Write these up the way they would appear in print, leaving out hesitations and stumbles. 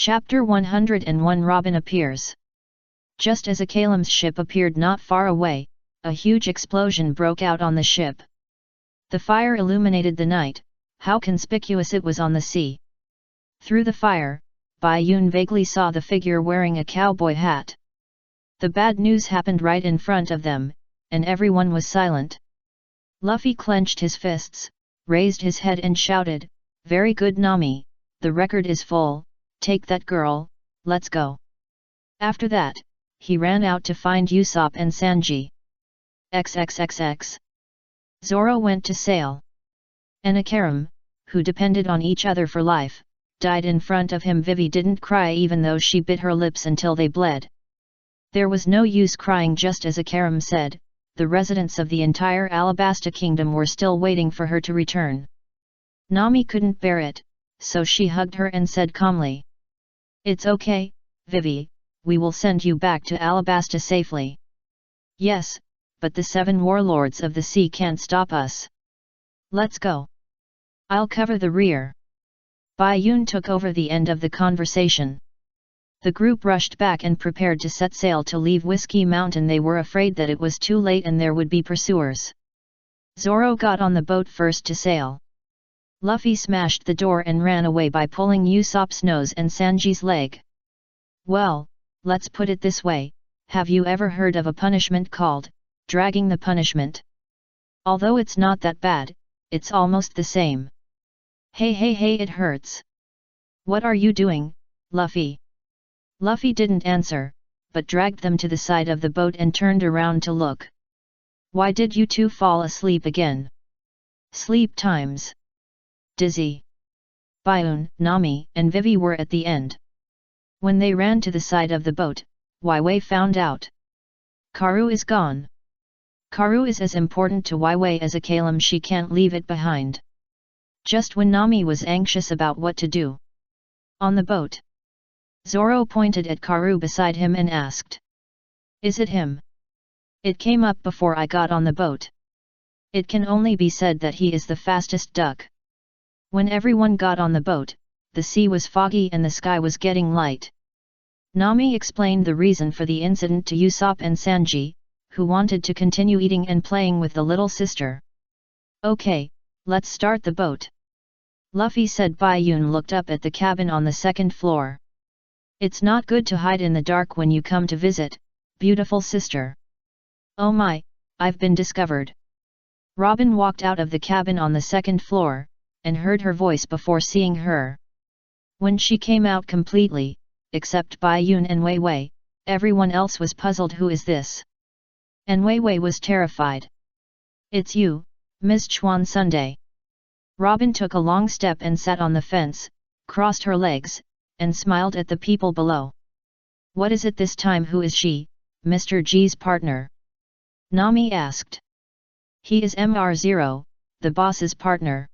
Chapter 101 Robin appears. Just as Akalim's ship appeared not far away, a huge explosion broke out on the ship. The fire illuminated the night. How conspicuous it was on the sea. Through the fire, Bai Yun vaguely saw the figure wearing a cowboy hat. The bad news happened right in front of them, and everyone was silent. Luffy clenched his fists, raised his head and shouted, "Very good Nami, the record is full, take that girl, let's go." After that, he ran out to find Usopp and Sanji. XXXX. Zoro went to sail. And Akarim, who depended on each other for life, died in front of him. Vivi didn't cry even though she bit her lips until they bled. There was no use crying, just as Akarim said, the residents of the entire Alabasta kingdom were still waiting for her to return. Nami couldn't bear it, so she hugged her and said calmly, "It's okay, Vivi, we will send you back to Alabasta safely." "Yes, but the 7 warlords of the sea can't stop us. Let's go. I'll cover the rear." Bai Yun took over the end of the conversation. The group rushed back and prepared to set sail to leave Whiskey Mountain. They were afraid that it was too late and there would be pursuers. Zoro got on the boat first to sail. Luffy smashed the door and ran away by pulling Usopp's nose and Sanji's leg. Well, let's put it this way, have you ever heard of a punishment called dragging the punishment? Although it's not that bad, it's almost the same. Hey, it hurts. What are you doing, Luffy? Luffy didn't answer, but dragged them to the side of the boat and turned around to look. Why did you two fall asleep again? Sleep times. Dizzy. Bayun, Nami, and Vivi were at the end. When they ran to the side of the boat, Waiwei found out. Karu is gone. Karu is as important to Waiwei as Akalim. She can't leave it behind. Just when Nami was anxious about what to do. On the boat. Zoro pointed at Karu beside him and asked. Is it him? It came up before I got on the boat. It can only be said that he is the fastest duck. When everyone got on the boat, the sea was foggy and the sky was getting light. Nami explained the reason for the incident to Usopp and Sanji, who wanted to continue eating and playing with the little sister. Okay, let's start the boat. Luffy said. Bai Yun looked up at the cabin on the 2nd floor. It's not good to hide in the dark when you come to visit, beautiful sister. Oh my, I've been discovered. Robin walked out of the cabin on the 2nd floor, and heard her voice before seeing her. When she came out completely, except Bai Yun and Wei Wei, everyone else was puzzled. Who is this? And Wei Wei was terrified. It's you, Ms. Chuan Sunday. Robin took a long step and sat on the fence, crossed her legs, and smiled at the people below. What is it this time? Who is she, Mr. G's partner? Nami asked. He is MR0, the boss's partner.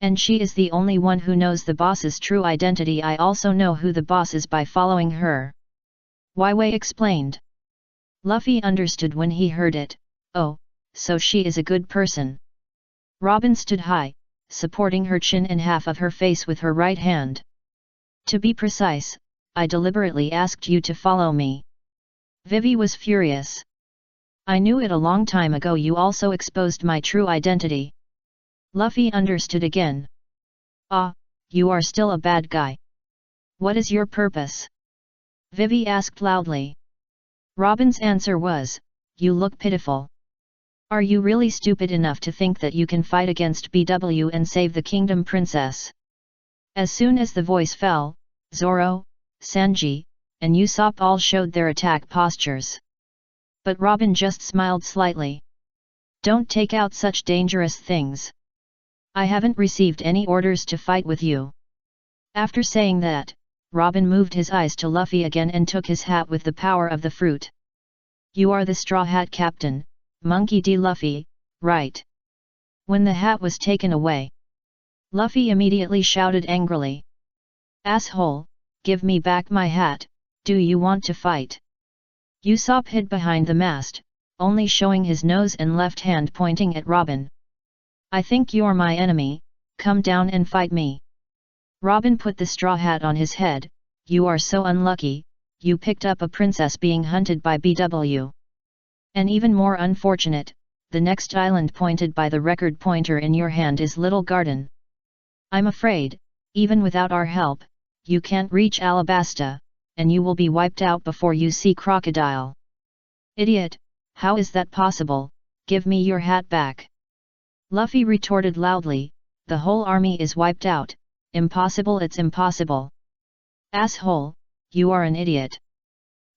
And she is the only one who knows the boss's true identity. I also know who the boss is by following her. Waiwei explained. Luffy understood when he heard it. Oh, so she is a good person. Robin stood high, supporting her chin and half of her face with her right hand. To be precise, I deliberately asked you to follow me. Vivi was furious. I knew it a long time ago. You also exposed my true identity. Luffy understood again. Ah, you are still a bad guy. What is your purpose? Vivi asked loudly. Robin's answer was, you look pitiful. Are you really stupid enough to think that you can fight against BW and save the kingdom princess? As soon as the voice fell, Zoro, Sanji, and Usopp all showed their attack postures. But Robin just smiled slightly. Don't take out such dangerous things. I haven't received any orders to fight with you. After saying that, Robin moved his eyes to Luffy again and took his hat with the power of the fruit. You are the Straw Hat Captain, Monkey D. Luffy, right? When the hat was taken away, Luffy immediately shouted angrily. Asshole, give me back my hat, do you want to fight? Usopp hid behind the mast, only showing his nose and left hand pointing at Robin. I think you're my enemy, come down and fight me. Robin put the straw hat on his head, you are so unlucky, you picked up a princess being hunted by BW. And even more unfortunate, the next island pointed by the record pointer in your hand is Little Garden. I'm afraid, even without our help, you can't reach Alabasta, and you will be wiped out before you see Crocodile. Idiot, how is that possible? Give me your hat back. Luffy retorted loudly, the whole army is wiped out, impossible, it's impossible. Asshole, you are an idiot.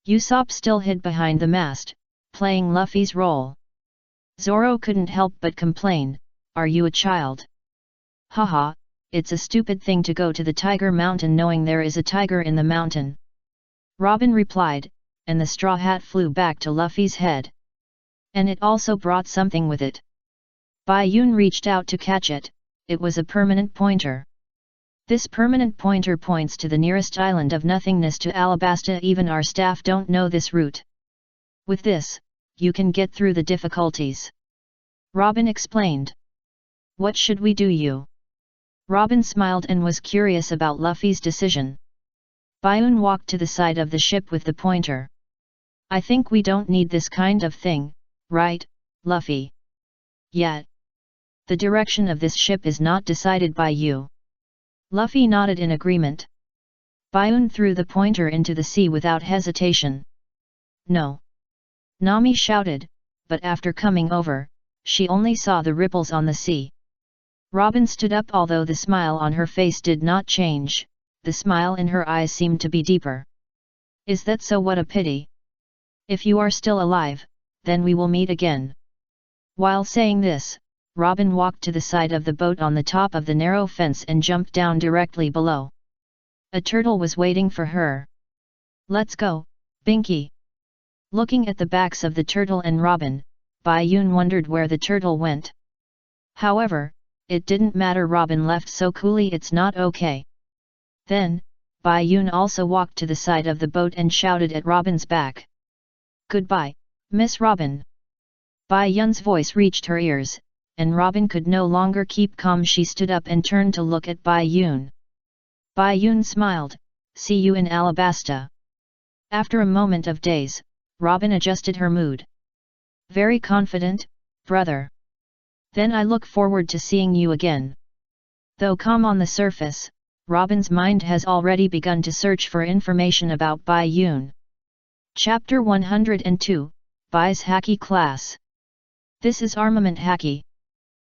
Usopp still hid behind the mast, playing Luffy's role. Zoro couldn't help but complain, are you a child? Haha, it's a stupid thing to go to the Tiger Mountain knowing there is a tiger in the mountain. Robin replied, and the straw hat flew back to Luffy's head. And it also brought something with it. Bai Yun reached out to catch it, it was a permanent pointer. This permanent pointer points to the nearest island of nothingness to Alabasta. Even our staff don't know this route. With this, you can get through the difficulties. Robin explained. What should we do you? Robin smiled and was curious about Luffy's decision. Bai Yun walked to the side of the ship with the pointer. I think we don't need this kind of thing, right, Luffy? Yet. The direction of this ship is not decided by you. Luffy nodded in agreement. Bai Yun threw the pointer into the sea without hesitation. No. Nami shouted, but after coming over, she only saw the ripples on the sea. Robin stood up, although the smile on her face did not change, the smile in her eyes seemed to be deeper. Is that so? What a pity. If you are still alive, then we will meet again. While saying this, Robin walked to the side of the boat on the top of the narrow fence and jumped down directly below. A turtle was waiting for her. Let's go, Binky. Looking at the backs of the turtle and Robin, Bai Yun wondered where the turtle went. However, it didn't matter, Robin left so coolly, it's not okay. Then, Bai Yun also walked to the side of the boat and shouted at Robin's back. Goodbye, Miss Robin. Bai Yun's voice reached her ears, and Robin could no longer keep calm. She stood up and turned to look at Bai Yun. Bai Yun smiled, see you in Alabasta. After a moment of daze, Robin adjusted her mood. Very confident, brother. Then I look forward to seeing you again. Though calm on the surface, Robin's mind has already begun to search for information about Bai Yun. Chapter 102, Bai's Haki Class. This is Armament Haki.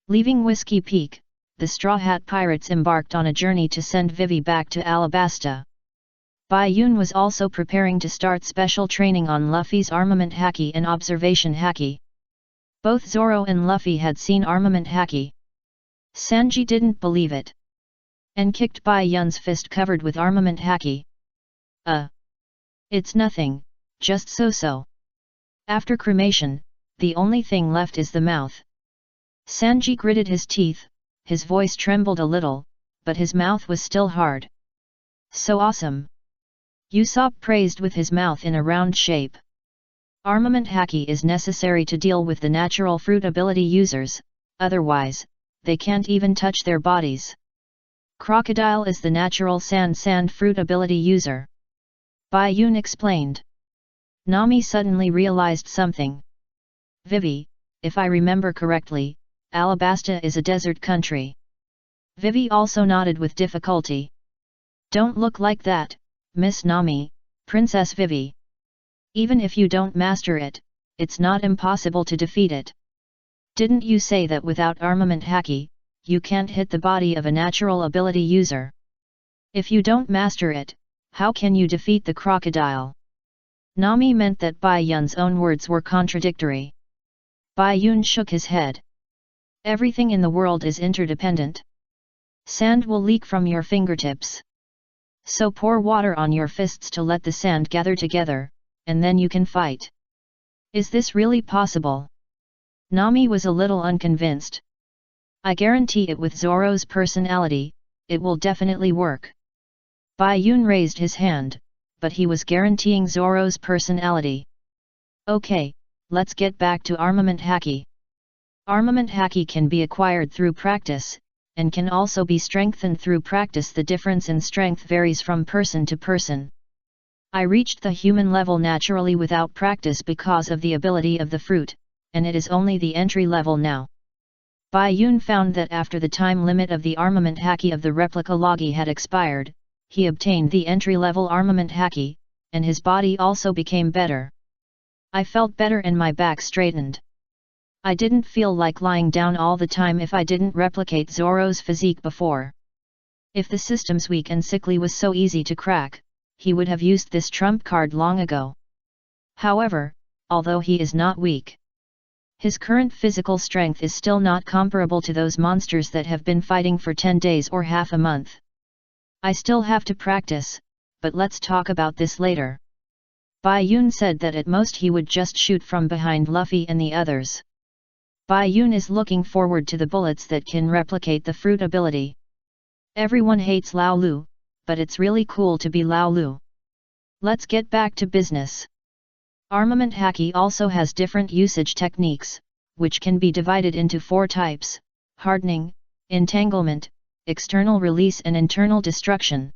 Leaving Whiskey Peak, the Straw Hat Pirates embarked on a journey to send Vivi back to Alabasta. Bai Yun was also preparing to start special training on Luffy's Armament Haki and Observation Haki. Both Zoro and Luffy had seen Armament Haki. Sanji didn't believe it, and kicked Bai Yun's fist covered with Armament Haki. It's nothing, just so-so. After cremation, the only thing left is the mouth. Sanji gritted his teeth, his voice trembled a little, but his mouth was still hard. So awesome! Usopp praised with his mouth in a round shape. Armament Haki is necessary to deal with the natural fruit ability users, otherwise, they can't even touch their bodies. Crocodile is the natural sand fruit ability user. Bai Yun explained. Nami suddenly realized something. Vivi, if I remember correctly, Alabasta is a desert country. Vivi also nodded with difficulty. Don't look like that, Miss Nami, Princess Vivi. Even if you don't master it, it's not impossible to defeat it. Didn't you say that without Armament Haki, you can't hit the body of a natural ability user? If you don't master it, how can you defeat the crocodile? Nami meant that Bai Yun's own words were contradictory. Bai Yun shook his head. Everything in the world is interdependent. Sand will leak from your fingertips. So pour water on your fists to let the sand gather together, and then you can fight. Is this really possible? Nami was a little unconvinced. I guarantee it with Zoro's personality, it will definitely work. Bai Yun raised his hand, but he was guaranteeing Zoro's personality. Okay, let's get back to Armament Haki. Armament Haki can be acquired through practice, and can also be strengthened through practice. The difference in strength varies from person to person. I reached the human level naturally without practice because of the ability of the fruit, and it is only the entry level now. Bai Yun found that after the time limit of the armament haki of the replica Logi had expired, he obtained the entry-level armament haki, and his body also became better. I felt better and my back straightened. I didn't feel like lying down all the time if I didn't replicate Zoro's physique before. If the system's weak and sickly was so easy to crack, he would have used this trump card long ago. However, although he is not weak, his current physical strength is still not comparable to those monsters that have been fighting for 10 days or half a month. I still have to practice, but let's talk about this later. Bai Yun said that at most he would just shoot from behind Luffy and the others. Bai Yun is looking forward to the bullets that can replicate the fruit ability. Everyone hates Lao Lu, but it's really cool to be Lao Lu. Let's get back to business. Armament haki also has different usage techniques, which can be divided into 4 types: hardening, entanglement, external release and internal destruction.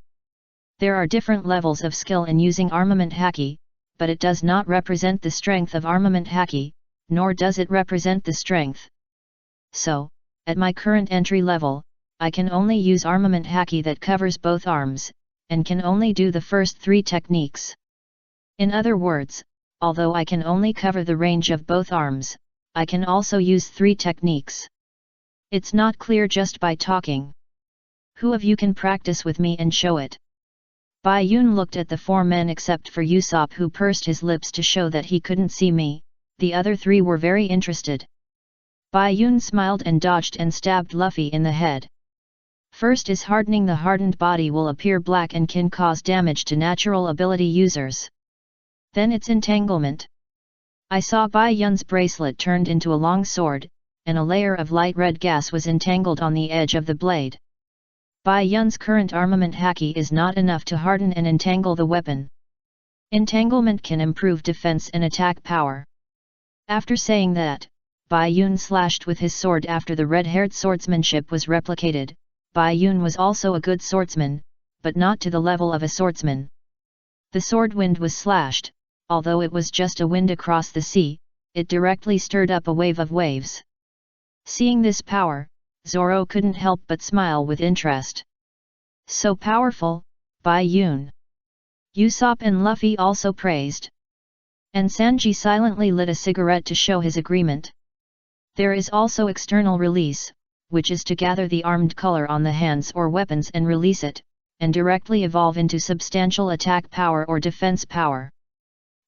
There are different levels of skill in using armament haki, but it does not represent the strength of armament haki, nor does it represent the strength. So, at my current entry level, I can only use armament haki that covers both arms, and can only do the first 3 techniques. In other words, although I can only cover the range of both arms, I can also use 3 techniques. It's not clear just by talking. Who of you can practice with me and show it? Bai Yun looked at the 4 men except for Usopp, who pursed his lips to show that he couldn't see me. The other 3 were very interested. Bai Yun smiled and dodged and stabbed Luffy in the head. First is hardening. The hardened body will appear black and can cause damage to natural ability users. Then it's entanglement. I saw Bai Yun's bracelet turned into a long sword, and a layer of light red gas was entangled on the edge of the blade. Bai Yun's current armament haki is not enough to harden and entangle the weapon. Entanglement can improve defense and attack power. After saying that, Bai Yun slashed with his sword. After the red-haired swordsmanship was replicated, Bai Yun was also a good swordsman, but not to the level of a swordsman. The sword wind was slashed. Although it was just a wind across the sea, it directly stirred up a wave of waves. Seeing this power, Zoro couldn't help but smile with interest. So powerful, Bai Yun. Usopp and Luffy also praised. And Sanji silently lit a cigarette to show his agreement. There is also external release, which is to gather the armed color on the hands or weapons and release it, and directly evolve into substantial attack power or defense power.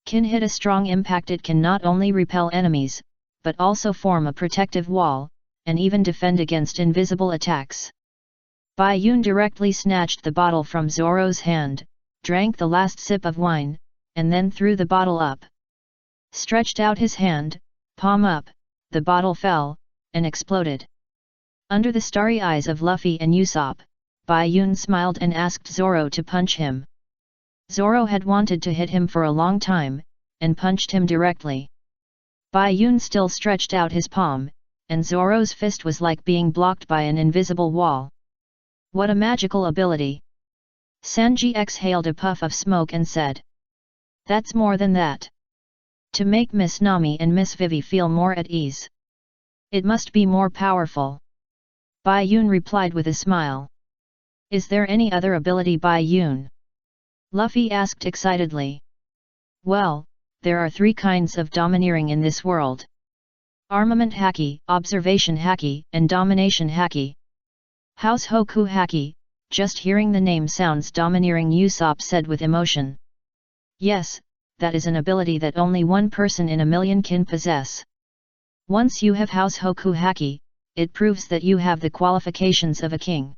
Can hit a strong impact. It can not only repel enemies, but also form a protective wall, and even defend against invisible attacks. Bai Yun directly snatched the bottle from Zoro's hand, drank the last sip of wine, and then threw the bottle up. Stretched out his hand, palm up, the bottle fell, and exploded. Under the starry eyes of Luffy and Usopp, Bai Yun smiled and asked Zoro to punch him. Zoro had wanted to hit him for a long time, and punched him directly. Bai Yun still stretched out his palm, and Zoro's fist was like being blocked by an invisible wall. What a magical ability! Sanji exhaled a puff of smoke and said, "That's more than that. To make Miss Nami and Miss Vivi feel more at ease. It must be more powerful." Bai Yun replied with a smile. "Is there any other ability, Bai Yun?" Luffy asked excitedly. "Well, there are 3 kinds of domineering in this world. Armament haki, observation haki, and domination haki. House Hoku haki." Just hearing the name sounds domineering, Usopp said with emotion. "Yes, that is an ability that only one person in a million can possess. Once you have House Hoku haki, it proves that you have the qualifications of a king.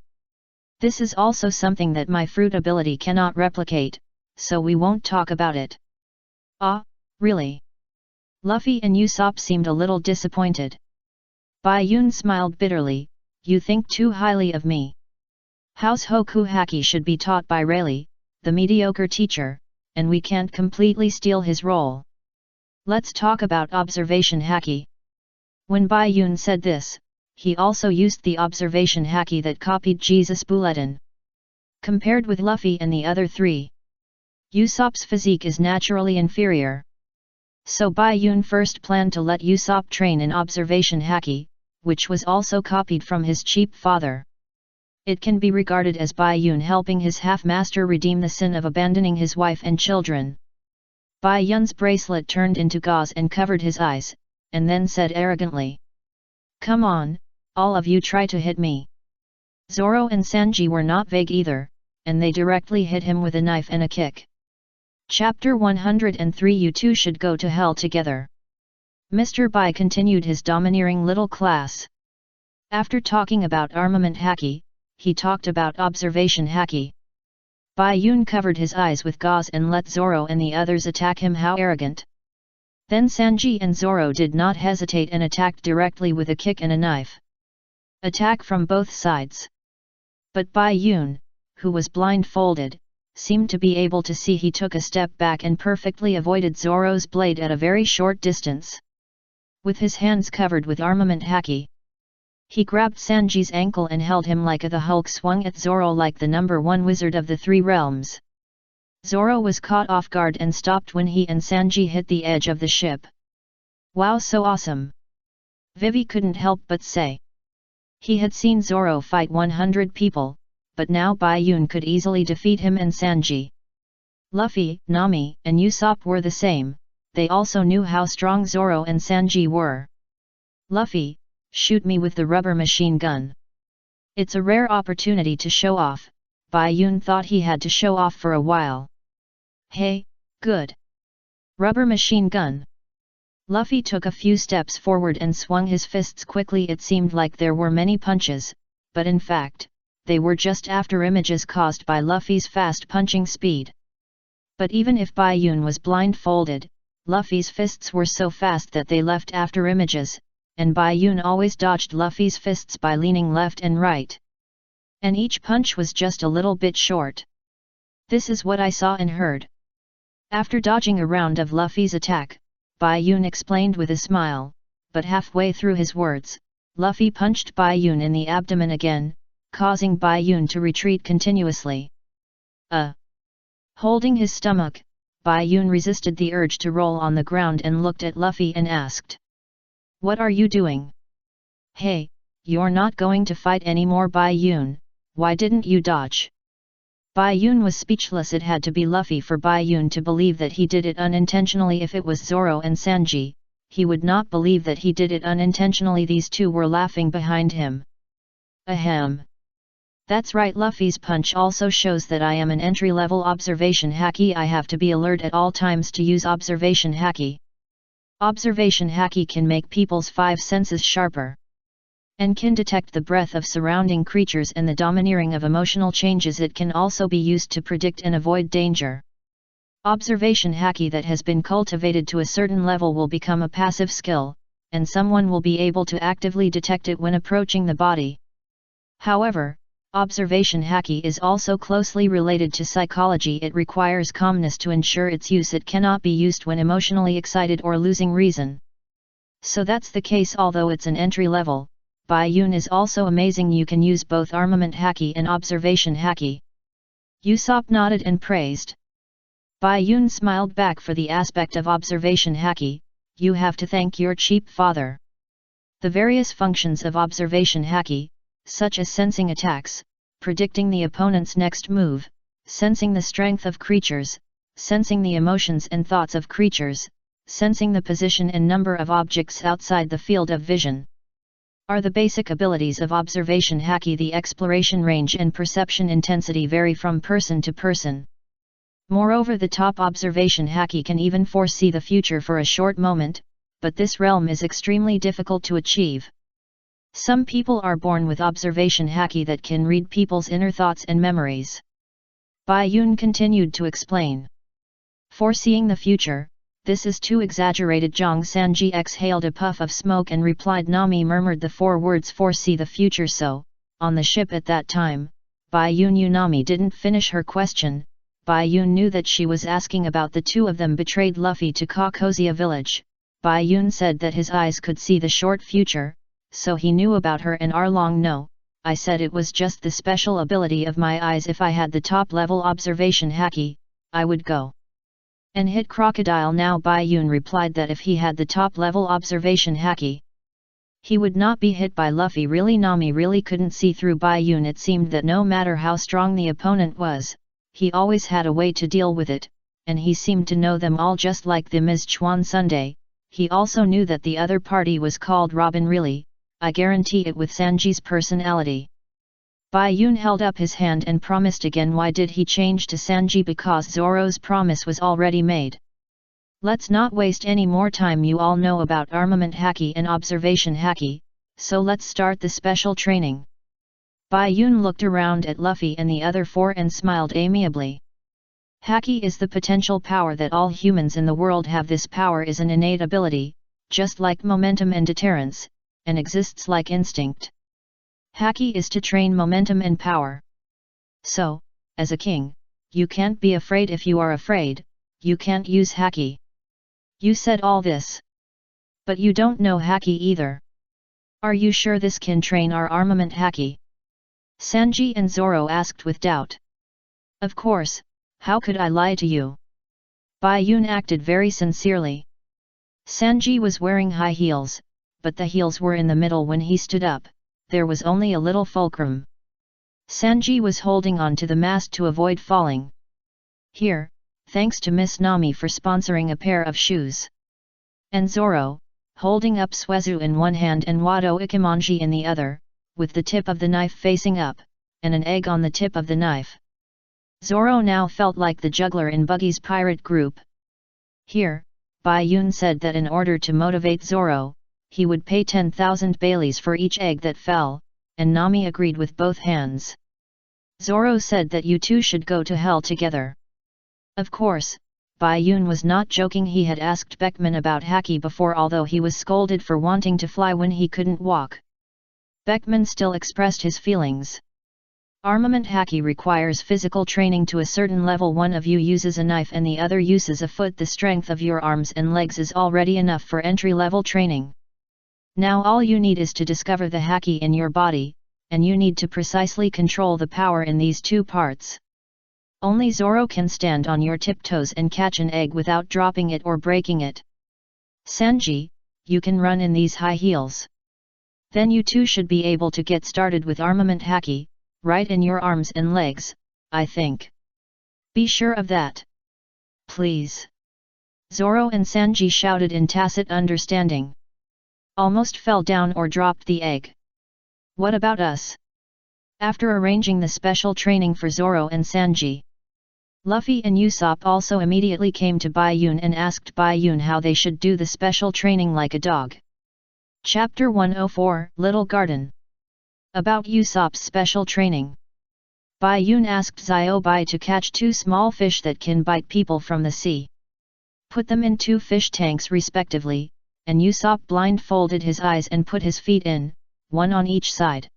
This is also something that my fruit ability cannot replicate, so we won't talk about it." "Ah, really?" Luffy and Usopp seemed a little disappointed. Bai Yun smiled bitterly. "You think too highly of me. House Hoku haki should be taught by Rayleigh, the mediocre teacher, and we can't completely steal his role. Let's talk about observation haki." When Bai Yun said this, he also used the observation haki that copied Jesus' bulletin. Compared with Luffy and the other three, Usopp's physique is naturally inferior. So Bai Yun first planned to let Usopp train in observation haki, which was also copied from his cheap father. It can be regarded as Bai Yun helping his half-master redeem the sin of abandoning his wife and children. Bai Yun's bracelet turned into gauze and covered his eyes, and then said arrogantly, "Come on, all of you try to hit me." Zoro and Sanji were not vague either, and they directly hit him with a knife and a kick. Chapter 103 You two should go to hell together. Mr. Bai continued his domineering little class. After talking about armament haki, he talked about observation haki. Bai Yun covered his eyes with gauze and let Zoro and the others attack him. How arrogant! Then Sanji and Zoro did not hesitate and attacked directly with a kick and a knife. Attack from both sides. But Bai Yun, who was blindfolded, seemed to be able to see. He took a step back and perfectly avoided Zoro's blade at a very short distance. With his hands covered with armament haki, he grabbed Sanji's ankle and held him like the Hulk swung at Zoro like the #1 wizard of the three realms. Zoro was caught off guard and stopped when he and Sanji hit the edge of the ship. Wow, so awesome! Vivi couldn't help but say. He had seen Zoro fight 100 people, but now Bai Yun could easily defeat him and Sanji. Luffy, Nami, and Usopp were the same. They also knew how strong Zoro and Sanji were. Luffy, shoot me with the rubber machine gun. It's a rare opportunity to show off. Bai Yun thought he had to show off for a while. Hey, good. Rubber machine gun. Luffy took a few steps forward and swung his fists quickly. It seemed like there were many punches, but in fact, they were just afterimages caused by Luffy's fast punching speed. But even if Bai Yun was blindfolded, Luffy's fists were so fast that they left afterimages, and Bai Yun always dodged Luffy's fists by leaning left and right. And each punch was just a little bit short. This is what I saw and heard. After dodging a round of Luffy's attack, Bai Yun explained with a smile, but halfway through his words, Luffy punched Bai Yun in the abdomen again, causing Bai Yun to retreat continuously. Holding his stomach, Bai Yun resisted the urge to roll on the ground and looked at Luffy and asked, "What are you doing? Hey, you're not going to fight anymore, Bai Yun, why didn't you dodge?" Bai Yun was speechless. It had to be Luffy for Bai Yun to believe that he did it unintentionally. If it was Zoro and Sanji, he would not believe that he did it unintentionally. These two were laughing behind him. Ahem. That's right, Luffy's punch also shows that I am an entry-level observation haki. I have to be alert at all times to use observation haki. Observation haki can make people's 5 senses sharper, and can detect the breath of surrounding creatures and the domineering of emotional changes. It can also be used to predict and avoid danger. Observation haki that has been cultivated to a certain level will become a passive skill, and someone will be able to actively detect it when approaching the body. However, observation haki is also closely related to psychology. It requires calmness to ensure its use. It cannot be used when emotionally excited or losing reason. So that's the case. Although it's an entry level, Bai Yun is also amazing. You can use both armament haki and observation haki. Usopp nodded and praised. Bai Yun smiled back. For the aspect of observation haki, you have to thank your cheap father. The various functions of observation haki, such as sensing attacks, predicting the opponent's next move, sensing the strength of creatures, sensing the emotions and thoughts of creatures, sensing the position and number of objects outside the field of vision, are the basic abilities of observation haki. The exploration range and perception intensity vary from person to person. Moreover, the top observation haki can even foresee the future for a short moment, but this realm is extremely difficult to achieve. Some people are born with observation haki that can read people's inner thoughts and memories. Bai Yun continued to explain. Foreseeing the future, this is too exaggerated. Zhang Sanji exhaled a puff of smoke and replied. Nami murmured the 4 words foresee the future. So, on the ship at that time, Bai Yun Nami didn't finish her question. Bai Yun knew that she was asking about the two of them betrayed Luffy to Kakosia village. Bai Yun said that his eyes could see the short future, so he knew about her and Arlong. No, I said it was just the special ability of my eyes. If I had the top level observation haki, I would go and hit crocodile now. Bai Yun replied that if he had the top level observation haki, he would not be hit by Luffy. Really, Nami really couldn't see through Bai Yun. It seemed that no matter how strong the opponent was, he always had a way to deal with it, and he seemed to know them all just like the Ms. Chuan Sunday. He also knew that the other party was called Robin. Really, I guarantee it with Sanji's personality. Bai Yun held up his hand and promised again. Why did he change to Sanji? Because Zoro's promise was already made. Let's not waste any more time. You all know about armament haki and observation haki, so let's start the special training. Bai Yun looked around at Luffy and the other four and smiled amiably. Haki is the potential power that all humans in the world have. This power is an innate ability, just like momentum and deterrence, and exists like instinct. Haki is to train momentum and power. So, as a king, you can't be afraid. If you are afraid, you can't use haki. You said all this, but you don't know haki either. Are you sure this can train our armament haki? Sanji and Zoro asked with doubt. Of course, how could I lie to you? Bai Yun acted very sincerely. Sanji was wearing high heels, but the heels were in the middle. When he stood up, there was only a little fulcrum. Sanji was holding on to the mast to avoid falling. Here, thanks to Miss Nami for sponsoring a pair of shoes. And Zoro, holding up Suezu in one hand and Wado Ikimonji in the other, with the tip of the knife facing up, and an egg on the tip of the knife. Zoro now felt like the juggler in Buggy's pirate group. Here, Bai Yun said that in order to motivate Zoro, he would pay 10,000 Baileys for each egg that fell, and Nami agreed with both hands. Zoro said that you two should go to hell together. Of course, Bai Yun was not joking. He had asked Beckman about haki before, although he was scolded for wanting to fly when he couldn't walk. Beckman still expressed his feelings. Armament haki requires physical training to a certain level. One of you uses a knife and the other uses a foot. The strength of your arms and legs is already enough for entry-level training. Now all you need is to discover the haki in your body, and you need to precisely control the power in these two parts. Only Zoro can stand on your tiptoes and catch an egg without dropping it or breaking it. Sanji, you can run in these high heels. Then you two should be able to get started with armament haki, right in your arms and legs, I think. Be sure of that. Please. Zoro and Sanji shouted in tacit understanding. Almost fell down or dropped the egg. What about us? After arranging the special training for Zoro and Sanji, Luffy and Usopp also immediately came to Bai Yun and asked Bai Yun how they should do the special training like a dog. Chapter 104, Little Garden. About Usopp's special training. Bai Yun asked Ziobai to catch 2 small fish that can bite people from the sea. Put them in 2 fish tanks respectively, and Usopp blindfolded his eyes and put his feet in, one on each side.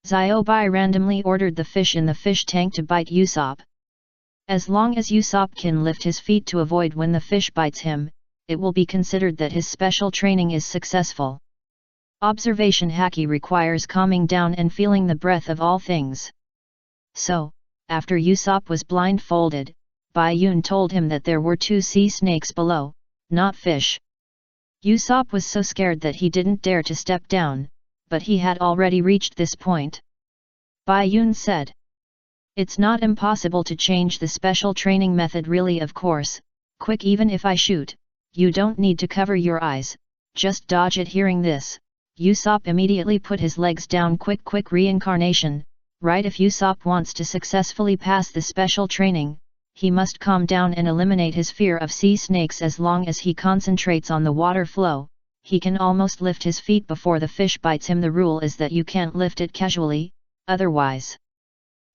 Ziobai randomly ordered the fish in the fish tank to bite Usopp. As long as Usopp can lift his feet to avoid when the fish bites him, it will be considered that his special training is successful. Observation haki requires calming down and feeling the breath of all things. So, after Usopp was blindfolded, Bai Yun told him that there were 2 sea snakes below, not fish. Usopp was so scared that he didn't dare to step down, but he had already reached this point. Bai Yun said, "It's not impossible to change the special training method, really. Of course, quick, even if I shoot, you don't need to cover your eyes, just dodge it." Hearing this, Usopp immediately put his legs down. Quick reincarnation, right? If Usopp wants to successfully pass the special training, he must calm down and eliminate his fear of sea snakes. As long as he concentrates on the water flow, he can almost lift his feet before the fish bites him. The rule is that you can't lift it casually, otherwise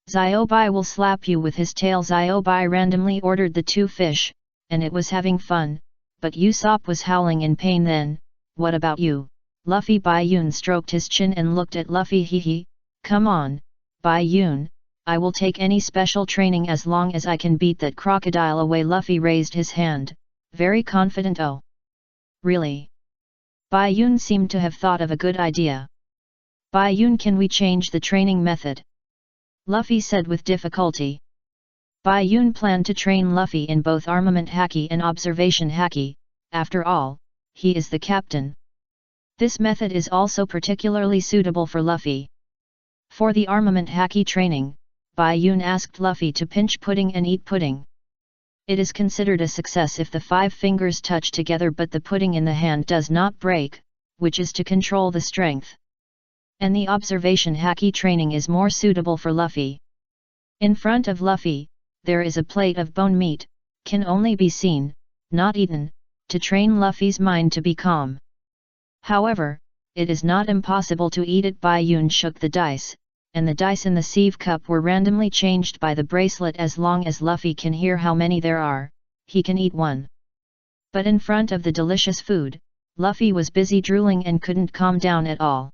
Ziobai will slap you with his tail. Ziobai randomly ordered the 2 fish, and it was having fun, but Usopp was howling in pain. Then, "What about you, Luffy?" Bai Yun stroked his chin and looked at Luffy. Hee, come on, Bai Yun, I will take any special training as long as I can beat that crocodile away. Luffy raised his hand, very confident. "Oh, really? Bai Yun seemed to have thought of a good idea. Bai Yun, can we change the training method? Luffy said with difficulty. Bai Yun planned to train Luffy in both armament haki and observation haki, after all, he is the captain. This method is also particularly suitable for Luffy. For the armament haki training, Bai Yun asked Luffy to pinch pudding and eat pudding. It is considered a success if the 5 fingers touch together but the pudding in the hand does not break, which is to control the strength. And the observation haki training is more suitable for Luffy. In front of Luffy, there is a plate of bone meat, can only be seen, not eaten, to train Luffy's mind to be calm. However, it is not impossible to eat it. Bai Yun shook the dice, and the dice in the sieve cup were randomly changed by the bracelet. As long as Luffy can hear how many there are, he can eat one. But in front of the delicious food, Luffy was busy drooling and couldn't calm down at all.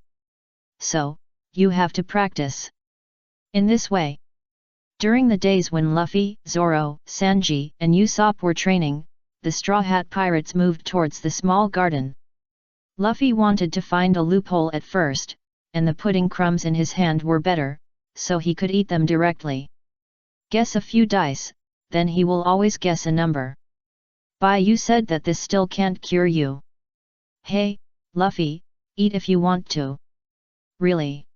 So, you have to practice. In this way, during the days when Luffy, Zoro, Sanji, and Usopp were training, the Straw Hat Pirates moved towards the small garden. Luffy wanted to find a loophole at first, and the pudding crumbs in his hand were better, so he could eat them directly. Guess a few dice, then he will always guess a number. Bai Yu said that this still can't cure you. Hey, Luffy, eat if you want to. Really?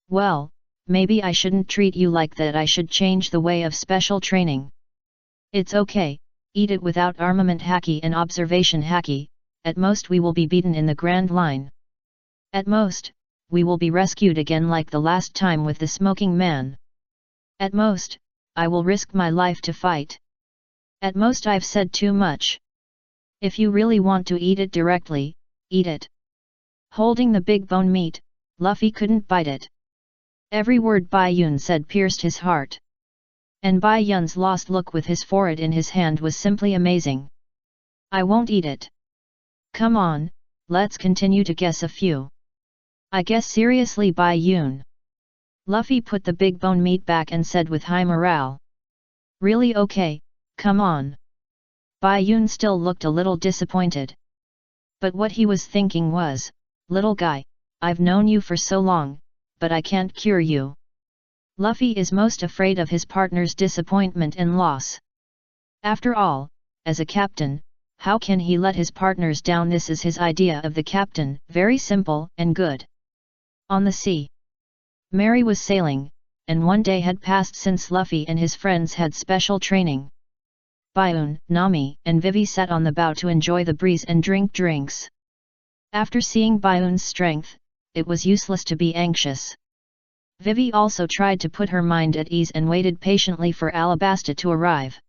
Well, maybe I shouldn't treat you like that. I should change the way of special training. It's okay, eat it without armament haki and observation haki. At most we will be beaten in the Grand Line. At most, we will be rescued again like the last time with the smoking man. At most, I will risk my life to fight. At most I've said too much. If you really want to eat it directly, eat it. Holding the big bone meat, Luffy couldn't bite it. Every word Bai Yun said pierced his heart. And Bai Yun's lost look with his forehead in his hand was simply amazing. I won't eat it. Come on, let's continue to guess a few. I guess seriously, Bai Yun. Luffy put the big bone meat back and said with high morale. Really? Okay, come on. Bai Yun still looked a little disappointed. But what he was thinking was, little guy, I've known you for so long, but I can't cure you. Luffy is most afraid of his partner's disappointment and loss. After all, as a captain, how can he let his partners down? This is his idea of the captain, very simple and good. On the sea, Mary was sailing, and one day had passed since Luffy and his friends had special training. Bayun, Nami, and Vivi sat on the bow to enjoy the breeze and drink drinks. After seeing Bayun's strength, it was useless to be anxious. Vivi also tried to put her mind at ease and waited patiently for Alabasta to arrive.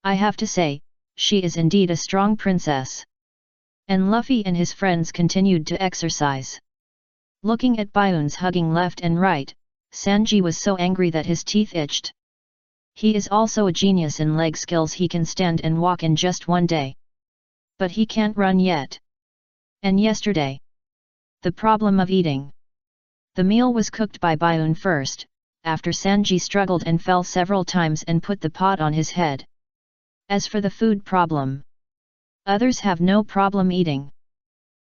I have to say, she is indeed a strong princess. And Luffy and his friends continued to exercise. Looking at Bayun's hugging left and right, Sanji was so angry that his teeth itched. He is also a genius in leg skills. He can stand and walk in just one day. But he can't run yet. And yesterday, the problem of eating. The meal was cooked by Bayun first, after Sanji struggled and fell several times and put the pot on his head. As for the food problem, others have no problem eating.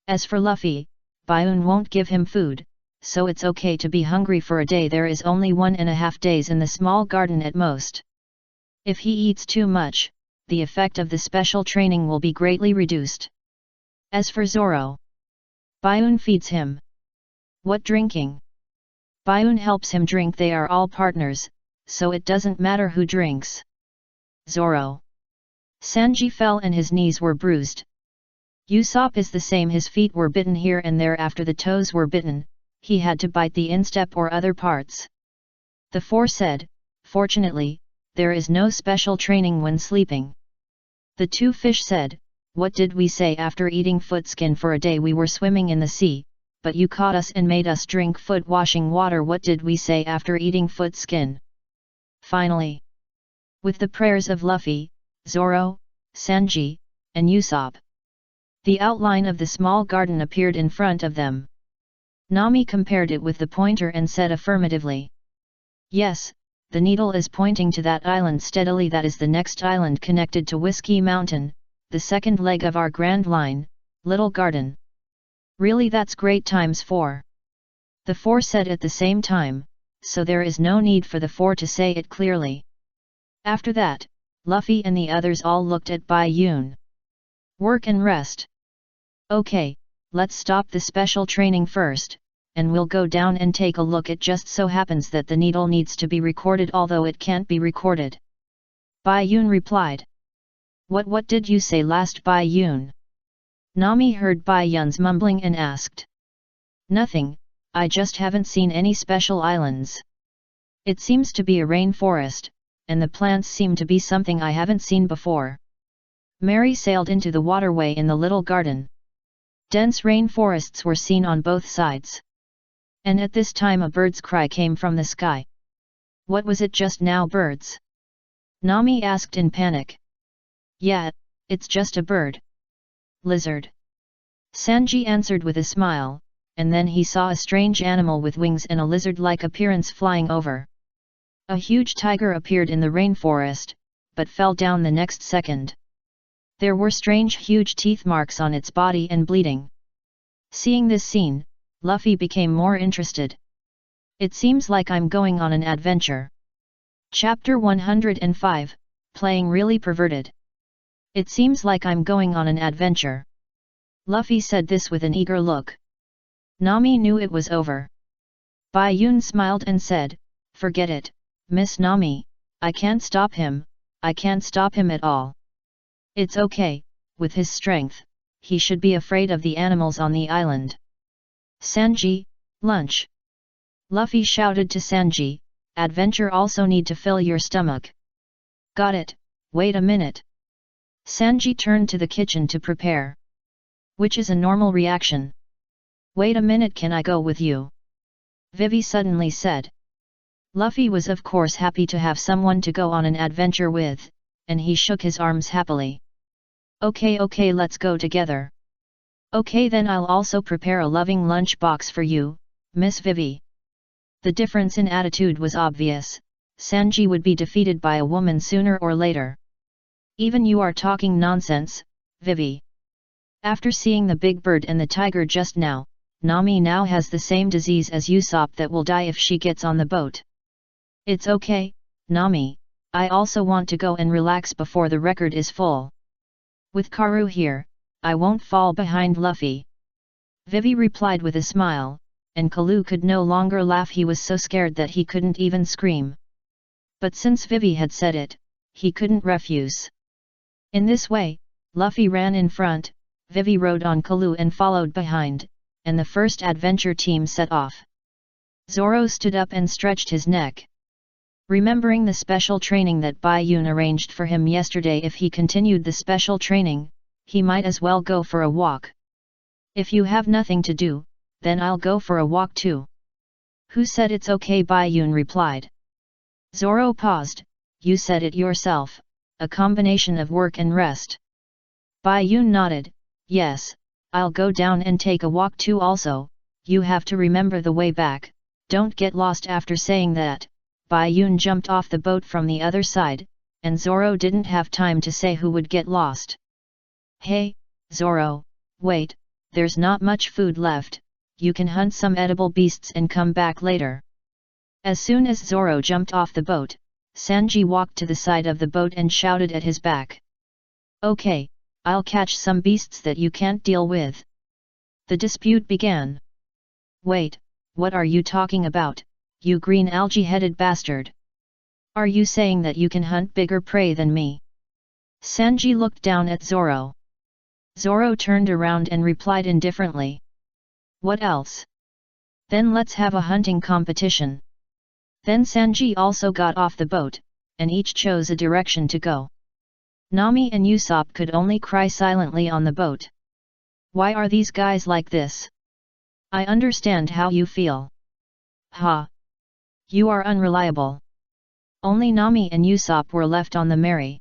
As for Luffy, Bayun won't give him food, so it's okay to be hungry for a day. There is only 1.5 days in the small garden at most. If he eats too much, the effect of the special training will be greatly reduced. As for Zoro, Bayun feeds him. What drinking? Bayun helps him drink. They are all partners, so it doesn't matter who drinks. Zoro. Sanji fell and his knees were bruised. Usopp is the same. His feet were bitten here and there. After the toes were bitten, he had to bite the instep or other parts. The four said, fortunately, there is no special training when sleeping. The two fish said, what did we say after eating footskin for a day? We were swimming in the sea, but you caught us and made us drink foot washing water. What did we say after eating footskin? Finally, with the prayers of Luffy, Zoro, Sanji, and Usopp, the outline of the small garden appeared in front of them. Nami compared it with the pointer and said affirmatively. Yes, the needle is pointing to that island steadily. That is the next island connected to Whiskey Mountain, the second leg of our Grand Line, Little Garden. Really, that's great times 4. The 4 said at the same time, so there is no need for the 4 to say it clearly. After that, Luffy and the others all looked at Bai Yun. Work and rest. Okay, let's stop the special training first, and we'll go down and take a look. It just so happens that the needle needs to be recorded, although it can't be recorded. Bai Yun replied. What did you say last, Bai Yun? Nami heard Bai Yun's mumbling and asked. Nothing, I just haven't seen any special islands. It seems to be a rainforest, and the plants seem to be something I haven't seen before. Mary sailed into the waterway in the little garden. Dense rainforests were seen on both sides. And at this time a bird's cry came from the sky. What was it just now, birds? Nami asked in panic. Yeah, it's just a bird. Lizard. Sanji answered with a smile, and then he saw a strange animal with wings and a lizard-like appearance flying over. A huge tiger appeared in the rainforest, but fell down the next second. There were strange huge teeth marks on its body and bleeding. Seeing this scene, Luffy became more interested. It seems like I'm going on an adventure. Chapter 105, Playing Really Perverted. It seems like I'm going on an adventure. Luffy said this with an eager look. Nami knew it was over. Bai Yun smiled and said, Forget it, Miss Nami, I can't stop him, I can't stop him at all. It's okay, with his strength, he should be afraid of the animals on the island. Sanji, lunch. Luffy shouted to Sanji, adventure also need to fill your stomach. Got it, wait a minute. Sanji turned to the kitchen to prepare. Which is a normal reaction. Wait a minute, can I go with you? Vivi suddenly said. Luffy was of course happy to have someone to go on an adventure with, and he shook his arms happily. Okay, let's go together. Okay, then I'll also prepare a loving lunch box for you, Miss Vivi. The difference in attitude was obvious. Sanji would be defeated by a woman sooner or later. Even you are talking nonsense, Vivi. After seeing the big bird and the tiger just now, Nami now has the same disease as Usopp that will die if she gets on the boat. It's okay, Nami, I also want to go and relax before the record is full. With Karu here, I won't fall behind Luffy. Vivi replied with a smile, and Kalu could no longer laugh. He was so scared that he couldn't even scream. But since Vivi had said it, he couldn't refuse. In this way, Luffy ran in front, Vivi rode on Kalu and followed behind, and the first adventure team set off. Zoro stood up and stretched his neck. Remembering the special training that Bai Yun arranged for him yesterday, if he continued the special training, he might as well go for a walk. If you have nothing to do, then I'll go for a walk too. Who said it's okay? Bai Yun replied. Zoro paused. You said it yourself, a combination of work and rest. Bai Yun nodded. Yes, I'll go down and take a walk too. Also, you have to remember the way back, don't get lost. After saying that, Bai Yun jumped off the boat from the other side, and Zoro didn't have time to say who would get lost. Hey, Zoro, wait, there's not much food left, you can hunt some edible beasts and come back later. As soon as Zoro jumped off the boat, Sanji walked to the side of the boat and shouted at his back. Okay, I'll catch some beasts that you can't deal with. The dispute began. Wait, what are you talking about, you green algae-headed bastard? Are you saying that you can hunt bigger prey than me? Sanji looked down at Zoro. Zoro turned around and replied indifferently. What else? Then let's have a hunting competition. Then Sanji also got off the boat, and each chose a direction to go. Nami and Usopp could only cry silently on the boat. Why are these guys like this? I understand how you feel. Ha! You are unreliable. Only Nami and Usopp were left on the Mary.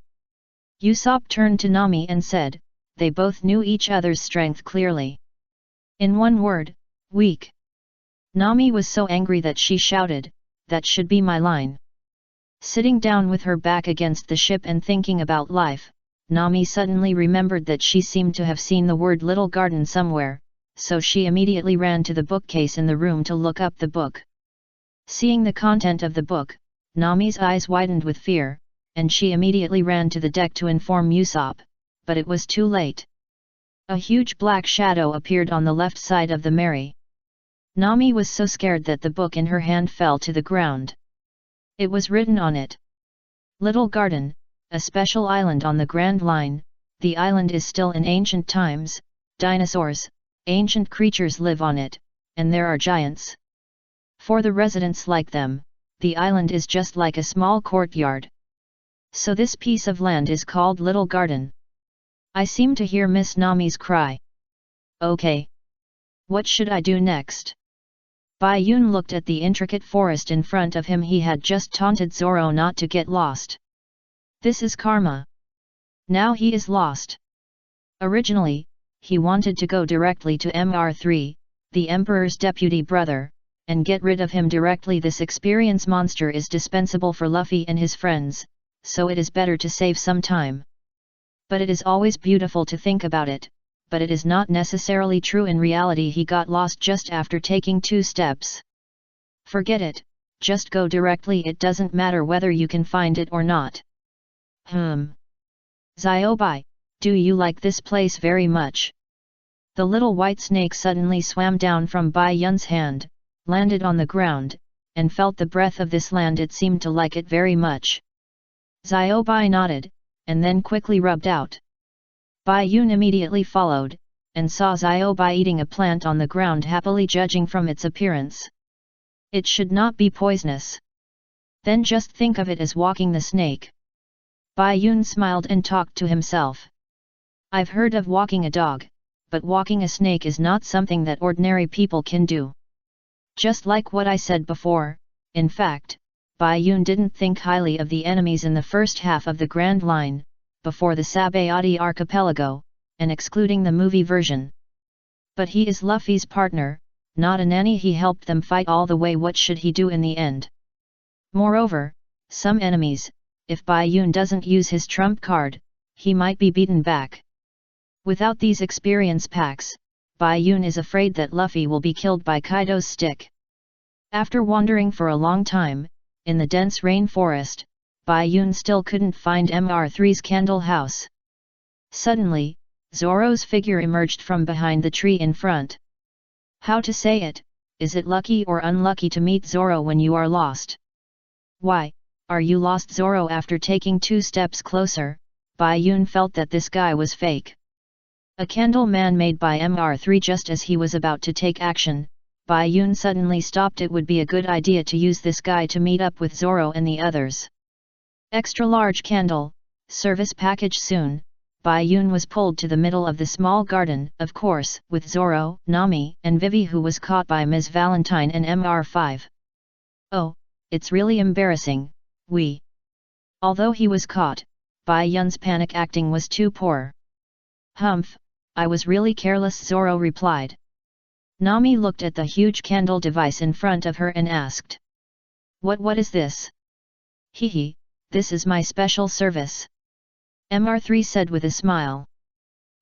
Usopp turned to Nami and said, they both knew each other's strength clearly. In one word, weak. Nami was so angry that she shouted, that should be my line. Sitting down with her back against the ship and thinking about life, Nami suddenly remembered that she seemed to have seen the word little garden somewhere, so she immediately ran to the bookcase in the room to look up the book. Seeing the content of the book, Nami's eyes widened with fear, and she immediately ran to the deck to inform Usopp, but it was too late. A huge black shadow appeared on the left side of the Mary. Nami was so scared that the book in her hand fell to the ground. It was written on it. Little Garden, a special island on the Grand Line. The island is still in ancient times. Dinosaurs, ancient creatures live on it, and there are giants. For the residents like them, the island is just like a small courtyard. So this piece of land is called Little Garden. I seem to hear Miss Nami's cry. Okay. What should I do next? Bai Yun looked at the intricate forest in front of him. He had just taunted Zoro not to get lost. This is karma. Now he is lost. Originally, he wanted to go directly to Mr. the Emperor's deputy brother, and get rid of him directly. This experience monster is dispensable for Luffy and his friends, so it is better to save some time. But it is always beautiful to think about it, but it is not necessarily true. In reality, he got lost just after taking 2 steps. Forget it, just go directly. It doesn't matter whether you can find it or not. Ziobai, do you like this place very much? The little white snake suddenly swam down from Bai Yun's hand, landed on the ground, and felt the breath of this land. It seemed to like it very much. Ziobai nodded, and then quickly rubbed out. Bai Yun immediately followed, and saw Ziobai eating a plant on the ground happily, judging from its appearance. It should not be poisonous. Then just think of it as walking the snake. Bai Yun smiled and talked to himself. I've heard of walking a dog, but walking a snake is not something that ordinary people can do. Just like what I said before, in fact, Bai Yun didn't think highly of the enemies in the first half of the Grand Line, before the Sabayati archipelago, and excluding the movie version. But he is Luffy's partner, not a nanny. He helped them fight all the way. What should he do in the end? Moreover, some enemies, if Bai Yun doesn't use his trump card, he might be beaten back. Without these experience packs, Bai Yun is afraid that Luffy will be killed by Kaido's stick. After wandering for a long time, in the dense rainforest, Bai Yun still couldn't find Mr.'s candle house. Suddenly, Zoro's figure emerged from behind the tree in front. How to say it, is it lucky or unlucky to meet Zoro when you are lost? Why, are you lost, Zoro? After taking 2 steps closer, Bai Yun felt that this guy was fake. A candle man made by Mr. Just as he was about to take action, Bai Yun suddenly stopped. It would be a good idea to use this guy to meet up with Zoro and the others. Extra large candle, service package soon. Bai Yun was pulled to the middle of the small garden, of course, with Zoro, Nami, and Vivi, who was caught by Ms. Valentine and Mr. Oh, it's really embarrassing, Although he was caught, Bai Yun's panic acting was too poor. Humph, I was really careless, Zoro replied. Nami looked at the huge candle device in front of her and asked. What is this? Hehe, this is my special service. Mr. said with a smile.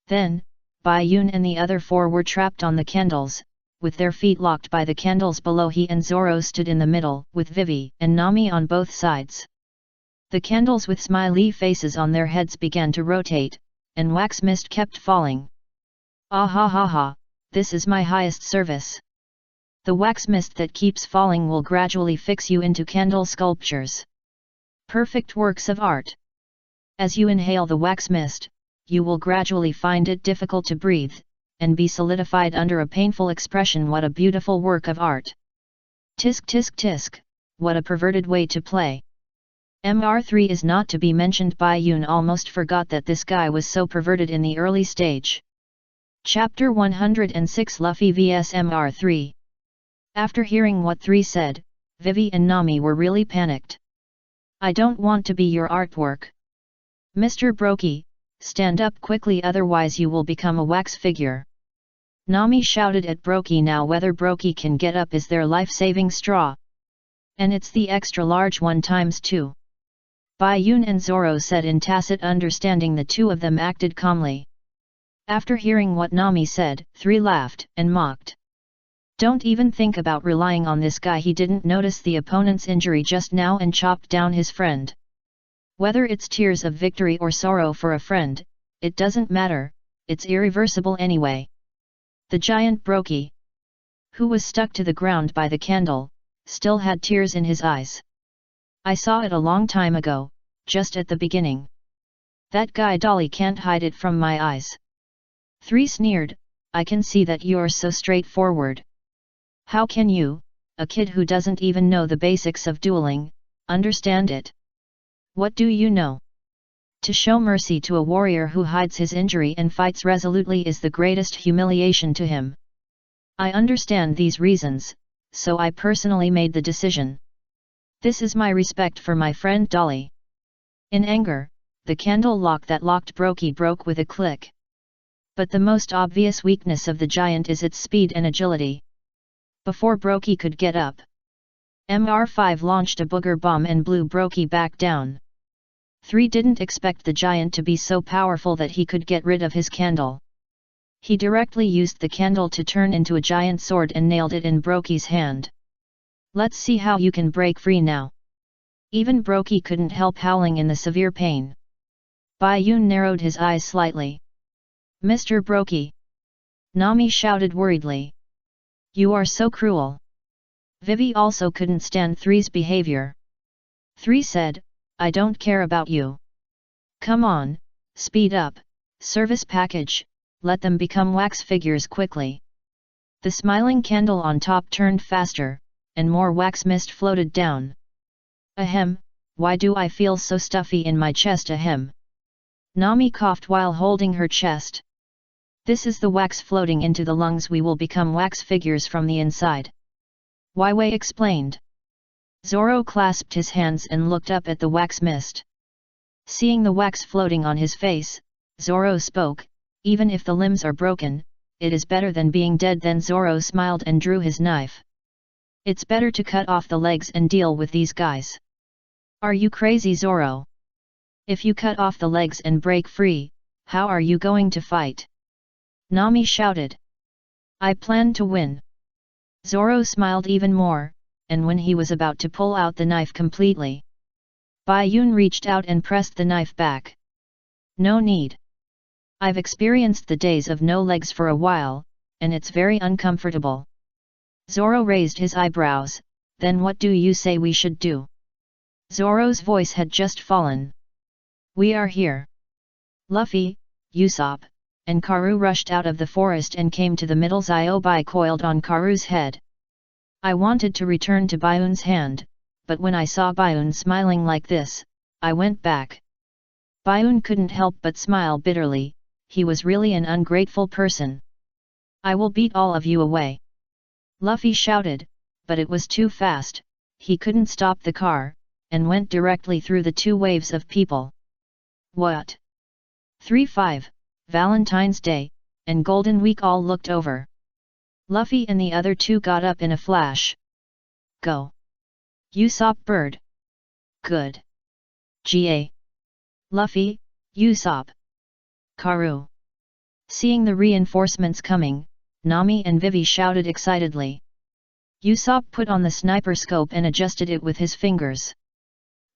Then, Bai Yun and the other 4 were trapped on the candles, with their feet locked by the candles below. He and Zoro stood in the middle, with Vivi and Nami on both sides. The candles with smiley faces on their heads began to rotate, and wax mist kept falling. Ah ha ha ha, this is my highest service. The wax mist that keeps falling will gradually fix you into candle sculptures. Perfect works of art. As you inhale the wax mist, you will gradually find it difficult to breathe, and be solidified under a painful expression. What a beautiful work of art. Tisk tisk tisk, what a perverted way to play. Mr. is not to be mentioned. Bai Yun almost forgot that this guy was so perverted in the early stage. Chapter 106, Luffy vs Mr. After hearing what 3 said, Vivi and Nami were really panicked. I don't want to be your artwork. Mr. Brokey, stand up quickly, otherwise you will become a wax figure. Nami shouted at Brokey. Now whether Brokey can get up is their life-saving straw. And it's the extra large one times 2. Bai Yun and Zoro said in tacit understanding. The 2 of them acted calmly. After hearing what Nami said, 3 laughed and mocked. Don't even think about relying on this guy. He didn't notice the opponent's injury just now and chopped down his friend. Whether it's tears of victory or sorrow for a friend, it doesn't matter, it's irreversible anyway. The giant Brokey, who was stuck to the ground by the candle, still had tears in his eyes. I saw it a long time ago, just at the beginning. That guy Dolly can't hide it from my eyes. 3 sneered, I can see that you're so straightforward. How can you, a kid who doesn't even know the basics of dueling, understand it? What do you know? To show mercy to a warrior who hides his injury and fights resolutely is the greatest humiliation to him. I understand these reasons, so I personally made the decision. This is my respect for my friend Dolly. In anger, the candle lock that locked Brokey broke with a click. But the most obvious weakness of the giant is its speed and agility. Before Brokey could get up, Mr5 launched a booger bomb and blew Brokey back down. 3 didn't expect the giant to be so powerful that he could get rid of his candle. He directly used the candle to turn into a giant sword and nailed it in Brokey's hand. Let's see how you can break free now. Even Brokey couldn't help howling in the severe pain. Bayun narrowed his eyes slightly. Mr. Brokey! Nami shouted worriedly. You are so cruel. Vivi also couldn't stand 3's behavior. 3 said, I don't care about you. Come on, speed up, service package, let them become wax figures quickly. The smiling candle on top turned faster, and more wax mist floated down. Ahem, why do I feel so stuffy in my chest? Ahem. Nami coughed while holding her chest. This is the wax floating into the lungs. We will become wax figures from the inside. Wei explained. Zoro clasped his hands and looked up at the wax mist. Seeing the wax floating on his face, Zoro spoke, even if the limbs are broken, it is better than being dead. Then Zoro smiled and drew his knife. It's better to cut off the legs and deal with these guys. Are you crazy, Zoro? If you cut off the legs and break free, how are you going to fight? Nami shouted. I plan to win. Zoro smiled even more, and when he was about to pull out the knife completely, Bayun reached out and pressed the knife back. No need. I've experienced the days of no legs for a while, and it's very uncomfortable. Zoro raised his eyebrows, then what do you say we should do? Zoro's voice had just fallen. We are here. Luffy, Usopp, and Karu rushed out of the forest and came to the middle. Ziobai coiled on Karu's head. I wanted to return to Bayun's hand, but when I saw Bayun smiling like this, I went back. Bayun couldn't help but smile bitterly, he was really an ungrateful person. I will beat all of you away. Luffy shouted, but it was too fast, he couldn't stop the car, and went directly through the 2 waves of people. What? 3-5, Valentine's Day, and Golden Week all looked over. Luffy and the other 2 got up in a flash. Go! Usopp Bird! Good! Ga! Luffy, Usopp! Karu! Seeing the reinforcements coming, Nami and Vivi shouted excitedly. Usopp put on the sniper scope and adjusted it with his fingers.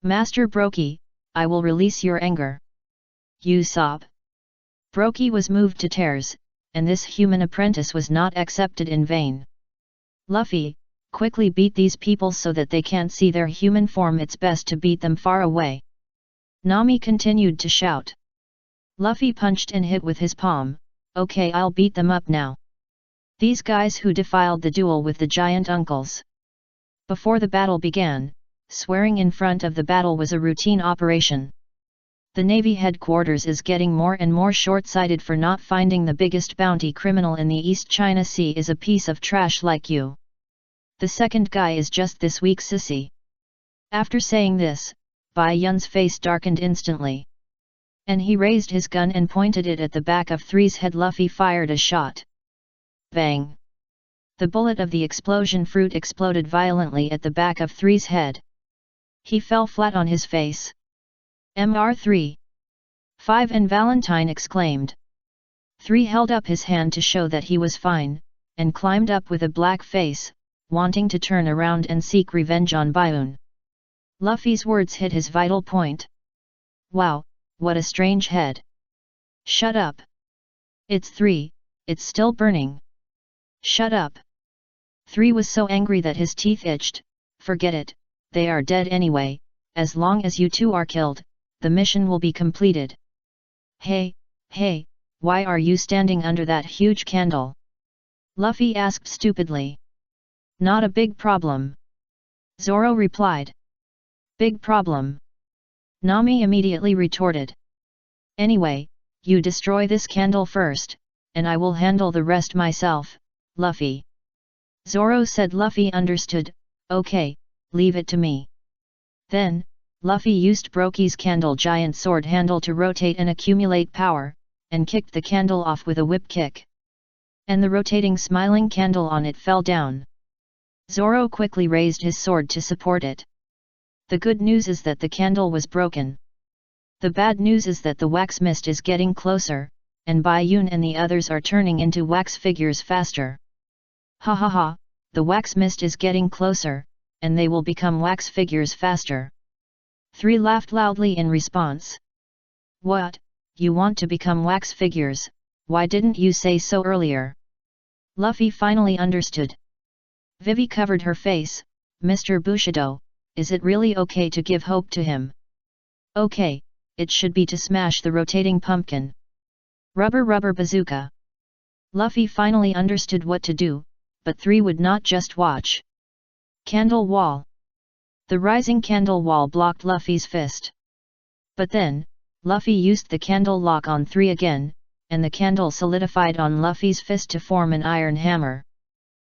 Master Brokey, I will release your anger. Usopp! Brokey was moved to tears, and this human apprentice was not accepted in vain. Luffy, quickly beat these people so that they can't see their human form. It's best to beat them far away. Nami continued to shout. Luffy punched and hit with his palm. Okay, I'll beat them up now. These guys who defiled the duel with the giant uncles. Before the battle began, swearing in front of the battle was a routine operation. The Navy headquarters is getting more and more short-sighted for not finding the biggest bounty criminal in the East China Sea is a piece of trash like you. The second guy is just this week's sissy. After saying this, Bai Yun's face darkened instantly. And he raised his gun and pointed it at the back of 3's head. Luffy fired a shot. Bang! The bullet of the explosion fruit exploded violently at the back of 3's head. He fell flat on his face. Mr3. 5 and Valentine exclaimed. 3 held up his hand to show that he was fine, and climbed up with a black face, wanting to turn around and seek revenge on Bayun. Luffy's words hit his vital point. Wow, what a strange head. Shut up. It's 3, it's still burning. Shut up. 3 was so angry that his teeth itched. Forget it, they are dead anyway, as long as you two are killed, the mission will be completed. Hey, why are you standing under that huge candle? Luffy asked stupidly. Not a big problem. Zoro replied. Big problem. Nami immediately retorted. Anyway, you destroy this candle first, and I will handle the rest myself, Luffy. Zoro said. Luffy understood. Okay, leave it to me. Then, Luffy used Broki's candle giant sword handle to rotate and accumulate power, and kicked the candle off with a whip kick. And the rotating smiling candle on it fell down. Zoro quickly raised his sword to support it. The good news is that the candle was broken. The bad news is that the wax mist is getting closer, and Bayun and the others are turning into wax figures faster. Ha ha ha, the wax mist is getting closer, and they will become wax figures faster. 3 laughed loudly in response. What, you want to become wax figures, why didn't you say so earlier? Luffy finally understood. Vivi covered her face. Mr. Bushido, is it really okay to give hope to him? Okay, it should be to smash the rotating pumpkin. Rubber bazooka. Luffy finally understood what to do, but 3 would not just watch. Candle wall. The rising candle wall blocked Luffy's fist. But then, Luffy used the candle lock on 3 again, and the candle solidified on Luffy's fist to form an iron hammer.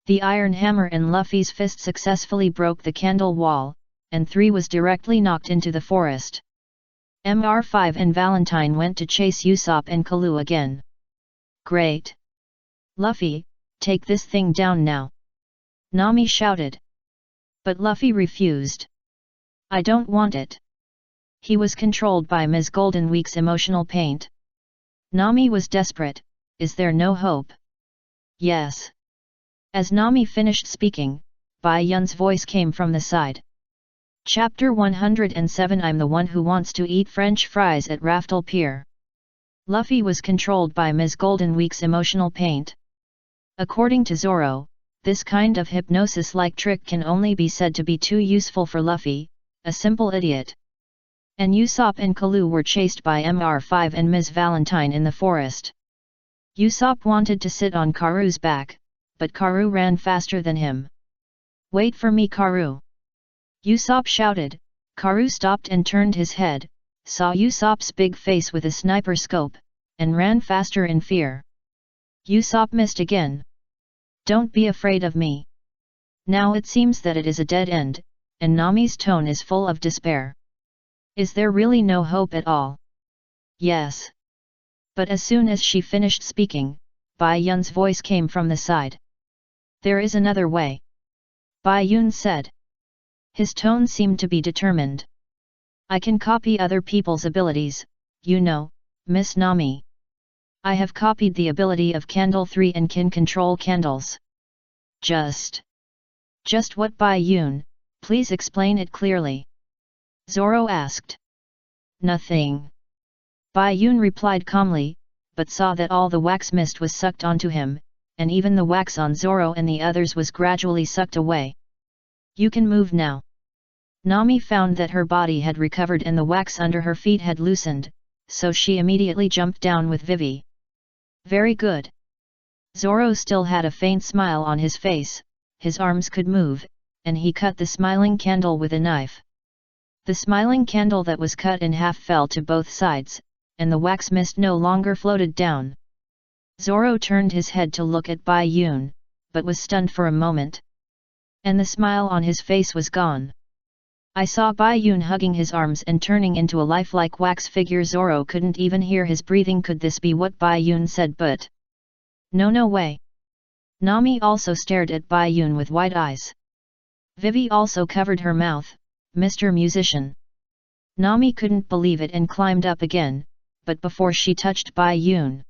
The iron hammer in Luffy's fist successfully broke the candle wall, and 3 was directly knocked into the forest. Mr. 5 and Valentine went to chase Usopp and Kalu again. Great! Luffy, take this thing down now! Nami shouted. But Luffy refused. I don't want it. He was controlled by Ms. Golden Week's emotional paint. Nami was desperate. Is there no hope? Yes. As Nami finished speaking, Bai Yun's voice came from the side. Chapter 107. I'm the one who wants to eat French fries at Raftel Pier. Luffy was controlled by Ms. Golden Week's emotional paint. According to Zoro, this kind of hypnosis-like trick can only be said to be too useful for Luffy, a simple idiot. And Usopp and Kalu were chased by Mr. 5 and Ms. Valentine in the forest. Usopp wanted to sit on Karu's back, but Karu ran faster than him. Wait for me, Karu! Usopp shouted. Karu stopped and turned his head, saw Usopp's big face with a sniper scope, and ran faster in fear. Usopp missed again. Don't be afraid of me. Now it seems that it is a dead end, and Nami's tone is full of despair. Is there really no hope at all? Yes. But as soon as she finished speaking, Bai Yun's voice came from the side. There is another way. Bai Yun said. His tone seemed to be determined. I can copy other people's abilities, you know, Miss Nami. I have copied the ability of Candle 3 and can control candles. Just what, Bai Yun? Please explain it clearly. Zoro asked. Nothing. Bai Yun replied calmly, but saw that all the wax mist was sucked onto him, and even the wax on Zoro and the others was gradually sucked away. You can move now. Nami found that her body had recovered and the wax under her feet had loosened, so she immediately jumped down with Vivi. Very good. Zoro still had a faint smile on his face, his arms could move, and he cut the smiling candle with a knife. The smiling candle that was cut in half fell to both sides, and the wax mist no longer floated down. Zoro turned his head to look at Bai Yun, but was stunned for a moment. And the smile on his face was gone. I saw Bai Yun hugging his arms and turning into a lifelike wax figure. Zoro couldn't even hear his breathing. Could this be what Bai Yun said? But no way. Nami also stared at Bai Yun with wide eyes. Vivi also covered her mouth. Mr. Musician. Nami couldn't believe it and climbed up again, but before she touched Bai Yun,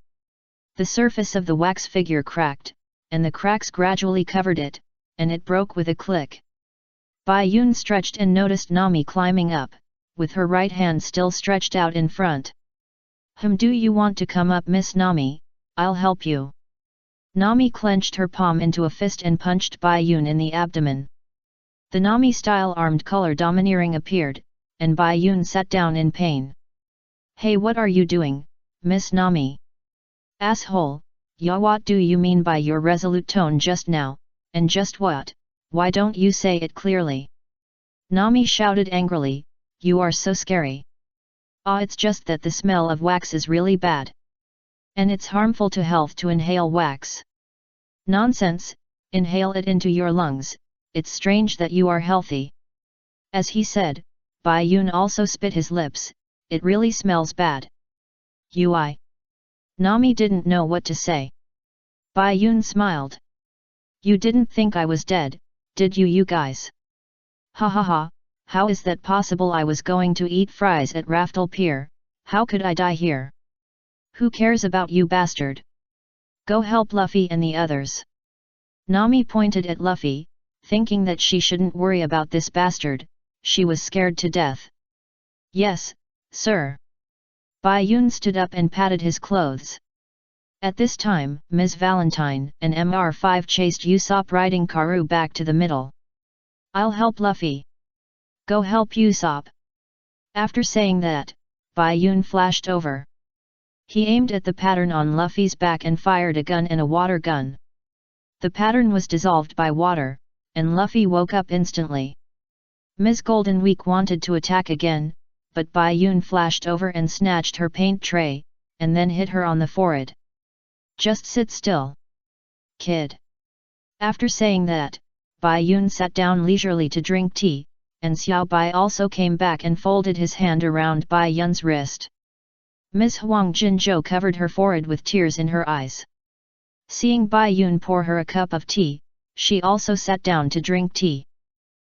The surface of the wax figure cracked, and the cracks gradually covered it, and it broke with a click. Bai Yun stretched and noticed Nami climbing up, with her right hand still stretched out in front. Do you want to come up, Miss Nami? I'll help you." Nami clenched her palm into a fist and punched Bai Yun in the abdomen. The Nami-style armed color domineering appeared, and Bai Yun sat down in pain. "Hey, what are you doing, Miss Nami? Asshole, ya, what do you mean by your resolute tone just now, and just what? Why don't you say it clearly?" Nami shouted angrily, "You are so scary. It's just that the smell of wax is really bad. And it's harmful to health to inhale wax." "Nonsense, inhale it into your lungs, it's strange that you are healthy." As he said, Bai Yun also spit his lips, "It really smells bad." "Ui." Nami didn't know what to say. Bai Yun smiled. "You didn't think I was dead, did you guys? Ha ha ha, how is that possible? I was going to eat fries at Raftel Pier, how could I die here? Who cares about you, bastard? Go help Luffy and the others." Nami pointed at Luffy, thinking that she shouldn't worry about this bastard, she was scared to death. "Yes, sir." Bai Yun stood up and patted his clothes. At this time, Ms. Valentine and MR5 chased Usopp riding Karoo back to the middle. "I'll help Luffy. Go help Usopp." After saying that, Bai Yun flashed over. He aimed at the pattern on Luffy's back and fired a gun and a water gun. The pattern was dissolved by water, and Luffy woke up instantly. Ms. Golden Week wanted to attack again, but Bai Yun flashed over and snatched her paint tray, and then hit her on the forehead. "Just sit still, kid." After saying that, Bai Yun sat down leisurely to drink tea, and Xiao Bai also came back and folded his hand around Bai Yun's wrist. Ms. Huang Jinzhou covered her forehead with tears in her eyes. Seeing Bai Yun pour her a cup of tea, she also sat down to drink tea.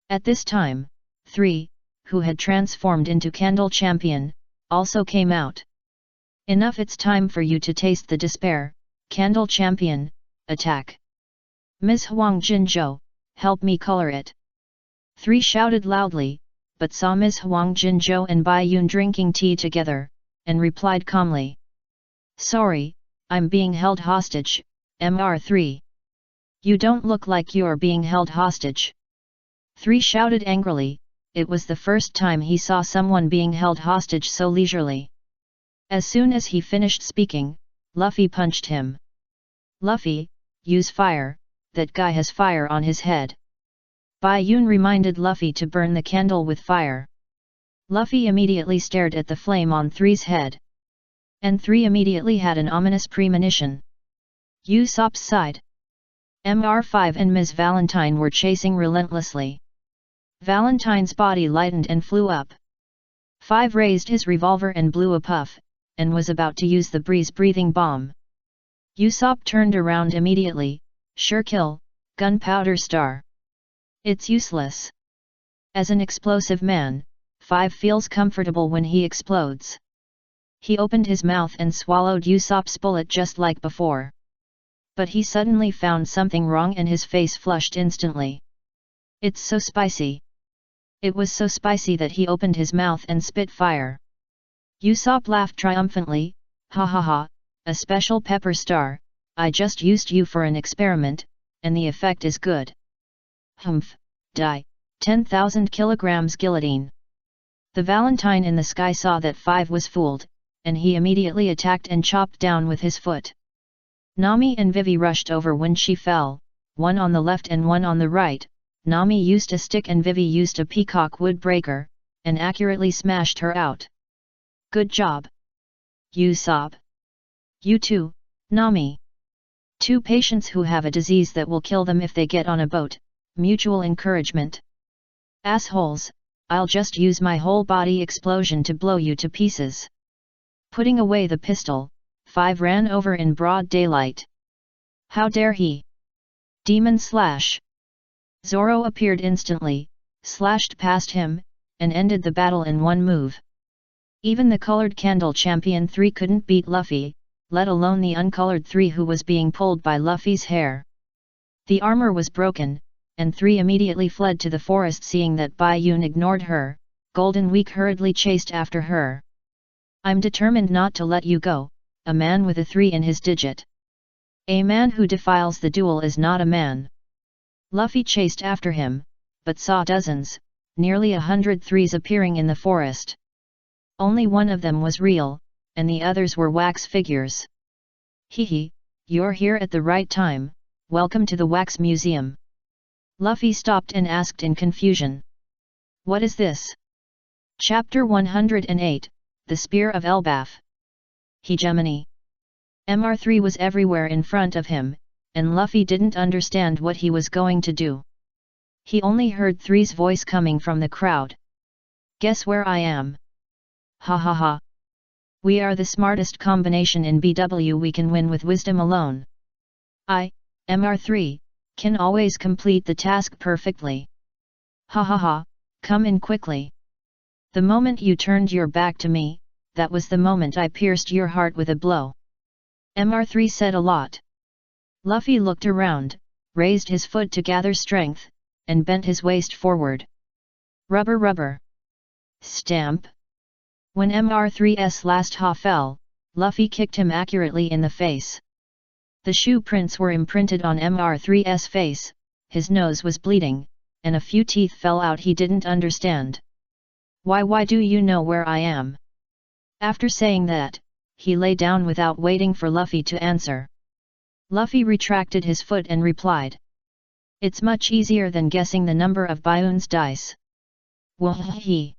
At this time, 3, who had transformed into Candle Champion, also came out. "Enough, it's time for you to taste the despair, Candle Champion, attack. Ms. Huang Jinzhou, help me color it." 3 shouted loudly, but saw Ms. Huang Jinzhou and Bai Yun drinking tea together, and replied calmly. "Sorry, I'm being held hostage, MR3. You don't look like you're being held hostage." 3 shouted angrily, it was the first time he saw someone being held hostage so leisurely. As soon as he finished speaking, Luffy punched him. "Luffy, use fire, that guy has fire on his head." Bai Yun reminded Luffy to burn the candle with fire. Luffy immediately stared at the flame on 3's head. And 3 immediately had an ominous premonition. Usopp's side. MR5 and Ms. Valentine were chasing relentlessly. Valentine's body lightened and flew up. 5 raised his revolver and blew a puff, and was about to use the breeze-breathing bomb. Usopp turned around immediately, "Sure kill, gunpowder star. It's useless." As an explosive man, 5 feels comfortable when he explodes. He opened his mouth and swallowed Usopp's bullet just like before. But he suddenly found something wrong and his face flushed instantly. "It's so spicy." It was so spicy that he opened his mouth and spit fire. Usopp laughed triumphantly, "Ha ha ha, a special pepper star, I just used you for an experiment, and the effect is good." "Humph, die, 10,000 kilograms guillotine." The Valentine in the sky saw that 5 was fooled, and he immediately attacked and chopped down with his foot. Nami and Vivi rushed over when she fell, one on the left and one on the right. Nami used a stick and Vivi used a peacock wood breaker, and accurately smashed her out. "Good job, Usopp. You too, Nami." 2 patients who have a disease that will kill them if they get on a boat, mutual encouragement. "Assholes, I'll just use my whole body explosion to blow you to pieces." Putting away the pistol, 5 ran over in broad daylight. "How dare he! Demon slash!" Zoro appeared instantly, slashed past him, and ended the battle in one move. Even the colored Candle Champion 3 couldn't beat Luffy, let alone the uncolored 3 who was being pulled by Luffy's hair. The armor was broken, and 3 immediately fled to the forest. Seeing that Bai Yun ignored her, Golden Week hurriedly chased after her. I'm determined not to let you go, a man with a 3 in his digit. A man who defiles the duel is not a man. Luffy chased after him, but saw dozens, nearly 100 3s appearing in the forest. Only one of them was real, and the others were wax figures. Hehe, you're here at the right time, welcome to the Wax Museum. Luffy stopped and asked in confusion. What is this? Chapter 108, The Spear of Elbaf. Hegemony. Mr3 was everywhere in front of him, and Luffy didn't understand what he was going to do. He only heard 3's voice coming from the crowd. Guess where I am? Ha ha ha. We are the smartest combination in BW. We can win with wisdom alone. I, Mr3, can always complete the task perfectly. Ha ha ha, come in quickly. The moment you turned your back to me, that was the moment I pierced your heart with a blow. Mr3 said a lot. Luffy looked around, raised his foot to gather strength, and bent his waist forward. Rubber rubber. Stamp. When Mr3's last ha fell, Luffy kicked him accurately in the face. The shoe prints were imprinted on Mr3's face, his nose was bleeding, and a few teeth fell out. He didn't understand. Why do you know where I am? After saying that, he lay down without waiting for Luffy to answer. Luffy retracted his foot and replied. It's much easier than guessing the number of Bayun's dice. Woo-hee.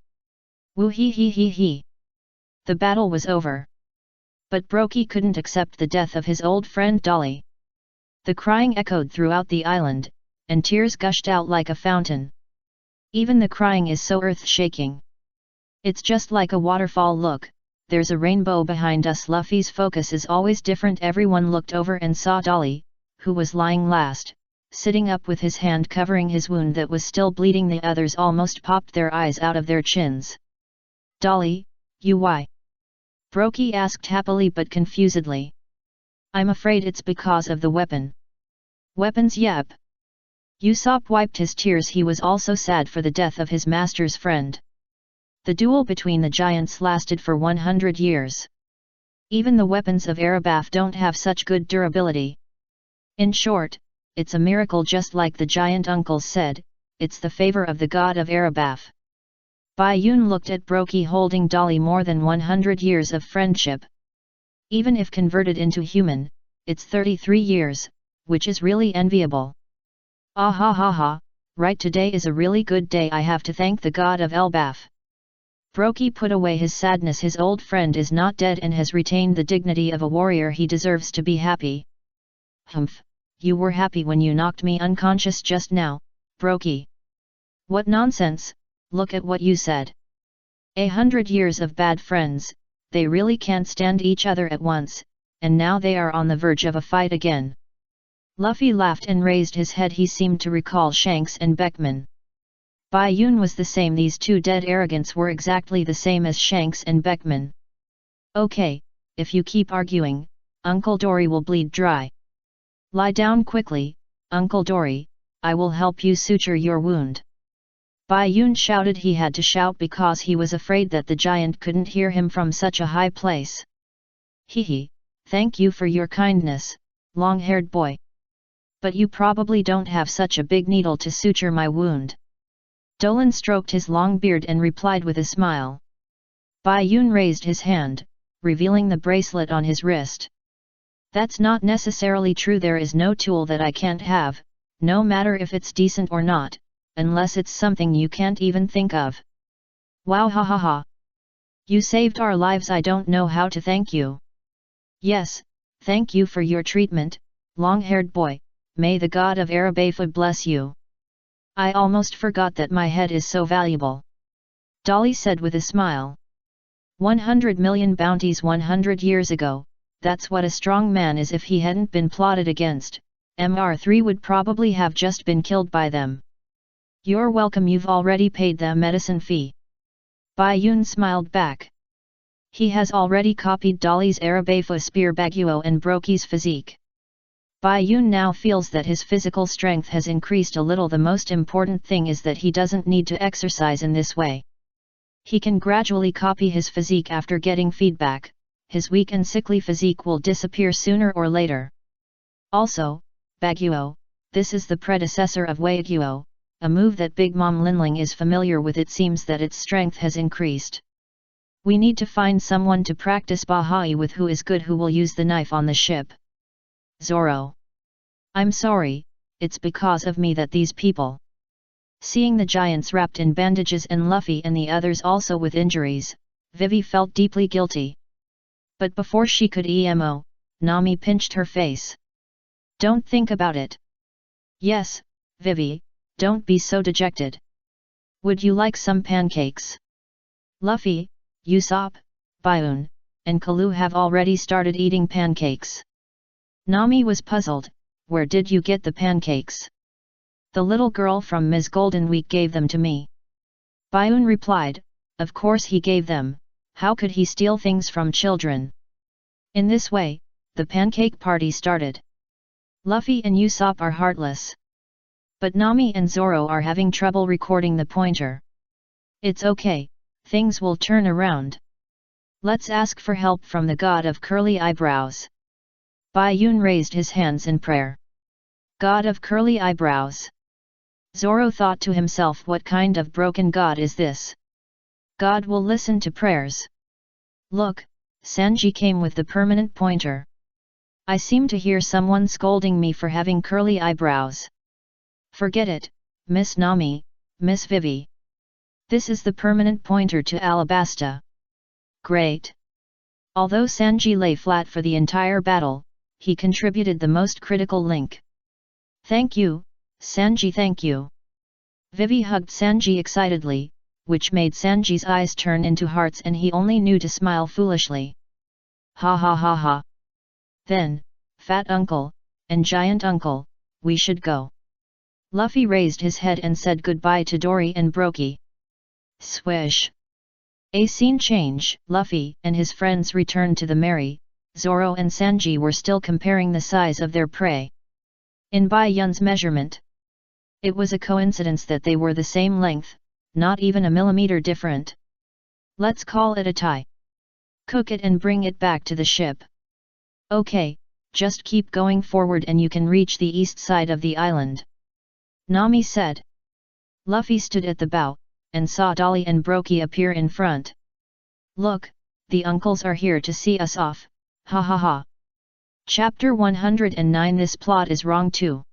Woo-hee-hee-hee-hee. The battle was over. But Brokey couldn't accept the death of his old friend Dolly. The crying echoed throughout the island, and tears gushed out like a fountain. Even the crying is so earth-shaking. It's just like a waterfall. Look, there's a rainbow behind us. Luffy's focus is always different. Everyone looked over and saw Dolly, who was lying last, sitting up with his hand covering his wound that was still bleeding. The others almost popped their eyes out of their chins. Dolly, you why? Brokey asked happily but confusedly. I'm afraid it's because of the weapon. Weapons? Yep. Usopp wiped his tears. He was also sad for the death of his master's friend. The duel between the giants lasted for 100 years. Even the weapons of Erebaf don't have such good durability. In short, it's a miracle. Just like the giant uncles said, it's the favor of the god of Erebaf. Bai Yun looked at Brokey holding Dolly. More than 100 years of friendship. Even if converted into human, it's 33 years, which is really enviable. Ah ha ha ha, right, today is a really good day. I have to thank the god of Elbaf. Brokey put away his sadness. His old friend is not dead and has retained the dignity of a warrior. He deserves to be happy. Humph, you were happy when you knocked me unconscious just now, Brokey. What nonsense, look at what you said. 100 years of bad friends, they really can't stand each other at once, and now they are on the verge of a fight again. Luffy laughed and raised his head. He seemed to recall Shanks and Beckman. Bai Yun was the same. These two dead arrogants were exactly the same as Shanks and Beckman. Okay, if you keep arguing, Uncle Dory will bleed dry. Lie down quickly, Uncle Dory, I will help you suture your wound. Bai Yun shouted. He had to shout because he was afraid that the giant couldn't hear him from such a high place. Hehe, thank you for your kindness, long-haired boy. But you probably don't have such a big needle to suture my wound. Dolan stroked his long beard and replied with a smile. Bai Yun raised his hand, revealing the bracelet on his wrist. That's not necessarily true. There is no tool that I can't have, no matter if it's decent or not, unless it's something you can't even think of. Wow, ha ha ha. You saved our lives. I don't know how to thank you. Yes, thank you for your treatment, long-haired boy, may the god of Erebafa bless you. I almost forgot that my head is so valuable. Dolly said with a smile. 100 million bounties 100 years ago, that's what a strong man is. If he hadn't been plotted against, Mr3 would probably have just been killed by them. You're welcome. You've already paid the medicine fee. Bai Yun smiled back. He has already copied Dolly's Arabefa spear Baguio and Broki's physique. Bai Yun now feels that his physical strength has increased a little. The most important thing is that he doesn't need to exercise in this way. He can gradually copy his physique after getting feedback. His weak and sickly physique will disappear sooner or later. Also, Baguio, this is the predecessor of Wagyu, a move that Big Mom Linling is familiar with. It seems that its strength has increased. We need to find someone to practice Bahai with who is good, who will use the knife on the ship. Zoro. I'm sorry, it's because of me that these people. Seeing the giants wrapped in bandages and Luffy and the others also with injuries, Vivi felt deeply guilty. But before she could emo, Nami pinched her face. Don't think about it. Yes, Vivi, don't be so dejected. Would you like some pancakes? Luffy, Usopp, Baiun, and Kalu have already started eating pancakes. Nami was puzzled. Where did you get the pancakes? The little girl from Ms. Golden Week gave them to me. Baiun replied, of course he gave them, how could he steal things from children? In this way, the pancake party started. Luffy and Usopp are heartless. But Nami and Zoro are having trouble recording the pointer. It's okay, things will turn around. Let's ask for help from the god of curly eyebrows. Bai Yun raised his hands in prayer. God of curly eyebrows. Zoro thought to himself, what kind of broken god is this? God will listen to prayers. Look, Sanji came with the permanent pointer. I seem to hear someone scolding me for having curly eyebrows. Forget it, Miss Nami, Miss Vivi. This is the permanent pointer to Alabasta. Great. Although Sanji lay flat for the entire battle, he contributed the most critical link. Thank you, Sanji, thank you. Vivi hugged Sanji excitedly, which made Sanji's eyes turn into hearts and he only knew to smile foolishly. Ha ha ha ha. Then, Fat Uncle, and Giant Uncle, we should go. Luffy raised his head and said goodbye to Dory and Broki. Swish. A scene change. Luffy and his friends returned to the Mary. Zoro and Sanji were still comparing the size of their prey. In Bai Yun's measurement, it was a coincidence that they were the same length, not even a millimeter different. Let's call it a tie. Cook it and bring it back to the ship. Okay, just keep going forward and you can reach the east side of the island. Nami said. Luffy stood at the bow, and saw Dolly and Broki appear in front. Look, the uncles are here to see us off, ha ha ha. Chapter 109. This plot is wrong too.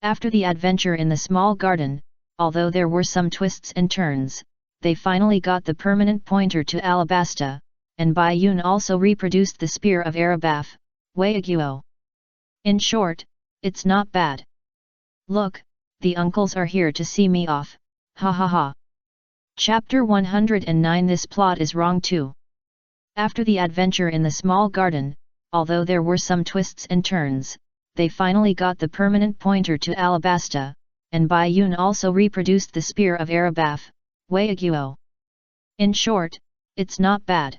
After the adventure in the small garden, although there were some twists and turns, they finally got the permanent pointer to Alabasta, and Bai Yun also reproduced the spear of Arabaf, Wagyu. In short, it's not bad. Look, the uncles are here to see me off, ha ha ha. Chapter 109. This plot is wrong too. After the adventure in the small garden, although there were some twists and turns, they finally got the permanent pointer to Alabasta, and Bai Yun also reproduced the spear of Arabaf, Wagyu. In short, it's not bad.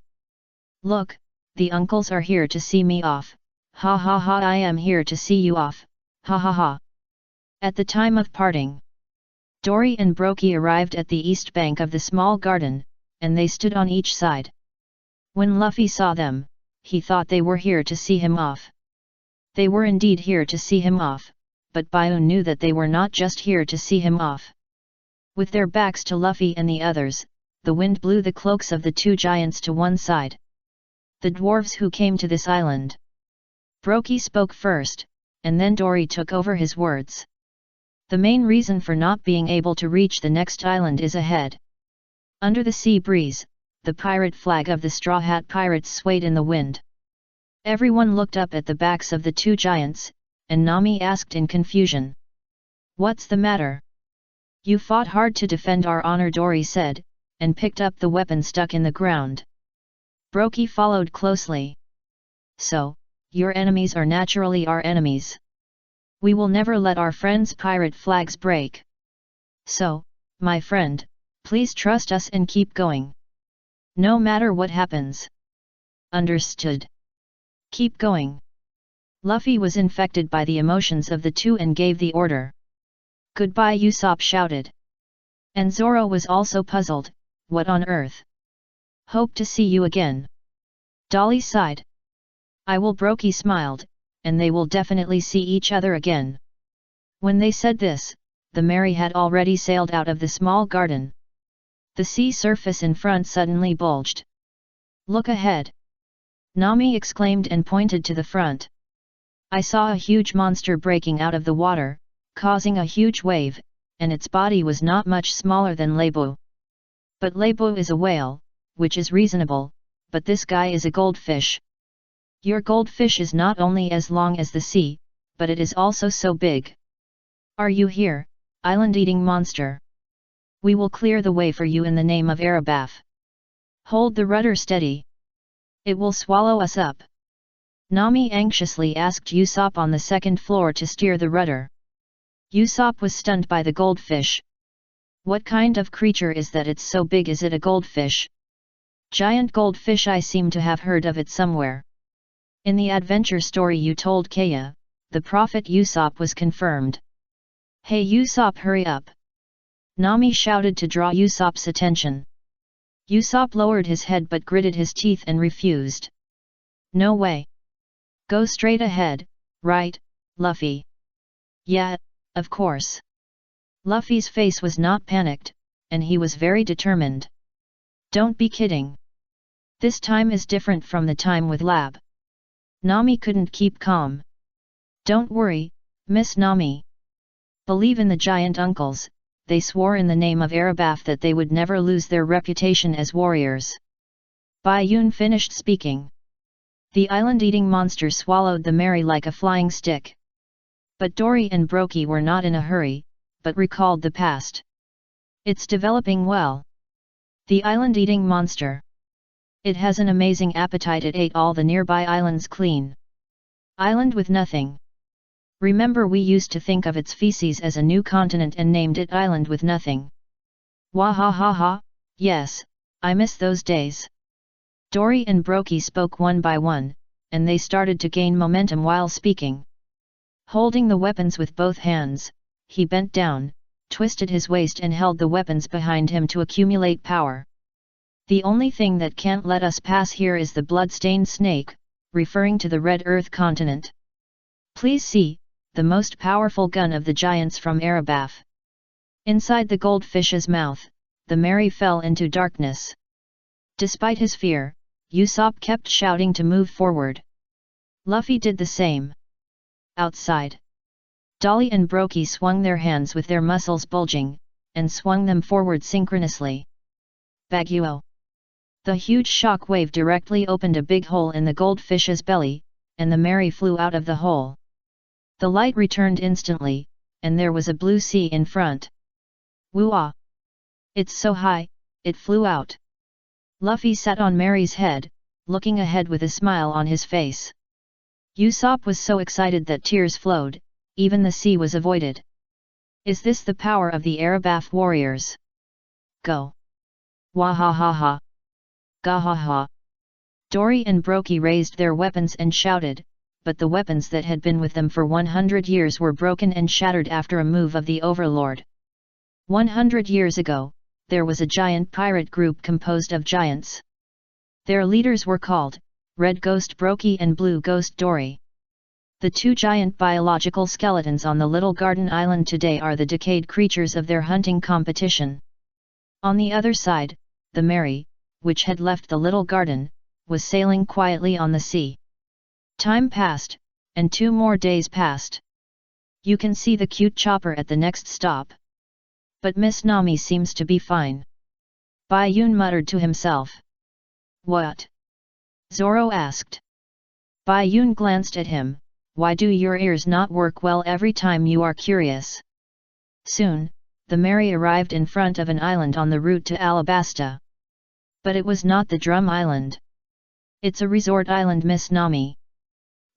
Look, the uncles are here to see me off, ha ha ha. I am here to see you off, ha ha ha. At the time of parting, Dory and Broki arrived at the east bank of the small garden, and they stood on each side. When Luffy saw them, he thought they were here to see him off. They were indeed here to see him off, but Baiun knew that they were not just here to see him off. With their backs to Luffy and the others, the wind blew the cloaks of the two giants to one side. The dwarves who came to this island. Broki spoke first, and then Dory took over his words. The main reason for not being able to reach the next island is ahead. Under the sea breeze, the pirate flag of the Straw Hat Pirates swayed in the wind. Everyone looked up at the backs of the two giants, and Nami asked in confusion. What's the matter? You fought hard to defend our honor, Dory said, and picked up the weapon stuck in the ground. Broki followed closely. So, your enemies are naturally our enemies. We will never let our friends' pirate flags break. So, my friend, please trust us and keep going. No matter what happens. understood. Keep going. Luffy was infected by the emotions of the two and gave the order. Goodbye, Usopp shouted. And Zoro was also puzzled, what on earth? Hope to see you again. Dolly sighed. I will. Brokey smiled, and they will definitely see each other again. When they said this, the Mary had already sailed out of the small garden. The sea surface in front suddenly bulged. Look ahead! Nami exclaimed and pointed to the front. I saw a huge monster breaking out of the water, causing a huge wave, and its body was not much smaller than Lebu. But Lebu is a whale, which is reasonable, but this guy is a goldfish. Your goldfish is not only as long as the sea, but it is also so big. Are you here, island-eating monster? We will clear the way for you in the name of Erebaf. Hold the rudder steady. It will swallow us up. Nami anxiously asked Usopp on the second floor to steer the rudder. Usopp was stunned by the goldfish. What kind of creature is that? It's so big. Is it a goldfish? Giant goldfish. I seem to have heard of it somewhere. In the adventure story you told Kaya, the prophet Usopp was confirmed. Hey Usopp, hurry up! Nami shouted to draw Usopp's attention. Usopp lowered his head but gritted his teeth and refused. No way! Go straight ahead, right, Luffy? Yeah, of course. Luffy's face was not panicked, and he was very determined. Don't be kidding. This time is different from the time with Lab. Nami couldn't keep calm. Don't worry, Miss Nami. Believe in the giant uncles. They swore in the name of Erebaf that they would never lose their reputation as warriors. Bai Yun finished speaking. The island-eating monster swallowed the Mary like a flying stick. But Dory and Brokey were not in a hurry, but recalled the past. It's developing well. The island-eating monster. It has an amazing appetite. It ate all the nearby islands clean. Island with nothing. Remember, we used to think of its feces as a new continent and named it Island with Nothing. Wahahaha, yes, I miss those days. Dory and Brokey spoke one by one, and they started to gain momentum while speaking. Holding the weapons with both hands, he bent down, twisted his waist and held the weapons behind him to accumulate power. The only thing that can't let us pass here is the blood-stained snake, referring to the Red Earth continent. Please see, the most powerful gun of the giants from Erebaf. Inside the goldfish's mouth, the Mary fell into darkness. Despite his fear, Usopp kept shouting to move forward. Luffy did the same. Outside, Dolly and Brokey swung their hands with their muscles bulging, and swung them forward synchronously. Baguio! The huge shock wave directly opened a big hole in the goldfish's belly, and the Mary flew out of the hole. The light returned instantly, and there was a blue sea in front. Woo-ah! It's so high, it flew out. Luffy sat on Mary's head, looking ahead with a smile on his face. Usopp was so excited that tears flowed, even the sea was avoided. Is this the power of the Erebaf warriors? Go! Wahahaha! Gahaha! Dory and Brokey raised their weapons and shouted, but the weapons that had been with them for 100 years were broken and shattered after a move of the Overlord. 100 years ago, there was a giant pirate group composed of giants. Their leaders were called Red Ghost Brokey and Blue Ghost Dory. The two giant biological skeletons on the little garden island today are the decayed creatures of their hunting competition. On the other side, the Mary, which had left the little garden, was sailing quietly on the sea. Time passed, and 2 more days passed. You can see the cute chopper at the next stop. But Miss Nami seems to be fine. Bai Yun muttered to himself. What? Zoro asked. Bai Yun glanced at him. Why do your ears not work well every time you are curious? Soon, the Mary arrived in front of an island on the route to Alabasta. But it was not the Drum Island. It's a resort island, Miss Nami.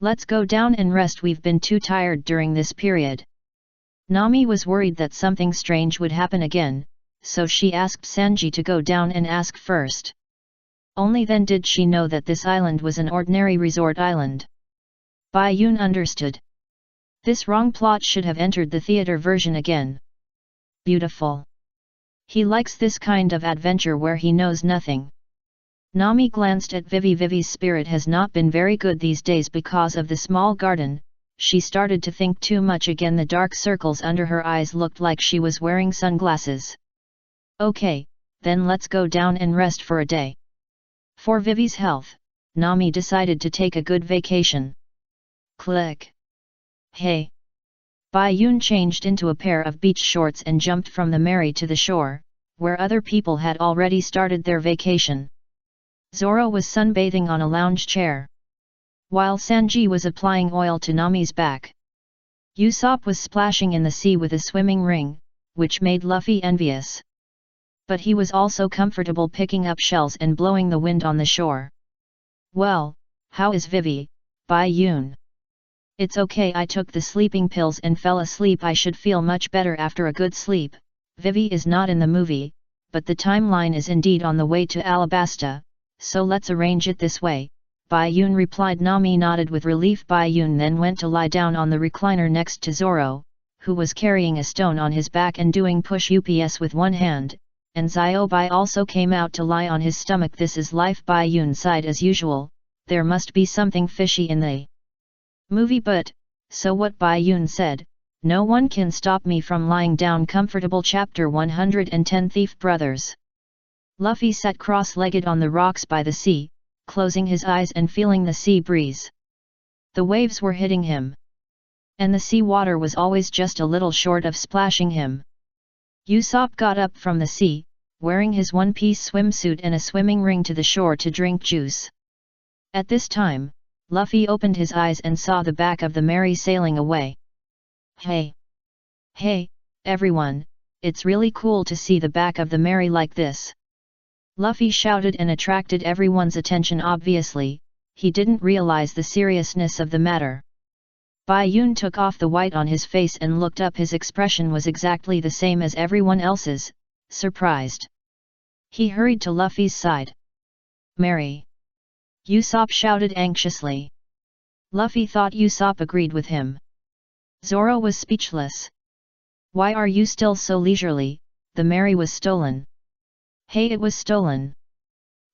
Let's go down and rest, we've been too tired during this period. Nami was worried that something strange would happen again, so she asked Sanji to go down and ask first. Only then did she know that this island was an ordinary resort island. Bai Yun understood. This wrong plot should have entered the theater version again. Beautiful. He likes this kind of adventure where he knows nothing. Nami glanced at Vivi. Vivi's spirit has not been very good these days because of the small garden. She started to think too much again. The dark circles under her eyes looked like she was wearing sunglasses. Okay, then let's go down and rest for a day. For Vivi's health, Nami decided to take a good vacation. Click. Hey. Bai Yun changed into a pair of beach shorts and jumped from the Mary to the shore, where other people had already started their vacation. Zoro was sunbathing on a lounge chair, while Sanji was applying oil to Nami's back. Usopp was splashing in the sea with a swimming ring, which made Luffy envious. But he was also comfortable picking up shells and blowing the wind on the shore. Well, how is Vivi, Bai Yun? It's okay, I took the sleeping pills and fell asleep. I should feel much better after a good sleep. Vivi is not in the movie, but the timeline is indeed on the way to Alabasta, so let's arrange it this way, Bai Yun replied. Nami nodded with relief. Bai Yun then went to lie down on the recliner next to Zoro, who was carrying a stone on his back and doing push-ups with one hand, and Ziobai also came out to lie on his stomach. This is life. Bai Yun sighed as usual. There must be something fishy in the movie, but, so what? Bai Yun said, no one can stop me from lying down comfortable. Chapter 110 Thief Brothers. Luffy sat cross-legged on the rocks by the sea, closing his eyes and feeling the sea breeze. The waves were hitting him, and the sea water was always just a little short of splashing him. Usopp got up from the sea, wearing his one-piece swimsuit and a swimming ring, to the shore to drink juice. At this time, Luffy opened his eyes and saw the back of the Mary sailing away. Hey! Hey, everyone, it's really cool to see the back of the Mary like this. Luffy shouted and attracted everyone's attention. Obviously, he didn't realize the seriousness of the matter. Bai Yun took off the white on his face and looked up. His expression was exactly the same as everyone else's, surprised. He hurried to Luffy's side. Mary! Usopp shouted anxiously. Luffy thought Usopp agreed with him. Zoro was speechless. Why are you still so leisurely? The Mary was stolen. Hey, it was stolen.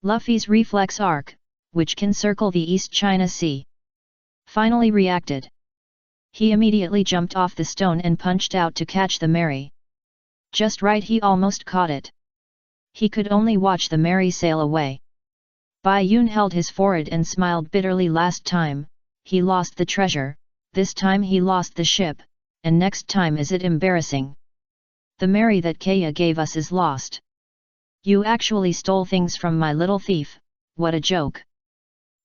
Luffy's reflex arc, which can circle the East China Sea, finally reacted. He immediately jumped off the stone and punched out to catch the Mary. Just right, he almost caught it. He could only watch the Mary sail away. Bai Yun held his forehead and smiled bitterly. Last time, he lost the treasure, this time he lost the ship, and next time is it embarrassing. The Mary that Kaya gave us is lost. You actually stole things from my little thief, what a joke.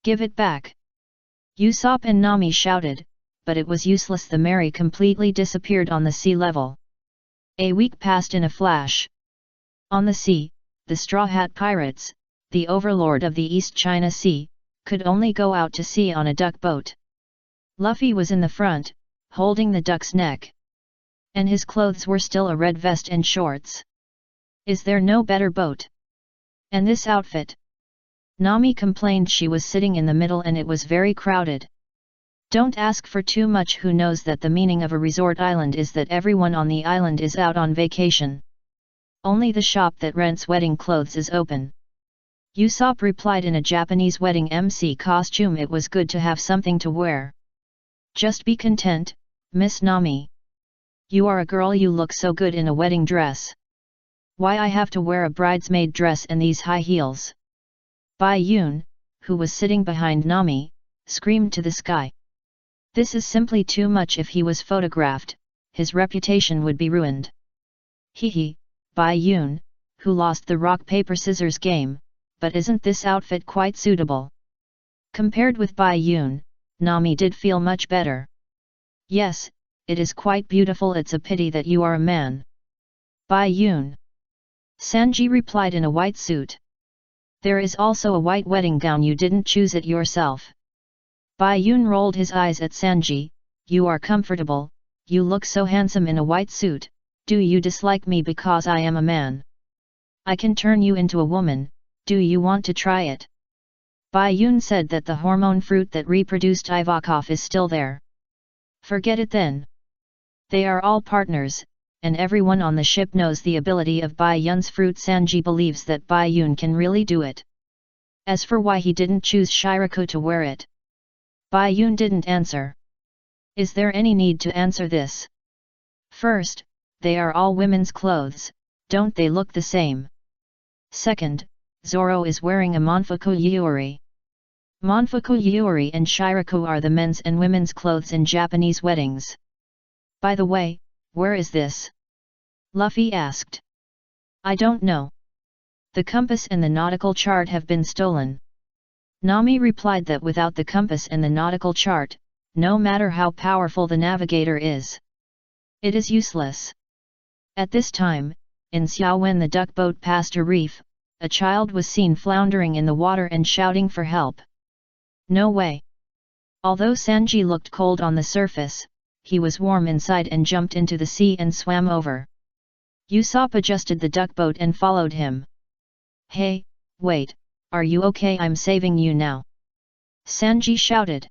Give it back. Usopp and Nami shouted, but it was useless. The Mary completely disappeared on the sea level. A week passed in a flash. On the sea, the Straw Hat Pirates, the overlord of the East China Sea, could only go out to sea on a duck boat. Luffy was in the front, holding the duck's neck. And his clothes were still a red vest and shorts. Is there no better boat? And this outfit? Nami complained. She was sitting in the middle and it was very crowded. Don't ask for too much. Who knows that the meaning of a resort island is that everyone on the island is out on vacation. Only the shop that rents wedding clothes is open. Usopp replied in a Japanese wedding MC costume. It was good to have something to wear. Just be content, Miss Nami. You are a girl, you look so good in a wedding dress. Why I have to wear a bridesmaid dress and these high heels? Bai Yun, who was sitting behind Nami, screamed to the sky. This is simply too much. If he was photographed, his reputation would be ruined. Hehe, Bai Yun, who lost the rock-paper-scissors game, but isn't this outfit quite suitable? Compared with Bai Yun, Nami did feel much better. Yes, it is quite beautiful. It's a pity that you are a man. Bai Yun. Sanji replied in a white suit. There is also a white wedding gown. You didn't choose it yourself. Bai Yun rolled his eyes at Sanji. You are comfortable, you look so handsome in a white suit. Do you dislike me because I am a man? I can turn you into a woman, do you want to try it? Bai Yun said that the hormone fruit that reproduced Ivakov is still there. Forget it then. They are all partners, and everyone on the ship knows the ability of Bai Yun's fruit. Sanji believes that Bai Yun can really do it. As for why he didn't choose Shiraku to wear it, Bai Yun didn't answer. Is there any need to answer this? First, they are all women's clothes, don't they look the same? Second, Zoro is wearing a Monfuku Yuri. Monfuku Yuri and Shiraku are the men's and women's clothes in Japanese weddings. By the way, where is this? Luffy asked. I don't know. The compass and the nautical chart have been stolen. Nami replied that without the compass and the nautical chart, no matter how powerful the navigator is, it is useless. At this time, in Xiao when the duck boat passed a reef, a child was seen floundering in the water and shouting for help. No way. Although Sanji looked cold on the surface, he was warm inside and jumped into the sea and swam over. Usopp adjusted the duck boat and followed him. Hey, wait, are you okay? I'm saving you now. Sanji shouted.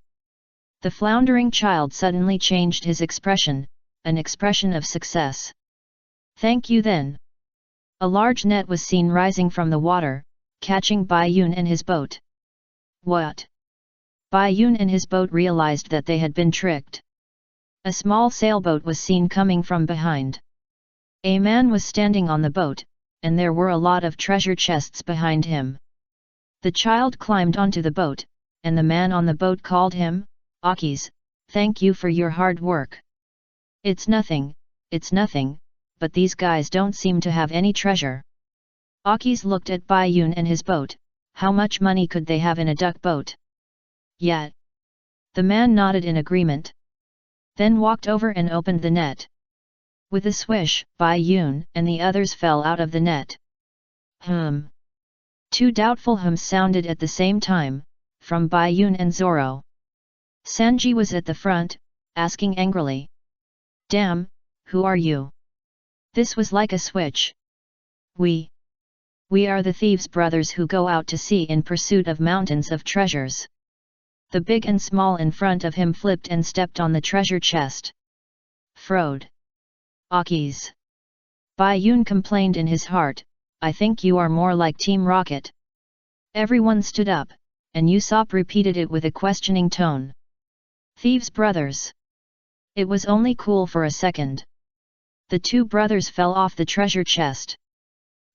The floundering child suddenly changed his expression, an expression of success. Thank you then. A large net was seen rising from the water, catching Bai Yun and his boat. What? Bai Yun and his boat realized that they had been tricked. A small sailboat was seen coming from behind. A man was standing on the boat, and there were a lot of treasure chests behind him. The child climbed onto the boat, and the man on the boat called him, Akis, thank you for your hard work. It's nothing, but these guys don't seem to have any treasure. Akis looked at Bai Yun and his boat. How much money could they have in a duck boat? Yet. The man nodded in agreement. Then walked over and opened the net. With a swish, Bai Yun and the others fell out of the net. Two doubtful hums sounded at the same time, from Bai Yun and Zoro. Sanji was at the front, asking angrily. Damn, who are you? This was like a switch. We are the thieves' brothers who go out to sea in pursuit of mountains of treasures. The big and small in front of him flipped and stepped on the treasure chest. Frode. Akis. Bai Yun complained in his heart, I think you are more like Team Rocket. Everyone stood up, and Usopp repeated it with a questioning tone. Thieves' brothers. It was only cool for a second. The two brothers fell off the treasure chest.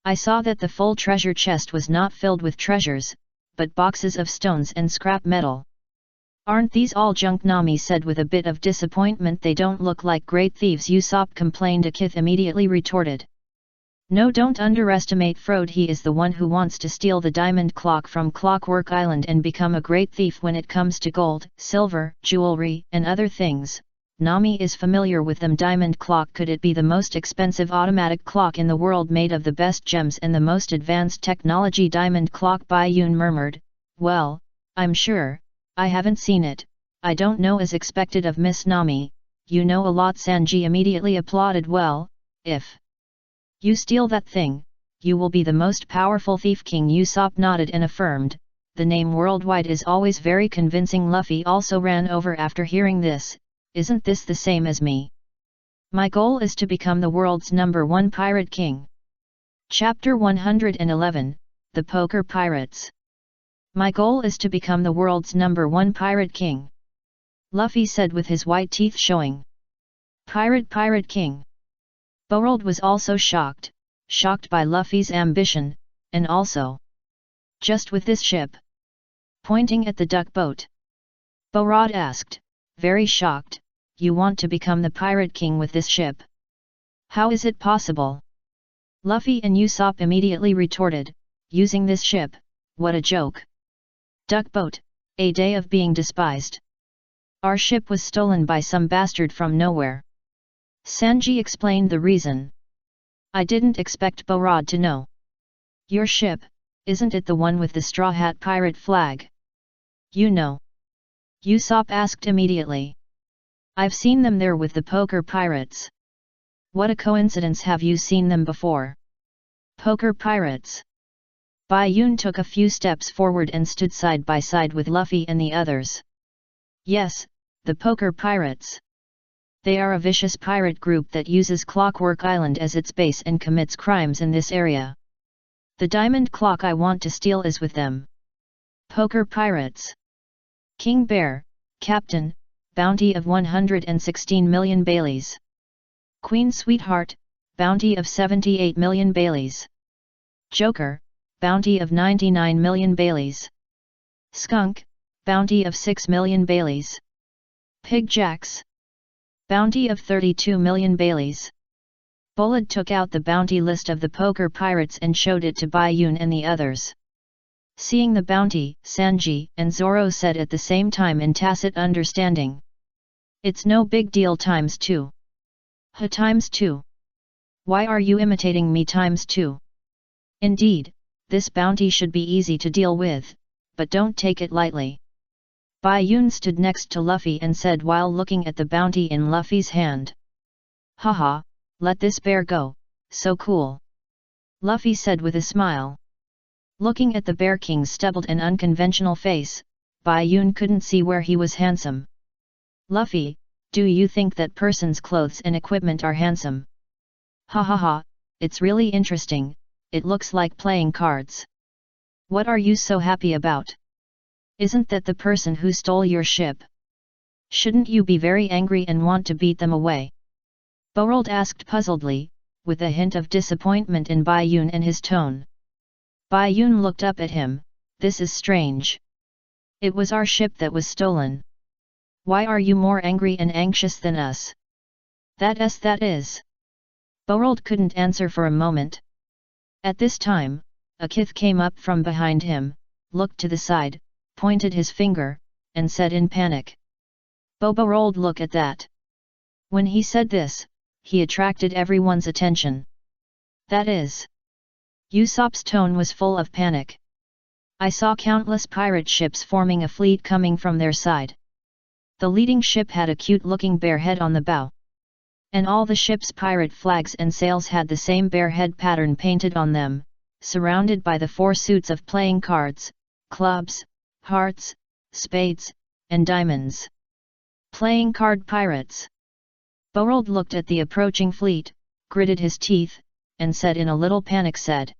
I saw that the full treasure chest was not filled with treasures, but boxes of stones and scrap metal. Aren't these all junk? Nami said with a bit of disappointment. They don't look like great thieves, Usopp complained. Akith immediately retorted. No, don't underestimate Frode. He is the one who wants to steal the diamond clock from Clockwork Island and become a great thief when it comes to gold, silver, jewelry, and other things. Nami is familiar with them. Diamond clock, could it be the most expensive automatic clock in the world made of the best gems and the most advanced technology? Diamond clock, Bai Yun murmured. Well, I'm sure. I haven't seen it, I don't know. As expected of Miss Nami, you know a lot. Sanji immediately applauded. Well, if you steal that thing, you will be the most powerful thief. King Usopp nodded and affirmed, the name worldwide is always very convincing. Luffy also ran over after hearing this. Isn't this the same as me? My goal is to become the world's #1 pirate king. Chapter 111, The Poker Pirates. My goal is to become the world's #1 pirate king. Luffy said with his white teeth showing. Pirate king. Borold was also shocked by Luffy's ambition, and also, just with this ship? Pointing at the duck boat. Borold asked, very shocked, you want to become the pirate king with this ship? How is it possible? Luffy and Usopp immediately retorted, using this ship, what a joke. Duck boat, a day of being despised. Our ship was stolen by some bastard from nowhere. Sanji explained the reason. I didn't expect Borold to know. Your ship, isn't it the one with the straw hat pirate flag? You know. Usopp asked immediately. I've seen them there with the poker pirates. What a coincidence, have you seen them before? Poker pirates. Bai Yun took a few steps forward and stood side by side with Luffy and the others. Yes, the poker pirates. They are a vicious pirate group that uses Clockwork Island as its base and commits crimes in this area. The diamond clock I want to steal is with them. Poker pirates. King Bear, Captain, bounty of 116 million Baileys. Queen Sweetheart, bounty of 78 million Baileys. Joker, bounty of 99 million Baileys. Skunk, bounty of 6 million Baileys. Pig Jacks, bounty of 32 million Baileys. Bullard took out the bounty list of the poker pirates and showed it to Bai Yun and the others. Seeing the bounty, Sanji and Zoro said at the same time in tacit understanding. It's no big deal times 2. Ha times 2. Why are you imitating me times 2? Indeed, this bounty should be easy to deal with, but don't take it lightly. Bai Yun stood next to Luffy and said while looking at the bounty in Luffy's hand. Haha, let this bear go, so cool. Luffy said with a smile. Looking at the Bear King's stubbled and unconventional face, Bai Yun couldn't see where he was handsome. Luffy, do you think that person's clothes and equipment are handsome? Ha ha ha, it's really interesting, it looks like playing cards. What are you so happy about? Isn't that the person who stole your ship? Shouldn't you be very angry and want to beat them away? Borold asked puzzledly, with a hint of disappointment in Bai Yun and his tone. Bai Yun looked up at him, this is strange. It was our ship that was stolen. Why are you more angry and anxious than us? That is. Borold couldn't answer for a moment. At this time, a kith came up from behind him, looked to the side, pointed his finger, and said in panic. Borold, look at that. When he said this, he attracted everyone's attention. That is. Usopp's tone was full of panic. I saw countless pirate ships forming a fleet coming from their side. The leading ship had a cute-looking bear head on the bow. And all the ship's pirate flags and sails had the same bear head pattern painted on them, surrounded by the 4 suits of playing cards, clubs, hearts, spades, and diamonds. Playing card pirates. Borold looked at the approaching fleet, gritted his teeth, and said in a little panic said.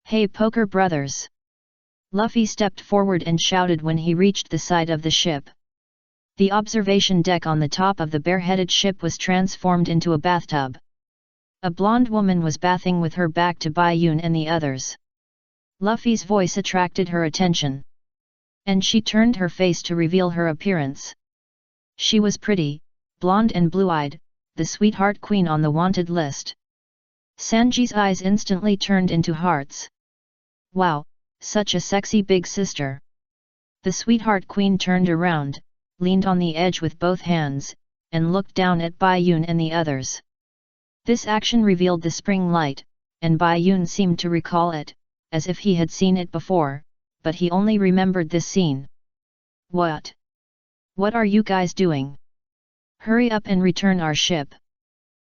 Hey poker brothers! Luffy stepped forward and shouted when he reached the side of the ship. The observation deck on the top of the bare-headed ship was transformed into a bathtub. A blonde woman was bathing with her back to Bai Yun and the others. Luffy's voice attracted her attention. And she turned her face to reveal her appearance. She was pretty, blonde and blue-eyed, the sweetheart queen on the wanted list. Sanji's eyes instantly turned into hearts. Wow, such a sexy big sister. The sweetheart queen turned around, leaned on the edge with both hands, and looked down at Bai Yun and the others. This action revealed the spring light, and Bai Yun seemed to recall it, as if he had seen it before, but he only remembered this scene. What? What are you guys doing? Hurry up and return our ship!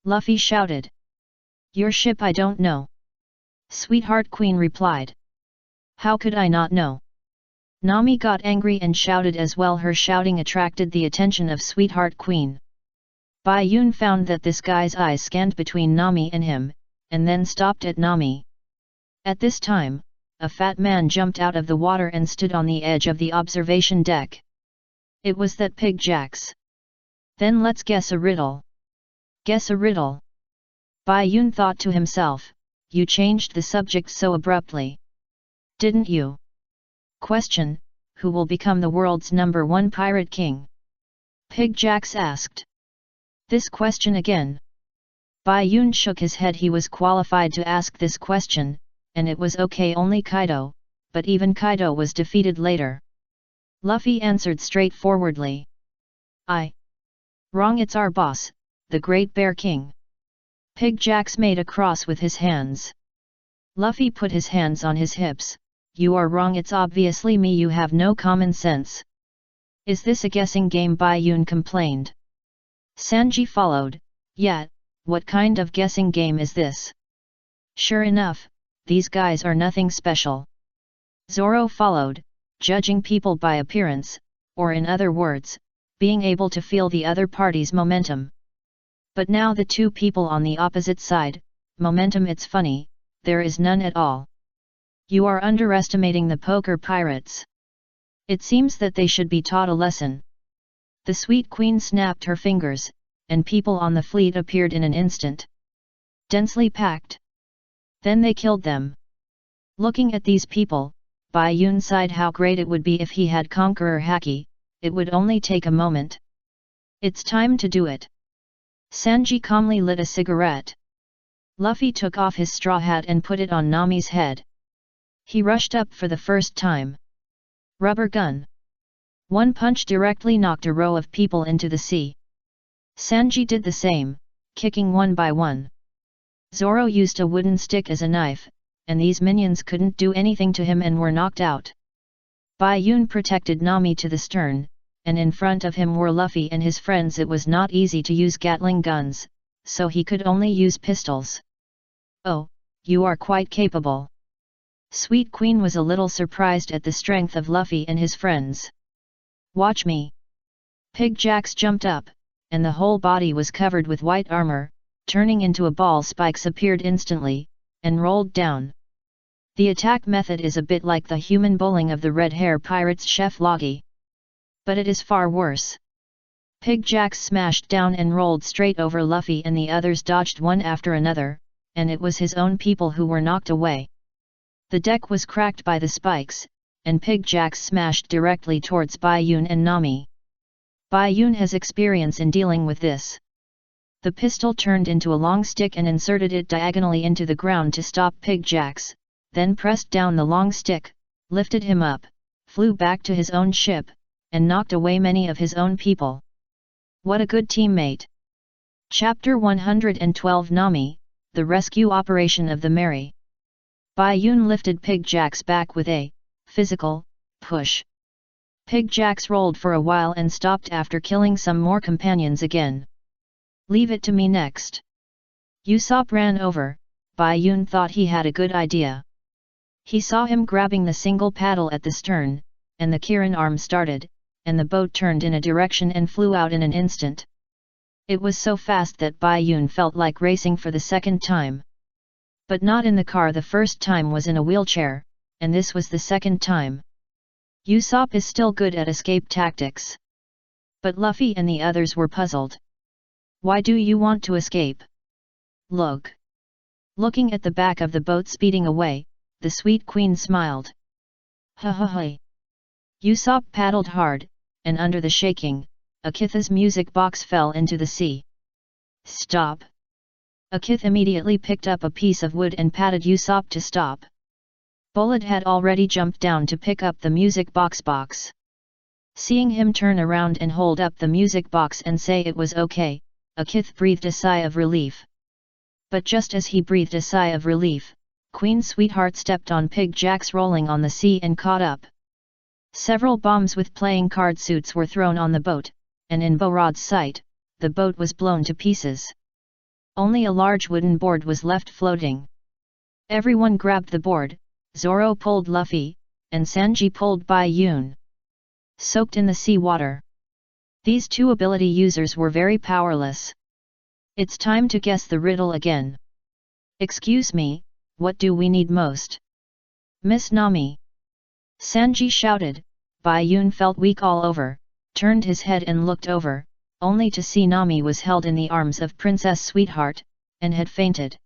Luffy shouted. Your ship I don't know. Sweetheart Queen replied. How could I not know? Nami got angry and shouted as well. Her shouting attracted the attention of Sweetheart Queen. Bai Yun found that this guy's eyes scanned between Nami and him, and then stopped at Nami. At this time, a fat man jumped out of the water and stood on the edge of the observation deck. It was that pig Jax. Then let's guess a riddle. Guess a riddle. Bai Yun thought to himself, you changed the subject so abruptly. Didn't you? Question, who will become the world's #1 pirate king? Pig Jax asked. This question again. Bai Yun shook his head. He was qualified to ask this question, and it was okay only Kaido, but even Kaido was defeated later. Luffy answered straightforwardly. Wrong, it's our boss, the Great Bear King. Pig Jax made a cross with his hands. Luffy put his hands on his hips. You are wrong, it's obviously me, you have no common sense. Is this a guessing game? Bai Yun complained. Sanji followed, yeah, what kind of guessing game is this? Sure enough, these guys are nothing special. Zoro followed, judging people by appearance, or in other words, being able to feel the other party's momentum. But now the two people on the opposite side, momentum, it's funny, there is none at all. You are underestimating the poker pirates. It seems that they should be taught a lesson. The sweet queen snapped her fingers, and people on the fleet appeared in an instant. Densely packed. Then they killed them. Looking at these people, Bai Yun sighed how great it would be if he had Conqueror Haki. It would only take a moment. It's time to do it. Sanji calmly lit a cigarette. Luffy took off his straw hat and put it on Nami's head. He rushed up for the first time. Rubber gun. One punch directly knocked a row of people into the sea. Sanji did the same, kicking one by one. Zoro used a wooden stick as a knife, and these minions couldn't do anything to him and were knocked out. Bai Yun protected Nami to the stern, and in front of him were Luffy and his friends. It was not easy to use Gatling guns, so he could only use pistols. Oh, you are quite capable. Sweet Queen was a little surprised at the strength of Luffy and his friends. Watch me. Pig Jacks jumped up, and the whole body was covered with white armor, turning into a ball. Spikes appeared instantly, and rolled down. The attack method is a bit like the human bowling of the red hair pirates Chef Logi. But it is far worse. Pig Jacks smashed down and rolled straight over Luffy, and the others dodged one after another, and it was his own people who were knocked away. The deck was cracked by the spikes, and Pig Jacks smashed directly towards Bai Yun and Nami. Bai Yun has experience in dealing with this. The pistol turned into a long stick and inserted it diagonally into the ground to stop Pig Jacks, then pressed down the long stick, lifted him up, flew back to his own ship, and knocked away many of his own people. What a good teammate! Chapter 112 Nami, the Rescue Operation of the Mary. Bai Yun lifted Pig Jacks back with a physical push. Pig Jacks rolled for a while and stopped after killing some more companions again. Leave it to me next. Usopp ran over. Bai Yun thought he had a good idea. He saw him grabbing the single paddle at the stern, and the Kirin arm started, and the boat turned in a direction and flew out in an instant. It was so fast that Bai Yun felt like racing for the second time. But not in the car. The first time was in a wheelchair, and this was the second time. Usopp is still good at escape tactics. But Luffy and the others were puzzled. Why do you want to escape? Look. Looking at the back of the boat speeding away, the sweet queen smiled. Ha ha ha. Usopp paddled hard, and under the shaking, Akitha's music box fell into the sea. Stop. Akith immediately picked up a piece of wood and patted Usopp to stop. Bullet had already jumped down to pick up the music box. Seeing him turn around and hold up the music box and say it was okay, Akith breathed a sigh of relief. But just as he breathed a sigh of relief, Queen Sweetheart stepped on Pig Jacks rolling on the sea and caught up. Several bombs with playing card suits were thrown on the boat, and in Borod's sight, the boat was blown to pieces. Only a large wooden board was left floating. Everyone grabbed the board. Zoro pulled Luffy, and Sanji pulled Bai Yun. Soaked in the sea water. These two ability users were very powerless. It's time to guess the riddle again. Excuse me, what do we need most? Miss Nami. Sanji shouted. Bai Yun felt weak all over, turned his head and looked over, only to see Nami was held in the arms of Princess Sweetheart, and had fainted.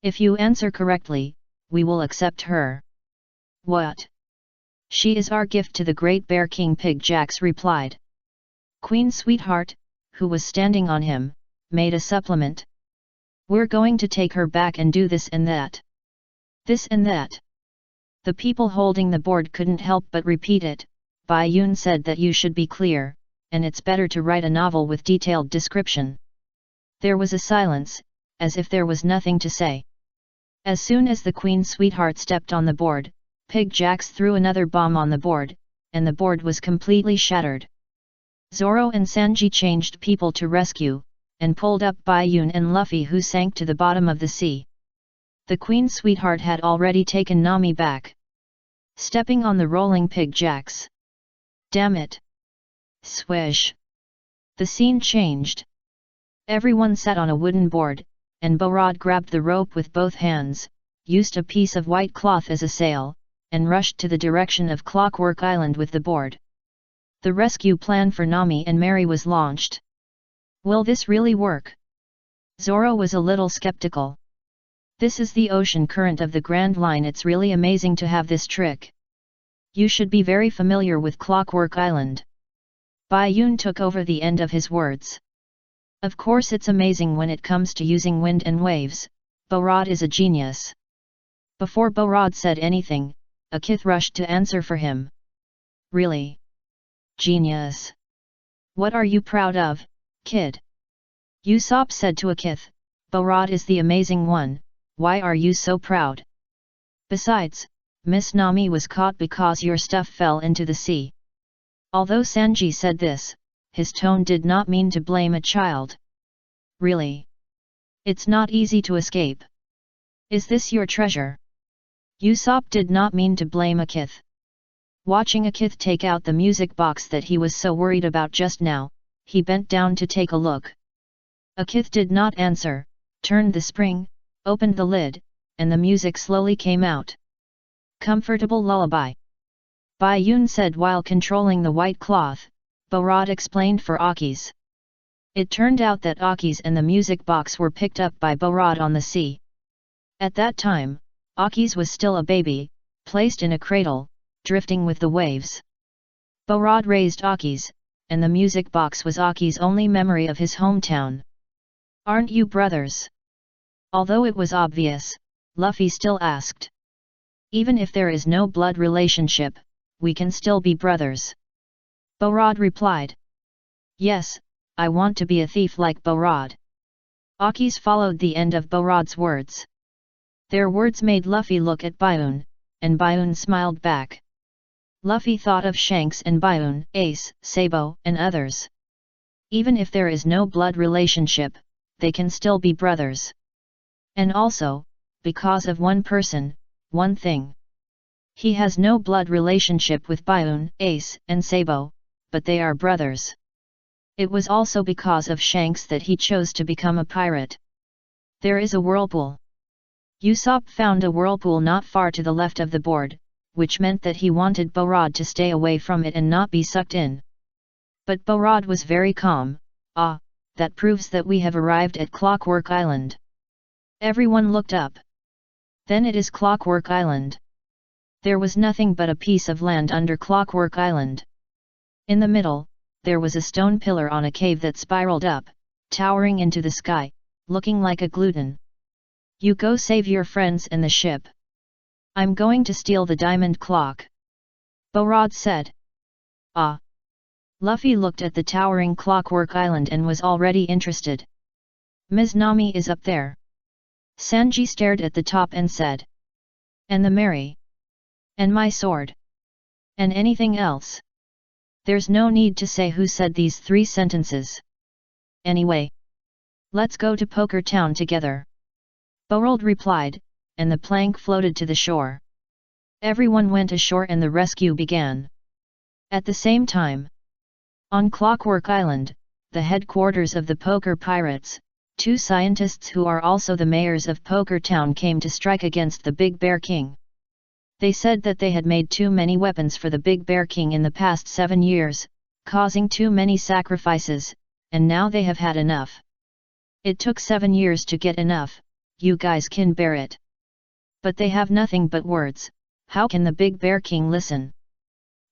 If you answer correctly, we will accept her. What? She is our gift to the Great Bear King. Pig Jacks replied. Queen Sweetheart, who was standing on him, made a supplement. We're going to take her back and do this and that. This and that. The people holding the board couldn't help but repeat it. Bai Yun said that you should be clear, and it's better to write a novel with detailed description. There was a silence, as if there was nothing to say. As soon as the Queen Sweetheart stepped on the board, Pig Jacks threw another bomb on the board, and the board was completely shattered. Zoro and Sanji changed people to rescue, and pulled up Bai Yun and Luffy, who sank to the bottom of the sea. The Queen Sweetheart had already taken Nami back. stepping on the rolling pig jacks. Damn it! Swish! The scene changed. Everyone sat on a wooden board, and Borod grabbed the rope with both hands, used a piece of white cloth as a sail, and rushed to the direction of Clockwork Island with the board. The rescue plan for Nami and Mary was launched. Will this really work? Zoro was a little skeptical. This is the ocean current of the Grand Line. It's really amazing to have this trick. You should be very familiar with Clockwork Island. Bayun took over the end of his words. Of course it's amazing when it comes to using wind and waves. Borod is a genius. Before Borod said anything, Akith rushed to answer for him. Really? Genius. What are you proud of, kid? Usopp said to Akith, Borod is the amazing one, why are you so proud? Besides, Miss Nami was caught because your stuff fell into the sea. Although Sanji said this, his tone did not mean to blame a child. Really? It's not easy to escape. Is this your treasure? Usopp did not mean to blame Akith. Watching Akith take out the music box that he was so worried about just now, he bent down to take a look. Akith did not answer, turned the spring, opened the lid, and the music slowly came out. Comfortable lullaby. Bayun said while controlling the white cloth. Borod explained for Aki's. It turned out that Aki's and the music box were picked up by Borod on the sea. At that time, Aki's was still a baby, placed in a cradle, drifting with the waves. Borod raised Aki's, and the music box was Aki's only memory of his hometown. Aren't you brothers? Although it was obvious, Luffy still asked. Even if there is no blood relationship, we can still be brothers. Borod replied. Yes, I want to be a thief like Borod. Aki's followed the end of Borod's words. Their words made Luffy look at Bayun, and Bayun smiled back. Luffy thought of Shanks and Bayun, Ace, Sabo, and others. Even if there is no blood relationship, they can still be brothers. And also, because of one person, one thing. He has no blood relationship with Bayun, Ace, and Sabo, but they are brothers. It was also because of Shanks that he chose to become a pirate. There is a whirlpool. Usopp found a whirlpool not far to the left of the board, which meant that he wanted Borod to stay away from it and not be sucked in. But Borod was very calm. Ah, that proves that we have arrived at Clockwork Island. Everyone looked up. Then it is Clockwork Island. There was nothing but a piece of land under Clockwork Island. In the middle, there was a stone pillar on a cave that spiraled up, towering into the sky, looking like a gluten. You go save your friends and the ship. I'm going to steal the diamond clock. Borod said. Ah. Luffy looked at the towering Clockwork Island and was already interested. Ms. Nami is up there. Sanji stared at the top and said. And the Mary. And my sword. And anything else. There's no need to say who said these 3 sentences. Anyway. Let's go to Poker Town together. Borod replied, and the plank floated to the shore. Everyone went ashore and the rescue began. At the same time. On Clockwork Island, the headquarters of the Poker Pirates, 2 scientists who are also the mayors of Poker Town came to strike against the Big Bear King. They said that they had made too many weapons for the Big Bear King in the past 7 years, causing too many sacrifices, and now they have had enough. It took 7 years to get enough, you guys can bear it. But they have nothing but words, how can the Big Bear King listen?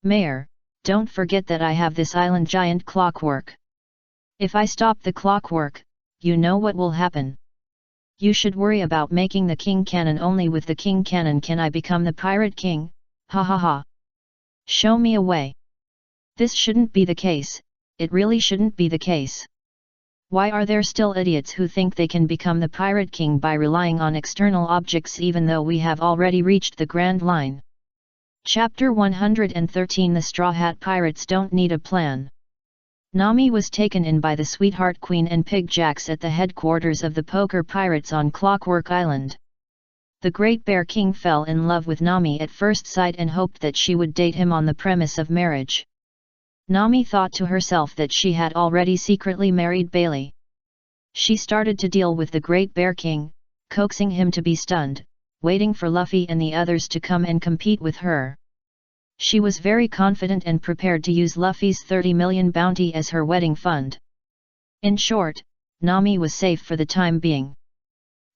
Mayor, don't forget that I have this island giant clockwork. If I stop the clockwork, you know what will happen. You should worry about making the king cannon. Only with the king cannon can I become the pirate king, ha ha ha. Show me a way. This shouldn't be the case, it really shouldn't be the case. Why are there still idiots who think they can become the pirate king by relying on external objects even though we have already reached the Grand Line? Chapter 113 The Straw Hat Pirates don't need a plan. Nami was taken in by the Sweetheart Queen and Pig Jacks at the headquarters of the Poker Pirates on Clockwork Island. The Great Bear King fell in love with Nami at first sight and hoped that she would date him on the premise of marriage. Nami thought to herself that she had already secretly married Bailey. She started to deal with the Great Bear King, coaxing him to be stunned, waiting for Luffy and the others to come and compete with her. She was very confident and prepared to use Luffy's 30 million bounty as her wedding fund. In short, Nami was safe for the time being.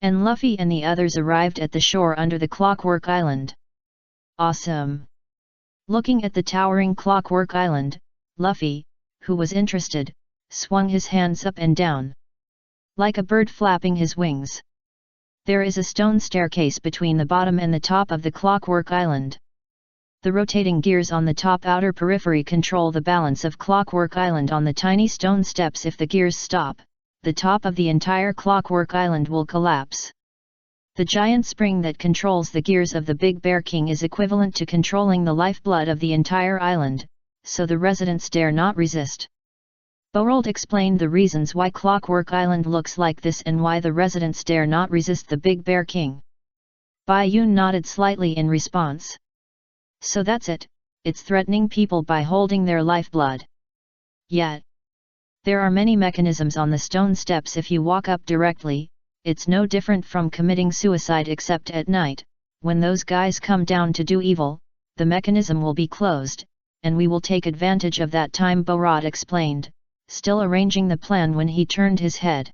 And Luffy and the others arrived at the shore under the Clockwork Island. Awesome! Looking at the towering Clockwork Island, Luffy, who was interested, swung his hands up and down. Like a bird flapping his wings. There is a stone staircase between the bottom and the top of the Clockwork Island. The rotating gears on the top outer periphery control the balance of Clockwork Island on the tiny stone steps. If the gears stop, the top of the entire Clockwork Island will collapse. The giant spring that controls the gears of the Big Bear King is equivalent to controlling the lifeblood of the entire island, so the residents dare not resist. Borold explained the reasons why Clockwork Island looks like this and why the residents dare not resist the Big Bear King. Bai Yun nodded slightly in response. So that's it, it's threatening people by holding their lifeblood. Yet, there are many mechanisms on the stone steps. If you walk up directly, it's no different from committing suicide except at night. When those guys come down to do evil, the mechanism will be closed, and we will take advantage of that time, Borod explained, still arranging the plan when he turned his head.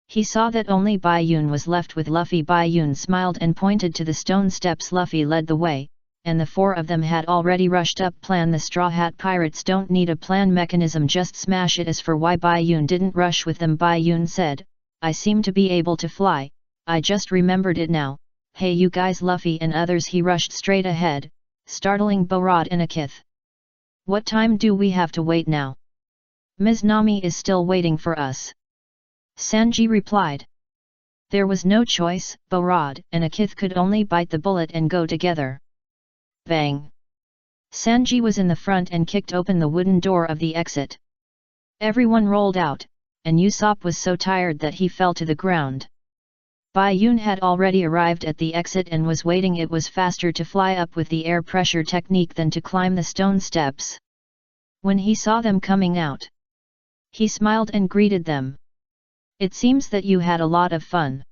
He saw that only Bai Yun was left with Luffy. Bai Yun smiled and pointed to the stone steps. Luffy led the way, and the four of them had already rushed up. Plan. The Straw Hat Pirates don't need a plan mechanism, just smash it. As for why Bai Yun didn't rush with them, Bai Yun said, I seem to be able to fly, I just remembered it now. Hey you guys, Luffy and others. He rushed straight ahead, startling Borod and Akith. What time do we have to wait now? Ms. Nami is still waiting for us. Sanji replied. There was no choice. Borod and Akith could only bite the bullet and go together. Bang! Sanji was in the front and kicked open the wooden door of the exit. Everyone rolled out, and Usopp was so tired that he fell to the ground. Bai Yun had already arrived at the exit and was waiting. It was faster to fly up with the air pressure technique than to climb the stone steps. When he saw them coming out, he smiled and greeted them. It seems that you had a lot of fun.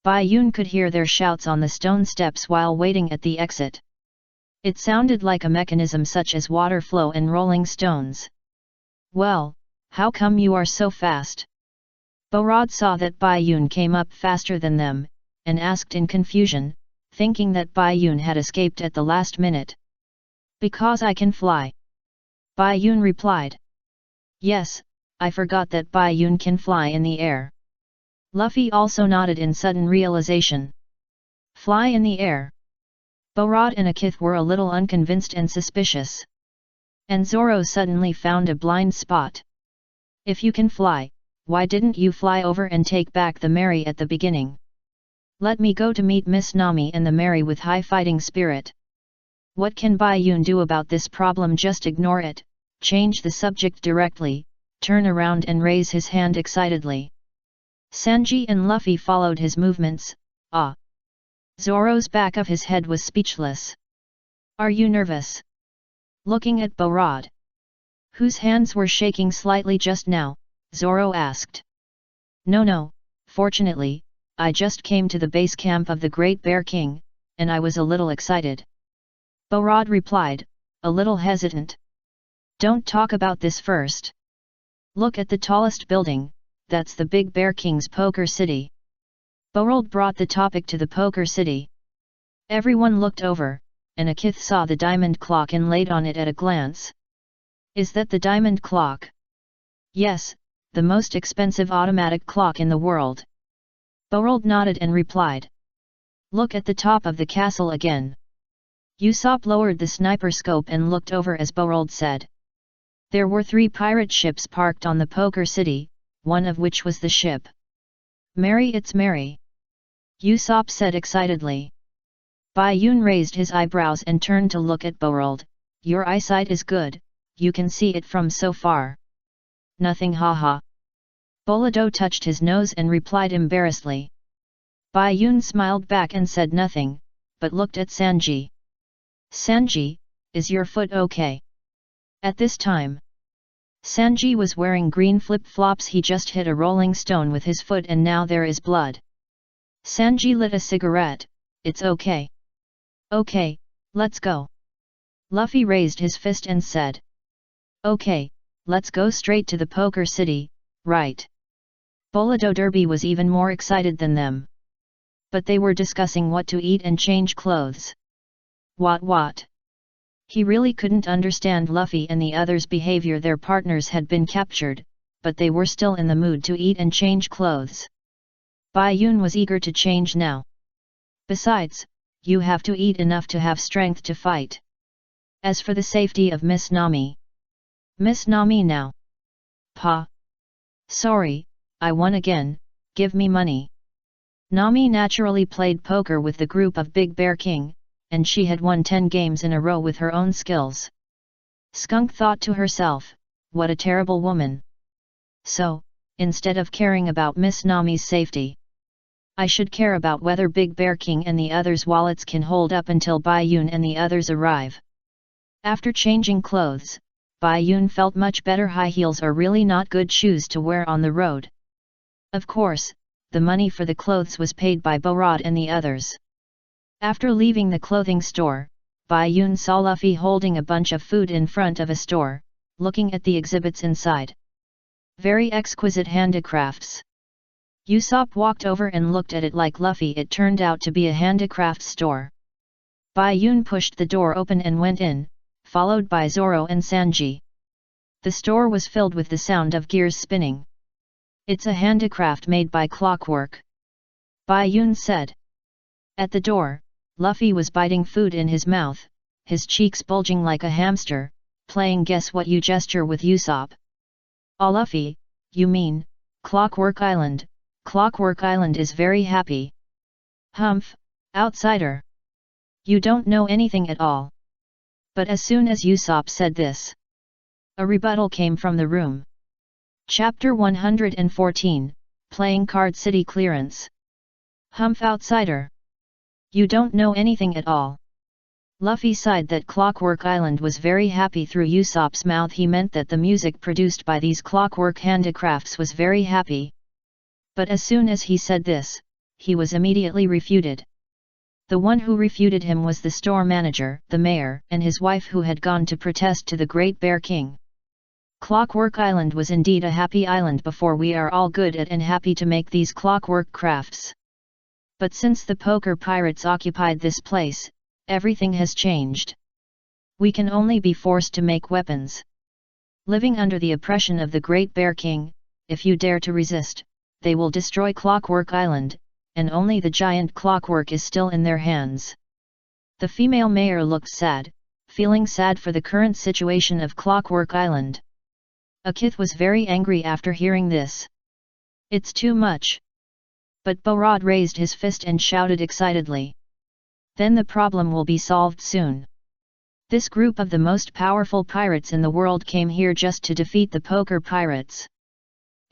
Bai Yun could hear their shouts on the stone steps while waiting at the exit. It sounded like a mechanism such as water flow and rolling stones. Well, how come you are so fast? Borod saw that Bai Yun came up faster than them, and asked in confusion, thinking that Bai Yun had escaped at the last minute. Because I can fly. Bai Yun replied. Yes, I forgot that Bai Yun can fly in the air. Luffy also nodded in sudden realization. Fly in the air. Borod and Akith were a little unconvinced and suspicious. And Zoro suddenly found a blind spot. If you can fly, why didn't you fly over and take back the Mary at the beginning? Let me go to meet Miss Nami and the Mary with high fighting spirit. What can Bai Yun do about this problem? Just ignore it, change the subject directly, turn around and raise his hand excitedly. Sanji and Luffy followed his movements. Ah! Zoro's back of his head was speechless. Are you nervous? Looking at Borod, whose hands were shaking slightly just now, Zoro asked. No, fortunately, I just came to the base camp of the Great Bear King, and I was a little excited. Borod replied, a little hesitant. Don't talk about this first. Look at the tallest building, that's the Big Bear King's Poker City. Borold brought the topic to the Poker City. Everyone looked over, and Akith saw the diamond clock inlaid on it at a glance. Is that the diamond clock? Yes, the most expensive automatic clock in the world. Borold nodded and replied. Look at the top of the castle again. Usopp lowered the sniper scope and looked over as Borold said. There were 3 pirate ships parked on the Poker City, one of which was the ship. Mary, it's Mary. Usopp said excitedly. Bai Yun raised his eyebrows and turned to look at Borold. Your eyesight is good, you can see it from so far. Nothing, haha. Bolado touched his nose and replied embarrassedly. Bai Yun smiled back and said nothing, but looked at Sanji. Sanji, is your foot okay? At this time, Sanji was wearing green flip-flops. He just hit a rolling stone with his foot and now there is blood. Sanji lit a cigarette. It's okay. Okay, let's go. Luffy raised his fist and said. Okay, let's go straight to the Poker City, right? Bolado Derby was even more excited than them. But they were discussing what to eat and change clothes. What? He really couldn't understand Luffy and the others' behavior. Their partners had been captured, but they were still in the mood to eat and change clothes. Bai Yun was eager to change now. Besides, you have to eat enough to have strength to fight. As for the safety of Miss Nami. Miss Nami now. Pa. Sorry, I won again, give me money. Nami naturally played poker with the group of Big Bear King, and she had won 10 games in a row with her own skills. Skunk thought to herself, what a terrible woman. So, instead of caring about Miss Nami's safety, I should care about whether Big Bear King and the others' wallets can hold up until Bai Yun and the others arrive. After changing clothes, Bai Yun felt much better. High heels are really not good shoes to wear on the road. Of course, the money for the clothes was paid by Borod and the others. After leaving the clothing store, Bai Yun saw Luffy holding a bunch of food in front of a store, looking at the exhibits inside. Very exquisite handicrafts. Usopp walked over and looked at it like Luffy. It turned out to be a handicraft store. Bai Yun pushed the door open and went in, followed by Zoro and Sanji. The store was filled with the sound of gears spinning. It's a handicraft made by clockwork. Bai Yun said. At the door, Luffy was biting food in his mouth, his cheeks bulging like a hamster, playing guess what you gesture with Usopp. Ah, Luffy, you mean, Clockwork Island. Clockwork Island is very happy. Humph, outsider. You don't know anything at all. But as soon as Usopp said this, a rebuttal came from the room. Chapter 114, Playing Card City Clearance. Humph, outsider. You don't know anything at all. Luffy sighed that Clockwork Island was very happy. Through Usopp's mouth he meant that the music produced by these clockwork handicrafts was very happy. But as soon as he said this, he was immediately refuted. The one who refuted him was the store manager, the mayor, and his wife, who had gone to protest to the Great Bear King. Clockwork Island was indeed a happy island before. We are all good at and happy to make these clockwork crafts. But since the poker pirates occupied this place, everything has changed. We can only be forced to make weapons. Living under the oppression of the Great Bear King, if you dare to resist, they will destroy Clockwork Island, and only the giant clockwork is still in their hands. The female mayor looked sad, feeling sad for the current situation of Clockwork Island. Akith was very angry after hearing this. It's too much. But Borod raised his fist and shouted excitedly. Then the problem will be solved soon. This group of the most powerful pirates in the world came here just to defeat the poker pirates.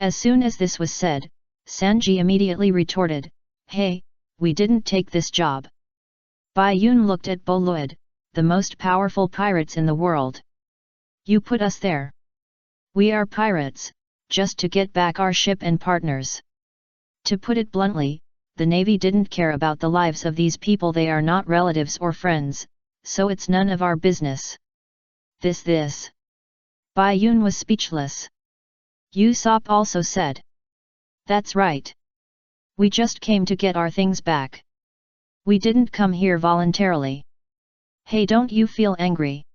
As soon as this was said, Sanji immediately retorted, Hey, we didn't take this job. Bai Yun looked at Boluid, the most powerful pirates in the world. You put us there. We are pirates, just to get back our ship and partners. To put it bluntly, the Navy didn't care about the lives of these people. They are not relatives or friends, so it's none of our business. This. Bai Yun was speechless. Usopp also said. That's right. We just came to get our things back. We didn't come here voluntarily. Hey, don't you feel angry?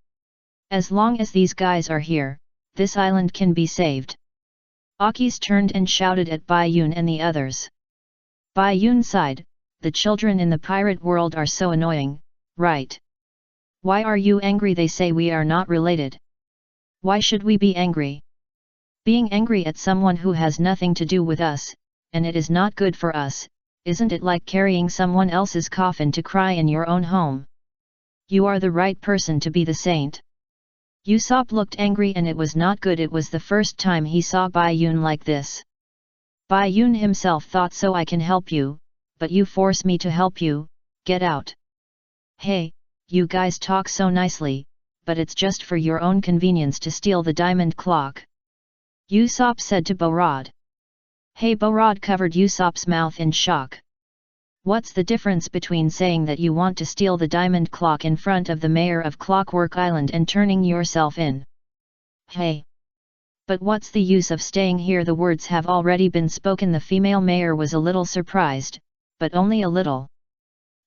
As long as these guys are here, this island can be saved. Akis turned and shouted at Bai Yun and the others. Bai Yun sighed, the children in the pirate world are so annoying, right? Why are you angry? They say we are not related. Why should we be angry? Being angry at someone who has nothing to do with us, and it is not good for us, isn't it like carrying someone else's coffin to cry in your own home? You are the right person to be the saint. Usopp looked angry and it was not good. It was the first time he saw Bai Yun like this. Bai Yun himself thought, so I can help you, but you force me to help you, get out. Hey, you guys talk so nicely, but it's just for your own convenience to steal the diamond clock. Usopp said to Borod. Hey, Borod covered Usopp's mouth in shock. What's the difference between saying that you want to steal the diamond clock in front of the mayor of Clockwork Island and turning yourself in? Hey! But what's the use of staying here? The words have already been spoken. The female mayor was a little surprised, but only a little.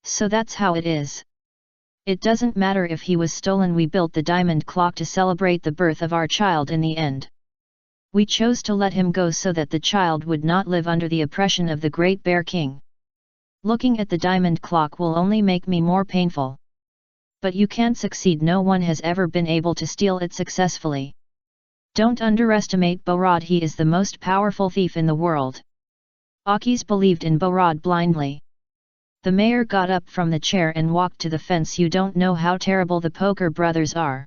So that's how it is. It doesn't matter if he was stolen. We built the diamond clock to celebrate the birth of our child in the end. We chose to let him go so that the child would not live under the oppression of the Great Bear King. Looking at the diamond clock will only make me more painful. But you can't succeed. No one has ever been able to steal it successfully. Don't underestimate Borod. He is the most powerful thief in the world. Akis believed in Borod blindly. The mayor got up from the chair and walked to the fence. You don't know how terrible the Poker brothers are.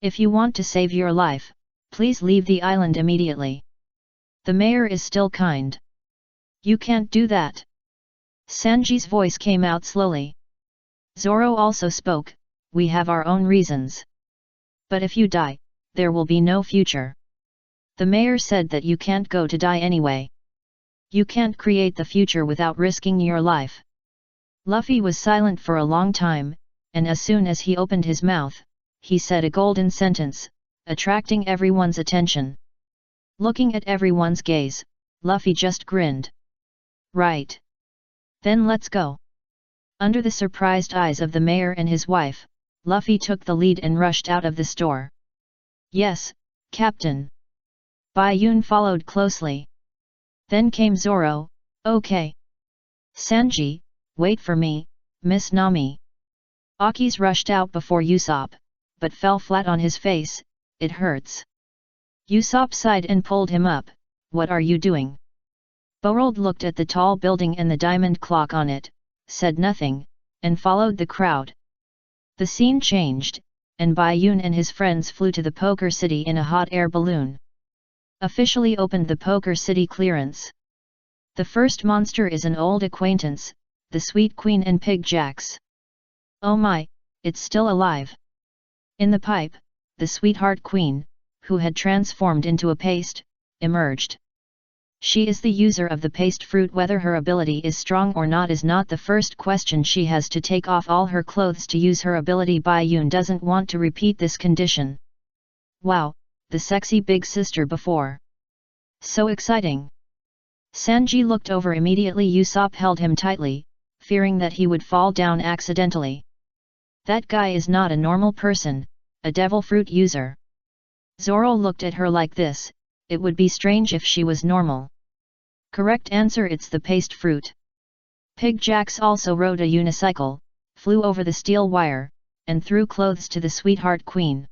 If you want to save your life, please leave the island immediately. The mayor is still kind. You can't do that. Sanji's voice came out slowly. Zoro also spoke, we have our own reasons. But if you die, there will be no future. The mayor said that you can't go to die anyway. You can't create the future without risking your life. Luffy was silent for a long time, and as soon as he opened his mouth, he said a golden sentence, attracting everyone's attention. Looking at everyone's gaze, Luffy just grinned. Right. Then let's go. Under the surprised eyes of the mayor and his wife, Luffy took the lead and rushed out of the store. Yes, Captain. Bai-Yun followed closely. Then came Zoro. Okay. Sanji, wait for me, Miss Nami. Akis rushed out before Usopp, but fell flat on his face. It hurts. Usopp sighed and pulled him up. What are you doing? Borod looked at the tall building and the diamond clock on it, said nothing, and followed the crowd. The scene changed, and Bai-Yun and his friends flew to the Poker City in a hot air balloon. Officially opened the Poker City clearance. The first monster is an old acquaintance, the Sweet Queen and Pig Jacks. Oh my, it's still alive. In the pipe, the Sweetheart Queen, who had transformed into a paste, emerged. She is the user of the paste fruit. Whether her ability is strong or not is not the first question. She has to take off all her clothes to use her ability. Bai-Yun doesn't want to repeat this condition. Wow, the sexy big sister before. So exciting. Sanji looked over immediately. Usopp held him tightly, fearing that he would fall down accidentally. That guy is not a normal person, a devil fruit user. Zoro looked at her like this, it would be strange if she was normal. Correct answer, it's the paste fruit. Pig Jacks also rode a unicycle, flew over the steel wire, and threw clothes to the Sweetheart Queen.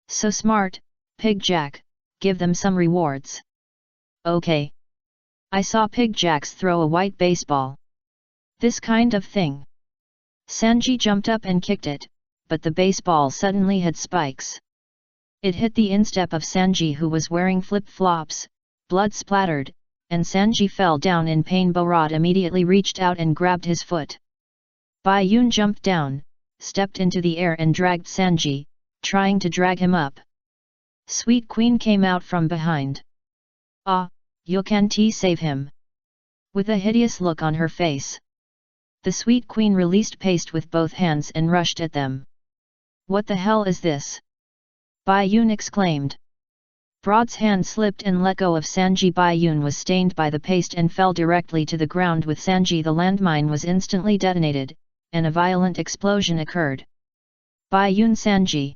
So smart, Pig Jack, give them some rewards. Okay. I saw Pig Jacks throw a white baseball. This kind of thing. Sanji jumped up and kicked it, but the baseball suddenly had spikes. It hit the instep of Sanji, who was wearing flip-flops, blood splattered, and Sanji fell down in pain. Borod immediately reached out and grabbed his foot. Bai-Yun jumped down, stepped into the air and dragged Sanji, trying to drag him up. Sweet Queen came out from behind. Ah, you can't save him. With a hideous look on her face. The Sweet Queen released paste with both hands and rushed at them. What the hell is this? Bai-Yun exclaimed. Brod's hand slipped and let go of Sanji. Bai-Yun was stained by the paste and fell directly to the ground with Sanji. The landmine was instantly detonated, and a violent explosion occurred. Bai-Yun, Sanji.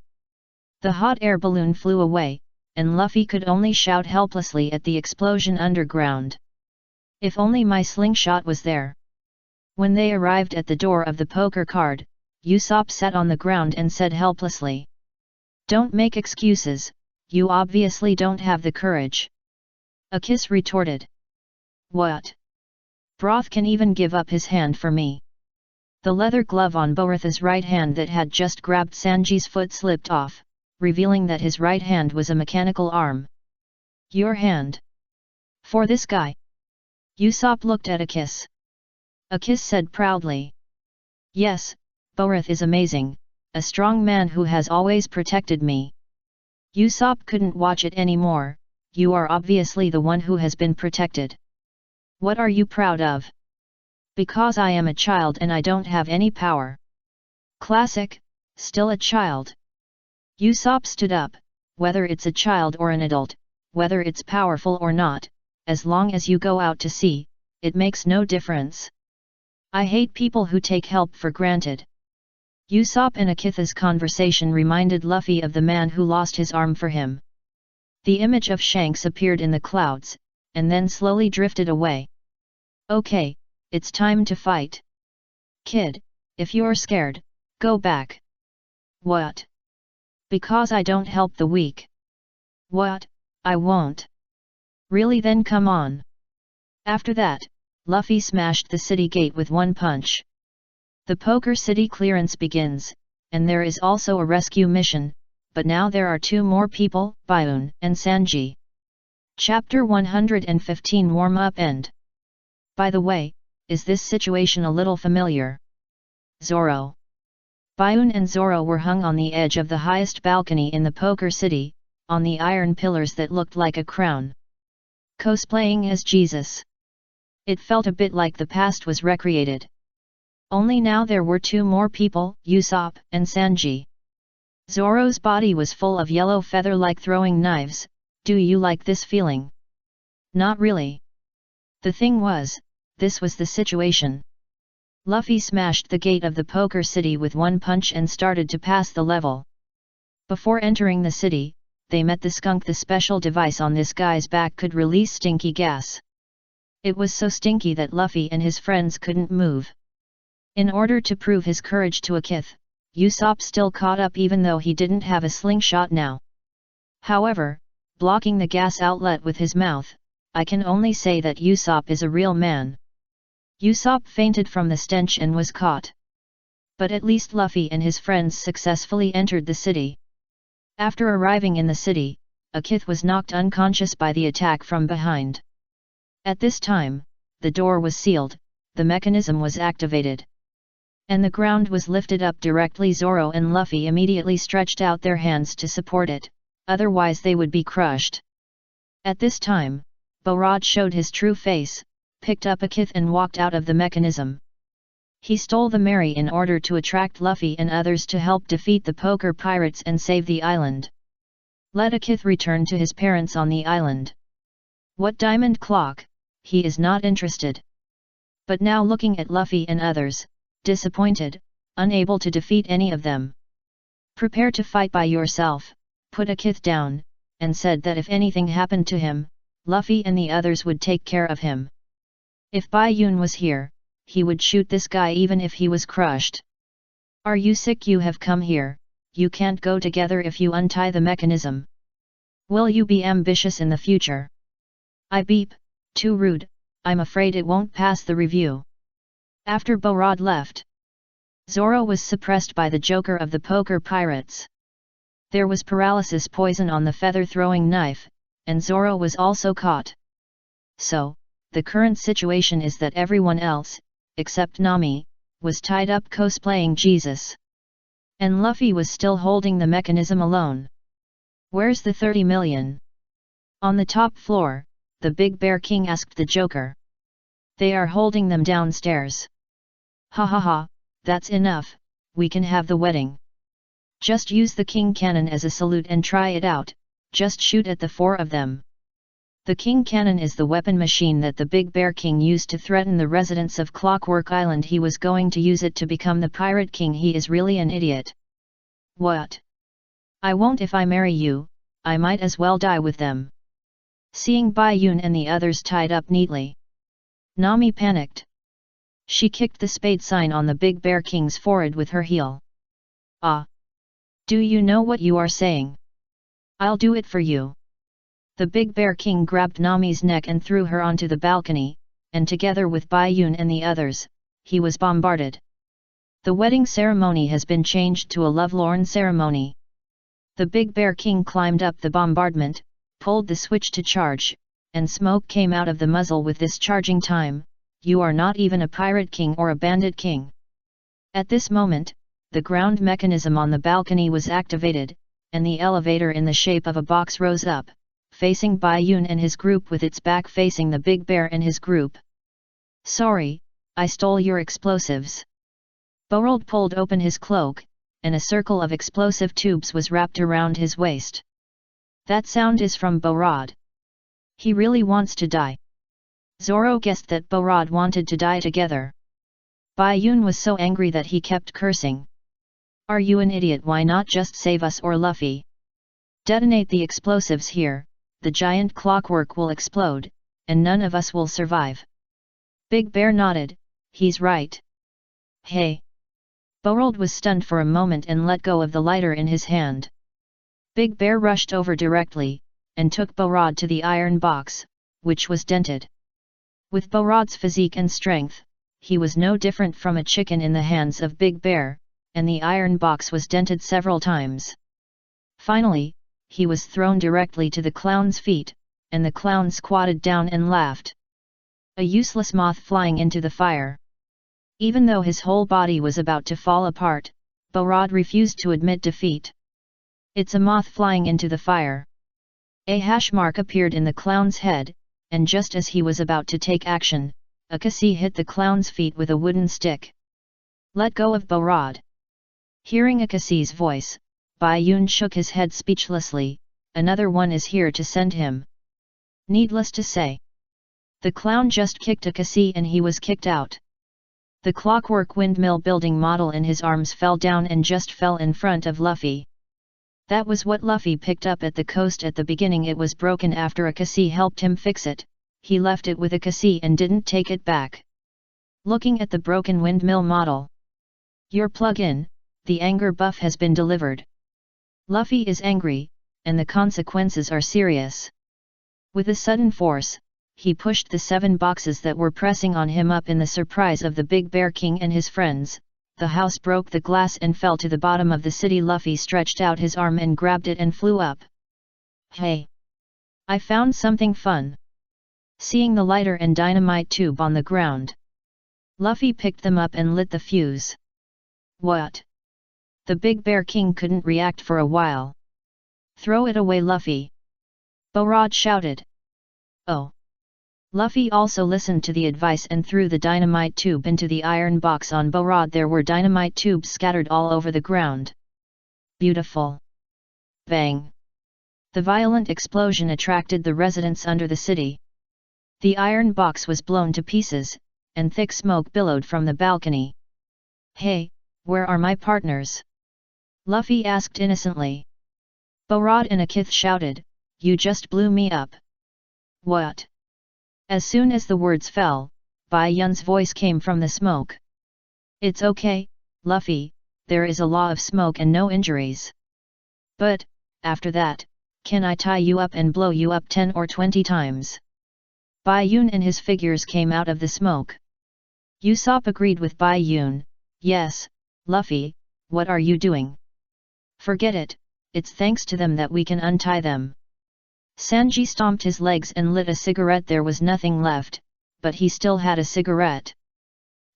The hot air balloon flew away, and Luffy could only shout helplessly at the explosion underground. If only my slingshot was there. When they arrived at the door of the poker card, Usopp sat on the ground and said helplessly. Don't make excuses, you obviously don't have the courage. Akis retorted. What? Broth can even give up his hand for me. The leather glove on Boruth's right hand that had just grabbed Sanji's foot slipped off, revealing that his right hand was a mechanical arm. Your hand. For this guy. Usopp looked at Akis. Akis said proudly. Yes, Borith is amazing, a strong man who has always protected me. Usopp couldn't watch it anymore. You are obviously the one who has been protected. What are you proud of? Because I am a child and I don't have any power. Classic, still a child. Usopp stood up. Whether it's a child or an adult, whether it's powerful or not, as long as you go out to sea, it makes no difference. I hate people who take help for granted. Usopp and Akitha's conversation reminded Luffy of the man who lost his arm for him. The image of Shanks appeared in the clouds, and then slowly drifted away. Okay, it's time to fight. Kid, if you're scared, go back. What? Because I don't help the weak. What? I won't. Really, then come on. After that, Luffy smashed the city gate with one punch. The Poker City clearance begins, and there is also a rescue mission, but now there are two more people, Baiun and Sanji. Chapter 115 Warm-up End. By the way, is this situation a little familiar? Zoro. Baiun and Zoro were hung on the edge of the highest balcony in the Poker City, on the iron pillars that looked like a crown. Cosplaying as Jesus. It felt a bit like the past was recreated. Only now there were two more people, Usopp and Sanji. Zoro's body was full of yellow feather-like throwing knives. Do you like this feeling? Not really. The thing was, this was the situation. Luffy smashed the gate of the Poker City with one punch and started to pass the level. Before entering the city, they met the skunk. The special device on this guy's back could release stinky gas. It was so stinky that Luffy and his friends couldn't move. In order to prove his courage to Akith, Usopp still caught up even though he didn't have a slingshot now. However, blocking the gas outlet with his mouth, I can only say that Usopp is a real man. Usopp fainted from the stench and was caught. But at least Luffy and his friends successfully entered the city. After arriving in the city, Akith was knocked unconscious by the attack from behind. At this time, the door was sealed, the mechanism was activated. And the ground was lifted up directly. Zoro and Luffy immediately stretched out their hands to support it, otherwise they would be crushed. At this time, Borod showed his true face, picked up Akith and walked out of the mechanism. He stole the Mary in order to attract Luffy and others to help defeat the poker pirates and save the island. Let Akith return to his parents on the island. What diamond clock? He is not interested. But now looking at Luffy and others, disappointed, unable to defeat any of them. Prepare to fight by yourself, put Akith down, and said that if anything happened to him, Luffy and the others would take care of him. If Baiun was here, he would shoot this guy even if he was crushed. Are you sick? You have come here, you can't go together if you untie the mechanism. Will you be ambitious in the future? I beep, too rude, I'm afraid it won't pass the review. After Borod left, Zoro was suppressed by the Joker of the Poker Pirates. There was paralysis poison on the feather-throwing knife, and Zoro was also caught. So, the current situation is that everyone else, except Nami, was tied up cosplaying Jesus. And Luffy was still holding the mechanism alone. Where's the 30 million? On the top floor, the Big Bear King asked the Joker. They are holding them downstairs. Ha ha ha, that's enough, we can have the wedding. Just use the King Cannon as a salute and try it out, just shoot at the four of them. The King Cannon is the weapon machine that the Big Bear King used to threaten the residents of Clockwork Island. He was going to use it to become the Pirate King. He is really an idiot. What? I won't. If I marry you, I might as well die with them. Seeing Baiun and the others tied up neatly, Nami panicked. She kicked the spade sign on the Big Bear King's forehead with her heel. Ah! Do you know what you are saying? I'll do it for you. The Big Bear King grabbed Nami's neck and threw her onto the balcony, and together with Baiun and the others, he was bombarded. The wedding ceremony has been changed to a lovelorn ceremony. The Big Bear King climbed up the bombardment, pulled the switch to charge, and smoke came out of the muzzle. With this charging time, you are not even a pirate king or a bandit king. At this moment, the ground mechanism on the balcony was activated, and the elevator in the shape of a box rose up, facing Bai Yun and his group with its back facing the big bear and his group. Sorry, I stole your explosives. Borold pulled open his cloak, and a circle of explosive tubes was wrapped around his waist. That sound is from Borold. He really wants to die. Zoro guessed that Borold wanted to die together. Bai Yun was so angry that he kept cursing. Are you an idiot? Why not just save us or Luffy? Detonate the explosives here, the giant clockwork will explode, and none of us will survive. Big Bear nodded, he's right. Hey! Borold was stunned for a moment and let go of the lighter in his hand. Big Bear rushed over directly, and took Borold to the iron box, which was dented. With Borold's physique and strength, he was no different from a chicken in the hands of Big Bear, and the iron box was dented several times. Finally, he was thrown directly to the clown's feet, and the clown squatted down and laughed. A useless moth flying into the fire. Even though his whole body was about to fall apart, Borold refused to admit defeat. It's a moth flying into the fire. A hash mark appeared in the clown's head, and just as he was about to take action, Akashi hit the clown's feet with a wooden stick. Let go of Borold. Hearing Akashi's voice, Bai Yun shook his head speechlessly. Another one is here to send him. Needless to say, the clown just kicked Akashi and he was kicked out. The clockwork windmill building model in his arms fell down and just fell in front of Luffy. That was what Luffy picked up at the coast at the beginning. It was broken after Akashi helped him fix it. He left it with Akashi and didn't take it back. Looking at the broken windmill model. Your plug-in, the anger buff has been delivered. Luffy is angry, and the consequences are serious. With a sudden force, he pushed the 7 boxes that were pressing on him up. In the surprise of the Big Bear King and his friends, the house broke the glass and fell to the bottom of the city. Luffy stretched out his arm and grabbed it and flew up. Hey! I found something fun. Seeing the lighter and dynamite tube on the ground, Luffy picked them up and lit the fuse. What? The Big Bear King couldn't react for a while. Throw it away, Luffy! Borold shouted. Oh! Luffy also listened to the advice and threw the dynamite tube into the iron box on Borold. There were dynamite tubes scattered all over the ground. Beautiful! Bang! The violent explosion attracted the residents under the city. The iron box was blown to pieces, and thick smoke billowed from the balcony. Hey, where are my partners? Luffy asked innocently. Borold and Akith shouted, you just blew me up. What? As soon as the words fell, Bai Yun's voice came from the smoke. It's okay, Luffy, there is a law of smoke and no injuries. But, after that, can I tie you up and blow you up 10 or 20 times? Bai Yun and his figures came out of the smoke. Usopp agreed with Bai Yun. Yes, Luffy, what are you doing? Forget it, it's thanks to them that we can untie them. Sanji stomped his legs and lit a cigarette. There was nothing left, but he still had a cigarette.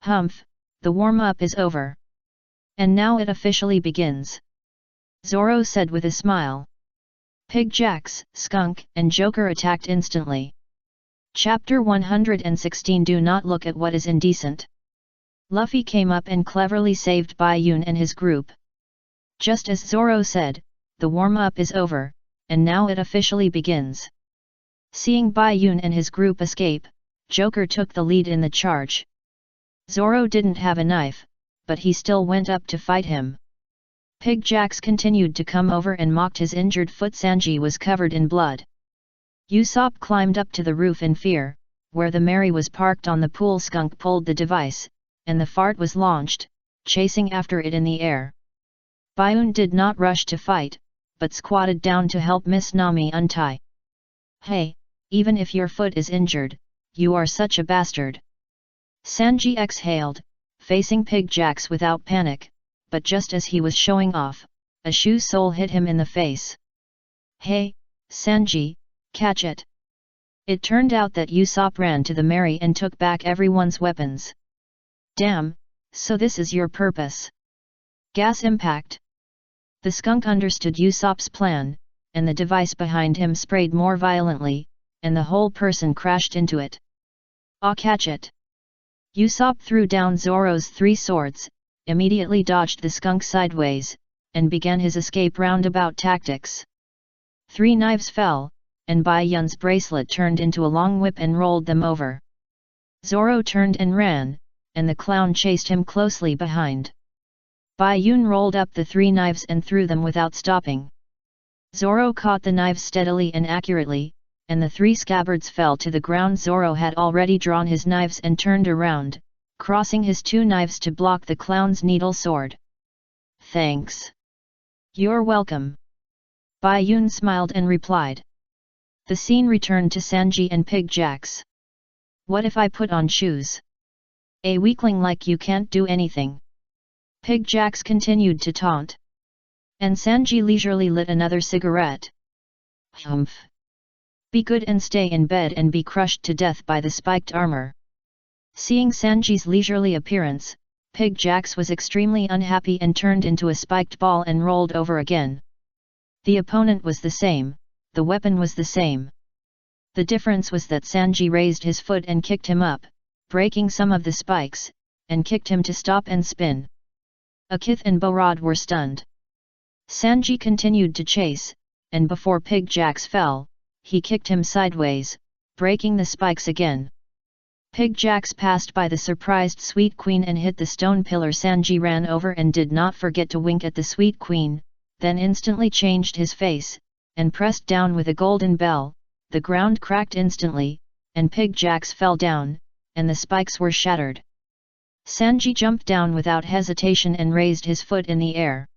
Humph, the warm-up is over. And now it officially begins. Zoro said with a smile. Pig Jacks, Skunk, and Joker attacked instantly. Chapter 116. Do not look at what is indecent. Luffy came up and cleverly saved Bai Yun and his group. Just as Zoro said, the warm-up is over, and now it officially begins. Seeing Bai Yun and his group escape, Joker took the lead in the charge. Zoro didn't have a knife, but he still went up to fight him. Pig Jacks continued to come over and mocked his injured foot. Sanji was covered in blood. Usopp climbed up to the roof in fear, where the Mary was parked on the pool. Skunk pulled the device, and the fart was launched, chasing after it in the air. Bayun did not rush to fight, but squatted down to help Miss Nami untie. Hey, even if your foot is injured, you are such a bastard. Sanji exhaled, facing Pig Jacks without panic, but just as he was showing off, a shoe sole hit him in the face. Hey, Sanji, catch it! It turned out that Usopp ran to the Mary and took back everyone's weapons. Damn, so this is your purpose. Gas impact. The skunk understood Usopp's plan, and the device behind him sprayed more violently, and the whole person crashed into it. Ah, catch it! Usopp threw down Zoro's 3 swords, immediately dodged the skunk sideways, and began his escape roundabout tactics. 3 knives fell, and Bai Yun's bracelet turned into a long whip and rolled them over. Zoro turned and ran, and the clown chased him closely behind. Bai Yun rolled up the 3 knives and threw them without stopping. Zoro caught the knives steadily and accurately, and the 3 scabbards fell to the ground. Zoro had already drawn his knives and turned around, crossing his 2 knives to block the clown's needle sword. Thanks. You're welcome. Bai Yun smiled and replied. The scene returned to Sanji and Pig Jacks. What if I put on shoes? A weakling like you can't do anything. Pig Jacks continued to taunt. And Sanji leisurely lit another cigarette. Humph. Be good and stay in bed and be crushed to death by the spiked armor. Seeing Sanji's leisurely appearance, Pig Jacks was extremely unhappy and turned into a spiked ball and rolled over again. The opponent was the same, the weapon was the same. The difference was that Sanji raised his foot and kicked him up, breaking some of the spikes, and kicked him to stop and spin. Akith and Borod were stunned. Sanji continued to chase, and before Pig Jacks fell, he kicked him sideways, breaking the spikes again. Pig Jacks passed by the surprised Sweet Queen and hit the stone pillar. Sanji ran over and did not forget to wink at the Sweet Queen, then instantly changed his face, and pressed down with a golden bell. The ground cracked instantly, and Pig Jacks fell down, and the spikes were shattered. Sanji jumped down without hesitation and raised his foot in the air.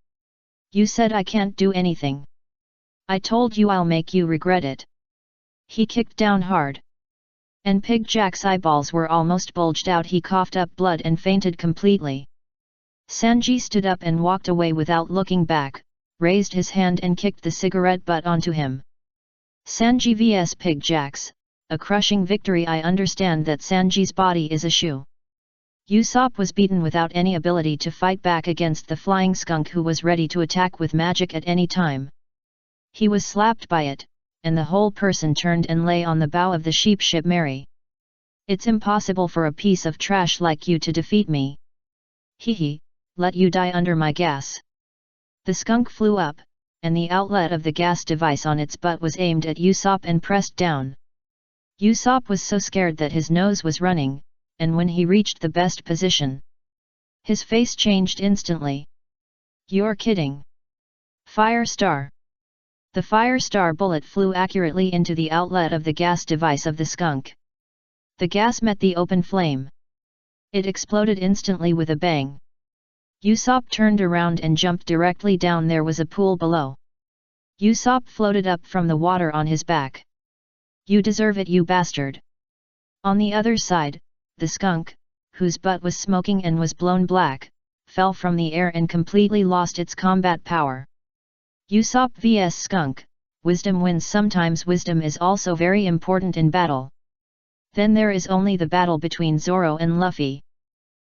You said I can't do anything. I told you I'll make you regret it. He kicked down hard. And Pig Jack's eyeballs were almost bulged out. He coughed up blood and fainted completely. Sanji stood up and walked away without looking back, raised his hand and kicked the cigarette butt onto him. Sanji vs Pig Jacks, a crushing victory. I understand that Sanji's body is a shoe. Usopp was beaten without any ability to fight back against the flying skunk who was ready to attack with magic at any time. He was slapped by it, and the whole person turned and lay on the bow of the sheep ship Mary. It's impossible for a piece of trash like you to defeat me. Hee, let you die under my gas. The skunk flew up, and the outlet of the gas device on its butt was aimed at Usopp and pressed down. Usopp was so scared that his nose was running, and when he reached the best position, his face changed instantly. You're kidding. Fire Star. The Fire Star bullet flew accurately into the outlet of the gas device of the skunk. The gas met the open flame. It exploded instantly with a bang. Usopp turned around and jumped directly down. There was a pool below. Usopp floated up from the water on his back. You deserve it, you bastard. On the other side, the skunk, whose butt was smoking and was blown black, fell from the air and completely lost its combat power. Usopp vs Skunk, wisdom wins. Sometimes wisdom is also very important in battle. Then there is only the battle between Zoro and Luffy.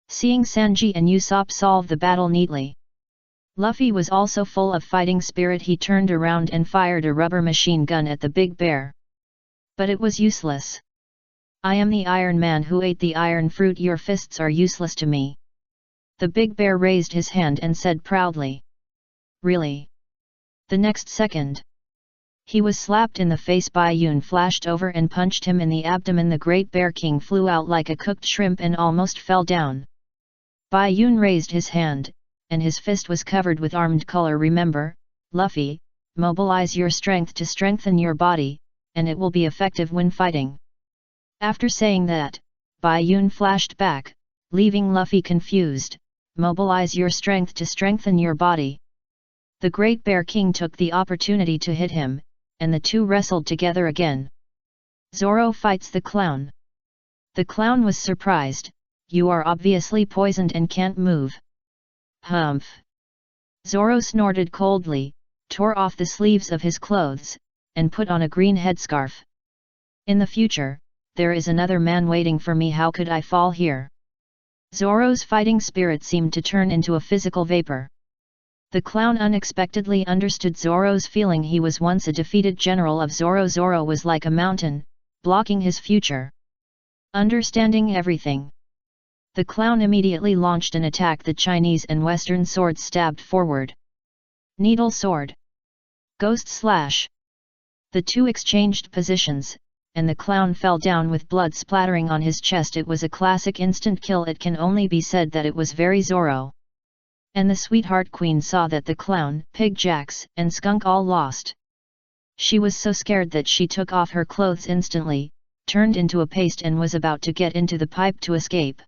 Seeing Sanji and Usopp solve the battle neatly, Luffy was also full of fighting spirit. He turned around and fired a rubber machine gun at the big bear. But it was useless. I am the Iron Man who ate the iron fruit. Your fists are useless to me. The big bear raised his hand and said proudly. Really? The next second, he was slapped in the face. Bai Yun flashed over and punched him in the abdomen. The Great Bear King flew out like a cooked shrimp and almost fell down. Bai Yun raised his hand, and his fist was covered with armed color. Remember, Luffy, mobilize your strength to strengthen your body, and it will be effective when fighting. After saying that, Bai Yun flashed back, leaving Luffy confused. Mobilize your strength to strengthen your body. The Great Bear King took the opportunity to hit him, and the two wrestled together again. Zoro fights the clown. The clown was surprised. You are obviously poisoned and can't move. Humph. Zoro snorted coldly, tore off the sleeves of his clothes, and put on a green headscarf. In the future, there is another man waiting for me. How could I fall here? Zoro's fighting spirit seemed to turn into a physical vapor. The clown unexpectedly understood Zoro's feeling. He was once a defeated general of Zoro. Zoro was like a mountain, blocking his future. Understanding everything, the clown immediately launched an attack. The Chinese and Western swords stabbed forward. Needle sword. Ghost slash. The two exchanged positions, and the clown fell down with blood splattering on his chest. It was a classic instant kill. It can only be said that it was very Zoro. And the sweetheart queen saw that the clown, Pig Jacks, and Skunk all lost. She was so scared that she took off her clothes instantly, turned into a paste, and was about to get into the pipe to escape.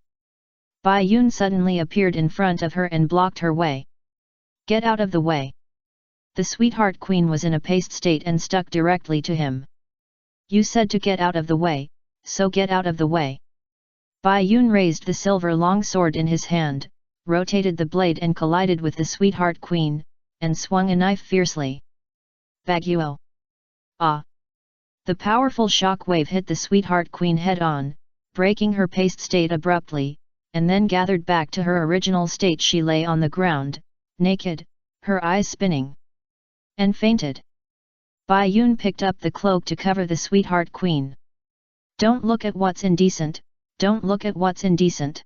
Bai Yun suddenly appeared in front of her and blocked her way. Get out of the way! The sweetheart queen was in a paste state and stuck directly to him. You said to get out of the way, so get out of the way. Bai Yun raised the silver long sword in his hand, rotated the blade and collided with the sweetheart queen, and swung a knife fiercely. Baguo! Ah! The powerful shock wave hit the sweetheart queen head-on, breaking her paste state abruptly, and then gathered back to her original state. She lay on the ground, naked, her eyes spinning, and fainted. Bai Yun picked up the cloak to cover the sweetheart queen. Don't look at what's indecent, don't look at what's indecent.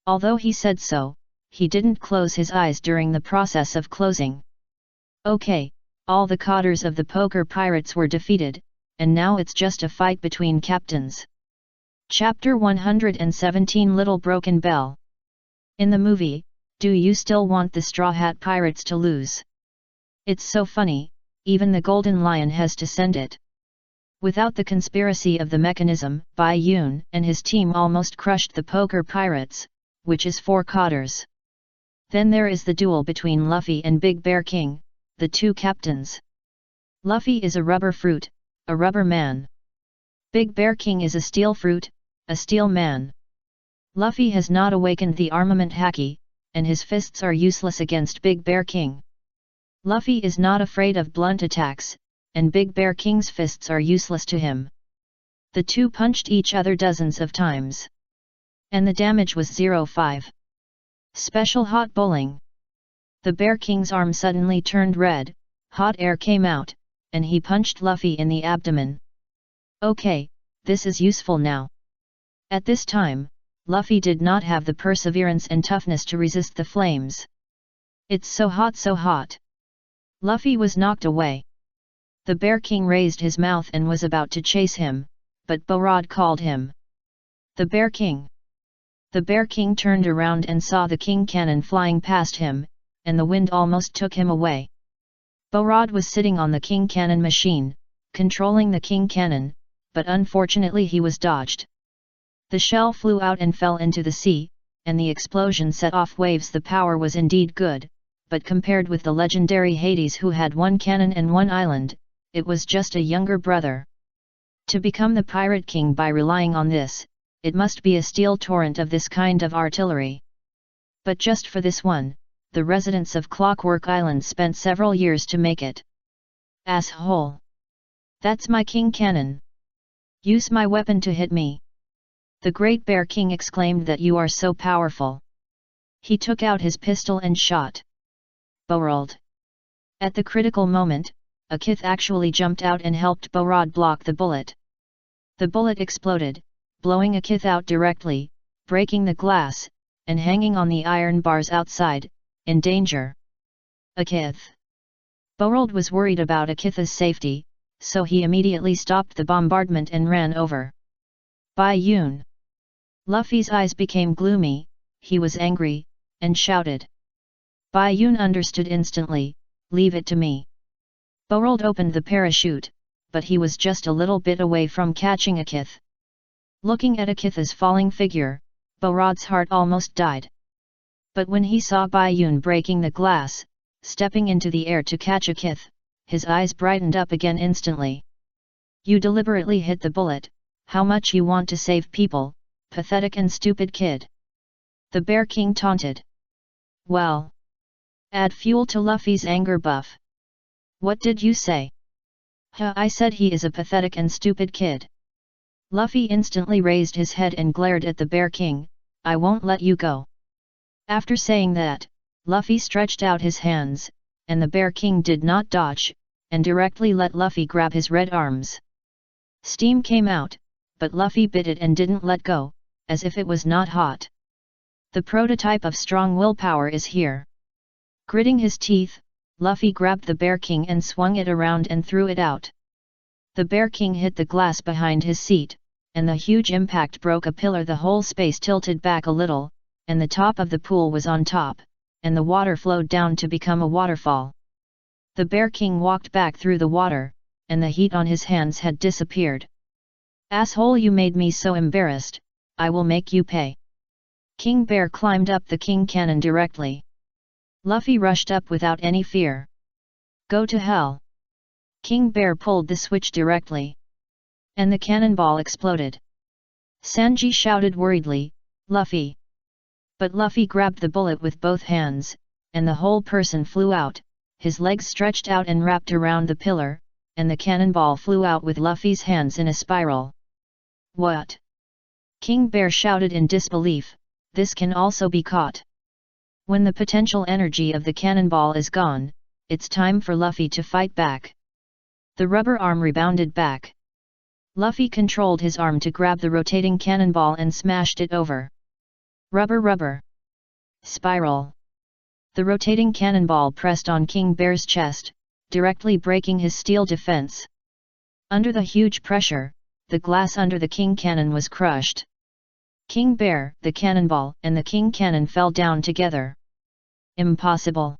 Although he said so, he didn't close his eyes during the process of closing. Okay, all the cotters of the poker pirates were defeated, and now it's just a fight between captains. Chapter 117 Little Broken Bell. In the movie, do you still want the Straw Hat Pirates to lose? It's so funny, even the Golden Lion has to send it. Without the conspiracy of the mechanism, Bai Yun and his team almost crushed the poker pirates, which is 4 cotters. Then there is the duel between Luffy and Big Bear King, the 2 captains. Luffy is a rubber fruit, a rubber man. Big Bear King is a steel fruit, a steel man. Luffy has not awakened the armament haki, and his fists are useless against Big Bear King. Luffy is not afraid of blunt attacks, and Big Bear King's fists are useless to him. The two punched each other dozens of times. And the damage was 0.5. Special hot bowling. The Bear King's arm suddenly turned red, hot air came out, and he punched Luffy in the abdomen. Okay, this is useful now. At this time, Luffy did not have the perseverance and toughness to resist the flames. It's so hot, so hot. Luffy was knocked away. The Bear King raised his mouth and was about to chase him, but Borod called him. The Bear King. The Bear King turned around and saw the King Cannon flying past him, and the wind almost took him away. Borod was sitting on the King Cannon machine, controlling the King Cannon, but unfortunately he was dodged. The shell flew out and fell into the sea, and the explosion set off waves. The power was indeed good, but compared with the legendary Hades, who had 1 cannon and 1 island, it was just a younger brother. To become the Pirate King by relying on this, it must be a steel torrent of this kind of artillery. But just for this one, the residents of Clockwork Island spent several years to make it. Asshole! That's my King Cannon! Use my weapon to hit me! The Great Bear King exclaimed that you are so powerful. He took out his pistol and shot. Borod. At the critical moment, a kith actually jumped out and helped Borod block the bullet. The bullet exploded, blowing a kith out directly, breaking the glass, and hanging on the iron bars outside, in danger. A kith. Borod was worried about a kith's safety, so he immediately stopped the bombardment and ran over. Bai Yun. Luffy's eyes became gloomy, he was angry, and shouted. Bai Yun understood instantly, leave it to me. Borod opened the parachute, but he was just a little bit away from catching a kith. Looking at a kith's falling figure, Borod's heart almost died. But when he saw Bai Yun breaking the glass, stepping into the air to catch a kith, his eyes brightened up again instantly. You deliberately hit the bullet, how much you want to save people, pathetic and stupid kid. The Bear King taunted. Well. Add fuel to Luffy's anger buff. What did you say? I said he is a pathetic and stupid kid. Luffy instantly raised his head and glared at the Bear King. "I won't let you go." After saying that, Luffy stretched out his hands, and the Bear King did not dodge, and directly let Luffy grab his red arms. Steam came out, but Luffy bit it and didn't let go, as if it was not hot. The prototype of strong willpower is here. Gritting his teeth, Luffy grabbed the Bear King and swung it around and threw it out. The Bear King hit the glass behind his seat, and the huge impact broke a pillar. The whole space tilted back a little, and the top of the pool was on top, and the water flowed down to become a waterfall. The Bear King walked back through the water, and the heat on his hands had disappeared. "Asshole, you made me so embarrassed, I will make you pay." King Bear climbed up the king cannon directly. Luffy rushed up without any fear. "Go to hell." King Bear pulled the switch directly. And the cannonball exploded. Sanji shouted worriedly, "Luffy!" But Luffy grabbed the bullet with both hands, and the whole person flew out, his legs stretched out and wrapped around the pillar, and the cannonball flew out with Luffy's hands in a spiral. "What?" King Bear shouted in disbelief. "This can also be caught. When the potential energy of the cannonball is gone, it's time for Luffy to fight back." The rubber arm rebounded back. Luffy controlled his arm to grab the rotating cannonball and smashed it over. Rubber rubber. Spiral. The rotating cannonball pressed on King Bear's chest, directly breaking his steel defense. Under the huge pressure, the glass under the king cannon was crushed. King Bear, the cannonball, and the king cannon fell down together. "Impossible!"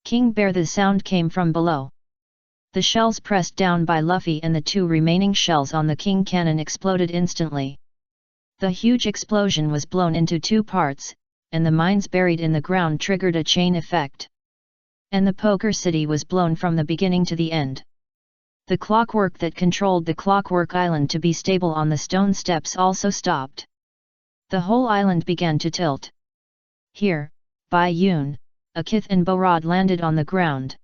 King Bear, the sound came from below. The shells pressed down by Luffy and the two remaining shells on the king cannon exploded instantly. The huge explosion was blown into two parts, and the mines buried in the ground triggered a chain effect. And the Poker City was blown from the beginning to the end. The clockwork that controlled the Clockwork Island to be stable on the stone steps also stopped. The whole island began to tilt. Here, Bai Yun, Akith and Borod landed on the ground.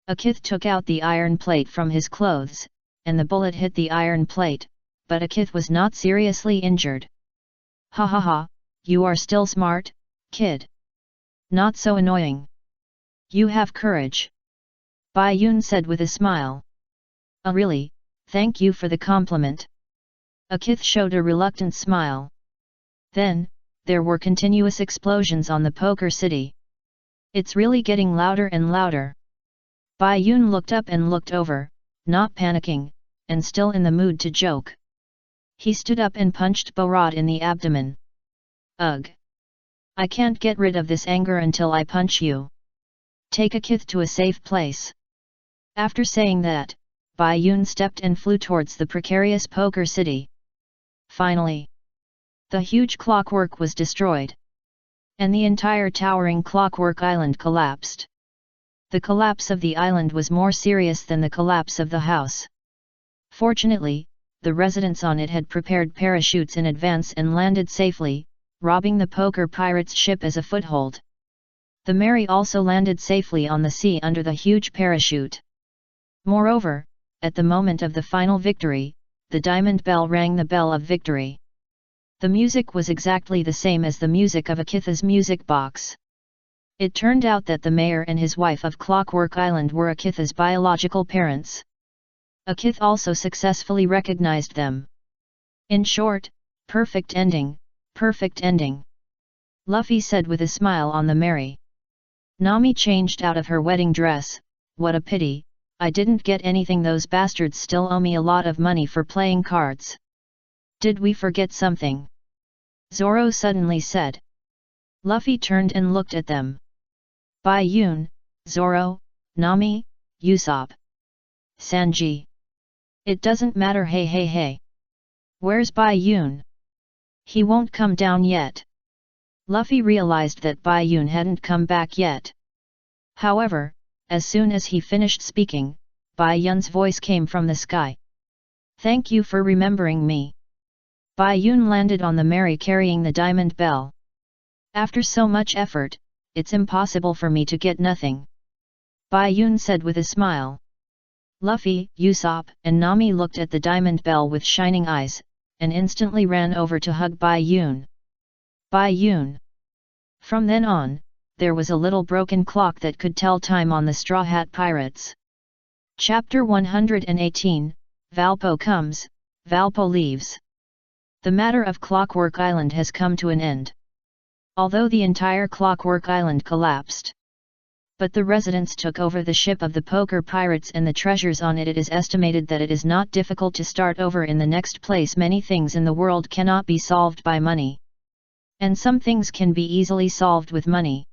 Akith took out the iron plate from his clothes, and the bullet hit the iron plate, but Akith was not seriously injured. "Ha ha ha, you are still smart, kid. Not so annoying. You have courage," Bai Yun said with a smile. "Oh really, thank you for the compliment." Akith showed a reluctant smile. Then, there were continuous explosions on the Poker City. "It's really getting louder and louder." Bai Yun looked up and looked over, not panicking, and still in the mood to joke. He stood up and punched Borod in the abdomen. "Ugh! I can't get rid of this anger until I punch you. Take Akith to a safe place." After saying that, Bai Yun stepped and flew towards the precarious Poker City. Finally, the huge clockwork was destroyed. And the entire towering Clockwork Island collapsed. The collapse of the island was more serious than the collapse of the house. Fortunately, the residents on it had prepared parachutes in advance and landed safely, robbing the poker pirates' ship as a foothold. The Mary also landed safely on the sea under the huge parachute. Moreover, at the moment of the final victory, the diamond bell rang the bell of victory. The music was exactly the same as the music of Akitha's music box. It turned out that the mayor and his wife of Clockwork Island were Akitha's biological parents. Akith also successfully recognized them. In short, perfect ending, perfect ending. Luffy said with a smile on the Mary. Nami changed out of her wedding dress. "What a pity, I didn't get anything. Those bastards still owe me a lot of money for playing cards." "Did we forget something?" Zoro suddenly said. Luffy turned and looked at them. Bai Yun, Zoro, Nami, Usopp, Sanji. "It doesn't matter, hey hey hey. Where's Bai Yun? He won't come down yet." Luffy realized that Bai Yun hadn't come back yet. However, as soon as he finished speaking, Bai Yun's voice came from the sky. "Thank you for remembering me." Bai Yun landed on the Mary carrying the diamond bell. "After so much effort, it's impossible for me to get nothing," Bai Yun said with a smile. Luffy, Usopp, and Nami looked at the diamond bell with shining eyes. and instantly ran over to hug Bai Yun. Bai Yun. From then on, there was a little broken clock that could tell time on the Straw Hat Pirates. Chapter 118, Valpo comes, Valpo leaves. The matter of Clockwork Island has come to an end. Although the entire Clockwork Island collapsed, but the residents took over the ship of the poker pirates and the treasures on it. It is estimated that it is not difficult to start over in the next place. Many things in the world cannot be solved by money, and some things can be easily solved with money.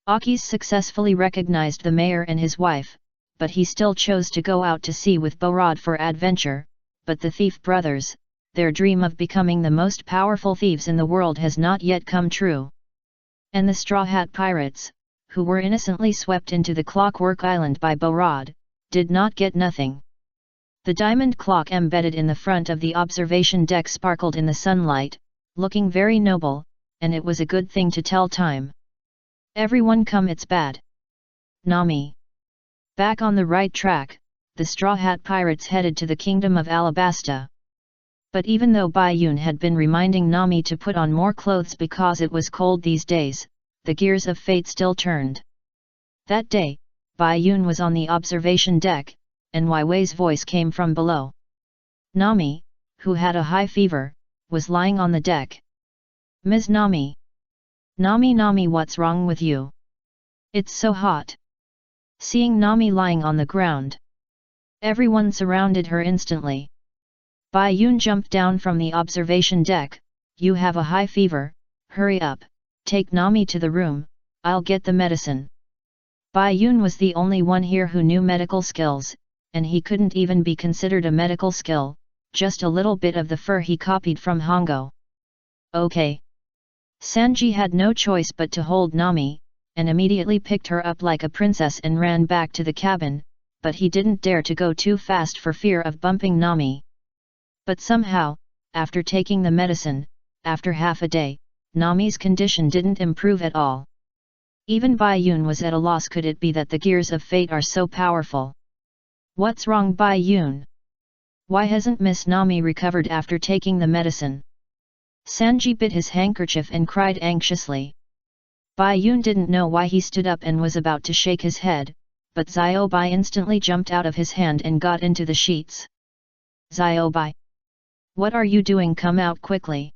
Akis successfully recognized the mayor and his wife, but he still chose to go out to sea with Borod for adventure. But the thief brothers, their dream of becoming the most powerful thieves in the world has not yet come true. And the Straw Hat Pirates, who were innocently swept into the Clockwork Island by Borod, did not get nothing. The diamond clock embedded in the front of the observation deck sparkled in the sunlight, looking very noble, and it was a good thing to tell time. Everyone come, it's bad. Nami. Back on the right track, the Straw Hat Pirates headed to the kingdom of Alabasta. But even though Bai Yun had been reminding Nami to put on more clothes because it was cold these days, the gears of fate still turned. That day, Bai Yun was on the observation deck, and Wai Wei's voice came from below. Nami, who had a high fever, was lying on the deck. Ms. Nami. Nami, what's wrong with you? It's so hot. Seeing Nami lying on the ground, everyone surrounded her instantly. Bai Yun jumped down from the observation deck. You have a high fever, hurry up, take Nami to the room, I'll get the medicine. Bai Yun was the only one here who knew medical skills, and he couldn't even be considered a medical skill, just a little bit of the fur he copied from Hongo. Okay. Sanji had no choice but to hold Nami, and immediately picked her up like a princess and ran back to the cabin, but he didn't dare to go too fast for fear of bumping Nami. But somehow, after taking the medicine, after half a day, Nami's condition didn't improve at all. Even Bai Yun was at a loss. Could it be that the gears of fate are so powerful? What's wrong, Bai Yun? Why hasn't Miss Nami recovered after taking the medicine? Sanji bit his handkerchief and cried anxiously. Bai Yun didn't know why he stood up and was about to shake his head, but Ziobai instantly jumped out of his hand and got into the sheets. Ziobai! What are you doing? Come out quickly!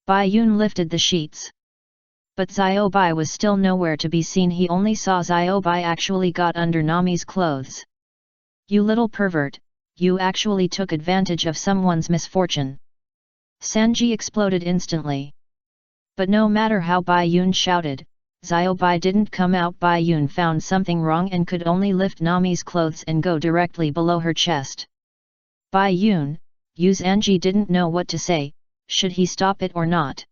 Bai Yun lifted the sheets. But Ziobai was still nowhere to be seen. He only saw Ziobai actually got under Nami's clothes. You little pervert, you actually took advantage of someone's misfortune. Sanji exploded instantly. But no matter how Bai Yun shouted, Ziobai didn't come out. Bai Yun found something wrong and could only lift Nami's clothes and go directly below her chest. Bai Yun, Sanji didn't know what to say. Should he stop it or not?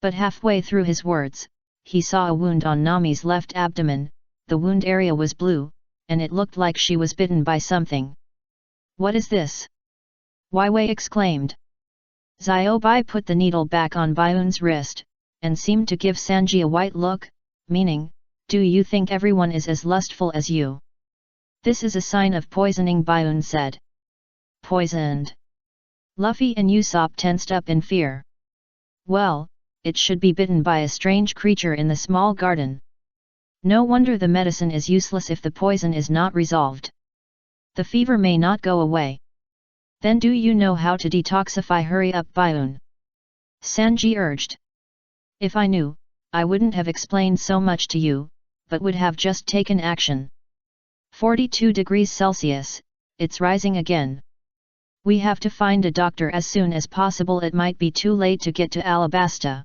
But halfway through his words, he saw a wound on Nami's left abdomen. The wound area was blue, and it looked like she was bitten by something. What is this? Wai Wei exclaimed. Ziobai put the needle back on Bai Yun's wrist, and seemed to give Sanji a white look, meaning, do you think everyone is as lustful as you? This is a sign of poisoning, Bai Yun said. Poisoned? Luffy and Usopp tensed up in fear. Well, it should be bitten by a strange creature in the small garden. No wonder the medicine is useless if the poison is not resolved. The fever may not go away. Then do you know how to detoxify? Hurry up, Bai Yun. Sanji urged. If I knew, I wouldn't have explained so much to you, but would have just taken action. 42 degrees Celsius, it's rising again. We have to find a doctor as soon as possible. It might be too late to get to Alabasta.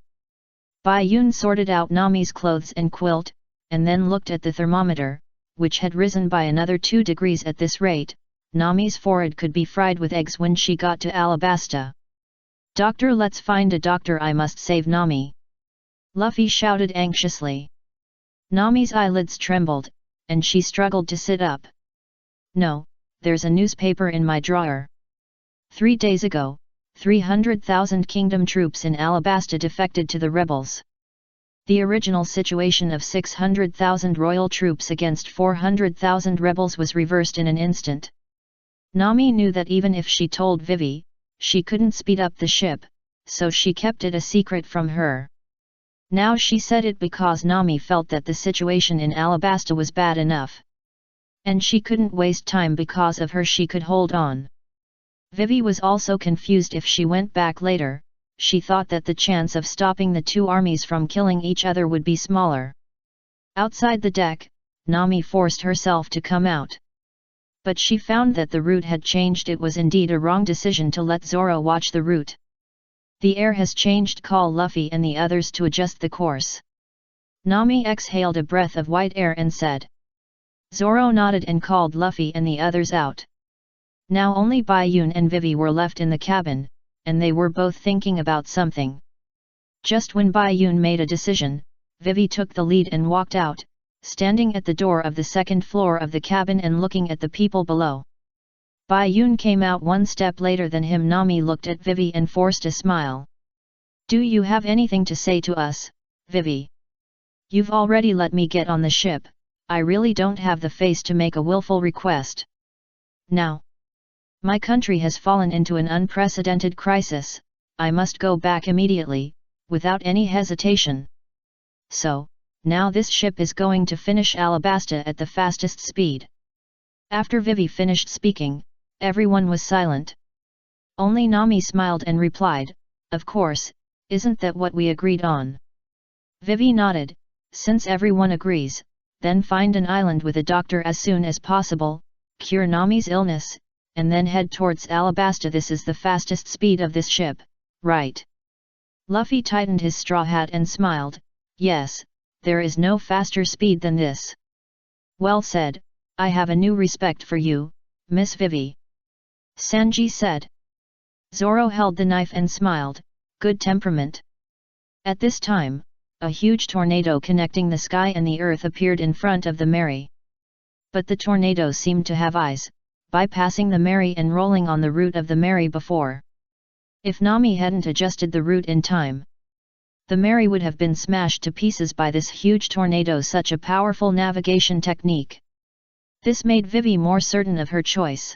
Bai Yun sorted out Nami's clothes and quilt, and then looked at the thermometer, which had risen by another 2 degrees at this rate. Nami's forehead could be fried with eggs when she got to Alabasta. Doctor, let's find a doctor. I must save Nami. Luffy shouted anxiously. Nami's eyelids trembled, and she struggled to sit up. No, there's a newspaper in my drawer. 3 days ago, 300,000 kingdom troops in Alabasta defected to the rebels. The original situation of 600,000 royal troops against 400,000 rebels was reversed in an instant. Nami knew that even if she told Vivi, she couldn't speed up the ship, so she kept it a secret from her. Now she said it because Nami felt that the situation in Alabasta was bad enough. And she couldn't waste time because of her she could hold on. Vivi was also confused if she went back later, she thought that the chance of stopping the two armies from killing each other would be smaller. Outside the deck, Nami forced herself to come out. But she found that the route had changed. It was indeed a wrong decision to let Zoro watch the route. The air has changed, call Luffy and the others to adjust the course. Nami exhaled a breath of white air and said. Zoro nodded and called Luffy and the others out. Now only Bayun and Vivi were left in the cabin, and they were both thinking about something. Just when Bayun made a decision, Vivi took the lead and walked out, standing at the door of the second floor of the cabin and looking at the people below. Bayun came out one step later than him. Nami looked at Vivi and forced a smile. Do you have anything to say to us, Vivi? You've already let me get on the ship, I really don't have the face to make a willful request. Now, my country has fallen into an unprecedented crisis, I must go back immediately, without any hesitation. So, now this ship is going to finish Alabasta at the fastest speed. After Vivi finished speaking, everyone was silent. Only Nami smiled and replied, of course, isn't that what we agreed on? Vivi nodded, since everyone agrees, then find an island with a doctor as soon as possible, cure Nami's illness, and then head towards Alabasta. This is the fastest speed of this ship, right? Luffy tightened his straw hat and smiled, yes, there is no faster speed than this. Well said, I have a new respect for you, Miss Vivi. Sanji said. Zoro held the knife and smiled, good temperament. At this time, a huge tornado connecting the sky and the earth appeared in front of the Mary. But the tornado seemed to have eyes, bypassing the Mary and rolling on the route of the Mary before. If Nami hadn't adjusted the route in time, the Mary would have been smashed to pieces by this huge tornado. Such a powerful navigation technique. This made Vivi more certain of her choice.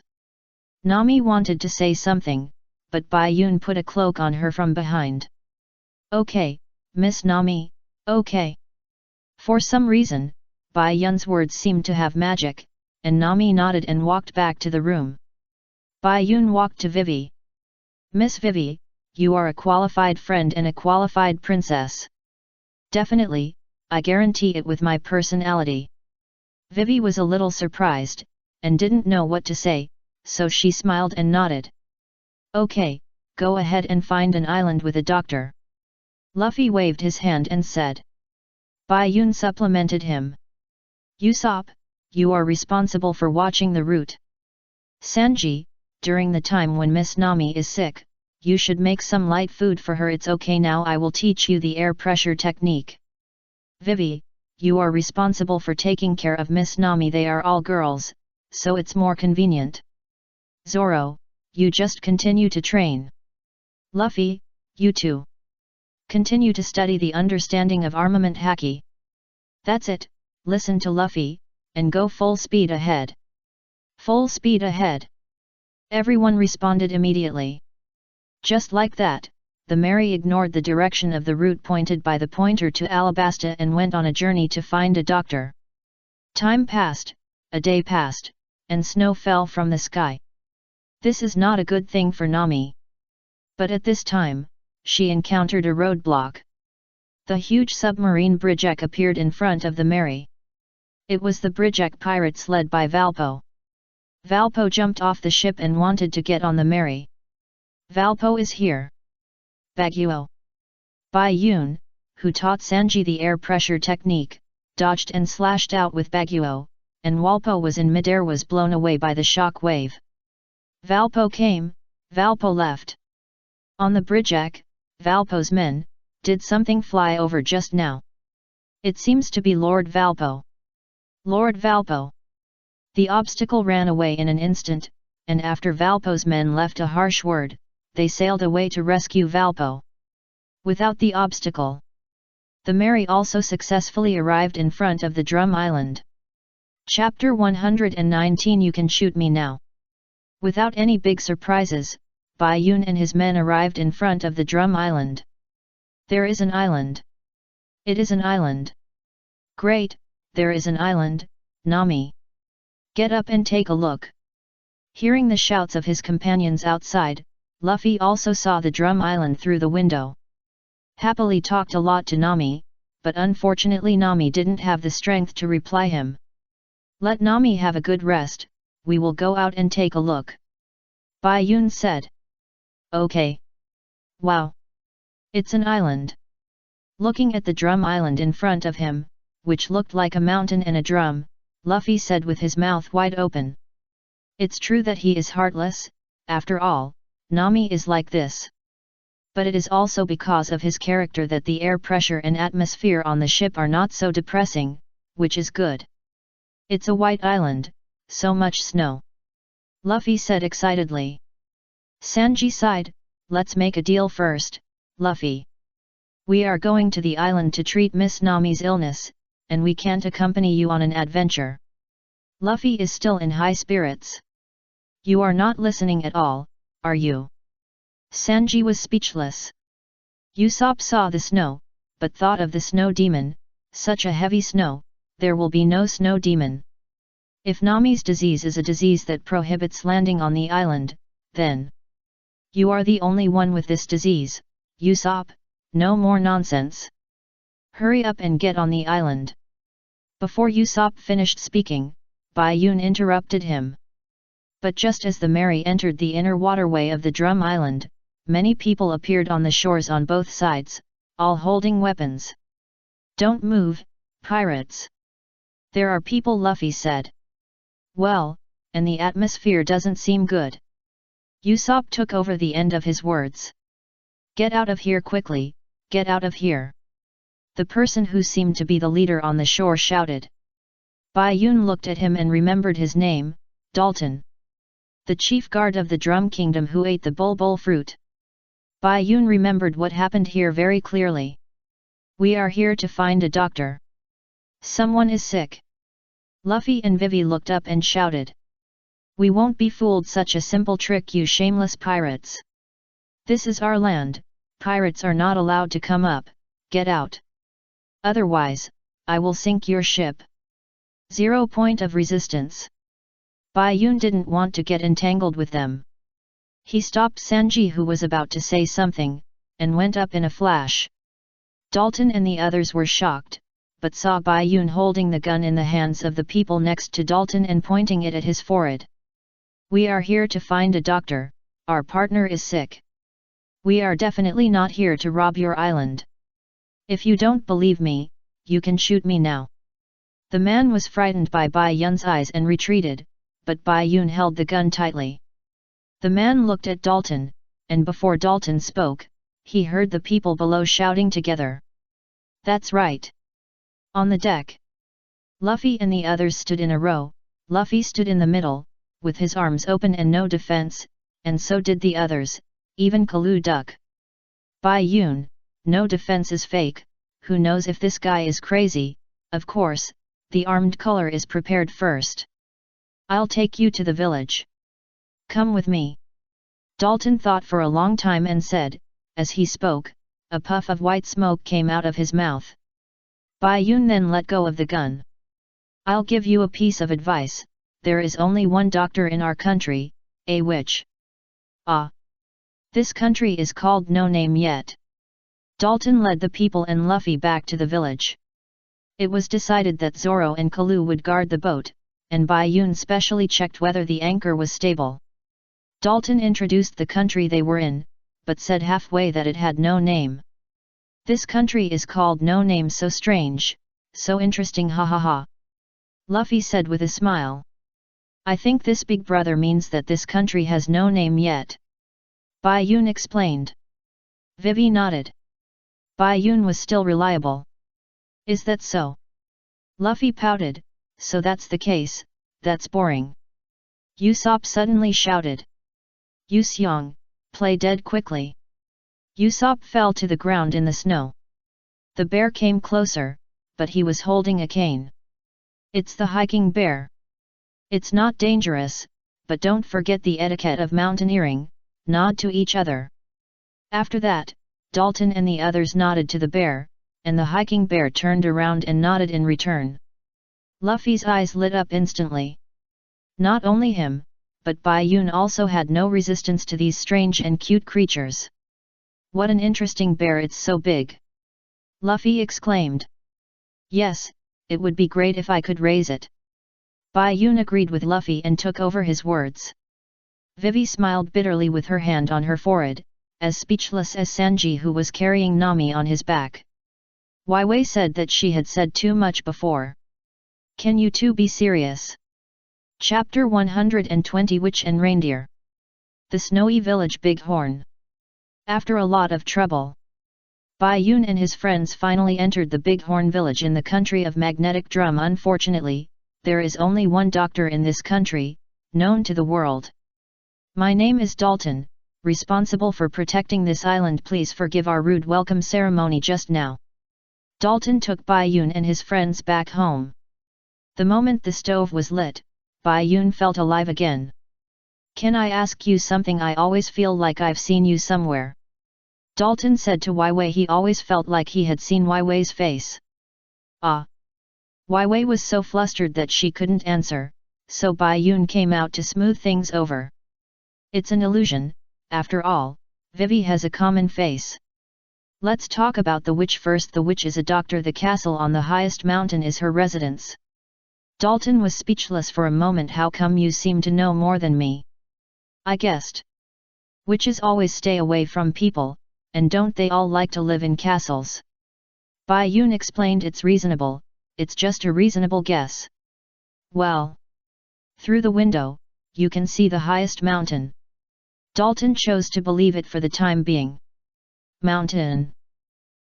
Nami wanted to say something, but Bayun put a cloak on her from behind. Okay, Miss Nami, okay. For some reason, Bayun's words seemed to have magic, and Nami nodded and walked back to the room. Bayun walked to Vivi. Miss Vivi, you are a qualified friend and a qualified princess. Definitely, I guarantee it with my personality. Vivi was a little surprised, and didn't know what to say, so she smiled and nodded. Okay, go ahead and find an island with a doctor. Luffy waved his hand and said. Bayun supplemented him. Usopp, you are responsible for watching the route. Sanji, during the time when Miss Nami is sick, you should make some light food for her. It's okay now, I will teach you the air pressure technique. Vivi, you are responsible for taking care of Miss Nami. They are all girls, so it's more convenient. Zoro, you just continue to train. Luffy, you too. Continue to study the understanding of armament haki. That's it, listen to Luffy, and go full speed ahead. Full speed ahead. Everyone responded immediately. Just like that, the Mary ignored the direction of the route pointed by the pointer to Alabasta and went on a journey to find a doctor. Time passed, a day passed, and snow fell from the sky. This is not a good thing for Nami. But at this time, she encountered a roadblock. The huge submarine Bridgek appeared in front of the Mary. It was the Bridgek pirates led by Valpo. Valpo jumped off the ship and wanted to get on the Mary. Valpo is here. Baguio. Bayun, who taught Sanji the air pressure technique, dodged and slashed out with Baguio, and Walpo was in midair, was blown away by the shock wave. Valpo came, Valpo left. On the Bridgek, Valpo's men, did something fly over just now. It seems to be Lord Valpo. Lord Valpo. The obstacle ran away in an instant, and after Valpo's men left a harsh word, they sailed away to rescue Valpo. Without the obstacle, the Mary also successfully arrived in front of the Drum Island. Chapter 119. You can shoot me now. Without any big surprises, Bai Yun and his men arrived in front of the Drum Island. There is an island. It is an island. Great, there is an island, Nami. Get up and take a look. Hearing the shouts of his companions outside, Luffy also saw the Drum Island through the window. Happily talked a lot to Nami, but unfortunately Nami didn't have the strength to reply him. Let Nami have a good rest, we will go out and take a look. Bai Yun said. Okay. Wow. It's an island. Looking at the Drum Island in front of him, which looked like a mountain and a drum, Luffy said with his mouth wide open. It's true that he is heartless, after all, Nami is like this. But it is also because of his character that the air pressure and atmosphere on the ship are not so depressing, which is good. It's a white island, so much snow. Luffy said excitedly. Sanji sighed, let's make a deal first, Luffy. We are going to the island to treat Miss Nami's illness, and we can't accompany you on an adventure. Luffy is still in high spirits. You are not listening at all, are you? Sanji was speechless. Usopp saw the snow, but thought of the snow demon, such a heavy snow, there will be no snow demon. If Nami's disease is a disease that prohibits landing on the island, then you are the only one with this disease, Usopp, no more nonsense. Hurry up and get on the island. Before Usopp finished speaking, Bai Yun interrupted him. But just as the Mary entered the inner waterway of the Drum Island, many people appeared on the shores on both sides, all holding weapons. Don't move, pirates. There are people, Luffy said. Well, and the atmosphere doesn't seem good. Usopp took over the end of his words. Get out of here quickly, get out of here. The person who seemed to be the leader on the shore shouted. Bai Yun looked at him and remembered his name, Dalton. The chief guard of the Drum Kingdom who ate the bulbul fruit. Bai Yun remembered what happened here very clearly. We are here to find a doctor. Someone is sick. Luffy and Vivi looked up and shouted. We won't be fooled, such a simple trick, you shameless pirates. This is our land, pirates are not allowed to come up, get out. Otherwise, I will sink your ship. 0 point of resistance. Bai Yun didn't want to get entangled with them. He stopped Sanji, who was about to say something, and went up in a flash. Dalton and the others were shocked, but saw Bai Yun holding the gun in the hands of the people next to Dalton and pointing it at his forehead. We are here to find a doctor, our partner is sick. We are definitely not here to rob your island. If you don't believe me, you can shoot me now. The man was frightened by Bai Yun's eyes and retreated, but Bai Yun held the gun tightly. The man looked at Dalton, and before Dalton spoke, he heard the people below shouting together. That's right. On the deck. Luffy and the others stood in a row. Luffy stood in the middle, with his arms open and no defense, and so did the others, even Kalu Duck. Bai Yun, no defense is fake, who knows if this guy is crazy, of course, the armed color is prepared first. I'll take you to the village. Come with me. Dalton thought for a long time and said, as he spoke, a puff of white smoke came out of his mouth. Bai Yun then let go of the gun. I'll give you a piece of advice, there is only one doctor in our country, a witch. Ah! This country is called No Name Yet. Dalton led the people and Luffy back to the village. It was decided that Zoro and Kalu would guard the boat, and Bai Yun specially checked whether the anchor was stable. Dalton introduced the country they were in, but said halfway that it had no name. This country is called No Name, so strange, so interesting, ha ha ha. Luffy said with a smile. I think this big brother means that this country has no name yet. Bai Yun explained. Vivi nodded. Bai Yun was still reliable. Is that so? Luffy pouted, so that's the case, that's boring. Usopp suddenly shouted. Usyong, play dead quickly. Usopp fell to the ground in the snow. The bear came closer, but he was holding a cane. It's the hiking bear. It's not dangerous, but don't forget the etiquette of mountaineering, nod to each other. After that, Dalton and the others nodded to the bear, and the hiking bear turned around and nodded in return. Luffy's eyes lit up instantly. Not only him, but Bai Yun also had no resistance to these strange and cute creatures. What an interesting bear, it's so big! Luffy exclaimed. Yes, it would be great if I could raise it. Bai Yun agreed with Luffy and took over his words. Vivi smiled bitterly with her hand on her forehead, as speechless as Sanji, who was carrying Nami on his back. Wai Wei said that she had said too much before. Can you two be serious? Chapter 120 Witch and Reindeer. The Snowy Village Bighorn. After a lot of trouble, Bai Yun and his friends finally entered the Bighorn village in the country of Magnetic Drum. Unfortunately, there is only one doctor in this country, known to the world. My name is Dalton, responsible for protecting this island. Please forgive our rude welcome ceremony just now. Dalton took Bai Yun and his friends back home. The moment the stove was lit, Bai Yun felt alive again. Can I ask you something? I always feel like I've seen you somewhere. Dalton said to Wai Wei. He always felt like he had seen Wai Wei's face. Ah! Wai Wei was so flustered that she couldn't answer, so Bai Yun came out to smooth things over. It's an illusion, after all, Vivi has a common face. Let's talk about the witch first. The witch is a doctor. The castle on the highest mountain is her residence. Dalton was speechless for a moment. How come you seem to know more than me? I guessed. Witches always stay away from people, and don't they all like to live in castles? Bai Yun explained. It's reasonable, it's just a reasonable guess. Well, through the window, you can see the highest mountain. Dalton chose to believe it for the time being. Mountain.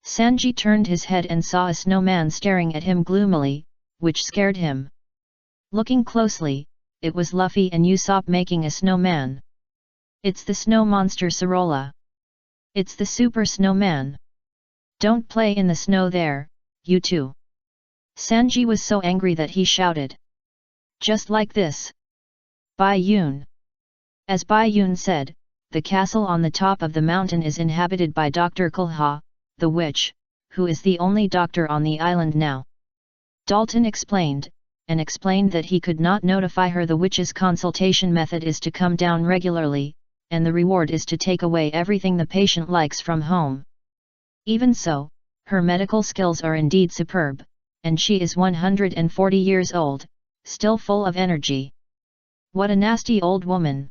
Sanji turned his head and saw a snowman staring at him gloomily, which scared him. Looking closely, it was Luffy and Usopp making a snowman. It's the snow monster Sorolla. It's the super snowman. Don't play in the snow there, you two. Sanji was so angry that he shouted. Just like this. Bai Yun. As Bai Yun said, the castle on the top of the mountain is inhabited by Dr. Kulha, the witch, who is the only doctor on the island now. Dalton explained, and explained that he could not notify her. The witch's consultation method is to come down regularly, and the reward is to take away everything the patient likes from home. Even so, her medical skills are indeed superb, and she is 140 years old, still full of energy. What a nasty old woman!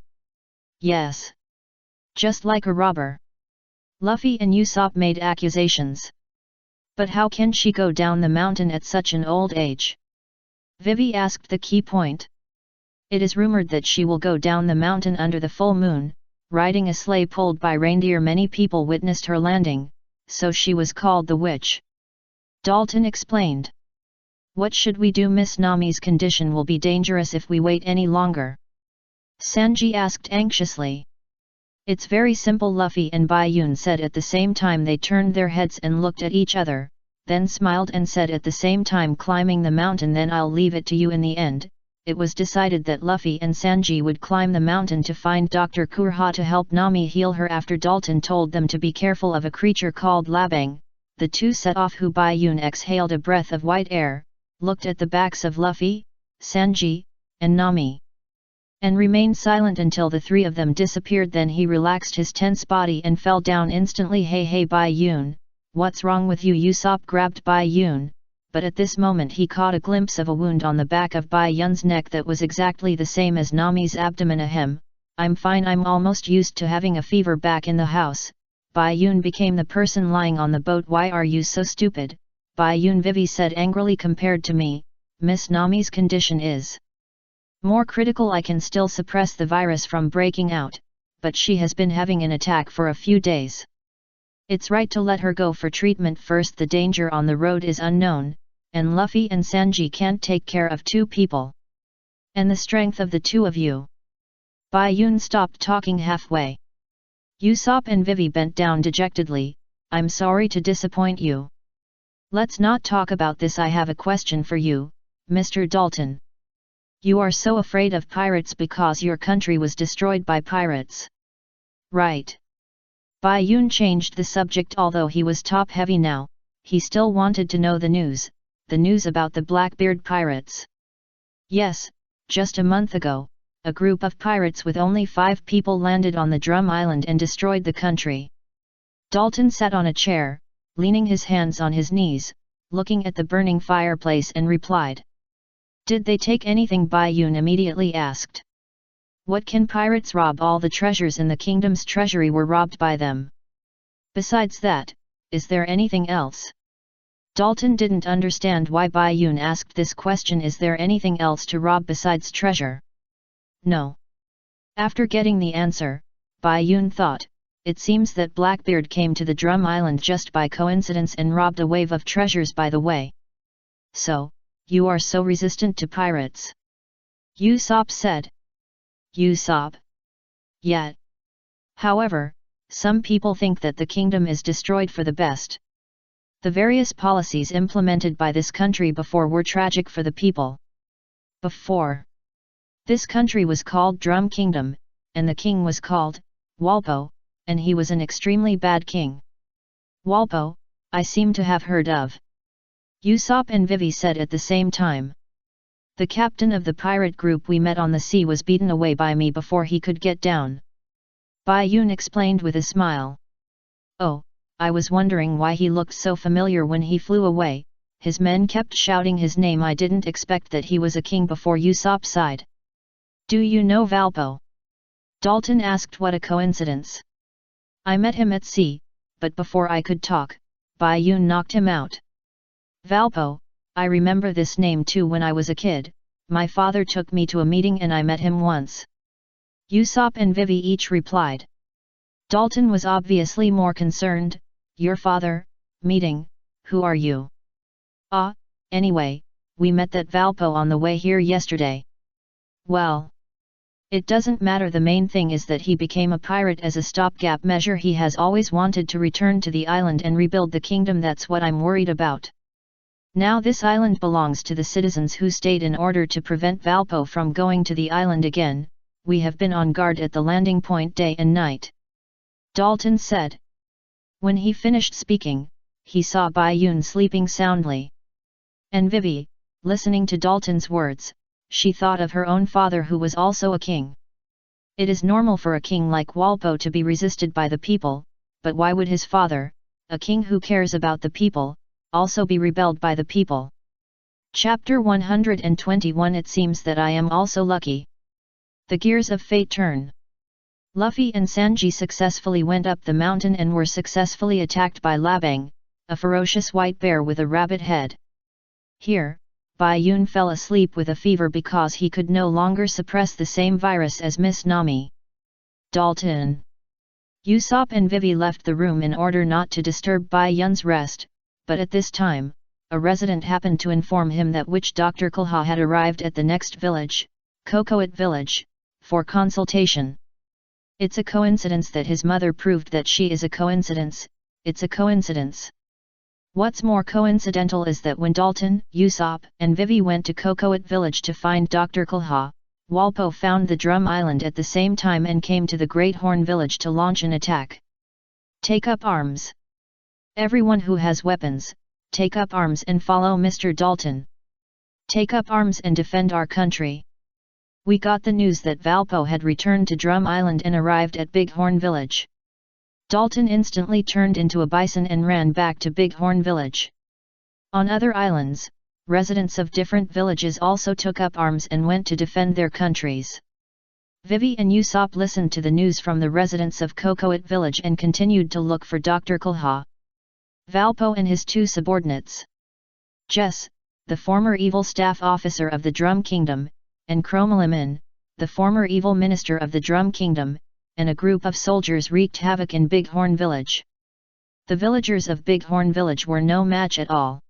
Yes. Just like a robber. Luffy and Usopp made accusations. But how can she go down the mountain at such an old age? Vivi asked the key point. It is rumored that she will go down the mountain under the full moon, riding a sleigh pulled by reindeer. Many people witnessed her landing, so she was called the witch. Dalton explained. What should we do? Miss Nami's condition will be dangerous if we wait any longer. Sanji asked anxiously. It's very simple, Luffy and Bai Yun said at the same time. They turned their heads and looked at each other, then smiled and said at the same time, climbing the mountain. Then I'll leave it to you. In the end, it was decided that Luffy and Sanji would climb the mountain to find Dr. Kurha to help Nami heal her. After Dalton told them to be careful of a creature called Labang, the two set off. Bai Yun exhaled a breath of white air, looked at the backs of Luffy, Sanji, and Nami, and remained silent until the three of them disappeared. Then he relaxed his tense body and fell down instantly. Hey Bai Yun, what's wrong with you? Usopp grabbed Bai Yun, but at this moment he caught a glimpse of a wound on the back of Bai Yun's neck that was exactly the same as Nami's abdomen. Ahem, I'm fine, I'm almost used to having a fever. Back in the house, Bai Yun became the person lying on the boat. Why are you so stupid, Bai Yun? Vivi said angrily. Compared to me, Miss Nami's condition is more critical. I can still suppress the virus from breaking out, but she has been having an attack for a few days. It's right to let her go for treatment first. The danger on the road is unknown, and Luffy and Sanji can't take care of two people. And the strength of the two of you. Bai Yun stopped talking halfway. Usopp and Vivi bent down dejectedly. I'm sorry to disappoint you. Let's not talk about this. I have a question for you, Mr. Dalton. You are so afraid of pirates because your country was destroyed by pirates. Right. Bai Yun changed the subject. Although he was top-heavy now, he still wanted to know the news about the Blackbeard pirates. Yes, just a month ago, a group of pirates with only 5 people landed on the Drum Island and destroyed the country. Dalton sat on a chair, leaning his hands on his knees, looking at the burning fireplace and replied. Did they take anything? Bai Yun immediately asked. What can pirates rob? All the treasures in the kingdom's treasury were robbed by them. Besides that, is there anything else? Dalton didn't understand why Bai Yun asked this question. Is there anything else to rob besides treasure? No. After getting the answer, Bai Yun thought, it seems that Blackbeard came to the Drum Island just by coincidence and robbed a wave of treasures by the way. So, you are so resistant to pirates? Usopp said. Usopp? Yet. However, some people think that the kingdom is destroyed for the best. The various policies implemented by this country before were tragic for the people. Before. This country was called Drum Kingdom, and the king was called Walpo, and he was an extremely bad king. Walpo, I seem to have heard of. Usopp and Vivi said at the same time. The captain of the pirate group we met on the sea was beaten away by me before he could get down. Bai Yun explained with a smile. Oh, I was wondering why he looked so familiar when he flew away. His men kept shouting his name. I didn't expect that he was a king. Before Usopp sighed. Do you know Valpo? Dalton asked. What a coincidence. I met him at sea, but before I could talk, Bai Yun knocked him out. Valpo, I remember this name too. When I was a kid, my father took me to a meeting and I met him once. Usopp and Vivi each replied. Dalton was obviously more concerned. Your father, meeting, who are you? Anyway, we met that Valpo on the way here yesterday. Well. It doesn't matter. The main thing is that he became a pirate as a stopgap measure. He has always wanted to return to the island and rebuild the kingdom. That's what I'm worried about. Now this island belongs to the citizens who stayed in order to prevent Valpo from going to the island again. We have been on guard at the landing point day and night. Dalton said. When he finished speaking, he saw Bai Yun sleeping soundly. And Vivi, listening to Dalton's words, she thought of her own father who was also a king. It is normal for a king like Walpo to be resisted by the people, but why would his father, a king who cares about the people, also be rebelled by the people? Chapter 121. It seems that I am also lucky. The gears of fate turn. Luffy and Sanji successfully went up the mountain and were successfully attacked by Labang, a ferocious white bear with a rabbit head. Here, Bai Yun fell asleep with a fever because he could no longer suppress the same virus as Miss Nami. Dalton. Usopp and Vivi left the room in order not to disturb Bai Yun's rest, but at this time, a resident happened to inform him that witch Dr. Kulha had arrived at the next village, Cocoat Village, for consultation. It's a coincidence that his mother proved that she is a coincidence. It's a coincidence. What's more coincidental is that when Dalton, Usopp, and Vivi went to Cocoat Village to find Dr. Kulha, Walpo found the Drum Island at the same time and came to the Great Horn Village to launch an attack. Take up arms. Everyone who has weapons, take up arms and follow Mr. Dalton. Take up arms and defend our country. We got the news that Valpo had returned to Drum Island and arrived at Big Horn Village. Dalton instantly turned into a bison and ran back to Big Horn Village. On other islands, residents of different villages also took up arms and went to defend their countries. Vivi and Usopp listened to the news from the residents of Cocoat Village and continued to look for Dr. Kulha. Valpo and his 2 subordinates. Jess, the former evil staff officer of the Drum Kingdom, and Chromalimin, the former evil minister of the Drum Kingdom, and a group of soldiers wreaked havoc in Big Horn Village. The villagers of Big Horn Village were no match at all.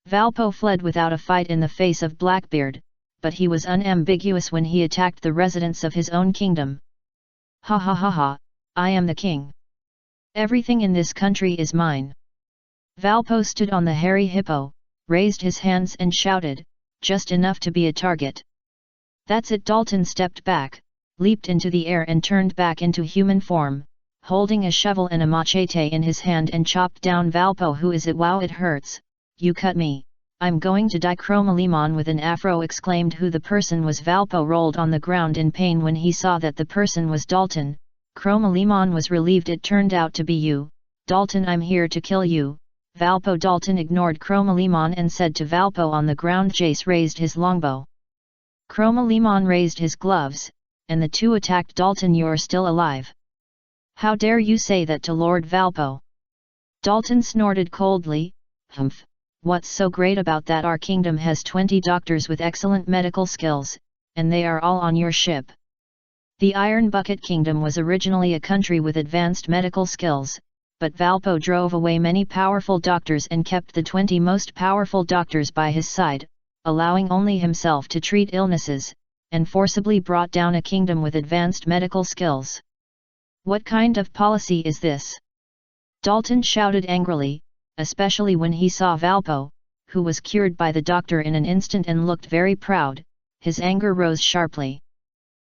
Valpo fled without a fight in the face of Blackbeard, but he was unambiguous when he attacked the residents of his own kingdom. Ha ha ha ha, I am the king. Everything in this country is mine. Valpo stood on the hairy hippo, raised his hands and shouted, just enough to be a target. That's it. Dalton stepped back, leaped into the air and turned back into human form, holding a shovel and a machete in his hand, and chopped down Valpo. Who is it? Wow, it hurts, you cut me, I'm going to die. Chromolemon with an afro exclaimed who the person was. Valpo rolled on the ground in pain when he saw that the person was Dalton. Chromolemon was relieved. It turned out to be you, Dalton. I'm here to kill you, Valpo. Dalton ignored Chromolemon and said to Valpo on the ground. Jace raised his longbow. Chromolemon raised his gloves, and the two attacked Dalton. You're still alive. How dare you say that to Lord Valpo? Dalton snorted coldly. Humph, what's so great about that? Our kingdom has 20 doctors with excellent medical skills, and they are all on your ship. The Iron Bucket Kingdom was originally a country with advanced medical skills, but Valpo drove away many powerful doctors and kept the 20 most powerful doctors by his side, allowing only himself to treat illnesses, and forcibly brought down a kingdom with advanced medical skills. What kind of policy is this? Dalton shouted angrily, especially when he saw Valpo, who was cured by the doctor in an instant and looked very proud. His anger rose sharply.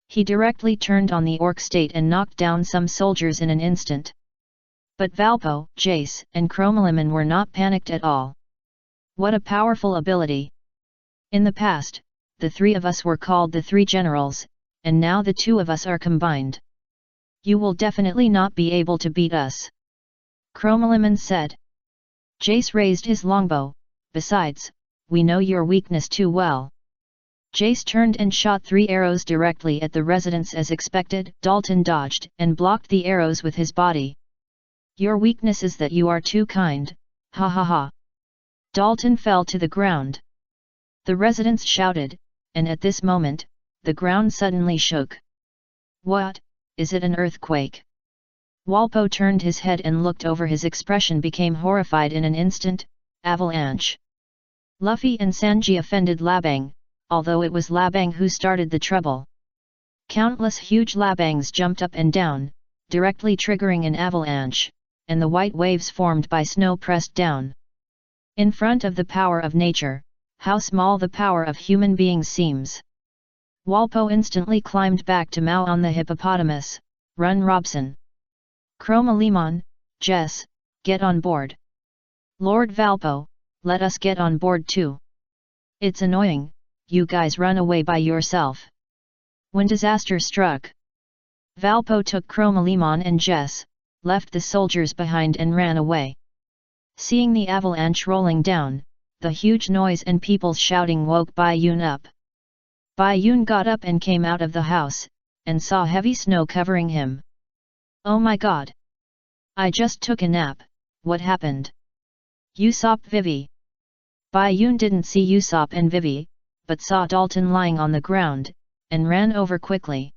He directly turned on the orc state and knocked down some soldiers in an instant. But Valpo, Jace, and Chromolemon were not panicked at all. What a powerful ability! In the past, the three of us were called the Three Generals, and now the two of us are combined. You will definitely not be able to beat us, Chromolemon said. Jace raised his longbow. Besides, we know your weakness too well. Jace turned and shot 3 arrows directly at the residents as expected. Dalton dodged and blocked the arrows with his body. Your weakness is that you are too kind, ha ha ha. Dalton fell to the ground. The residents shouted, and at this moment, the ground suddenly shook. What, is it an earthquake? Walpo turned his head and looked over. His expression became horrified in an instant. Avalanche. Luffy and Sanji offended Labang, although it was Labang who started the trouble. Countless huge Labangs jumped up and down, directly triggering an avalanche, and the white waves formed by snow pressed down. In front of the power of nature, how small the power of human beings seems. Walpo instantly climbed back to Mao on the hippopotamus. Run, Robson. Chromolemon, Jess, get on board. Lord Valpo, let us get on board too. It's annoying, you guys run away by yourself. When disaster struck, Valpo took Chromolemon and Jess, left the soldiers behind and ran away. Seeing the avalanche rolling down, the huge noise and people's shouting woke Bai Yun up. Bai Yun got up and came out of the house, and saw heavy snow covering him. Oh my god! I just took a nap, what happened? Usopp, Vivi. Bai Yun didn't see Usopp and Vivi, but saw Dalton lying on the ground, and ran over quickly.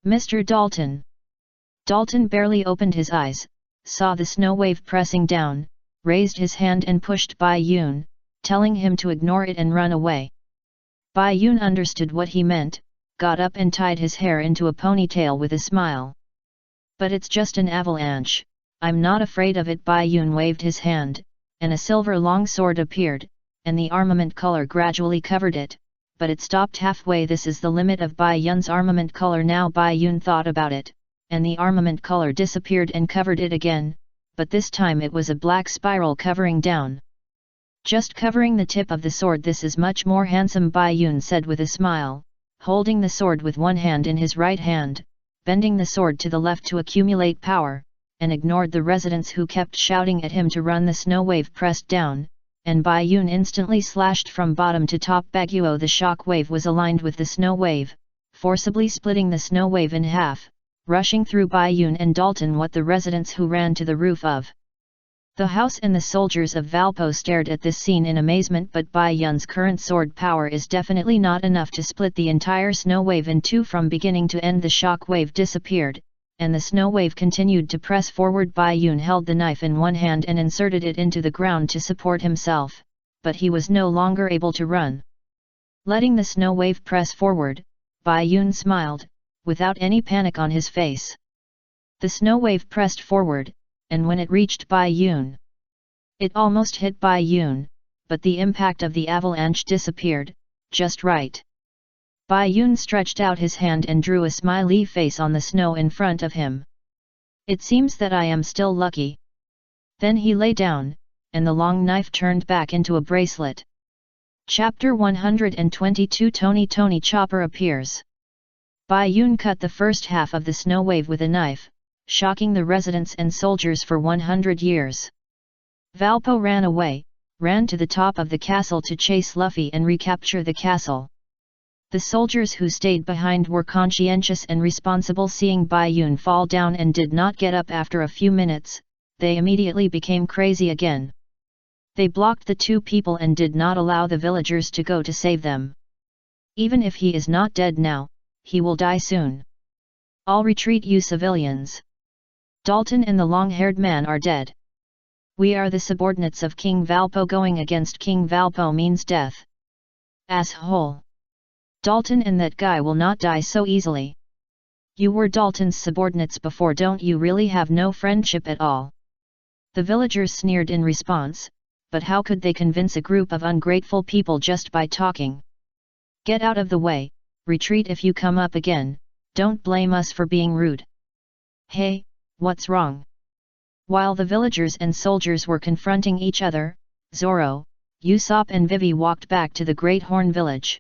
Mr. Dalton. Dalton barely opened his eyes, saw the snow wave pressing down, raised his hand and pushed Bai Yun, telling him to ignore it and run away. Bai Yun understood what he meant, got up and tied his hair into a ponytail with a smile. But it's just an avalanche, I'm not afraid of it. Bai Yun waved his hand, and a silver long sword appeared, and the armament color gradually covered it, but it stopped halfway. This is the limit of Bai Yun's armament color. Now Bai Yun thought about it, and the armament color disappeared and covered it again, but this time it was a black spiral covering down. Just covering the tip of the sword. This is much more handsome, Bai Yun said with a smile, holding the sword with one hand in his right hand, bending the sword to the left to accumulate power, and ignored the residents who kept shouting at him to run. The snow wave pressed down, and Bai Yun instantly slashed from bottom to top. Baguio. The shock wave was aligned with the snow wave, forcibly splitting the snow wave in half, rushing through Bai Yun and Dalton. What the residents who ran to the roof of the house and the soldiers of Valpo stared at this scene in amazement. But Bai Yun's current sword power is definitely not enough to split the entire snow wave in two from beginning to end. The shock wave disappeared, and the snow wave continued to press forward. Bai Yun held the knife in one hand and inserted it into the ground to support himself, but he was no longer able to run. Letting the snow wave press forward, Bai Yun smiled, without any panic on his face. The snow wave pressed forward, and when it reached Bai Yun, it almost hit Bai Yun, but the impact of the avalanche disappeared, just right. Bai Yun stretched out his hand and drew a smiley face on the snow in front of him. It seems that I am still lucky. Then he lay down, and the long knife turned back into a bracelet. Chapter 122 Tony Chopper appears. Bai Yun cut the first half of the snow wave with a knife, shocking the residents and soldiers for 100 years. Valpo ran to the top of the castle to chase Luffy and recapture the castle. The soldiers who stayed behind were conscientious and responsible. Seeing Bai Yun fall down and did not get up after a few minutes, they immediately became crazy again. They blocked the two people and did not allow the villagers to go to save them. Even if he is not dead now, he will die soon. All retreat, you civilians. Dalton and the long-haired man are dead. We are the subordinates of King Valpo. Going against King Valpo means death. Asshole. Dalton and that guy will not die so easily. You were Dalton's subordinates before. Don't you really have no friendship at all? The villagers sneered in response, but how could they convince a group of ungrateful people just by talking? Get out of the way, retreat if you come up again, don't blame us for being rude. Hey, what's wrong? While the villagers and soldiers were confronting each other, Zoro, Usopp and Vivi walked back to the Great Horn village.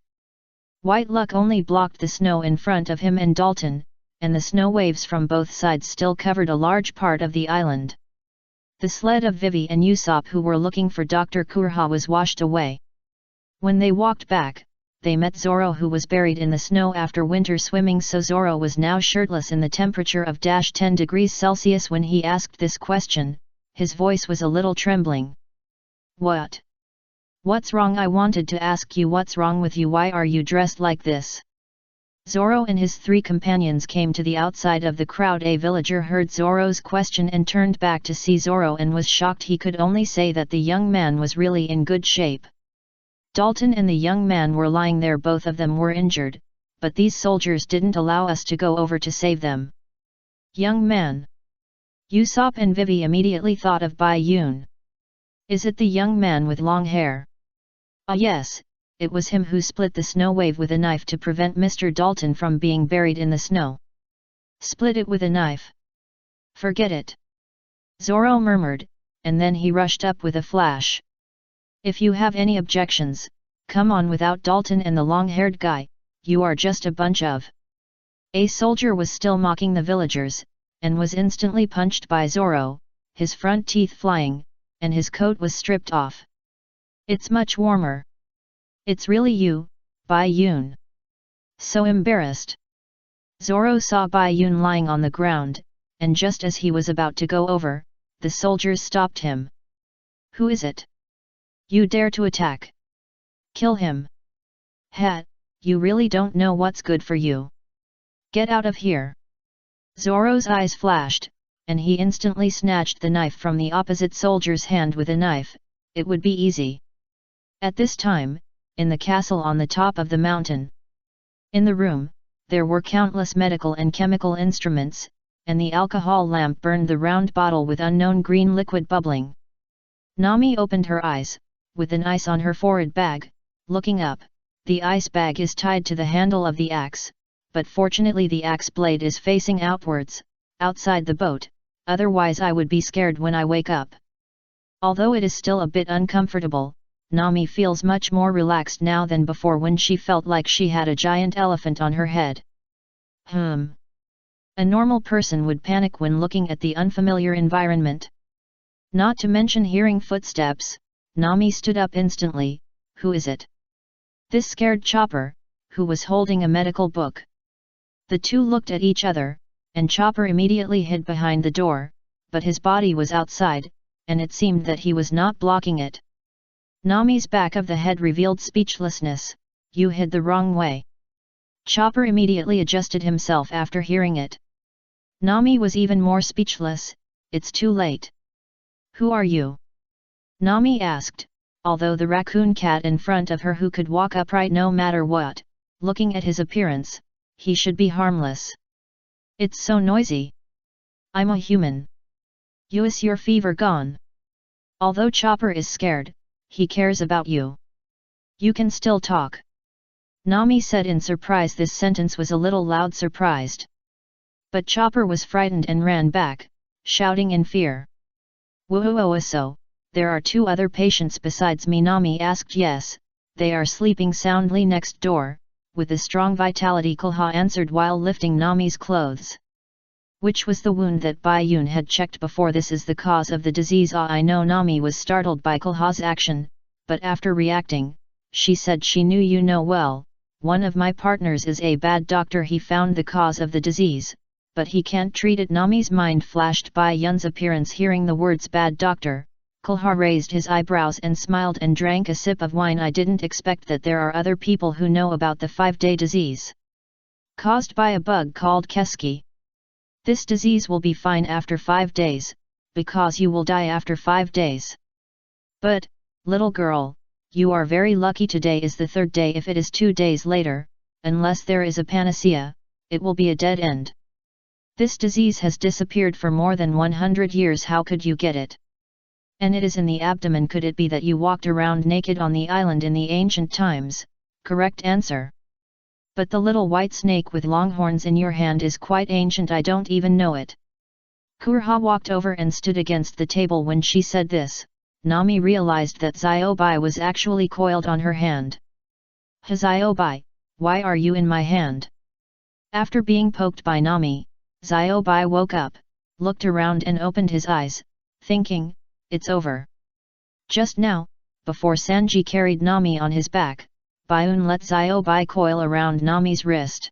White Luck only blocked the snow in front of him and Dalton, and the snow waves from both sides still covered a large part of the island. The sled of Vivi and Usopp, who were looking for Dr. Kurha, was washed away. When they walked back, they met Zoro, who was buried in the snow after winter swimming. So Zoro was now shirtless in the temperature of -10 degrees Celsius. When he asked this question, his voice was a little trembling. What? What's wrong? I wanted to ask you what's wrong with you. Why are you dressed like this? Zoro and his three companions came to the outside of the crowd. A villager heard Zoro's question and turned back to see Zoro and was shocked. He could only say that the young man was really in good shape. Dalton and the young man were lying there. Both of them were injured, but these soldiers didn't allow us to go over to save them. Young man. Usopp and Vivi immediately thought of Bai Yun. Is it the young man with long hair? Ah yes, it was him who split the snow wave with a knife to prevent Mr. Dalton from being buried in the snow. Split it with a knife? Forget it. Zoro murmured, and then he rushed up with a flash. If you have any objections, come on. Without Dalton and the long-haired guy, you are just a bunch of... A soldier was still mocking the villagers, and was instantly punched by Zoro, his front teeth flying, and his coat was stripped off. It's much warmer. It's really you, Bai Yun. So embarrassed. Zoro saw Bai Yun lying on the ground, and just as he was about to go over, the soldiers stopped him. Who is it? You dare to attack? Kill him. Ha, you really don't know what's good for you. Get out of here. Zoro's eyes flashed, and he instantly snatched the knife from the opposite soldier's hand. With a knife, it would be easy. At this time, in the castle on the top of the mountain. In the room, there were countless medical and chemical instruments, and the alcohol lamp burned the round bottle with unknown green liquid bubbling. Nami opened her eyes, with an ice on her forehead bag, looking up. The ice bag is tied to the handle of the axe, but fortunately the axe blade is facing outwards, outside the boat, otherwise I would be scared when I wake up. Although it is still a bit uncomfortable, Nami feels much more relaxed now than before when she felt like she had a giant elephant on her head. A normal person would panic when looking at the unfamiliar environment. Not to mention hearing footsteps, Nami stood up instantly. Who is it? This scared Chopper, who was holding a medical book. The two looked at each other, and Chopper immediately hid behind the door, but his body was outside, and it seemed that he was not blocking it. Nami's back of the head revealed speechlessness. You hid the wrong way. Chopper immediately adjusted himself after hearing it. Nami was even more speechless. It's too late. Who are you? Nami asked, although the raccoon cat in front of her, who could walk upright no matter what, looking at his appearance, he should be harmless. It's so noisy. I'm a human. Is your fever gone? Although Chopper is scared, he cares about you. You can still talk. Nami said in surprise. This sentence was a little loud, surprised. But Chopper was frightened and ran back, shouting in fear. Whoa, so, there are 2 other patients besides me? Nami asked. Yes, they are sleeping soundly next door, with a strong vitality, Kulha answered while lifting Nami's clothes. Which was the wound that Bai Yun had checked before? This is the cause of the disease. I know. Nami was startled by Kulha's action, but after reacting, she said she knew. You know well, one of my partners is a bad doctor. He found the cause of the disease, but he can't treat it. Nami's mind flashed Bai Yun's appearance. Hearing the words bad doctor, Kulha raised his eyebrows and smiled and drank a sip of wine. I didn't expect that there are other people who know about the 5-day disease. Caused by a bug called Keski. This disease will be fine after 5 days, because you will die after 5 days. But, little girl, you are very lucky. Today is the 3rd day. If it is 2 days later, unless there is a panacea, it will be a dead end. This disease has disappeared for more than 100 years. How could you get it? And it is in the abdomen. Could it be that you walked around naked on the island in the ancient times? Correct answer. But the little white snake with long horns in your hand is quite ancient. I don't even know it. Kurha walked over and stood against the table. When she said this, Nami realized that Ziobai was actually coiled on her hand. Ziobai, why are you in my hand? After being poked by Nami, Ziobai woke up, looked around and opened his eyes, thinking, it's over. Just now, before Sanji carried Nami on his back, Baiun let Ziobai coil around Nami's wrist.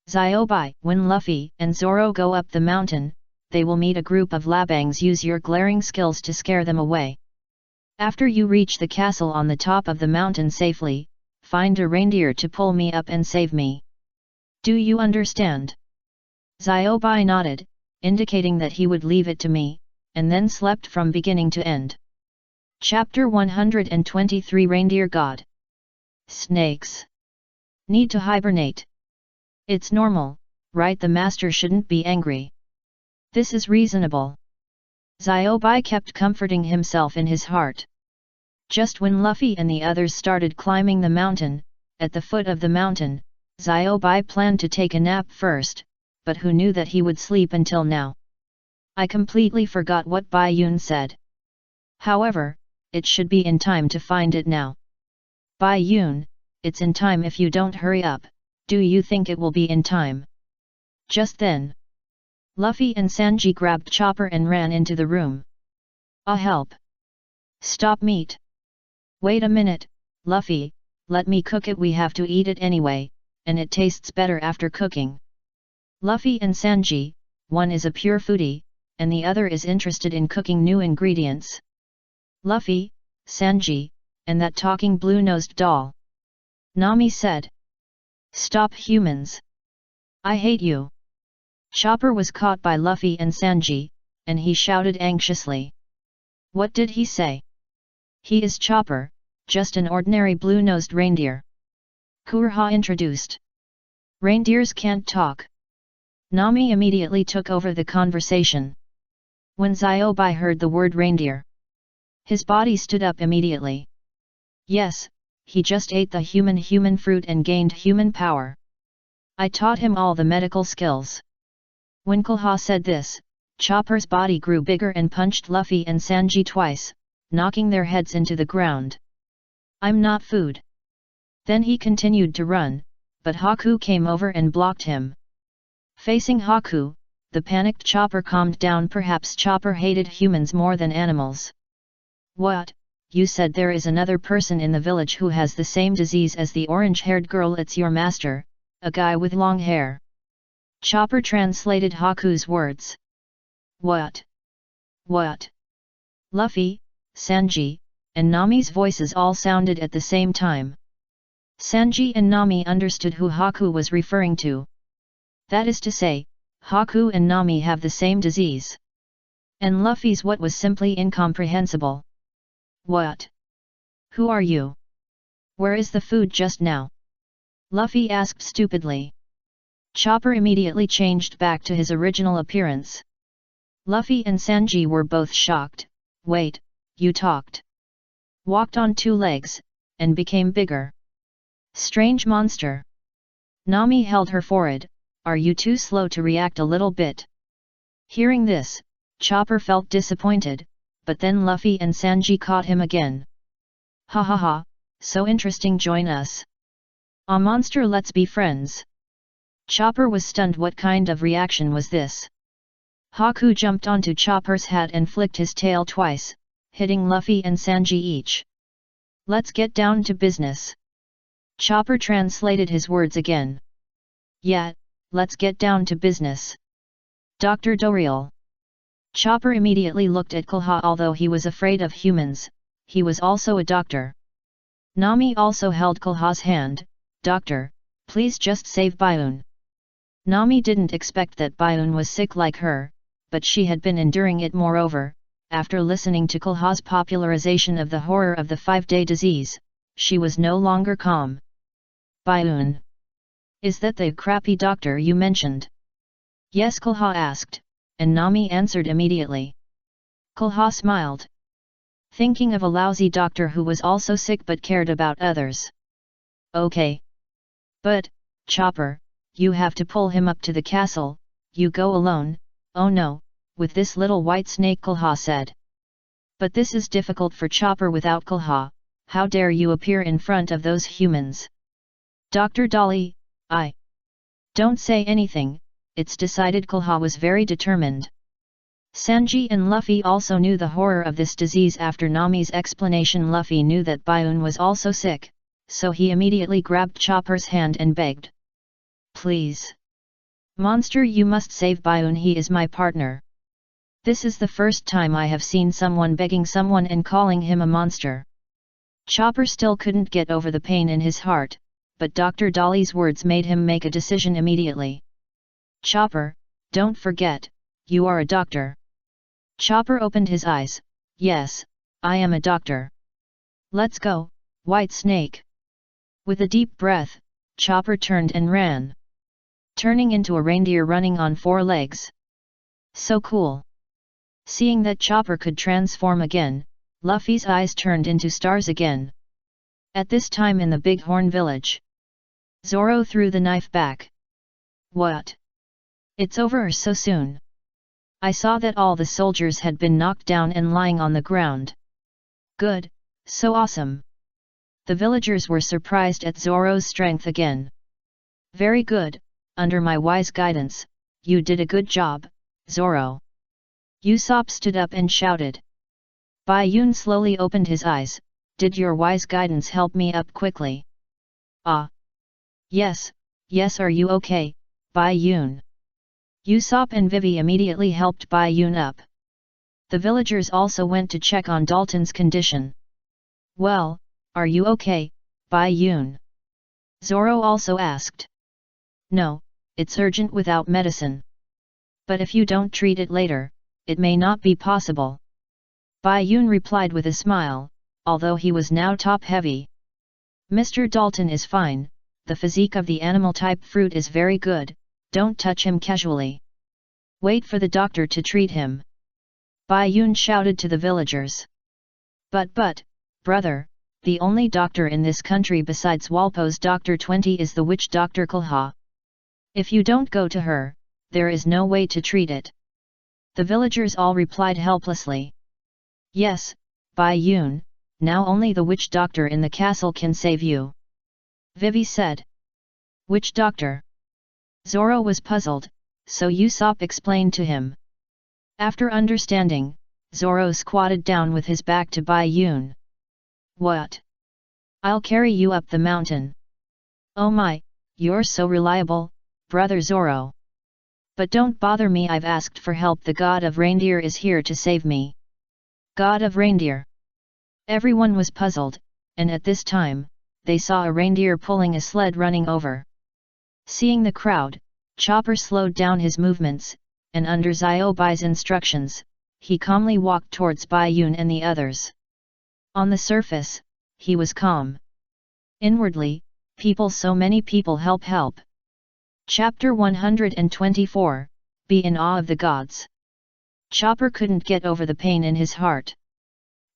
Ziobai, when Luffy and Zoro go up the mountain, they will meet a group of Labangs. Use your glaring skills to scare them away. After you reach the castle on the top of the mountain safely, find a reindeer to pull me up and save me. Do you understand? Ziobai nodded, indicating that he would leave it to me, and then slept from beginning to end. Chapter 123 Reindeer God. Snakes need to hibernate. It's normal, right? The master shouldn't be angry. This is reasonable. Ziobai kept comforting himself in his heart. Just when Luffy and the others started climbing the mountain, at the foot of the mountain, Ziobai planned to take a nap first, but who knew that he would sleep until now? I completely forgot what Bai Yun said. However, it should be in time to find it now. Bai Yun, it's in time if you don't hurry up. Do you think it will be in time? Just then, Luffy and Sanji grabbed Chopper and ran into the room. Help! Stop meat! Wait a minute, Luffy, let me cook it. We have to eat it anyway, and it tastes better after cooking. Luffy and Sanji, one is a pure foodie, and the other is interested in cooking new ingredients. Luffy, Sanji, and that talking blue-nosed doll. Nami said. Stop, humans! I hate you! Chopper was caught by Luffy and Sanji, and he shouted anxiously. What did he say? He is Chopper, just an ordinary blue-nosed reindeer. Kurha introduced. Reindeers can't talk. Nami immediately took over the conversation. When Ziobai heard the word reindeer, his body stood up immediately. Yes, he just ate the human fruit and gained human power. I taught him all the medical skills. When Kulha said this, Chopper's body grew bigger and punched Luffy and Sanji twice, knocking their heads into the ground. I'm not food. Then he continued to run, but Haku came over and blocked him. Facing Haku, the panicked Chopper calmed down. Perhaps Chopper hated humans more than animals. What? You said there is another person in the village who has the same disease as the orange-haired girl. It's your master, a guy with long hair. Chopper translated Haku's words. What? What? Luffy, Sanji, and Nami's voices all sounded at the same time. Sanji and Nami understood who Haku was referring to. That is to say, Haku and Nami have the same disease. And Luffy's what was simply incomprehensible. What? Who are you? Where is the food just now? Luffy asked stupidly. Chopper immediately changed back to his original appearance. Luffy and Sanji were both shocked. Wait, you talked. Walked on 2 legs, and became bigger. Strange monster. Nami held her forehead. Are you too slow to react a little bit? Hearing this, Chopper felt disappointed, but then Luffy and Sanji caught him again. Ha ha ha, so interesting, join us. Ah, monster, let's be friends. Chopper was stunned. What kind of reaction was this? Haku jumped onto Chopper's hat and flicked his tail twice, hitting Luffy and Sanji each. Let's get down to business. Chopper translated his words again. Yeah, let's get down to business. Dr. Dorial. Chopper immediately looked at Kulha. Although he was afraid of humans, he was also a doctor. Nami also held Kulha's hand. Doctor, please just save Baiun. Nami didn't expect that Baiun was sick like her, but she had been enduring it. Moreover, after listening to Kulha's popularization of the horror of the 5-day disease, she was no longer calm. Baiun. Is that the crappy doctor you mentioned? Yes, Kulha asked, and Nami answered immediately. Kulha smiled. Thinking of a lousy doctor who was also sick but cared about others. Okay. But, Chopper, you have to pull him up to the castle. You go alone. Oh no, with this little white snake, Kulha said. But this is difficult for Chopper without Kulha. How dare you appear in front of those humans? Dr. Dolly, don't say anything, it's decided. Kulha was very determined. Sanji and Luffy also knew the horror of this disease. After Nami's explanation, Luffy knew that Baiun was also sick, so he immediately grabbed Chopper's hand and begged. Please. Monster, you must save Baiun, he is my partner. This is the first time I have seen someone begging someone and calling him a monster. Chopper still couldn't get over the pain in his heart, but Dr. Dolly's words made him make a decision immediately. Chopper, don't forget, you are a doctor. Chopper opened his eyes. Yes, I am a doctor. Let's go, White Snake. With a deep breath, Chopper turned and ran. Turning into a reindeer running on 4 legs. So cool. Seeing that Chopper could transform again, Luffy's eyes turned into stars again. At this time in the Big Horn village, Zoro threw the knife back. What? It's over so soon? I saw that all the soldiers had been knocked down and lying on the ground. Good, so awesome. The villagers were surprised at Zoro's strength again. Very good, under my wise guidance, you did a good job, Zoro. Usopp stood up and shouted. Baiun slowly opened his eyes. Did your wise guidance help me up quickly? Ah. Yes, are you okay, Baiun? Usopp and Vivi immediately helped Baiun up. The villagers also went to check on Dalton's condition. Well, are you okay, Baiun? Zoro also asked. No, it's urgent without medicine. But if you don't treat it later, it may not be possible. Baiun replied with a smile, although he was now top-heavy. Mr. Dalton is fine, the physique of the animal-type fruit is very good, don't touch him casually. Wait for the doctor to treat him. Baiun shouted to the villagers. But, brother, the only doctor in this country besides Walpo's Dr. 20 is the witch Dr. Kulha. If you don't go to her, there is no way to treat it. The villagers all replied helplessly. Yes, Baiun, now only the witch doctor in the castle can save you. Vivi said. Witch doctor? Zoro was puzzled, so Usopp explained to him. After understanding, Zoro squatted down with his back to Baiun. What? I'll carry you up the mountain. Oh my, you're so reliable, brother Zoro. But don't bother me, I've asked for help, the god of reindeer is here to save me. God of reindeer? Everyone was puzzled, and at this time, they saw a reindeer pulling a sled running over. Seeing the crowd, Chopper slowed down his movements, and under Xiaobai's instructions, he calmly walked towards Baiun and the others. On the surface, he was calm. Inwardly, so many people help. Chapter 124, Be in awe of the gods. Chopper couldn't get over the pain in his heart.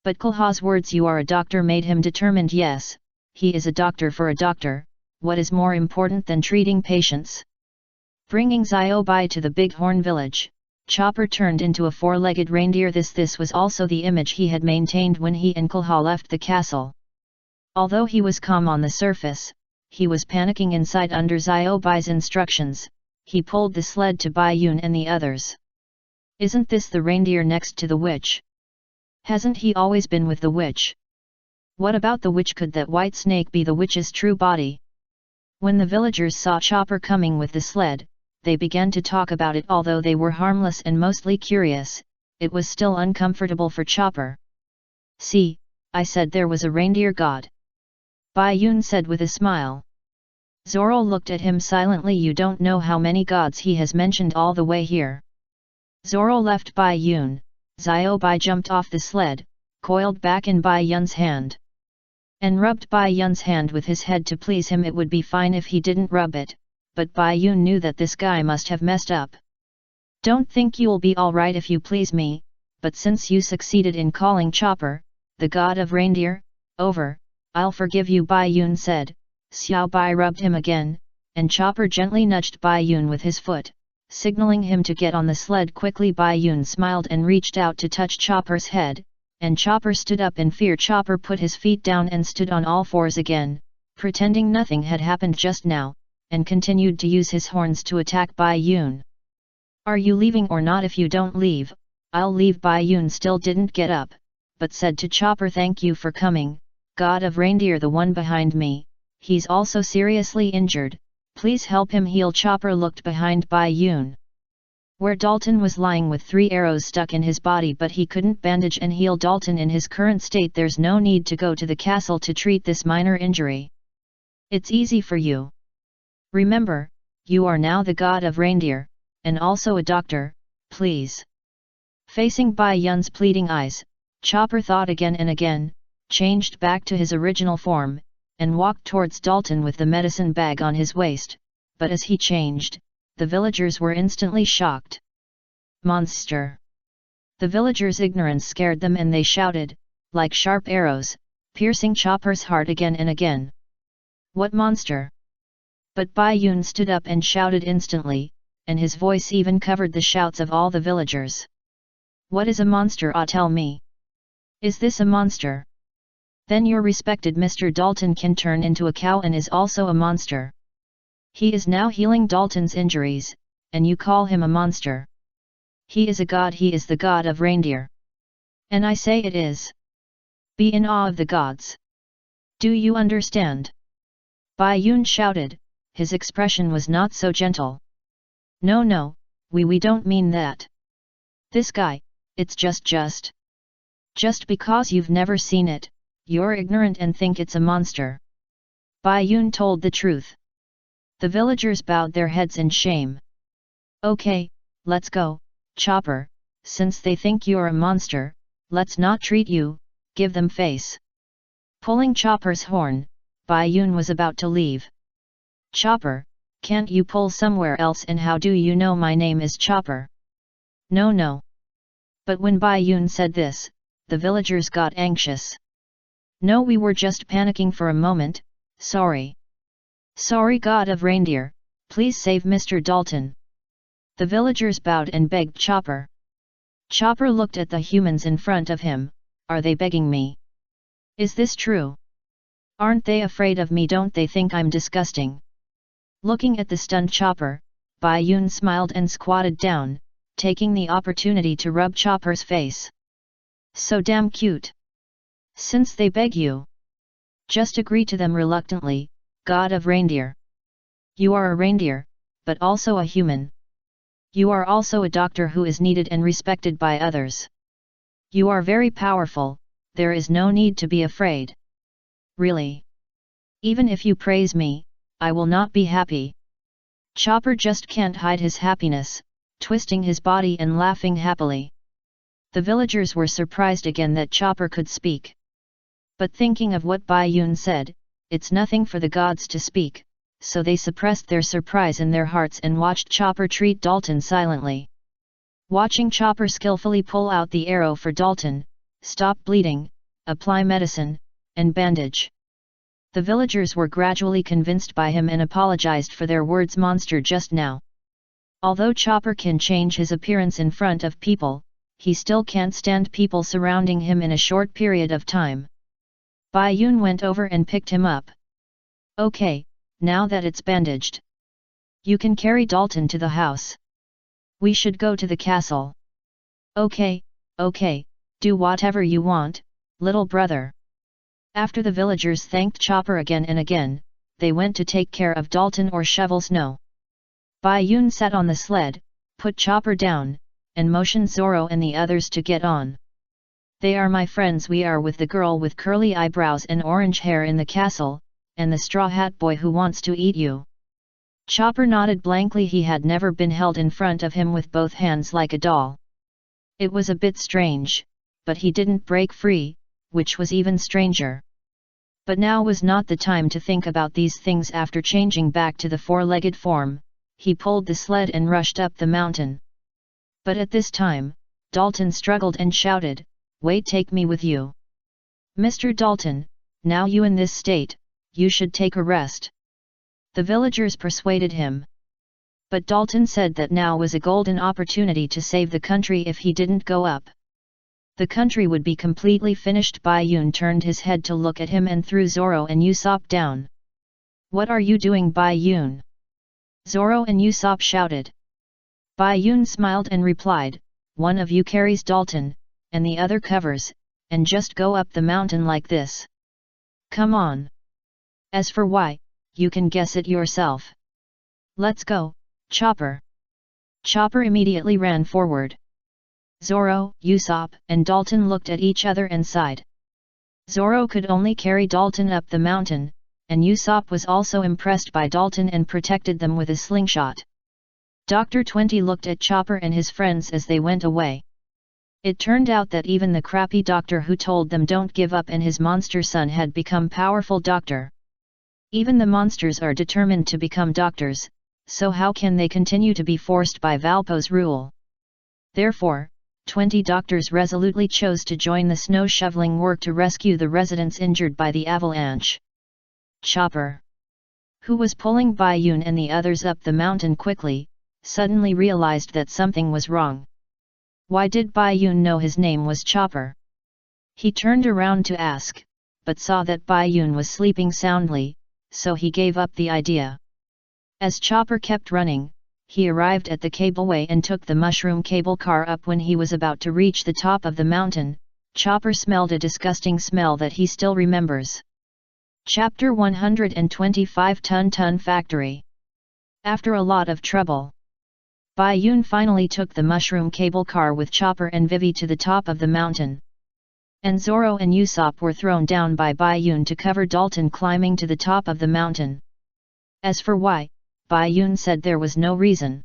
But Kulha's words, you are a doctor, made him determined. Yes, he is a doctor, for a doctor, what is more important than treating patients? Bringing Xiaobai to the Bighorn village, Chopper turned into a four-legged reindeer. This was also the image he had maintained when he and Kulha left the castle. Although he was calm on the surface, he was panicking inside under Xiaobai's instructions. He pulled the sled to Bai Yun and the others. Isn't this the reindeer next to the witch? Hasn't he always been with the witch? What about the witch? Could that white snake be the witch's true body? When the villagers saw Chopper coming with the sled, they began to talk about it. Although they were harmless and mostly curious, it was still uncomfortable for Chopper. See, I said there was a reindeer god. Bai Yun said with a smile. Zoro looked at him silently. You don't know how many gods he has mentioned all the way here. Zoro left Bai Yun. Xiaobai jumped off the sled, coiled back in Bai Yun's hand, and rubbed Bai Yun's hand with his head to please him. It would be fine if he didn't rub it, but Bai Yun knew that this guy must have messed up. Don't think you'll be alright if you please me, but since you succeeded in calling Chopper, the god of reindeer, over, I'll forgive you, Bai Yun said. Xiao Bai rubbed him again, and Chopper gently nudged Bai Yun with his foot, signaling him to get on the sled quickly. Bai Yun smiled and reached out to touch Chopper's head, and Chopper stood up in fear. Chopper put his feet down and stood on all fours again, pretending nothing had happened just now, and continued to use his horns to attack Bai Yun. Are you leaving or not? If you don't leave, I'll leave. Bai Yun still didn't get up, but said to Chopper, thank you for coming, god of reindeer, the one behind me, he's also seriously injured, please help him heal. Chopper looked behind Bai Yun, where Dalton was lying with 3 arrows stuck in his body, but he couldn't bandage and heal Dalton in his current state. There's no need to go to the castle to treat this minor injury. It's easy for you. Remember, you are now the god of reindeer, and also a doctor, please. Facing Bai Yun's pleading eyes, Chopper thought again and again, changed back to his original form, and walked towards Dalton with the medicine bag on his waist, but as he changed, the villagers were instantly shocked. Monster! The villagers' ignorance scared them and they shouted, like sharp arrows, piercing Chopper's heart again and again. What monster? But Bai Yun stood up and shouted instantly, and his voice even covered the shouts of all the villagers. What is a monster? Tell me. Is this a monster? Then your respected Mr. Dalton can turn into a cow and is also a monster. He is now healing Dalton's injuries, and you call him a monster. He is a god. He is the god of reindeer. And I say it is. Be in awe of the gods. Do you understand? Bai Yun shouted, his expression was not so gentle. No, we don't mean that. This guy, it's just because you've never seen it, you're ignorant and think it's a monster. Bai Yun told the truth. The villagers bowed their heads in shame. Okay, let's go, Chopper, since they think you're a monster, let's not treat you, give them face. Pulling Chopper's horn, Bai Yun was about to leave. Chopper, can't you pull somewhere else? And how do you know my name is Chopper? No. But when Bai Yun said this, the villagers got anxious. No, we were just panicking for a moment, sorry. Sorry, god of reindeer, please save Mr. Dalton. The villagers bowed and begged Chopper. Chopper looked at the humans in front of him, are they begging me? Is this true? Aren't they afraid of me? Don't they think I'm disgusting? Looking at the stunned Chopper, Bai Yun smiled and squatted down, taking the opportunity to rub Chopper's face. So damn cute. Since they beg you, just agree to them reluctantly, god of reindeer. You are a reindeer, but also a human. You are also a doctor who is needed and respected by others. You are very powerful, there is no need to be afraid. Really? Even if you praise me, I will not be happy. Chopper just can't hide his happiness, twisting his body and laughing happily. The villagers were surprised again that Chopper could speak. But thinking of what Bai Yun said, it's nothing for the gods to speak, so they suppressed their surprise in their hearts and watched Chopper treat Dalton silently. Watching Chopper skillfully pull out the arrow for Dalton, stop bleeding, apply medicine, and bandage. The villagers were gradually convinced by him and apologized for their words monster just now. Although Chopper can change his appearance in front of people, he still can't stand people surrounding him in a short period of time. Bai Yun went over and picked him up. Okay, now that it's bandaged, you can carry Dalton to the house. We should go to the castle. Okay, do whatever you want, little brother. After the villagers thanked Chopper again and again, they went to take care of Dalton or shovel snow. Bai Yun sat on the sled, put Chopper down, and motioned Zoro and the others to get on. They are my friends. We are with the girl with curly eyebrows and orange hair in the castle, and the straw hat boy who wants to eat you. Chopper nodded blankly. He had never been held in front of him with both hands like a doll. It was a bit strange, but he didn't break free, which was even stranger. But now was not the time to think about these things. After changing back to the four-legged form, he pulled the sled and rushed up the mountain. But at this time, Dalton struggled and shouted, "Wait, take me with you. Mr. Dalton, now you in this state, you should take a rest." The villagers persuaded him. But Dalton said that now was a golden opportunity to save the country. If he didn't go up, the country would be completely finished. Bai Yun turned his head to look at him and threw Zoro and Usopp down. "What are you doing, Bai Yun?" Zoro and Usopp shouted. Bai Yun smiled and replied, "One of you carries Dalton, and the other covers, and just go up the mountain like this. Come on. As for why, you can guess it yourself. Let's go, Chopper." Chopper immediately ran forward. Zoro, Usopp, and Dalton looked at each other and sighed. Zoro could only carry Dalton up the mountain, and Usopp was also impressed by Dalton and protected them with a slingshot. Dr. 20 looked at Chopper and his friends as they went away. It turned out that even the crappy doctor who told them don't give up and his monster son had become powerful doctor. Even the monsters are determined to become doctors, so how can they continue to be forced by Valpo's rule? Therefore, 20 doctors resolutely chose to join the snow shoveling work to rescue the residents injured by the avalanche. Chopper, who was pulling Bai Yun and the others up the mountain quickly, suddenly realized that something was wrong. Why did Bai Yun know his name was Chopper? He turned around to ask, but saw that Bai Yun was sleeping soundly, so he gave up the idea. As Chopper kept running, he arrived at the cableway and took the mushroom cable car up. When he was about to reach the top of the mountain, Chopper smelled a disgusting smell that he still remembers. Chapter 125 Ton Factory. After a lot of trouble, Bai Yun finally took the mushroom cable car with Chopper and Vivi to the top of the mountain. And Zoro and Usopp were thrown down by Bai Yun to cover Dalton climbing to the top of the mountain. As for why, Bai Yun said there was no reason.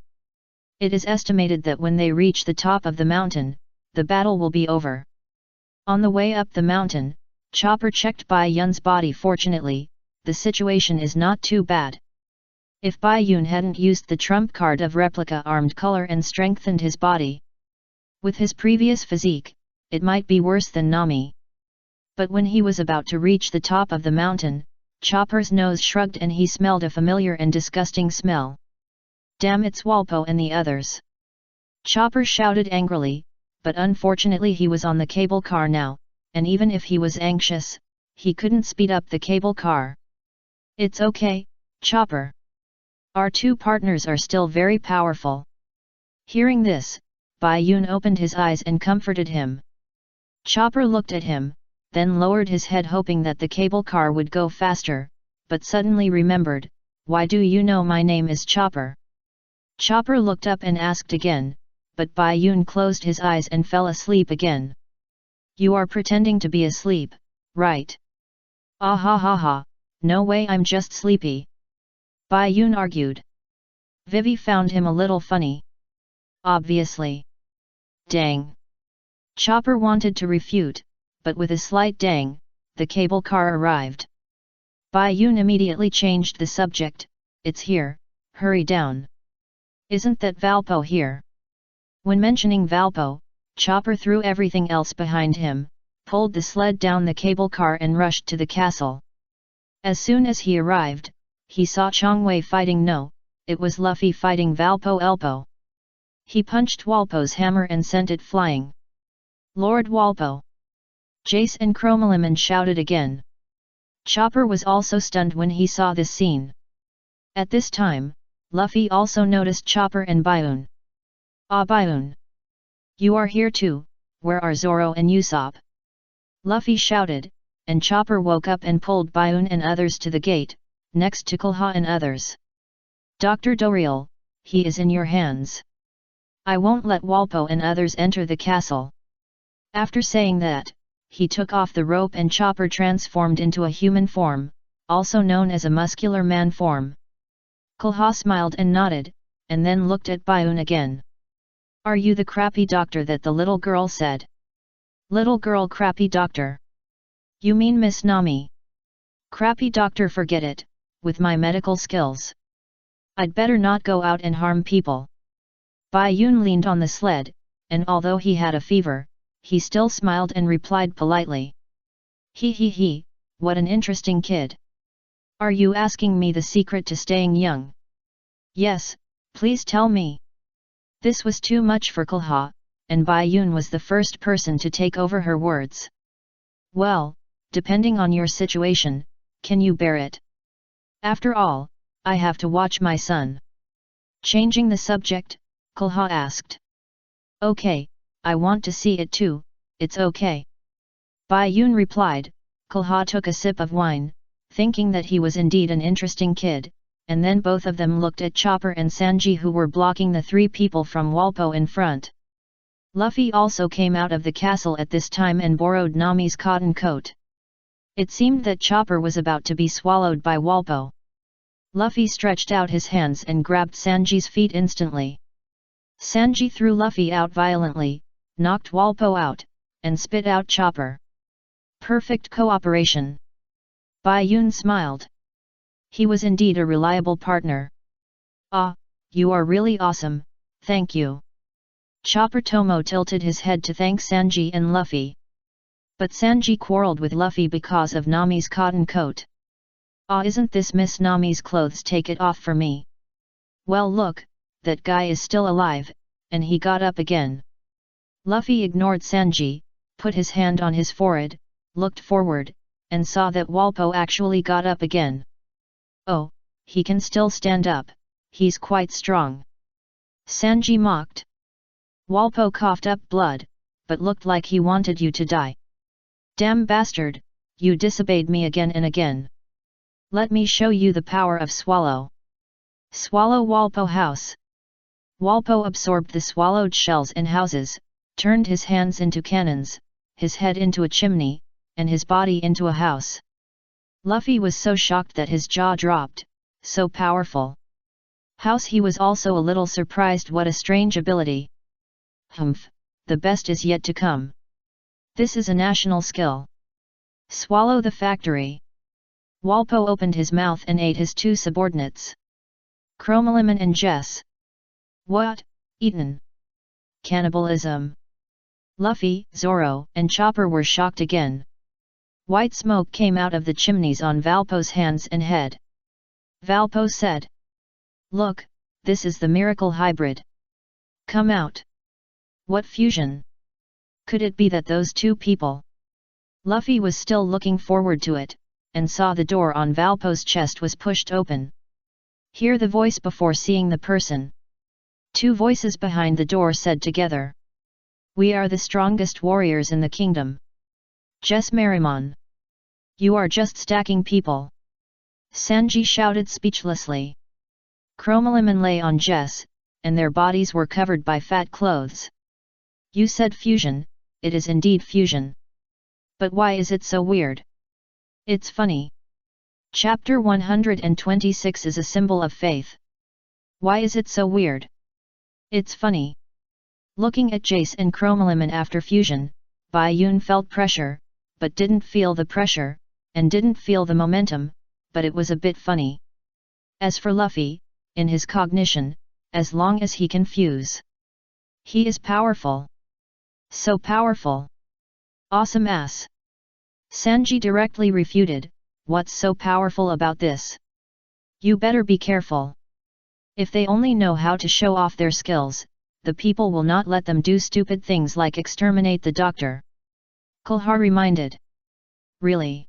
It is estimated that when they reach the top of the mountain, the battle will be over. On the way up the mountain, Chopper checked Bai Yun's body. Fortunately, the situation is not too bad. If Bai Yun hadn't used the trump card of replica armed color and strengthened his body with his previous physique, it might be worse than Nami. But when he was about to reach the top of the mountain, Chopper's nose shrugged and he smelled a familiar and disgusting smell. "Damn, it's Walpo and the others!" Chopper shouted angrily, but unfortunately he was on the cable car now, and even if he was anxious, he couldn't speed up the cable car. "It's okay, Chopper. Our two partners are still very powerful." Hearing this, Bai Yun opened his eyes and comforted him. Chopper looked at him, then lowered his head hoping that the cable car would go faster, but suddenly remembered, "Why do you know my name is Chopper?" Chopper looked up and asked again, but Bai Yun closed his eyes and fell asleep again. "You are pretending to be asleep, right?" "Ah ha ha ha, no way, I'm just sleepy," Bai Yun argued. Vivi found him a little funny. "Obviously." "Dang." Chopper wanted to refute, but with a slight dang, the cable car arrived. Bai Yun immediately changed the subject, "It's here, hurry down." "Isn't that Valpo here?" When mentioning Valpo, Chopper threw everything else behind him, pulled the sled down the cable car and rushed to the castle. As soon as he arrived, he saw Chongwei fighting No, it was Luffy fighting Valpo Elpo. He punched Walpo's hammer and sent it flying. Lord Walpo! Jace and Chromolemon shouted again. Chopper was also stunned when he saw this scene. At this time, Luffy also noticed Chopper and Baiun. Ah, Baiun! You are here too, where are Zoro and Usopp? Luffy shouted, and Chopper woke up and pulled Baiun and others to the gate, next to Kulha and others. Dr. Doriel, he is in your hands. I won't let Walpo and others enter the castle. After saying that, he took off the rope and Chopper transformed into a human form, also known as a muscular man form. Kulha smiled and nodded, and then looked at Baiun again. Are you the crappy doctor that the little girl said? Little girl crappy doctor? You mean Miss Nami? Crappy doctor, forget it, with my medical skills. I'd better not go out and harm people. Baiun leaned on the sled, and although he had a fever, he still smiled and replied politely. He, what an interesting kid. Are you asking me the secret to staying young? Yes, please tell me. This was too much for Kulha, and Baiun was the first person to take over her words. Well, depending on your situation, can you bear it? After all, I have to watch my son. Changing the subject, Kulha asked. Okay, I want to see it too, it's okay. Baiun replied. Kulha took a sip of wine, thinking that he was indeed an interesting kid, and then both of them looked at Chopper and Sanji, who were blocking the three people from Walpo in front. Luffy also came out of the castle at this time and borrowed Nami's cotton coat. It seemed that Chopper was about to be swallowed by Walpo. Luffy stretched out his hands and grabbed Sanji's feet instantly. Sanji threw Luffy out violently, knocked Walpo out, and spit out Chopper. Perfect cooperation. Baiun smiled. He was indeed a reliable partner. Ah, you are really awesome, thank you. Chopper Tomo tilted his head to thank Sanji and Luffy. But Sanji quarreled with Luffy because of Nami's cotton coat. Ah, isn't this Miss Nami's clothes? Take it off for me. Well, look, that guy is still alive, and he got up again. Luffy ignored Sanji, put his hand on his forehead, looked forward, and saw that Walpo actually got up again. Oh, he can still stand up, he's quite strong. Sanji mocked. Walpo coughed up blood, but looked like he wanted you to die. Damn bastard, you disobeyed me again and again. Let me show you the power of Swallow. Swallow Walpo house. Walpo absorbed the swallowed shells and houses, turned his hands into cannons, his head into a chimney, and his body into a house. Luffy was so shocked that his jaw dropped, so powerful. House. He was also a little surprised. What a strange ability. Humph, the best is yet to come. This is a national skill. Swallow the factory. Walpo opened his mouth and ate his two subordinates. Chromolemon and Jess. What, eaten? Cannibalism. Luffy, Zoro, and Chopper were shocked again. White smoke came out of the chimneys on Valpo's hands and head. Valpo said. Look, this is the miracle hybrid. Come out. What fusion? Could it be that those two people? Luffy was still looking forward to it, and saw the door on Valpo's chest was pushed open. Hear the voice before seeing the person. Two voices behind the door said together. We are the strongest warriors in the kingdom. Jess Merrimon. You are just stacking people. Sanji shouted speechlessly. Chromolemon lay on Jess, and their bodies were covered by fat clothes. You said fusion, it is indeed fusion. But why is it so weird? It's funny. Chapter 126 is a symbol of faith. Why is it so weird? It's funny. Looking at Jace and Chromolemon after fusion, Baiun felt pressure, but didn't feel the pressure, and didn't feel the momentum, but it was a bit funny. As for Luffy, in his cognition, as long as he can fuse. He is powerful. So powerful. Awesome ass. Sanji directly refuted, what's so powerful about this? You better be careful. If they only know how to show off their skills, the people will not let them do stupid things like exterminate the doctor. Kulhar reminded. Really?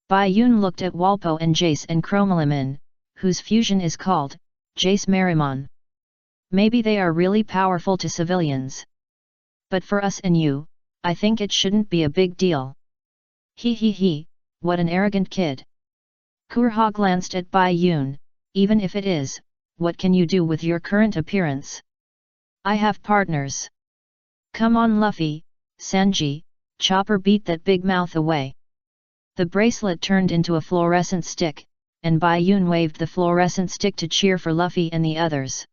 Bai Yun looked at Walpo and Jace and Chromalamin, whose fusion is called Jace Marimon. Maybe they are really powerful to civilians. But for us and you, I think it shouldn't be a big deal. He, what an arrogant kid. Kurha glanced at Bai Yun. Even if it is, what can you do with your current appearance? I have partners. Come on Luffy, Sanji, Chopper beat that big mouth away. The bracelet turned into a fluorescent stick, and Bai Yun waved the fluorescent stick to cheer for Luffy and the others.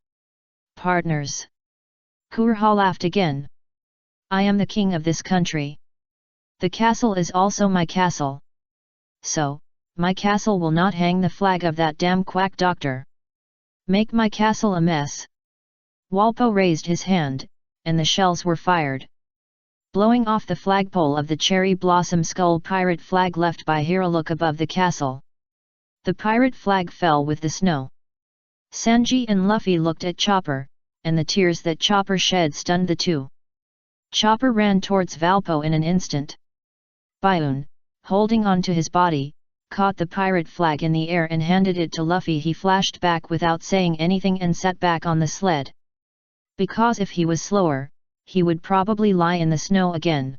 Partners. Kurha laughed again. I am the king of this country. The castle is also my castle. So, my castle will not hang the flag of that damn quack doctor. Make my castle a mess. Walpo raised his hand, and the shells were fired. Blowing off the flagpole of the cherry blossom skull pirate flag left by Hiraluk above the castle. The pirate flag fell with the snow. Sanji and Luffy looked at Chopper, and the tears that Chopper shed stunned the two. Chopper ran towards Valpo in an instant. Baiun, holding on to his body, caught the pirate flag in the air and handed it to Luffy. He flashed back without saying anything and sat back on the sled. Because if he was slower, he would probably lie in the snow again.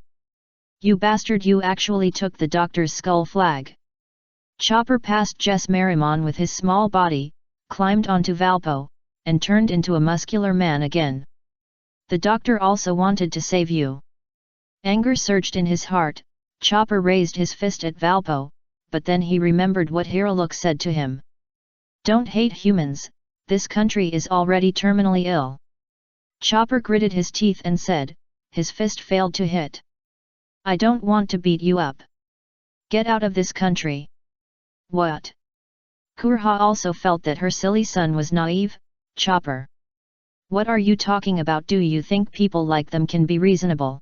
You bastard, you actually took the doctor's skull flag. Chopper passed Jess Marimon with his small body, climbed onto Valpo, and turned into a muscular man again. The doctor also wanted to save you. Anger surged in his heart. Chopper raised his fist at Valpo, but then he remembered what Hiraluk said to him. Don't hate humans, this country is already terminally ill. Chopper gritted his teeth and said, his fist failed to hit. I don't want to beat you up. Get out of this country. What? Kurha also felt that her silly son was naive. Chopper. What are you talking about? Do you think people like them can be reasonable?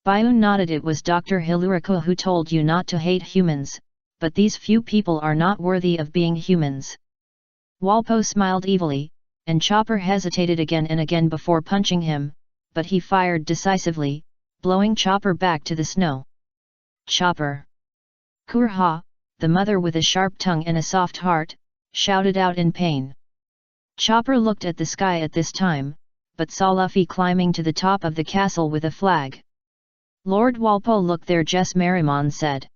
Baiun nodded. It was Dr. Hiluriko who told you not to hate humans, but these few people are not worthy of being humans. Walpo smiled evilly, and Chopper hesitated again and again before punching him, but he fired decisively, blowing Chopper back to the snow. Chopper! Kurha, the mother with a sharp tongue and a soft heart, shouted out in pain. Chopper looked at the sky at this time, but saw Luffy climbing to the top of the castle with a flag. Lord Walpo, look there, Jess Marimon said.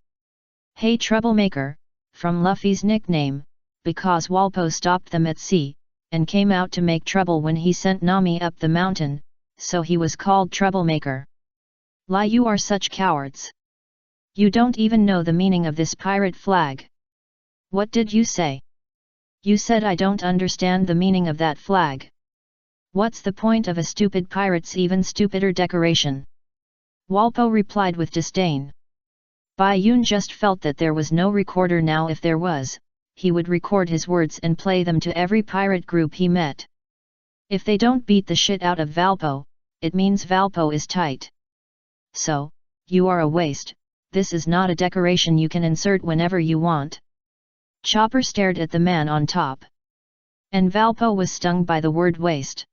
Hey troublemaker, from Luffy's nickname, because Walpo stopped them at sea, and came out to make trouble when he sent Nami up the mountain, so he was called Troublemaker. Lie, you are such cowards. You don't even know the meaning of this pirate flag. What did you say? You said I don't understand the meaning of that flag. What's the point of a stupid pirate's even stupider decoration? Walpo replied with disdain. Bai Yun just felt that there was no recorder now. If there was, he would record his words and play them to every pirate group he met. If they don't beat the shit out of Valpo, it means Valpo is tight. So, you are a waste, this is not a decoration you can insert whenever you want. Chopper stared at the man on top. And Valpo was stung by the word waste.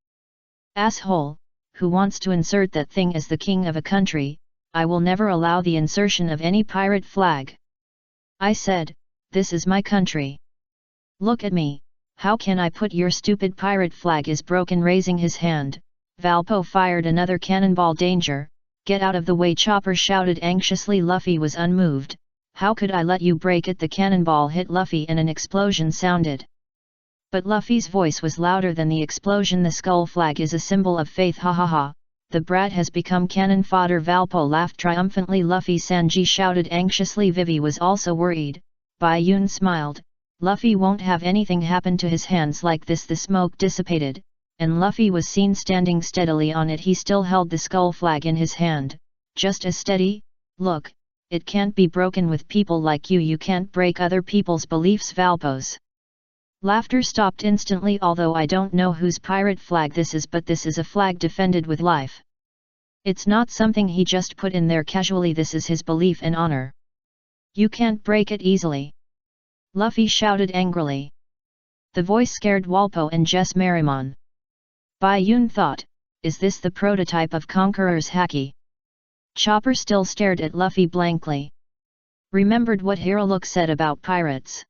Asshole, who wants to insert that thing as the king of a country? I will never allow the insertion of any pirate flag. I said, this is my country. Look at me, how can I put your stupid pirate flag? Is broken. Raising his hand, Valpo fired another cannonball. Danger, get out of the way, Chopper shouted anxiously. Luffy was unmoved. How could I let you break it? The cannonball hit Luffy and an explosion sounded. But Luffy's voice was louder than the explosion. The skull flag is a symbol of faith. Ha ha ha. The brat has become cannon fodder. Valpo laughed triumphantly. Luffy, Sanji shouted anxiously. Vivi was also worried. Bai Yun smiled. Luffy won't have anything happen to his hands like this. The smoke dissipated, and Luffy was seen standing steadily on it. He still held the skull flag in his hand, just as steady. Look, it can't be broken. With people like you, you can't break other people's beliefs. Valpo's laughter stopped instantly. Although I don't know whose pirate flag this is, but this is a flag defended with life. It's not something he just put in there casually. This is his belief and honor. You can't break it easily. Luffy shouted angrily. The voice scared Walpo and Jess Merrimon. Bai Yun thought, is this the prototype of Conqueror's haki? Chopper still stared at Luffy blankly. Remembered what Hiraluk said about pirates.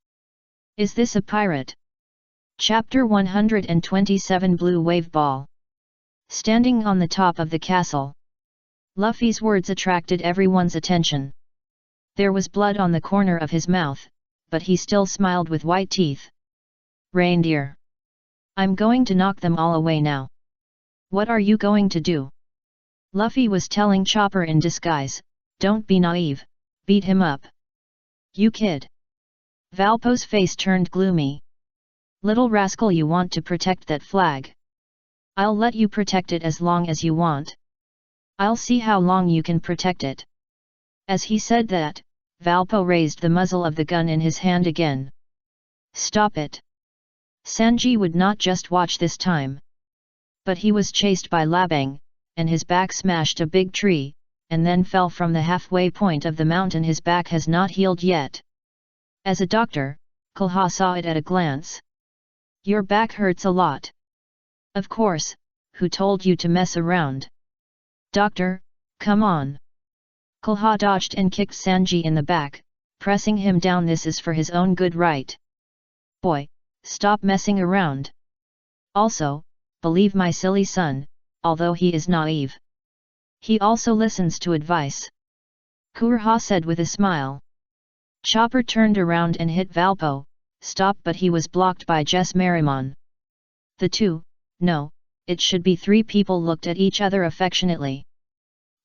Is this a pirate? Chapter 127 Blue Wave Ball. Standing on the top of the castle. Luffy's words attracted everyone's attention. There was blood on the corner of his mouth, but he still smiled with white teeth. Reindeer. I'm going to knock them all away now. What are you going to do? Luffy was telling Chopper in disguise, don't be naive, beat him up. You kid. Valpo's face turned gloomy. Little rascal, you want to protect that flag. I'll let you protect it as long as you want. I'll see how long you can protect it. As he said that, Valpo raised the muzzle of the gun in his hand again. Stop it. Sanji would not just watch this time. But he was chased by Labang, and his back smashed a big tree, and then fell from the halfway point of the mountain. His back has not healed yet. As a doctor, Kulha saw it at a glance. Your back hurts a lot. Of course, who told you to mess around? Doctor, come on. Kulha dodged and kicked Sanji in the back, pressing him down. This is for his own good, right? Boy, stop messing around. Also, believe my silly son, although he is naive. He also listens to advice. Kurha said with a smile. Chopper turned around and hit Valpo, stop, but he was blocked by Jess Merrimon. The two, no, it should be three people, looked at each other affectionately.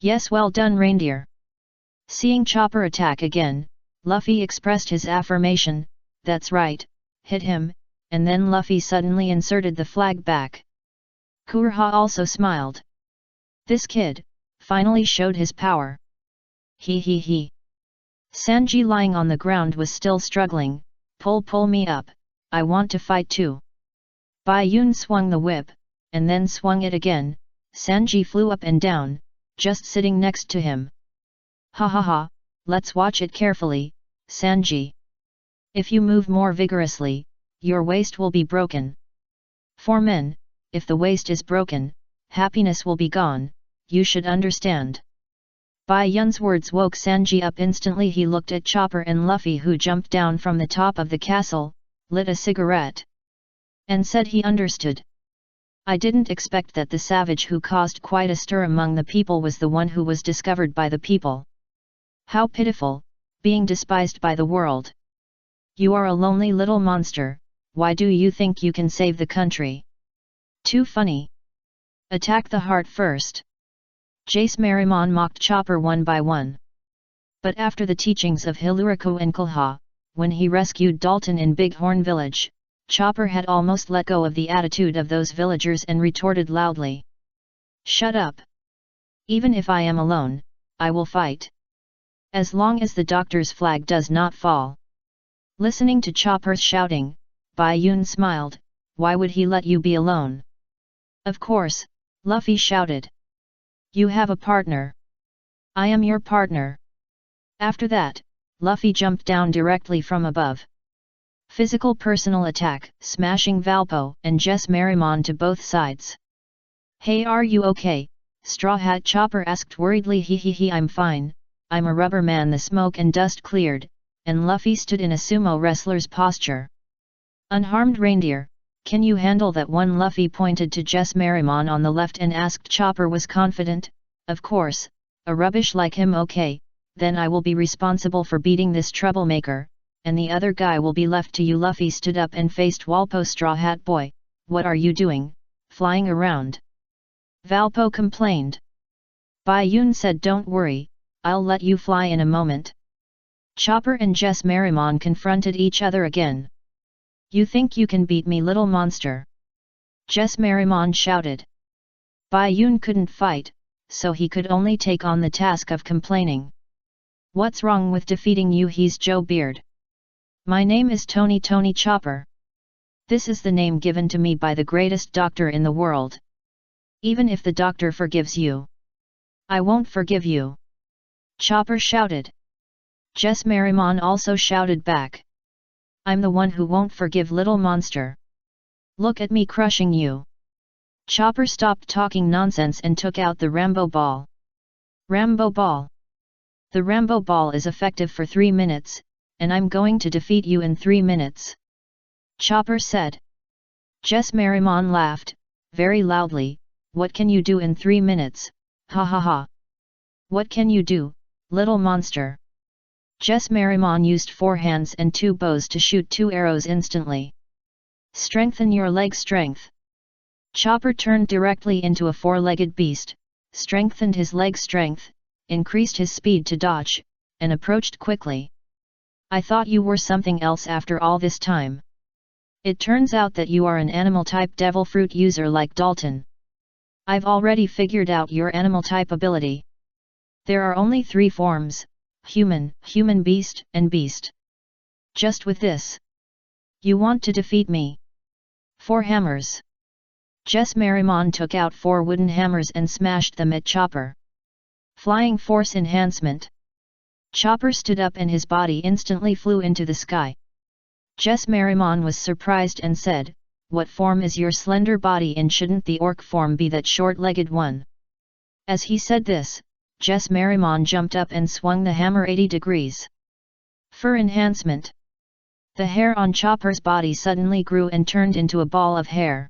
Yes, well done, reindeer. Seeing Chopper attack again, Luffy expressed his affirmation, that's right, hit him, and then Luffy suddenly inserted the flag back. Kurha also smiled. This kid, finally showed his power. He. Sanji, lying on the ground, was still struggling. Pull me up, I want to fight too. Bai Yun swung the whip, and then swung it again. Sanji flew up and down, just sitting next to him. Ha, let's watch it carefully, Sanji. If you move more vigorously, your waist will be broken. For men, if the waist is broken, happiness will be gone, you should understand. Bai Yun's words woke Sanji up instantly. He looked at Chopper and Luffy, who jumped down from the top of the castle, lit a cigarette, and said he understood. I didn't expect that the savage who caused quite a stir among the people was the one who was discovered by the people. How pitiful, being despised by the world. You are a lonely little monster, why do you think you can save the country? Too funny. Attack the heart first. Jace Merrimon mocked Chopper one by one. But after the teachings of Hiluriku and Kulha, when he rescued Dalton in Bighorn Village, Chopper had almost let go of the attitude of those villagers and retorted loudly. Shut up. Even if I am alone, I will fight. As long as the doctor's flag does not fall. Listening to Chopper's shouting, Bai Yun smiled. Why would he let you be alone? Of course, Luffy shouted. You have a partner. I am your partner. After that, Luffy jumped down directly from above. Physical personal attack, smashing Valpo and Jess Merrimon to both sides. Hey, are you okay? Straw Hat Chopper asked worriedly. He, I'm fine, I'm a rubber man. The smoke and dust cleared, and Luffy stood in a sumo wrestler's posture. Unharmed reindeer, can you handle that one? Luffy pointed to Jess Merrimon on the left and asked. Chopper was confident, of course, a rubbish like him. Okay, then I will be responsible for beating this troublemaker, and the other guy will be left to you. Luffy stood up and faced Walpo. Straw Hat Boy, what are you doing, flying around? Valpo complained. Bai Yun said, don't worry, I'll let you fly in a moment. Chopper and Jess Merrimon confronted each other again. You think you can beat me, little monster? Jess Merrimon shouted. Bai Yun couldn't fight, so he could only take on the task of complaining. What's wrong with defeating you? He's Joe Beard. My name is Tony Chopper. This is the name given to me by the greatest doctor in the world. Even if the doctor forgives you, I won't forgive you. Chopper shouted. Jess Merrimon also shouted back. I'm the one who won't forgive, little monster. Look at me crushing you. Chopper stopped talking nonsense and took out the Rambo ball. Rambo ball. The Rambo ball is effective for 3 minutes, and I'm going to defeat you in 3 minutes. Chopper said. Jess Merrimon laughed, very loudly. What can you do in 3 minutes, ha ha ha. What can you do, little monster? Jess Merrimon used 4 hands and 2 bows to shoot 2 arrows instantly. Strengthen your leg strength. Chopper turned directly into a 4-legged beast, strengthened his leg strength, increased his speed to dodge, and approached quickly. I thought you were something else after all this time. It turns out that you are an animal-type devil fruit user like Dalton. I've already figured out your animal-type ability. There are only 3 forms, human, human beast, and beast. Just with this. You want to defeat me? 4 hammers. Jess Merrimon took out 4 wooden hammers and smashed them at Chopper. Flying force enhancement. Chopper stood up and his body instantly flew into the sky. Jess Merrimon was surprised and said, what form is your slender body in? Shouldn't the orc form be that short-legged one? As he said this, Jess Merrimon jumped up and swung the hammer 80 degrees. Fur enhancement. The hair on Chopper's body suddenly grew and turned into a ball of hair.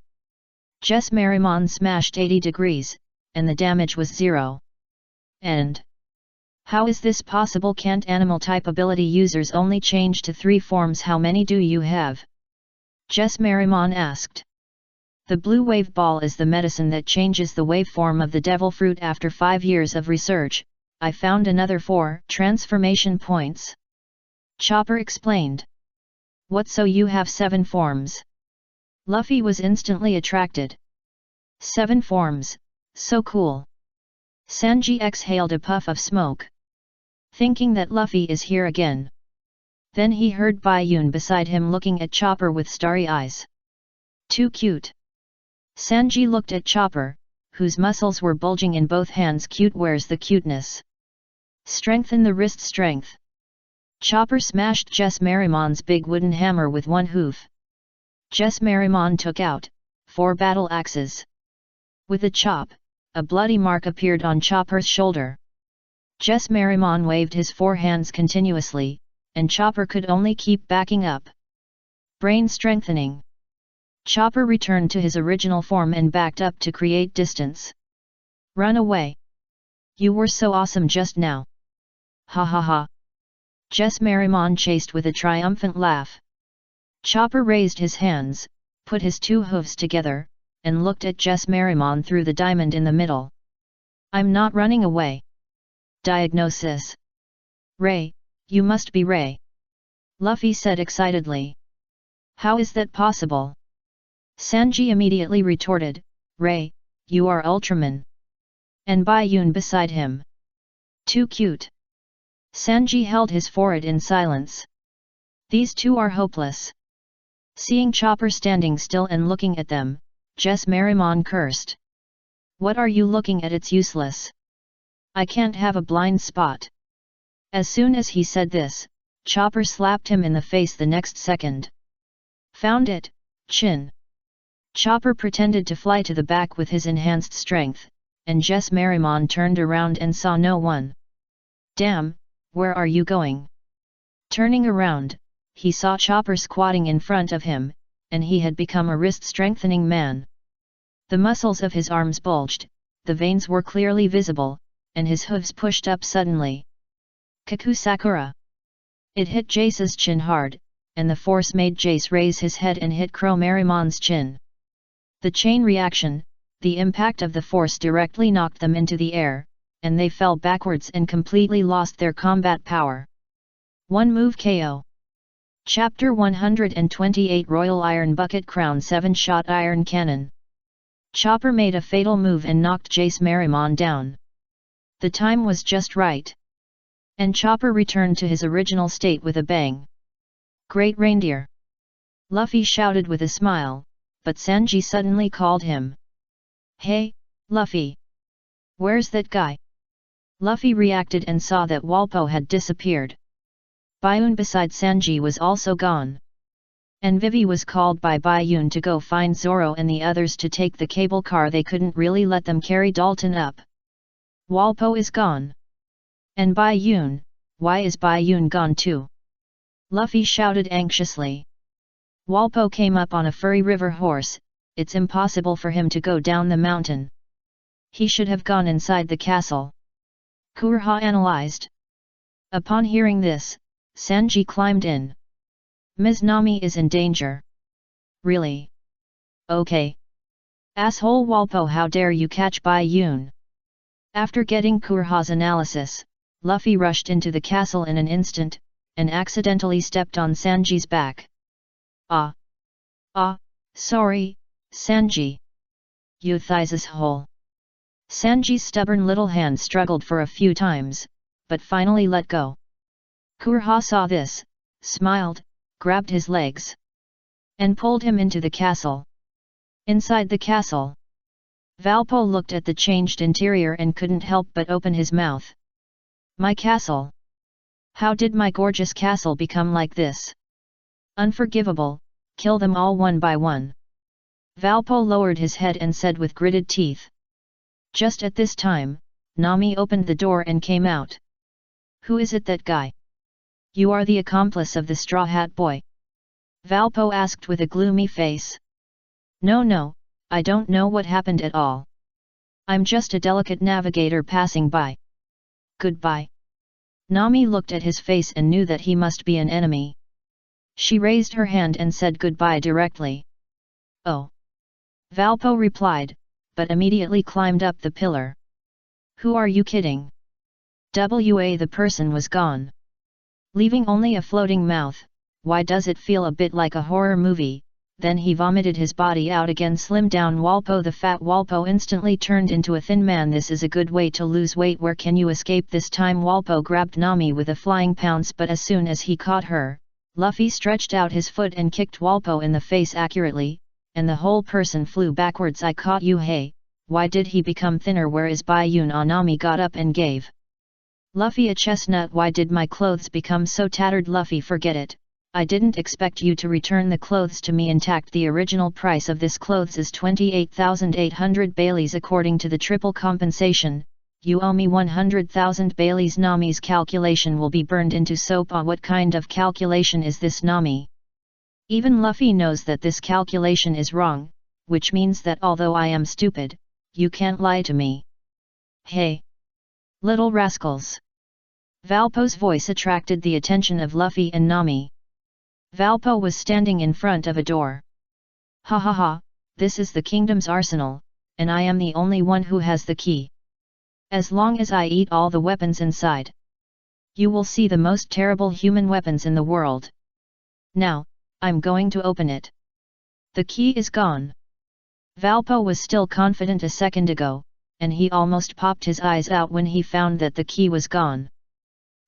Jess Merrimon smashed 80 degrees, and the damage was 0. And how is this possible? Can't animal-type ability users only change to 3 forms? How many do you have? Jess Merrimon asked. The blue wave ball is the medicine that changes the waveform of the devil fruit. After 5 years of research, I found another 4 transformation points. Chopper explained. What, so you have 7 forms? Luffy was instantly attracted. 7 forms, so cool. Sanji exhaled a puff of smoke. Thinking that Luffy is here again. Then he heard Bayun beside him looking at Chopper with starry eyes. Too cute. Sanji looked at Chopper, whose muscles were bulging in both hands. Cute, where's the cuteness? Strengthen the wrist strength. Chopper smashed Jess Merrimon's big wooden hammer with 1 hoof. Jess Merrimon took out 4 battle axes. With a chop, a bloody mark appeared on Chopper's shoulder. Jess Merrimon waved his 4 hands continuously, and Chopper could only keep backing up. Brain strengthening. Chopper returned to his original form and backed up to create distance. Run away. You were so awesome just now. Ha ha ha. Jess Merrimon chased with a triumphant laugh. Chopper raised his hands, put his 2 hooves together, and looked at Jess Merrimon through the diamond in the middle. I'm not running away. Diagnosis. Ray, you must be Ray. Luffy said excitedly. How is that possible? Sanji immediately retorted, Ray, you are Ultraman. And Bayun beside him. Too cute. Sanji held his forehead in silence. These 2 are hopeless. Seeing Chopper standing still and looking at them, Jess Merrimon cursed. What are you looking at? It's useless. I can't have a blind spot. As soon as he said this, Chopper slapped him in the face the next second. Found it, Chin. Chopper pretended to fly to the back with his enhanced strength, and Jess Merrimon turned around and saw no one. Damn, where are you going? Turning around, he saw Chopper squatting in front of him, and he had become a wrist-strengthening man. The muscles of his arms bulged, the veins were clearly visible, and his hooves pushed up suddenly. Kaku Sakura! It hit Jace's chin hard, and the force made Jace raise his head and hit Crow Merrimon's chin. The chain reaction, the impact of the force directly knocked them into the air, and they fell backwards and completely lost their combat power. 1 move KO. Chapter 128 Royal Iron Bucket Crown 7-shot Iron Cannon. Chopper made a fatal move and knocked Jace Merrimon down. The time was just right. And Chopper returned to his original state with a bang. Great reindeer! Luffy shouted with a smile, but Sanji suddenly called him. Hey, Luffy! Where's that guy? Luffy reacted and saw that Walpo had disappeared. Bayun beside Sanji was also gone. And Vivi was called by Bayun to go find Zoro and the others to take the cable car. They couldn't really let them carry Dalton up. Walpo is gone. And Bayun, why is Bayun gone too? Luffy shouted anxiously. Walpo came up on a furry river horse, it's impossible for him to go down the mountain. He should have gone inside the castle. Kureha analyzed. Upon hearing this, Sanji climbed in. Ms. Nami is in danger. Really? Okay. Asshole Walpo, how dare you catch Bayun? After getting Kureha's analysis, Luffy rushed into the castle in an instant, and accidentally stepped on Sanji's back. Sorry, Sanji. You thighs hole. Sanji's stubborn little hand struggled for a few times, but finally let go. Kureha saw this, smiled, grabbed his legs, and pulled him into the castle. Inside the castle, Valpo looked at the changed interior and couldn't help but open his mouth. My castle! How did my gorgeous castle become like this? Unforgivable, kill them all one by one. Valpo lowered his head and said with gritted teeth. Just at this time, Nami opened the door and came out. Who is it, that guy? You are the accomplice of the Straw Hat Boy? Valpo asked with a gloomy face. No, I don't know what happened at all. I'm just a delicate navigator passing by. Goodbye. Nami looked at his face and knew that he must be an enemy. She raised her hand and said goodbye directly. Oh. Valpo replied, but immediately climbed up the pillar. Who are you kidding? The person was gone. Leaving only a floating mouth. Why does it feel a bit like a horror movie? Then he vomited his body out again. Slimmed down Walpo, the fat Walpo, instantly turned into a thin man. This is a good way to lose weight. Where can you escape this time? Walpo grabbed Nami with a flying pounce, but as soon as he caught her, Luffy stretched out his foot and kicked Walpo in the face accurately, and the whole person flew backwards. I caught you. Hey, why did he become thinner? Where is Bayun? Nami got up and gave Luffy a chestnut. Why did my clothes become so tattered? Luffy, forget it. I didn't expect you to return the clothes to me intact. The original price of this clothes is 28,800 Baileys. According to the triple compensation, you owe me 100,000 Baileys. Nami's calculation will be burned into soap. What kind of calculation is this, Nami? Even Luffy knows that this calculation is wrong, which means that although I am stupid, you can't lie to me. Hey! Little rascals! Valpo's voice attracted the attention of Luffy and Nami. Valpo was standing in front of a door. Ha ha ha, this is the kingdom's arsenal, and I am the only one who has the key. As long as I eat all the weapons inside, you will see the most terrible human weapons in the world. Now, I'm going to open it. The key is gone. Valpo was still confident a second ago, and he almost popped his eyes out when he found that the key was gone.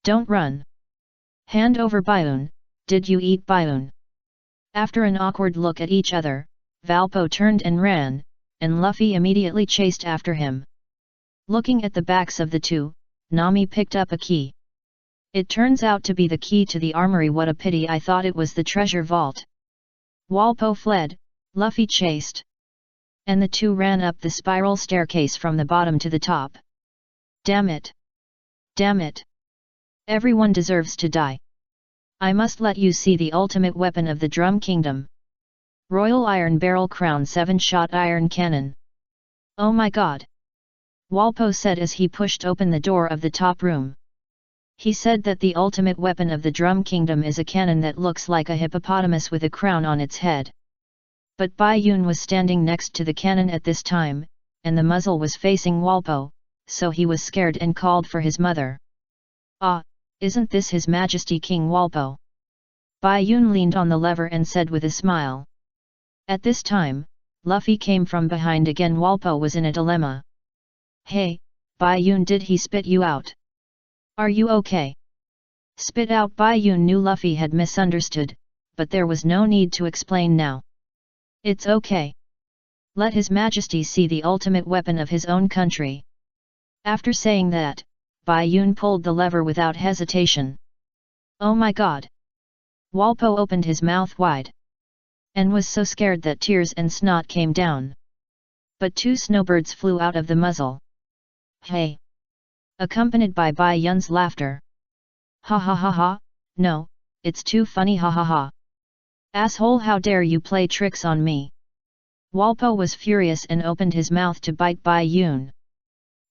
Don't run. Hand over Bayun. Did you eat Bayun? After an awkward look at each other, Valpo turned and ran, and Luffy immediately chased after him. Looking at the backs of the two, Nami picked up a key. It turns out to be the key to the armory. What a pity, I thought it was the treasure vault. Walpo fled, Luffy chased. And the two ran up the spiral staircase from the bottom to the top. Damn it! Damn it! Everyone deserves to die. I must let you see the ultimate weapon of the Drum Kingdom. Royal Iron Barrel Crown 7-shot iron cannon. Oh my god! Walpo said as he pushed open the door of the top room. He said that the ultimate weapon of the Drum Kingdom is a cannon that looks like a hippopotamus with a crown on its head. But Bayun was standing next to the cannon at this time, and the muzzle was facing Walpo, so he was scared and called for his mother. Ah, isn't this His Majesty King Walpo? Bayun leaned on the lever and said with a smile. At this time, Luffy came from behind again. Walpo was in a dilemma. Hey, Bayun, did he spit you out? Are you okay? Spit out? Bayun knew Luffy had misunderstood, but there was no need to explain now. It's okay. Let His Majesty see the ultimate weapon of his own country. After saying that, Bayun pulled the lever without hesitation. Oh my god! Walpo opened his mouth wide, and was so scared that tears and snot came down. But 2 snowbirds flew out of the muzzle. Hey! Accompanied by Bai Yun's laughter. Ha ha ha ha, no, it's too funny, ha ha ha. Asshole, how dare you play tricks on me? Walpo was furious and opened his mouth to bite Bai Yun.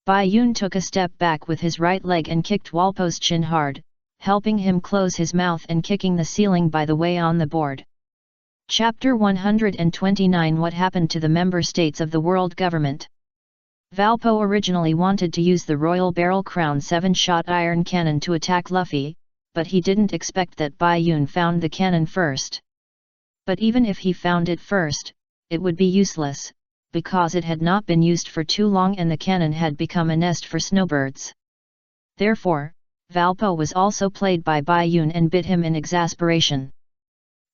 Bai Yun took a step back with his right leg and kicked Walpo's chin hard, helping him close his mouth and kicking the ceiling by the way on the board. Chapter 129 What happened to the member states of the world government? Valpo originally wanted to use the Royal Barrel Crown 7-shot iron cannon to attack Luffy, but he didn't expect that Bai Yun found the cannon first. But even if he found it first, it would be useless, because it had not been used for too long and the cannon had become a nest for snowbirds. Therefore, Valpo was also played by Bai Yun and bit him in exasperation.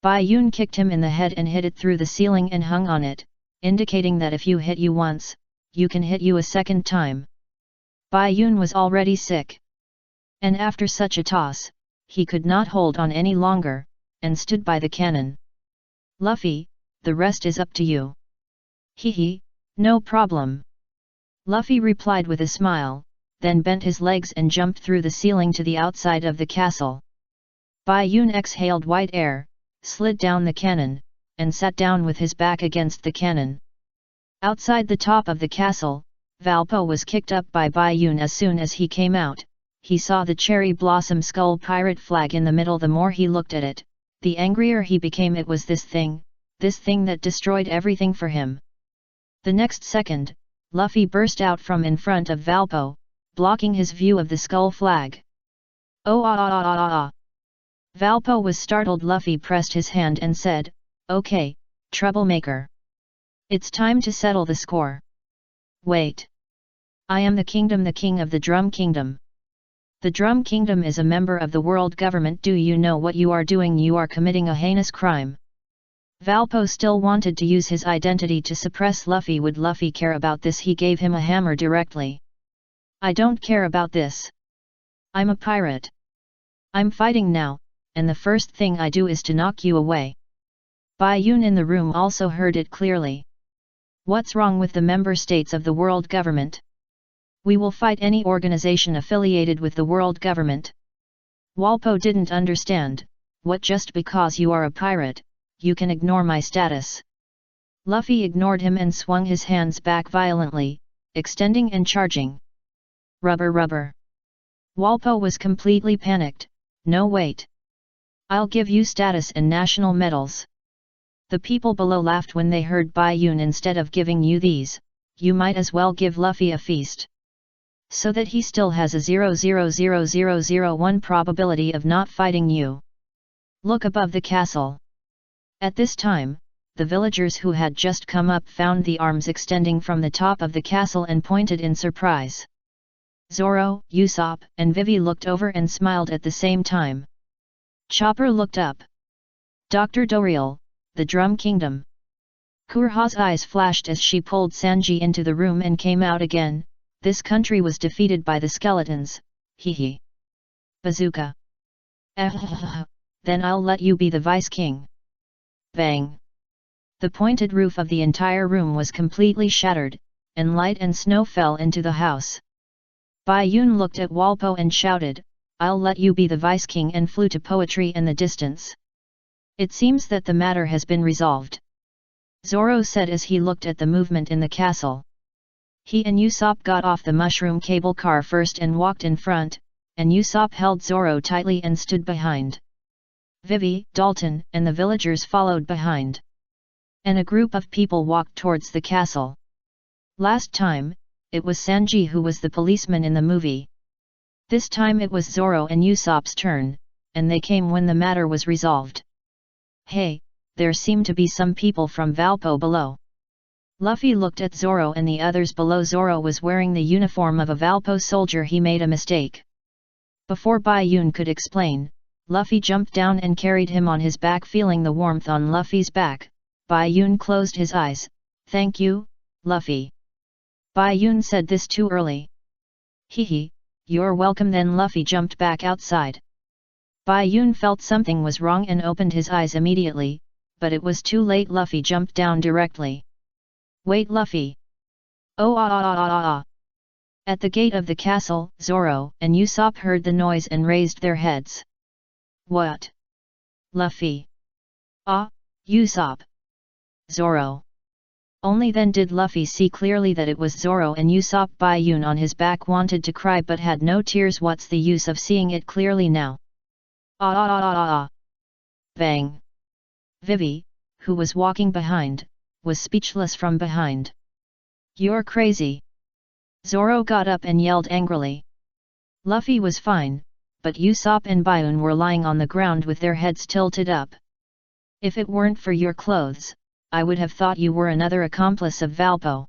Bai Yun kicked him in the head and hit it through the ceiling and hung on it, indicating that if you hit you once, you can hit you a second time. Bai Yun was already sick. And after such a toss, he could not hold on any longer, and stood by the cannon. Luffy, the rest is up to you. Hee, no problem. Luffy replied with a smile, then bent his legs and jumped through the ceiling to the outside of the castle. Bai Yun exhaled white air, slid down the cannon, and sat down with his back against the cannon. Outside the top of the castle, Valpo was kicked up by Bai Yun. As soon as he came out, he saw the cherry blossom skull pirate flag in the middle. The more he looked at it, the angrier he became. It was this thing that destroyed everything for him. The next second, Luffy burst out from in front of Valpo, blocking his view of the skull flag. Oh ah ah ah ah ah! Valpo was startled. Luffy pressed his hand and said, "Okay, troublemaker. It's time to settle the score. Wait. I am the king of the Drum Kingdom. The Drum Kingdom is a member of the world government. Do you know what you are doing? You are committing a heinous crime." Valpo still wanted to use his identity to suppress Luffy. Would Luffy care about this? He gave him a hammer directly. "I don't care about this. I'm a pirate. I'm fighting now, and the first thing I do is to knock you away." Bai Yun in the room also heard it clearly. "What's wrong with the member states of the world government? We will fight any organization affiliated with the world government." Walpo didn't understand. "What, just because you are a pirate, you can ignore my status?" Luffy ignored him and swung his hands back violently, extending and charging. Rubber rubber. Walpo was completely panicked. "No, wait. I'll give you status and national medals." The people below laughed when they heard Bai Yun. "Instead of giving you these, you might as well give Luffy a feast. So that he still has a 0.00001 probability of not fighting you. Look above the castle." At this time, the villagers who had just come up found the arms extending from the top of the castle and pointed in surprise. Zoro, Usopp, and Vivi looked over and smiled at the same time. Chopper looked up. "Dr. Dorial, the Drum Kingdom." Kureha's eyes flashed as she pulled Sanji into the room and came out again. "This country was defeated by the skeletons, hee. Bazooka. Then I'll let you be the Vice King." Bang! The pointed roof of the entire room was completely shattered, and light and snow fell into the house. Bai Yun looked at Walpo and shouted, "I'll let you be the Vice King," and flew to poetry in the distance. "It seems that the matter has been resolved," Zoro said as he looked at the movement in the castle. He and Usopp got off the mushroom cable car first and walked in front, and Usopp held Zoro tightly and stood behind. Vivi, Dalton, and the villagers followed behind. And a group of people walked towards the castle. Last time, it was Sanji who was the policeman in the movie. This time it was Zoro and Usopp's turn, and they came when the matter was resolved. "Hey, there seem to be some people from Valpo below." Luffy looked at Zoro and the others below. Zoro was wearing the uniform of a Valpo soldier. He made a mistake. Before Bai Yun could explain, Luffy jumped down and carried him on his back. Feeling the warmth on Luffy's back, Bai Yun closed his eyes. "Thank you, Luffy." Bai Yun said this too early. "Hee, you're welcome." Then Luffy jumped back outside. Bai Yun felt something was wrong and opened his eyes immediately, but it was too late. Luffy jumped down directly. Wait, Luffy! Oh ah ah ah ah ah! At the gate of the castle, Zoro and Usopp heard the noise and raised their heads. What? Luffy! Ah, Usopp! Zoro! Only then did Luffy see clearly that it was Zoro and Usopp. Bai Yun on his back wanted to cry but had no tears. What's the use of seeing it clearly now? Ah ah ah ah ah! Bang! Vivi, who was walking behind, was speechless from behind. You're crazy! Zoro got up and yelled angrily. Luffy was fine, but Usopp and Baiun were lying on the ground with their heads tilted up. If it weren't for your clothes, I would have thought you were another accomplice of Valpo.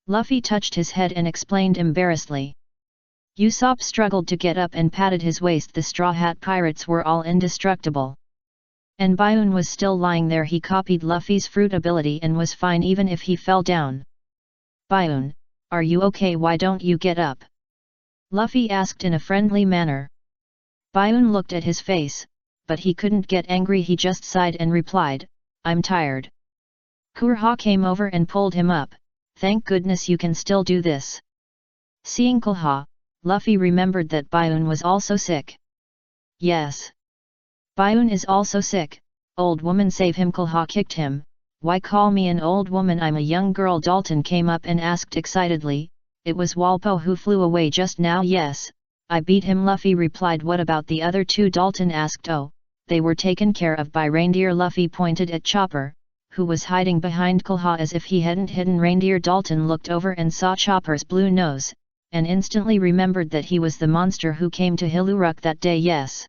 Luffy touched his head and explained embarrassedly. Usopp struggled to get up and patted his waist. The Straw Hat Pirates were all indestructible. And Baiun was still lying there. He copied Luffy's fruit ability and was fine even if he fell down. Baiun, are you okay? Why don't you get up? Luffy asked in a friendly manner. Baiun looked at his face, but he couldn't get angry. He just sighed and replied, I'm tired. Kurha came over and pulled him up. Thank goodness you can still do this. Seeing Kurha, Luffy remembered that Baiun was also sick. Yes. Baiun is also sick. Old woman, save him. Kurha kicked him. Why call me an old woman? I'm a young girl. Dalton came up and asked excitedly. It was Walpo who flew away just now. Yes, I beat him. Luffy replied. What about the other two? Dalton asked. Oh, they were taken care of by Reindeer. Luffy pointed at Chopper, who was hiding behind Kurha as if he hadn't hidden Reindeer. Dalton looked over and saw Chopper's blue nose, and instantly remembered that he was the monster who came to Hiluruk that day. Yes.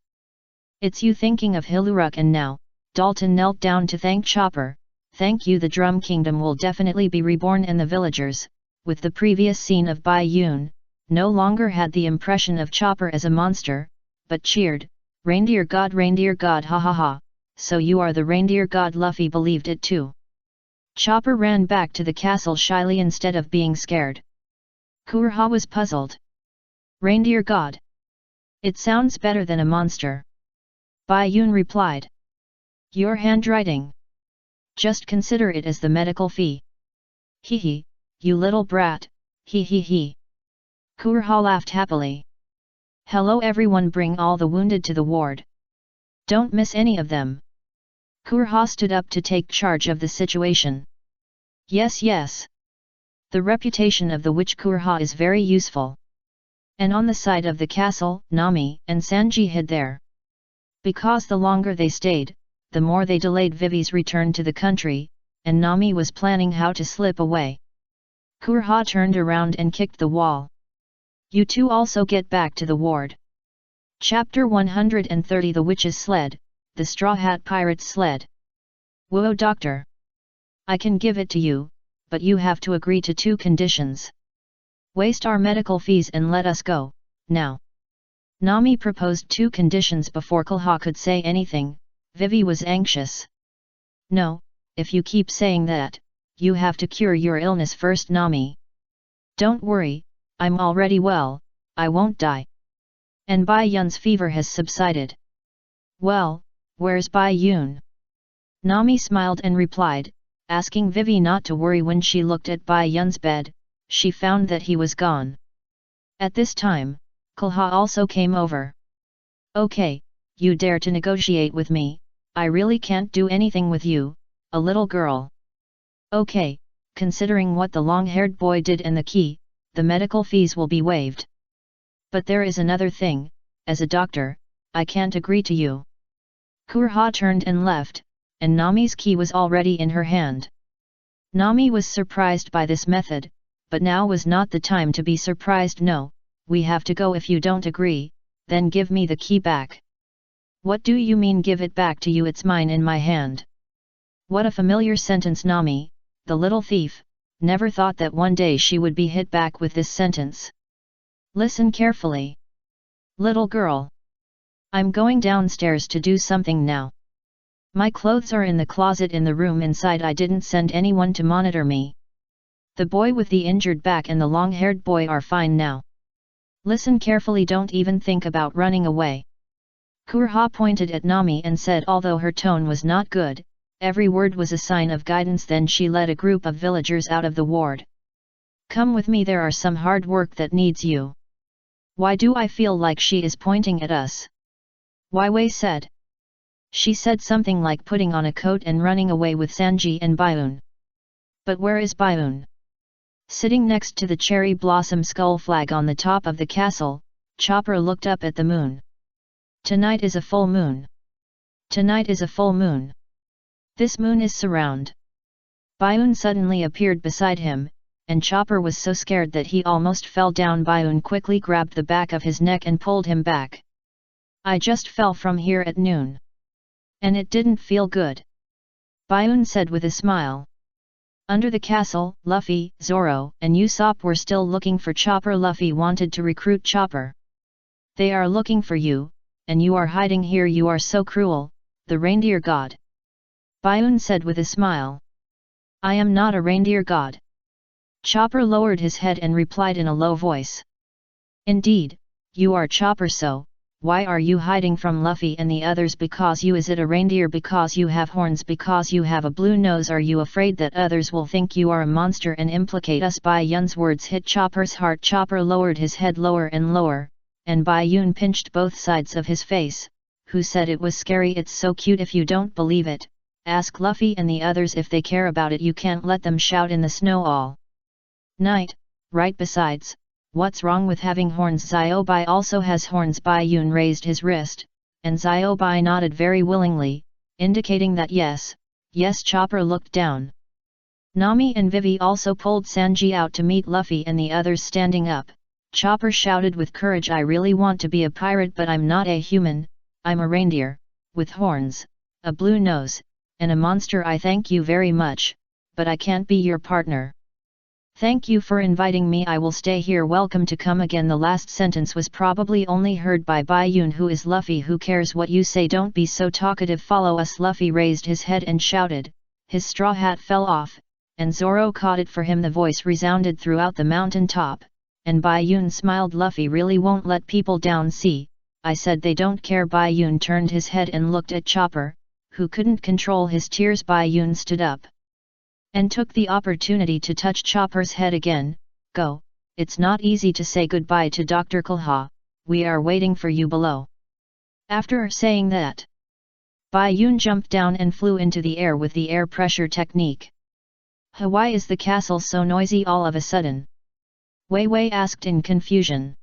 It's you thinking of Hiluruk. And now, Dalton knelt down to thank Chopper. Thank you. The Drum Kingdom will definitely be reborn, and the villagers, with the previous scene of Bai Yun, no longer had the impression of Chopper as a monster, but cheered, Reindeer God, ha ha ha, so you are the Reindeer God. Luffy believed it too. Chopper ran back to the castle shyly instead of being scared. Kurha was puzzled. Reindeer God? It sounds better than a monster. Bai Yun replied. Your handwriting. Just consider it as the medical fee. Hee hee, you little brat, hee hee hee. Kurha laughed happily. Hello everyone, bring all the wounded to the ward. Don't miss any of them. Kurha stood up to take charge of the situation. Yes, yes. The reputation of the witch Kurha is very useful. And on the side of the castle, Nami and Sanji hid there. Because the longer they stayed, the more they delayed Vivi's return to the country, and Nami was planning how to slip away. Kurha turned around and kicked the wall. You two also get back to the ward. Chapter 130. The Witch's Sled, the Straw Hat Pirate's Sled. Whoa, Doctor! I can give it to you, but you have to agree to 2 conditions. Waste our medical fees and let us go, now. Nami proposed 2 conditions before Kurha could say anything. Vivi was anxious. No, if you keep saying that, you have to cure your illness first. Nami. Don't worry, I'm already well, I won't die. And Bai Yun's fever has subsided. Well, where's Bai Yun? Nami smiled and replied, asking Vivi not to worry. When she looked at Bai Yun's bed, she found that he was gone. At this time, Kurha also came over. Okay, you dare to negotiate with me, I really can't do anything with you, a little girl. Okay, considering what the long-haired boy did and the key, the medical fees will be waived. But there is another thing, as a doctor, I can't agree to you. Kurha turned and left, and Nami's key was already in her hand. Nami was surprised by this method, but now was not the time to be surprised. No, we have to go. If you don't agree, then give me the key back. What do you mean give it back to you? It's mine in my hand. What a familiar sentence. Nami, the little thief, never thought that one day she would be hit back with this sentence. Listen carefully. Little girl. I'm going downstairs to do something now. My clothes are in the closet in the room inside. I didn't send anyone to monitor me. The boy with the injured back and the long-haired boy are fine now. Listen carefully, don't even think about running away. Kurha pointed at Nami and said, although her tone was not good, every word was a sign of guidance. Then she led a group of villagers out of the ward. Come with me, there are some hard work that needs you. Why do I feel like she is pointing at us? Wei said. She said something like putting on a coat and running away with Sanji and Bayun. But where is Bayun? Sitting next to the cherry blossom skull flag on the top of the castle, Chopper looked up at the moon. Tonight is a full moon. Tonight is a full moon. This moon is surround. Bayun suddenly appeared beside him, and Chopper was so scared that he almost fell down. Bayun quickly grabbed the back of his neck and pulled him back. I just fell from here at noon. And it didn't feel good. Bayun said with a smile. Under the castle, Luffy, Zoro, and Usopp were still looking for Chopper. Luffy wanted to recruit Chopper. They are looking for you, and you are hiding here. You are so cruel, the reindeer god. Bayun said with a smile. I am not a reindeer god. Chopper lowered his head and replied in a low voice. Indeed, you are Chopper, so why are you hiding from Luffy and the others? Because you is it a reindeer? Because you have horns? Because you have a blue nose? Are you afraid that others will think you are a monster and implicate us? Bayun's words hit Chopper's heart. Chopper lowered his head lower and lower, and Bayun pinched both sides of his face. Who said it was scary? It's so cute. If you don't believe it, ask Luffy and the others if they care about it. You can't let them shout in the snow all night, right? Besides, what's wrong with having horns? Ziobai also has horns. Bayun raised his wrist, and Ziobai nodded very willingly, indicating that yes, yes. Chopper looked down. Nami and Vivi also pulled Sanji out to meet Luffy and the others. Standing up, Chopper shouted with courage, I really want to be a pirate, but I'm not a human, I'm a reindeer, with horns, a blue nose, and a monster. I thank you very much, but I can't be your partner. Thank you for inviting me. I will stay here. Welcome to come again. The last sentence was probably only heard by Bayun. Who is Luffy? Who cares what you say? Don't be so talkative. Follow us. Luffy raised his head and shouted. His straw hat fell off, and Zoro caught it for him. The voice resounded throughout the mountain top, and Bayun smiled. Luffy really won't let people down. See, I said they don't care. Bayun turned his head and looked at Chopper, who couldn't control his tears. Bayun stood up and took the opportunity to touch Chopper's head again. Go, it's not easy to say goodbye to Dr. Kulha, we are waiting for you below. After saying that, Bayun jumped down and flew into the air with the air pressure technique. Why is the castle so noisy all of a sudden? Wei asked in confusion.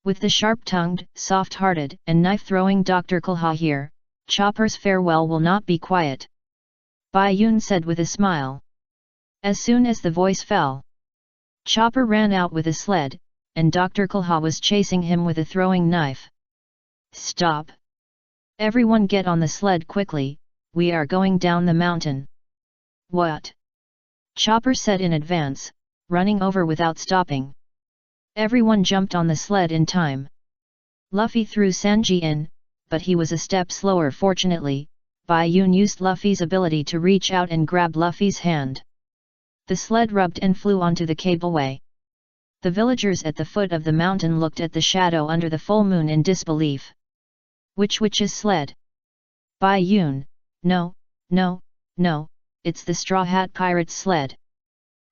With the sharp-tongued, soft-hearted, and knife-throwing Dr. Kulha here, Chopper's farewell will not be quiet. Bayun said with a smile. As soon as the voice fell, Chopper ran out with a sled, and Dr. Kulha was chasing him with a throwing knife. Stop! Everyone get on the sled quickly, we are going down the mountain. What? Chopper said in advance, running over without stopping. Everyone jumped on the sled in time. Luffy threw Sanji in, but he was a step slower. Fortunately, Bayun used Luffy's ability to reach out and grab Luffy's hand. The sled rubbed and flew onto the cableway. The villagers at the foot of the mountain looked at the shadow under the full moon in disbelief. Which's sled? Bayun, no, it's the Straw Hat Pirate's sled.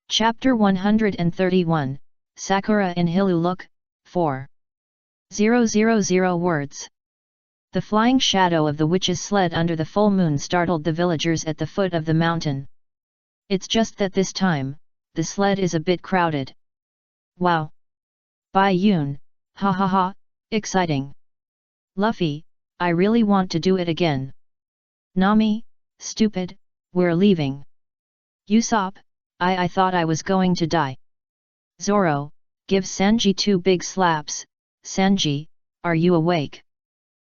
Chapter 131, Sakura in Hilu. Look, 4,000 words. The flying shadow of the witch's sled under the full moon startled the villagers at the foot of the mountain. It's just that this time, the sled is a bit crowded. Wow! Bayun, ha ha ha, exciting. Luffy, I really want to do it again. Nami, stupid, we're leaving. Usopp, I thought I was going to die. Zoro, give Sanji 2 big slaps. Sanji, are you awake?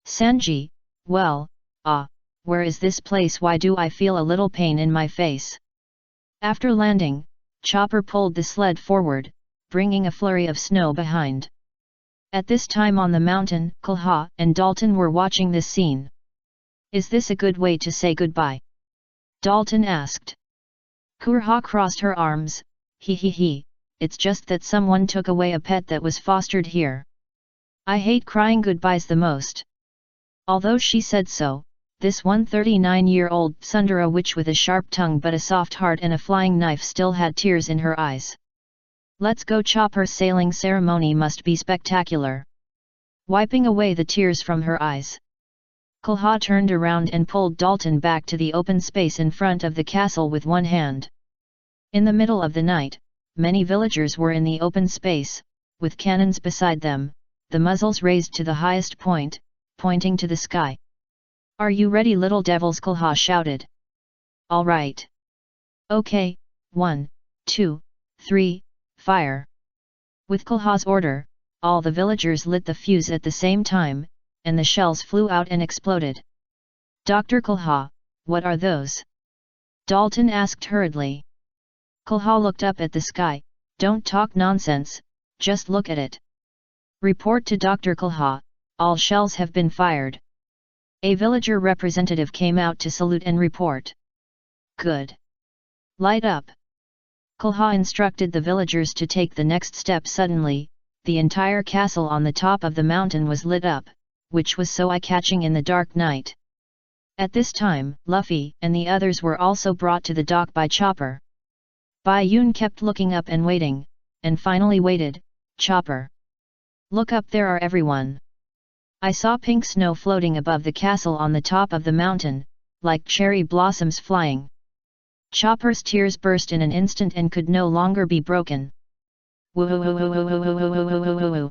Sanji, well, where is this place? Why do I feel a little pain in my face? After landing, Chopper pulled the sled forward, bringing a flurry of snow behind. At this time on the mountain, Kulha and Dalton were watching this scene. Is this a good way to say goodbye? Dalton asked. Kulha crossed her arms. He, it's just that someone took away a pet that was fostered here. I hate crying goodbyes the most. Although she said so, this 139-year-old tsundere witch with a sharp tongue but a soft heart and a flying knife still had tears in her eyes. Let's go, Chopper sailing ceremony must be spectacular. Wiping away the tears from her eyes, Kulha turned around and pulled Dalton back to the open space in front of the castle with one hand. In the middle of the night, many villagers were in the open space, with cannons beside them, the muzzles raised to the highest point, pointing to the sky. "Are you ready, little devils?" Kulha shouted. "All right. Okay, 1, 2, 3, fire!" With Kulha's order, all the villagers lit the fuse at the same time, and the shells flew out and exploded. "Dr. Kulha, what are those?" Dalton asked hurriedly. Kulha looked up at the sky. "Don't talk nonsense, just look at it." "Report to Dr. Kulha, all shells have been fired." A villager representative came out to salute and report. "Good. Light up." Kulha instructed the villagers to take the next step. Suddenly, the entire castle on the top of the mountain was lit up, which was so eye-catching in the dark night. At this time, Luffy and the others were also brought to the dock by Chopper. Bai Yun kept looking up and waiting, and finally waited. "Chopper! Look up, there are everyone. I saw pink snow floating above the castle on the top of the mountain, like cherry blossoms flying." Chopper's tears burst in an instant and could no longer be broken. Woo-hoo-hoo-hoo-hoo-hoo-hoo-hoo-hoo-hoo-hoo.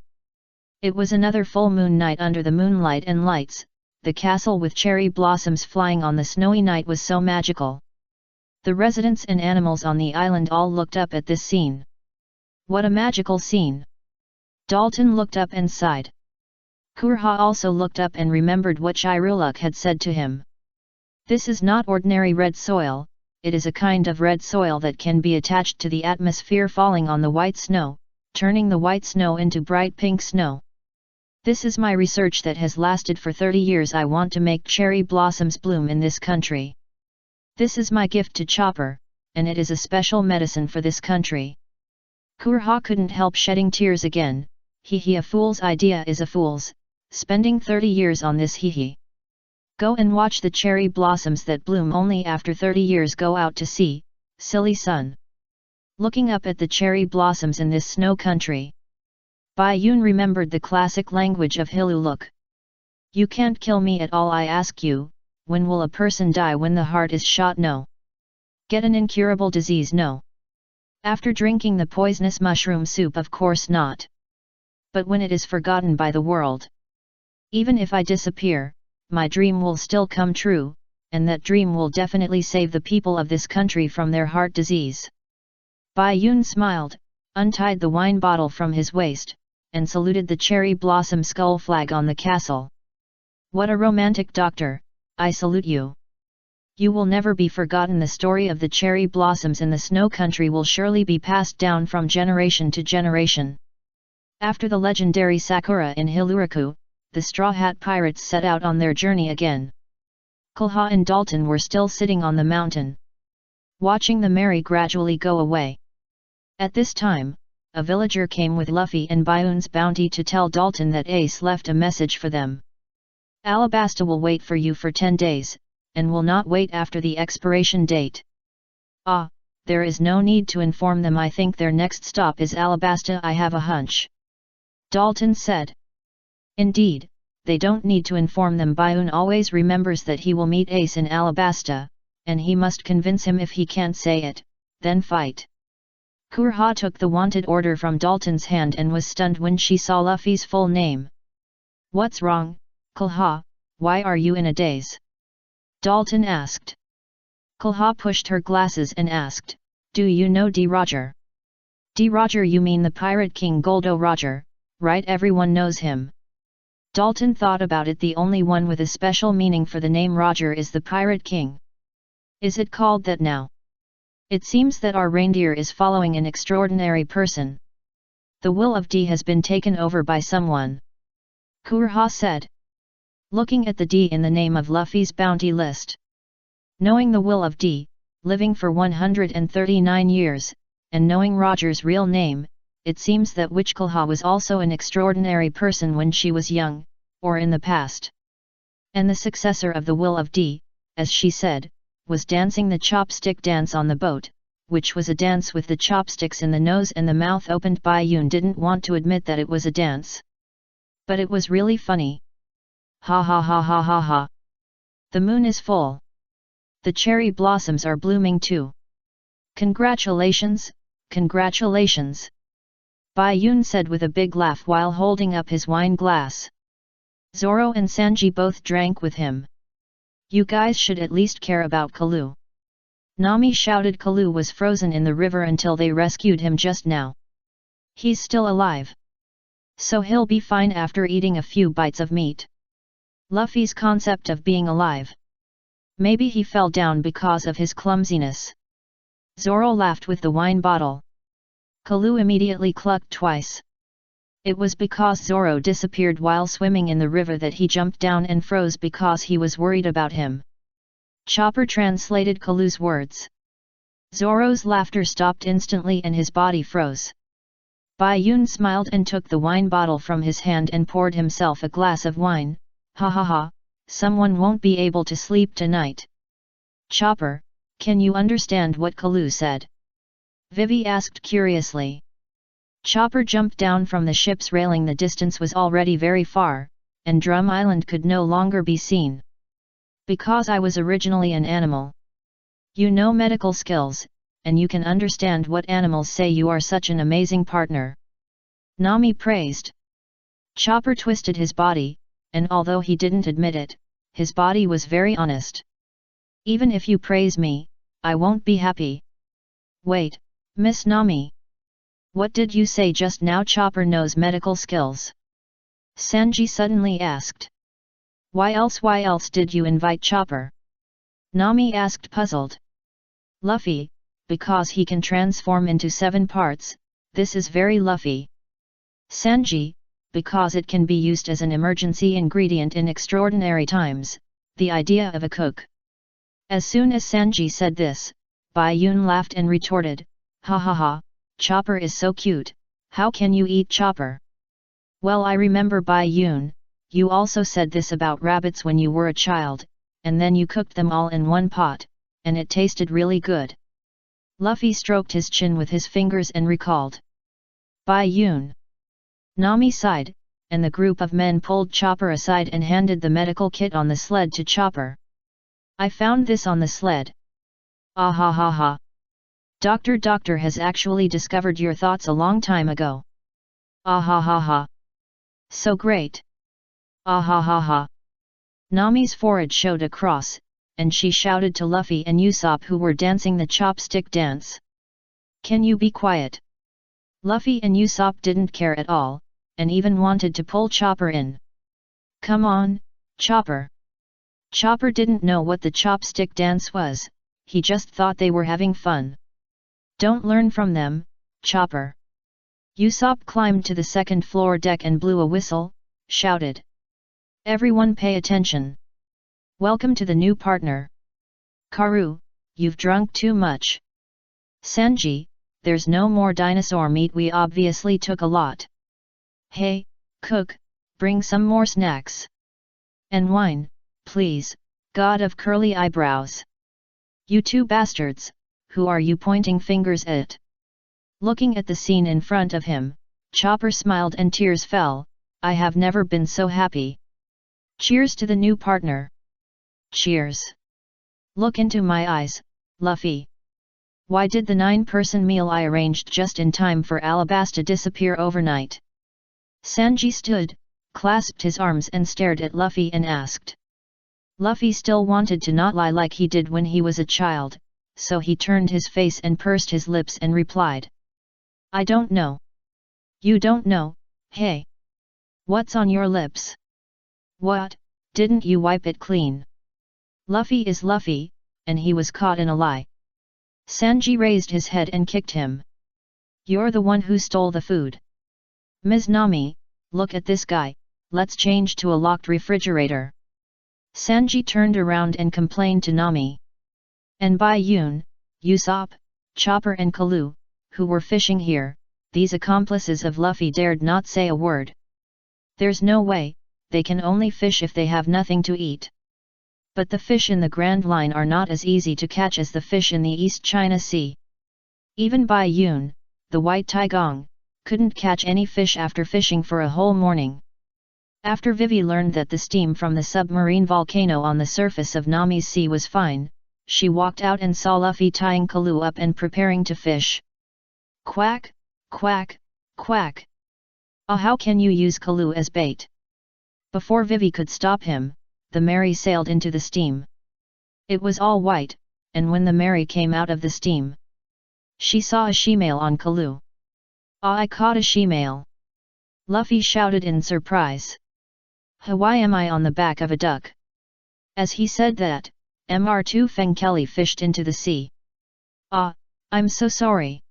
It was another full moon night under the moonlight and lights. The castle with cherry blossoms flying on the snowy night was so magical. The residents and animals on the island all looked up at this scene. What a magical scene! Dalton looked up and sighed. Kurha also looked up and remembered what Chiruluk had said to him. "This is not ordinary red soil, it is a kind of red soil that can be attached to the atmosphere falling on the white snow, turning the white snow into bright pink snow. This is my research that has lasted for 30 years. I want to make cherry blossoms bloom in this country. This is my gift to Chopper, and it is a special medicine for this country." Kurha couldn't help shedding tears again. A fool's idea is a fool's, spending 30 years on this Go and watch the cherry blossoms that bloom only after 30 years. Go out to sea, silly son. Looking up at the cherry blossoms in this snow country, Bai Yun remembered the classic language of Hiluluk. "You can't kill me at all. I ask you, when will a person die? When the heart is shot? No. Get an incurable disease? No. After drinking the poisonous mushroom soup? Of course not. But when it is forgotten by the world. Even if I disappear, my dream will still come true, and that dream will definitely save the people of this country from their heart disease." Bai Yun smiled, untied the wine bottle from his waist, and saluted the cherry blossom skull flag on the castle. "What a romantic doctor, I salute you. You will never be forgotten. The story of the cherry blossoms in the snow country will surely be passed down from generation to generation." After the legendary Sakura in Hiluriku, the Straw Hat Pirates set out on their journey again. Kulha and Dalton were still sitting on the mountain, watching the merry gradually go away. At this time, a villager came with Luffy and Bayun's bounty to tell Dalton that Ace left a message for them. "Alabasta will wait for you for 10 days, and will not wait after the expiration date." "Ah, there is no need to inform them. I think their next stop is Alabasta. I have a hunch," Dalton said. "Indeed, they don't need to inform them. Bayun always remembers that he will meet Ace in Alabasta, and he must convince him. If he can't say it, then fight." Kurha took the wanted order from Dalton's hand and was stunned when she saw Luffy's full name. "What's wrong, Kulha? Why are you in a daze?" Dalton asked. Kulha pushed her glasses and asked, "Do you know D. Roger?" "D. Roger? You mean the Pirate King Goldo Roger, right? Everyone knows him." Dalton thought about it. The only one with a special meaning for the name Roger is the Pirate King. "Is it called that now? It seems that our reindeer is following an extraordinary person. The will of D has been taken over by someone," Kurha said, looking at the D in the name of Luffy's bounty list. Knowing the will of D, living for 139 years, and knowing Roger's real name, it seems that Witch Kulha was also an extraordinary person when she was young, or in the past. And the successor of the will of D, as she said, was dancing the chopstick dance on the boat, which was a dance with the chopsticks in the nose and the mouth opened. Bai Yun didn't want to admit that it was a dance. But it was really funny. Ha ha ha ha ha ha. The moon is full. The cherry blossoms are blooming too. Congratulations, congratulations. Bai Yun said with a big laugh while holding up his wine glass. Zoro and Sanji both drank with him. You guys should at least care about Kalu. Nami shouted. Kalu was frozen in the river until they rescued him just now. He's still alive. So he'll be fine after eating a few bites of meat. Luffy's concept of being alive. Maybe he fell down because of his clumsiness. Zoro laughed with the wine bottle. Kalu immediately clucked twice. It was because Zoro disappeared while swimming in the river that he jumped down and froze because he was worried about him. Chopper translated Kalu's words. Zoro's laughter stopped instantly and his body froze. Bai Yun smiled and took the wine bottle from his hand and poured himself a glass of wine. Ha ha ha, someone won't be able to sleep tonight. Chopper, can you understand what Kalu said? Vivi asked curiously. Chopper jumped down from the ship's railing. The distance was already very far, and Drum Island could no longer be seen. Because I was originally an animal. You know medical skills, and you can understand what animals say. You are such an amazing partner. Nami praised. Chopper twisted his body, and although he didn't admit it, his body was very honest. Even if you praise me, I won't be happy. Wait, Miss Nami. What did you say just now? Chopper knows medical skills. Sanji suddenly asked. Why else did you invite Chopper? Nami asked puzzled. Luffy, because he can transform into 7 parts, this is very Luffy. Sanji, because it can be used as an emergency ingredient in extraordinary times, the idea of a cook. As soon as Sanji said this, Bai Yun laughed and retorted, ha ha ha, Chopper is so cute, how can you eat Chopper? Well, I remember Bai Yun, you also said this about rabbits when you were a child, and then you cooked them all in one pot, and it tasted really good. Luffy stroked his chin with his fingers and recalled. Bai Yun. Nami sighed, and the group of men pulled Chopper aside and handed the medical kit on the sled to Chopper. I found this on the sled. Ah ha ha ha. Doctor has actually discovered your thoughts a long time ago. Ah ha ha ha. So great. Ah ha ha ha. Nami's forehead showed a cross, and she shouted to Luffy and Usopp who were dancing the chopstick dance. Can you be quiet? Luffy and Usopp didn't care at all, and even wanted to pull Chopper in. Come on, Chopper. Chopper didn't know what the chopstick dance was, he just thought they were having fun. Don't learn from them, Chopper. Usopp climbed to the second floor deck and blew a whistle, shouted. Everyone pay attention. Welcome to the new partner. Karu, you've drunk too much. Sanji, there's no more dinosaur meat, we obviously took a lot. Hey, cook, bring some more snacks. And wine, please, god of curly eyebrows. You two bastards, who are you pointing fingers at? Looking at the scene in front of him, Chopper smiled and tears fell. I have never been so happy. Cheers to the new partner. Cheers. Look into my eyes, Luffy. Why did the 9-person meal I arranged just in time for Alabasta disappear overnight? Sanji stood, clasped his arms and stared at Luffy and asked. Luffy still wanted to not lie like he did when he was a child, so he turned his face and pursed his lips and replied. I don't know. You don't know, hey? What's on your lips? What, didn't you wipe it clean? Luffy is Luffy, and he was caught in a lie. Sanji raised his head and kicked him. You're the one who stole the food. Ms. Nami, look at this guy, let's change to a locked refrigerator. Sanji turned around and complained to Nami. And Bai Yun, Usopp, Chopper and Kalu, who were fishing here, these accomplices of Luffy dared not say a word. There's no way, they can only fish if they have nothing to eat. But the fish in the Grand Line are not as easy to catch as the fish in the East China Sea. Even Bai Yun, the white Taigong, couldn't catch any fish after fishing for a whole morning. After Vivi learned that the steam from the submarine volcano on the surface of Nami's sea was fine, she walked out and saw Luffy tying Kalu up and preparing to fish. Quack, quack, quack. Ah, how can you use Kalu as bait? Before Vivi could stop him, the Mary sailed into the steam. It was all white, and when the Mary came out of the steam, she saw a she-male on Kalu. Ah, I caught a she-male! Luffy shouted in surprise. Why am I on the back of a duck? As he said that, Mr. Feng Kelly fished into the sea. Ah, I'm so sorry.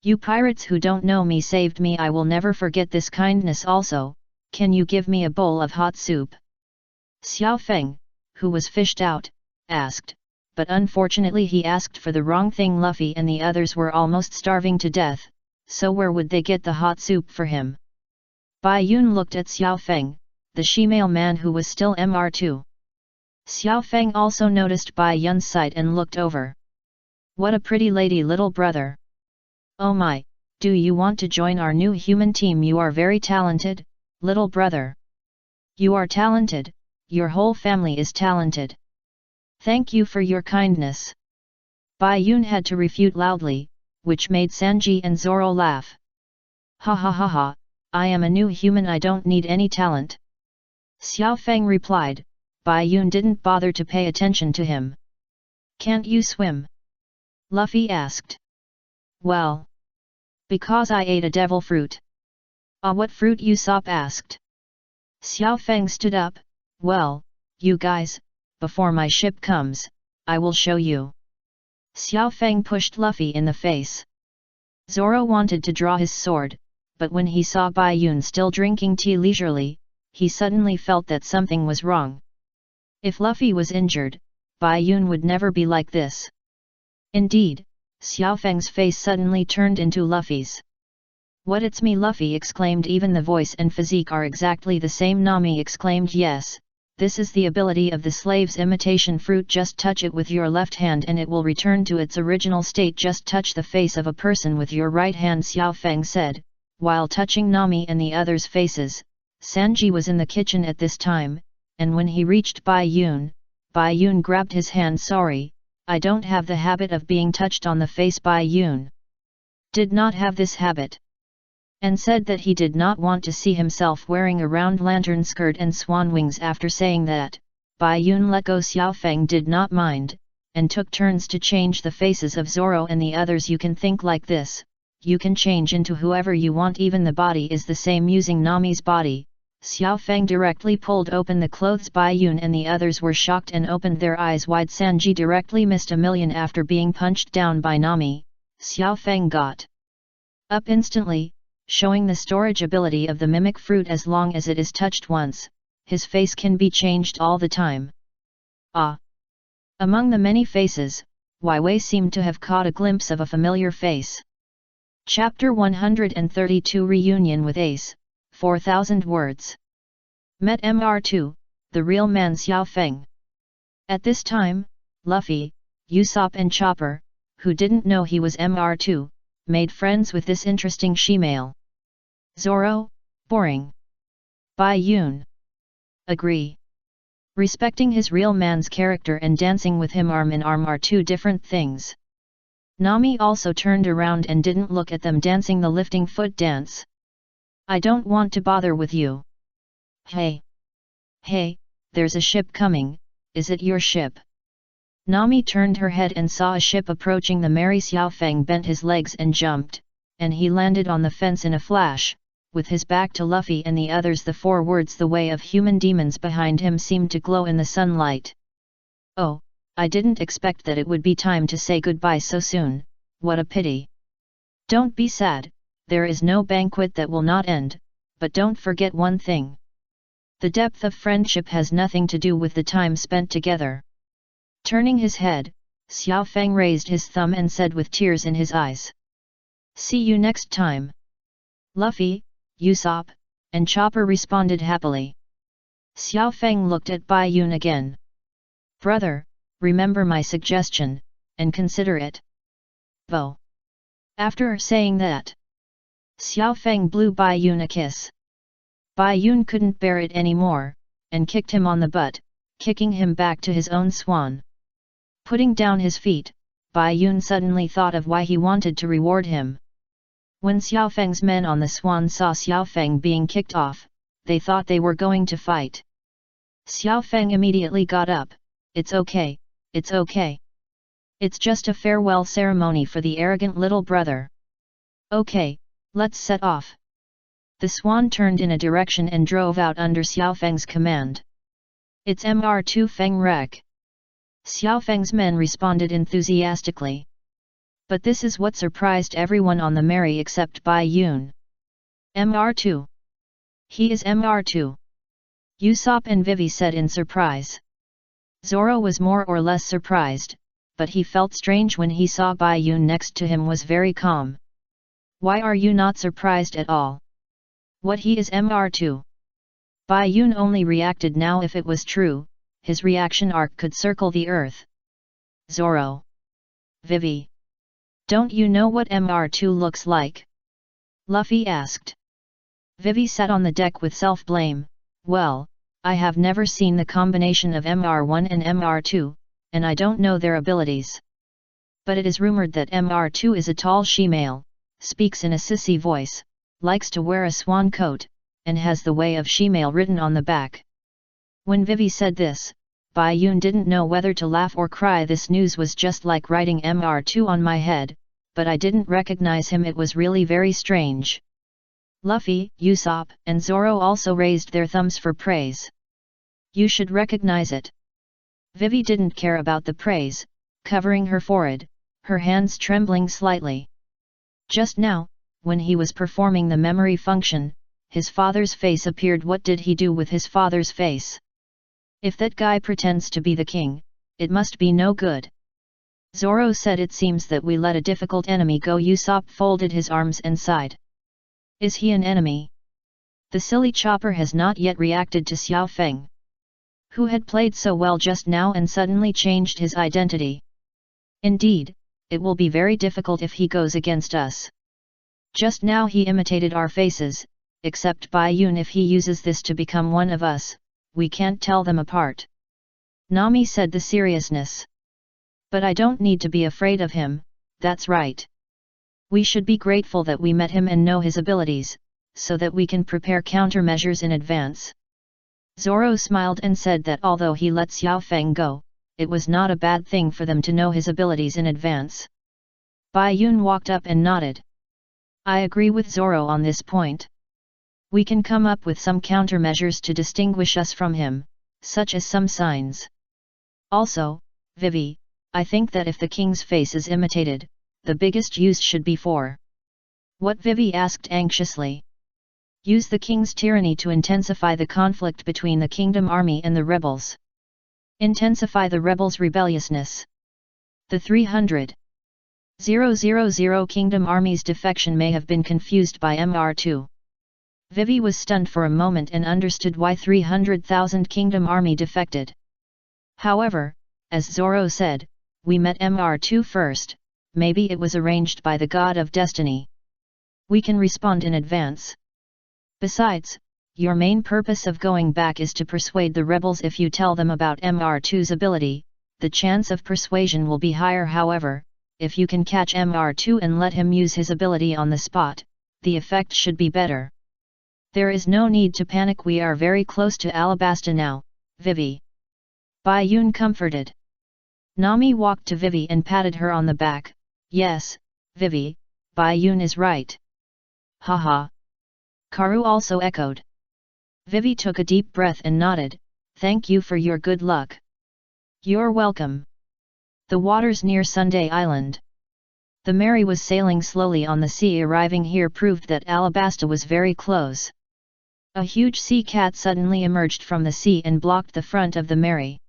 You pirates who don't know me saved me. I will never forget this kindness. Also, can you give me a bowl of hot soup? Xiao Feng, who was fished out, asked, but unfortunately he asked for the wrong thing. Luffy and the others were almost starving to death, so where would they get the hot soup for him? Bai Yun looked at Xiao Feng, the she-male man who was still Mr. Xiao Feng also noticed Bai Yun's sight and looked over. What a pretty lady, little brother. Oh my, do you want to join our new human team? You are very talented, little brother. You are talented, your whole family is talented. Thank you for your kindness. Bai Yun had to refute loudly, which made Sanji and Zoro laugh. Ha ha ha ha, I am a new human, I don't need any talent. Xiao Feng replied. Bai Yun didn't bother to pay attention to him. Can't you swim? Luffy asked. Well, because I ate a devil fruit. Ah, what fruit? Usopp asked. Xiao Feng stood up. Well, you guys, before my ship comes, I will show you. Xiao Feng pushed Luffy in the face. Zoro wanted to draw his sword, but when he saw Bai Yun still drinking tea leisurely, he suddenly felt that something was wrong. If Luffy was injured, Bai Yun would never be like this. Indeed, Xiao Feng's face suddenly turned into Luffy's. What, it's me, Luffy exclaimed. Even the voice and physique are exactly the same. Nami exclaimed. Yes, this is the ability of the slave's imitation fruit. Just touch it with your left hand and it will return to its original state. Just touch the face of a person with your right hand, Xiao Feng said, while touching Nami and the others' faces. Sanji was in the kitchen at this time, and when he reached Bai Yun grabbed his hand. Sorry, I don't have the habit of being touched on the face. Bai Yun did not have this habit, and said that he did not want to see himself wearing a round lantern skirt and swan wings. After saying that, Bai Yun let go. Xiao Feng did not mind, and took turns to change the faces of Zoro and the others. You can think like this, you can change into whoever you want, even the body is the same. Using Nami's body, Xiao Feng directly pulled open the clothes. Bai Yun and the others were shocked and opened their eyes wide. Sanji directly missed a million after being punched down by Nami. Xiao Feng got up instantly, showing the storage ability of the mimic fruit. As long as it is touched once, his face can be changed all the time. Ah! Among the many faces, Wei seemed to have caught a glimpse of a familiar face. Chapter 132 Reunion with Ace, 4,000 words. Met Mr. The real man Xiao Feng. At this time, Luffy, Usopp and Chopper, who didn't know he was Mr. made friends with this interesting she-male. Zoro, boring. Bai Yun. Agree. Respecting his real man's character and dancing with him arm in arm are two different things. Nami also turned around and didn't look at them dancing the lifting foot dance. I don't want to bother with you. Hey! Hey, there's a ship coming, is it your ship? Nami turned her head and saw a ship approaching. The merry Xiao Feng bent his legs and jumped, and he landed on the fence in a flash, with his back to Luffy and the others. The 4 words "the way of human demons" behind him seemed to glow in the sunlight. Oh, I didn't expect that it would be time to say goodbye so soon, what a pity. Don't be sad, there is no banquet that will not end, but don't forget one thing. The depth of friendship has nothing to do with the time spent together. Turning his head, Xiao Feng raised his thumb and said with tears in his eyes. See you next time. Luffy, Usopp, and Chopper responded happily. Xiao Feng looked at Bai Yun again. Brother, remember my suggestion, and consider it. Bo. After saying that, Xiao Feng blew Bai Yun a kiss. Bai Yun couldn't bear it anymore, and kicked him on the butt, kicking him back to his own swan. Putting down his feet, Bai Yun suddenly thought of why he wanted to reward him. When Xiao Feng's men on the swan saw Xiao Feng being kicked off, they thought they were going to fight. Xiao Feng immediately got up. It's okay, it's okay. It's just a farewell ceremony for the arrogant little brother. Okay, let's set off. The swan turned in a direction and drove out under Xiao Feng's command. It's Mr. Feng Rek. Xiao Feng's men responded enthusiastically. But this is what surprised everyone on the merry except Bai Yun. Mr. He is Mr. Usopp and Vivi said in surprise. Zoro was more or less surprised, but he felt strange when he saw Bai Yun next to him was very calm. Why are you not surprised at all? What he is Mr. Bai Yun only reacted now if it was true, his reaction arc could circle the earth. Zoro. Vivi. Don't you know what Mr. looks like? Luffy asked. Vivi sat on the deck with self-blame. Well, I have never seen the combination of Mr. and Mr., and I don't know their abilities. But it is rumored that Mr. is a tall she-male, speaks in a sissy voice, likes to wear a swan coat, and has the way of she-male written on the back. When Vivi said this, Bai Yun didn't know whether to laugh or cry. This news was just like writing Mr. on my head, but I didn't recognize him. It was really very strange. Luffy, Usopp, and Zoro also raised their thumbs for praise. You should recognize it. Vivi didn't care about the praise, covering her forehead, her hands trembling slightly. Just now, when he was performing the memory function, his father's face appeared. What did he do with his father's face? If that guy pretends to be the king, it must be no good. Zoro said, it seems that we let a difficult enemy go. Usopp folded his arms and sighed. Is he an enemy? The silly chopper has not yet reacted to Xiao Feng, who had played so well just now and suddenly changed his identity. Indeed, it will be very difficult if he goes against us. Just now he imitated our faces, except Bai Yun. If he uses this to become one of us, we can't tell them apart. Nami said the seriousness. But I don't need to be afraid of him, that's right. We should be grateful that we met him and know his abilities, so that we can prepare countermeasures in advance. Zoro smiled and said that although he let Xiao Feng go, it was not a bad thing for them to know his abilities in advance. Bai Yun walked up and nodded. I agree with Zoro on this point. We can come up with some countermeasures to distinguish us from him, such as some signs. Also, Vivi, I think that if the king's face is imitated, the biggest use should be for. What? Vivi asked anxiously. Use the king's tyranny to intensify the conflict between the kingdom army and the rebels. Intensify the rebels' rebelliousness. The 300,000 kingdom army's defection may have been confused by Mr. Vivi was stunned for a moment and understood why 300,000 kingdom army defected. However, as Zoro said, we met Mr. first, maybe it was arranged by the god of destiny. We can respond in advance. Besides, your main purpose of going back is to persuade the rebels. If you tell them about Mr.'s ability, the chance of persuasion will be higher. However, if you can catch Mr. and let him use his ability on the spot, the effect should be better. There is no need to panic. We are very close to Alabasta now, Vivi. Bai Yun comforted. Nami walked to Vivi and patted her on the back. Yes, Vivi, Bai Yun is right. Haha. Karu also echoed. Vivi took a deep breath and nodded. Thank you for your good luck. You're welcome. The waters near Sunday Island. The Mary was sailing slowly on the sea. Arriving here proved that Alabasta was very close. A huge sea cat suddenly emerged from the sea and blocked the front of the Mary.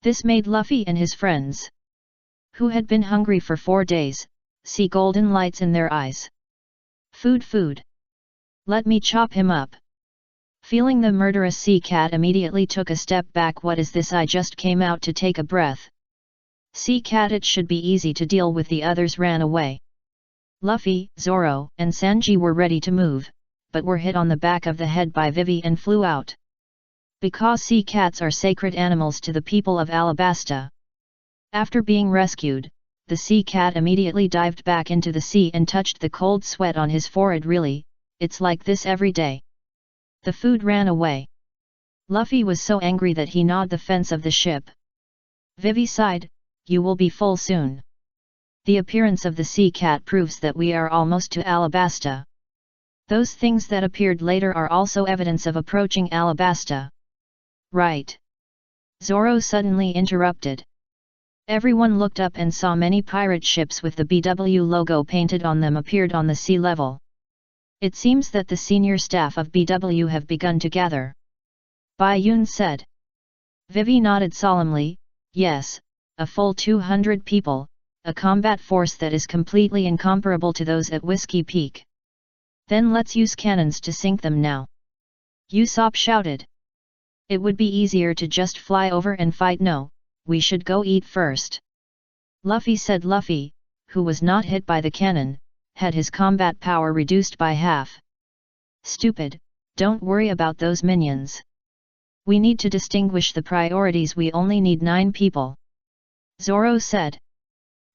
This made Luffy and his friends, who had been hungry for 4 days, see golden lights in their eyes. Food, food. Let me chop him up. Feeling the murderous sea cat immediately took a step back. What is this? I just came out to take a breath. Sea cat, it should be easy to deal with. The others ran away. Luffy, Zoro, and Sanji were ready to move, but were hit on the back of the head by Vivi and flew out. Because sea cats are sacred animals to the people of Alabasta. After being rescued, the sea cat immediately dived back into the sea and touched the cold sweat on his forehead. Really, it's like this every day. The food ran away. Luffy was so angry that he gnawed the fence of the ship. Vivi sighed, "You will be full soon." The appearance of the sea cat proves that we are almost to Alabasta. Those things that appeared later are also evidence of approaching Alabasta. Right. Zoro suddenly interrupted. Everyone looked up and saw many pirate ships with the BW logo painted on them appeared on the sea level. It seems that the senior staff of BW have begun to gather. Bai Yun said. Vivi nodded solemnly, "Yes, a full 200 people, a combat force that is completely incomparable to those at Whiskey Peak." "Then let's use cannons to sink them now," Usopp shouted. "It would be easier to just fly over and fight." "No, we should go eat first," Luffy said. Luffy, who was not hit by the cannon, had his combat power reduced by half. "Stupid, don't worry about those minions. We need to distinguish the priorities. We only need 9 people," Zoro said.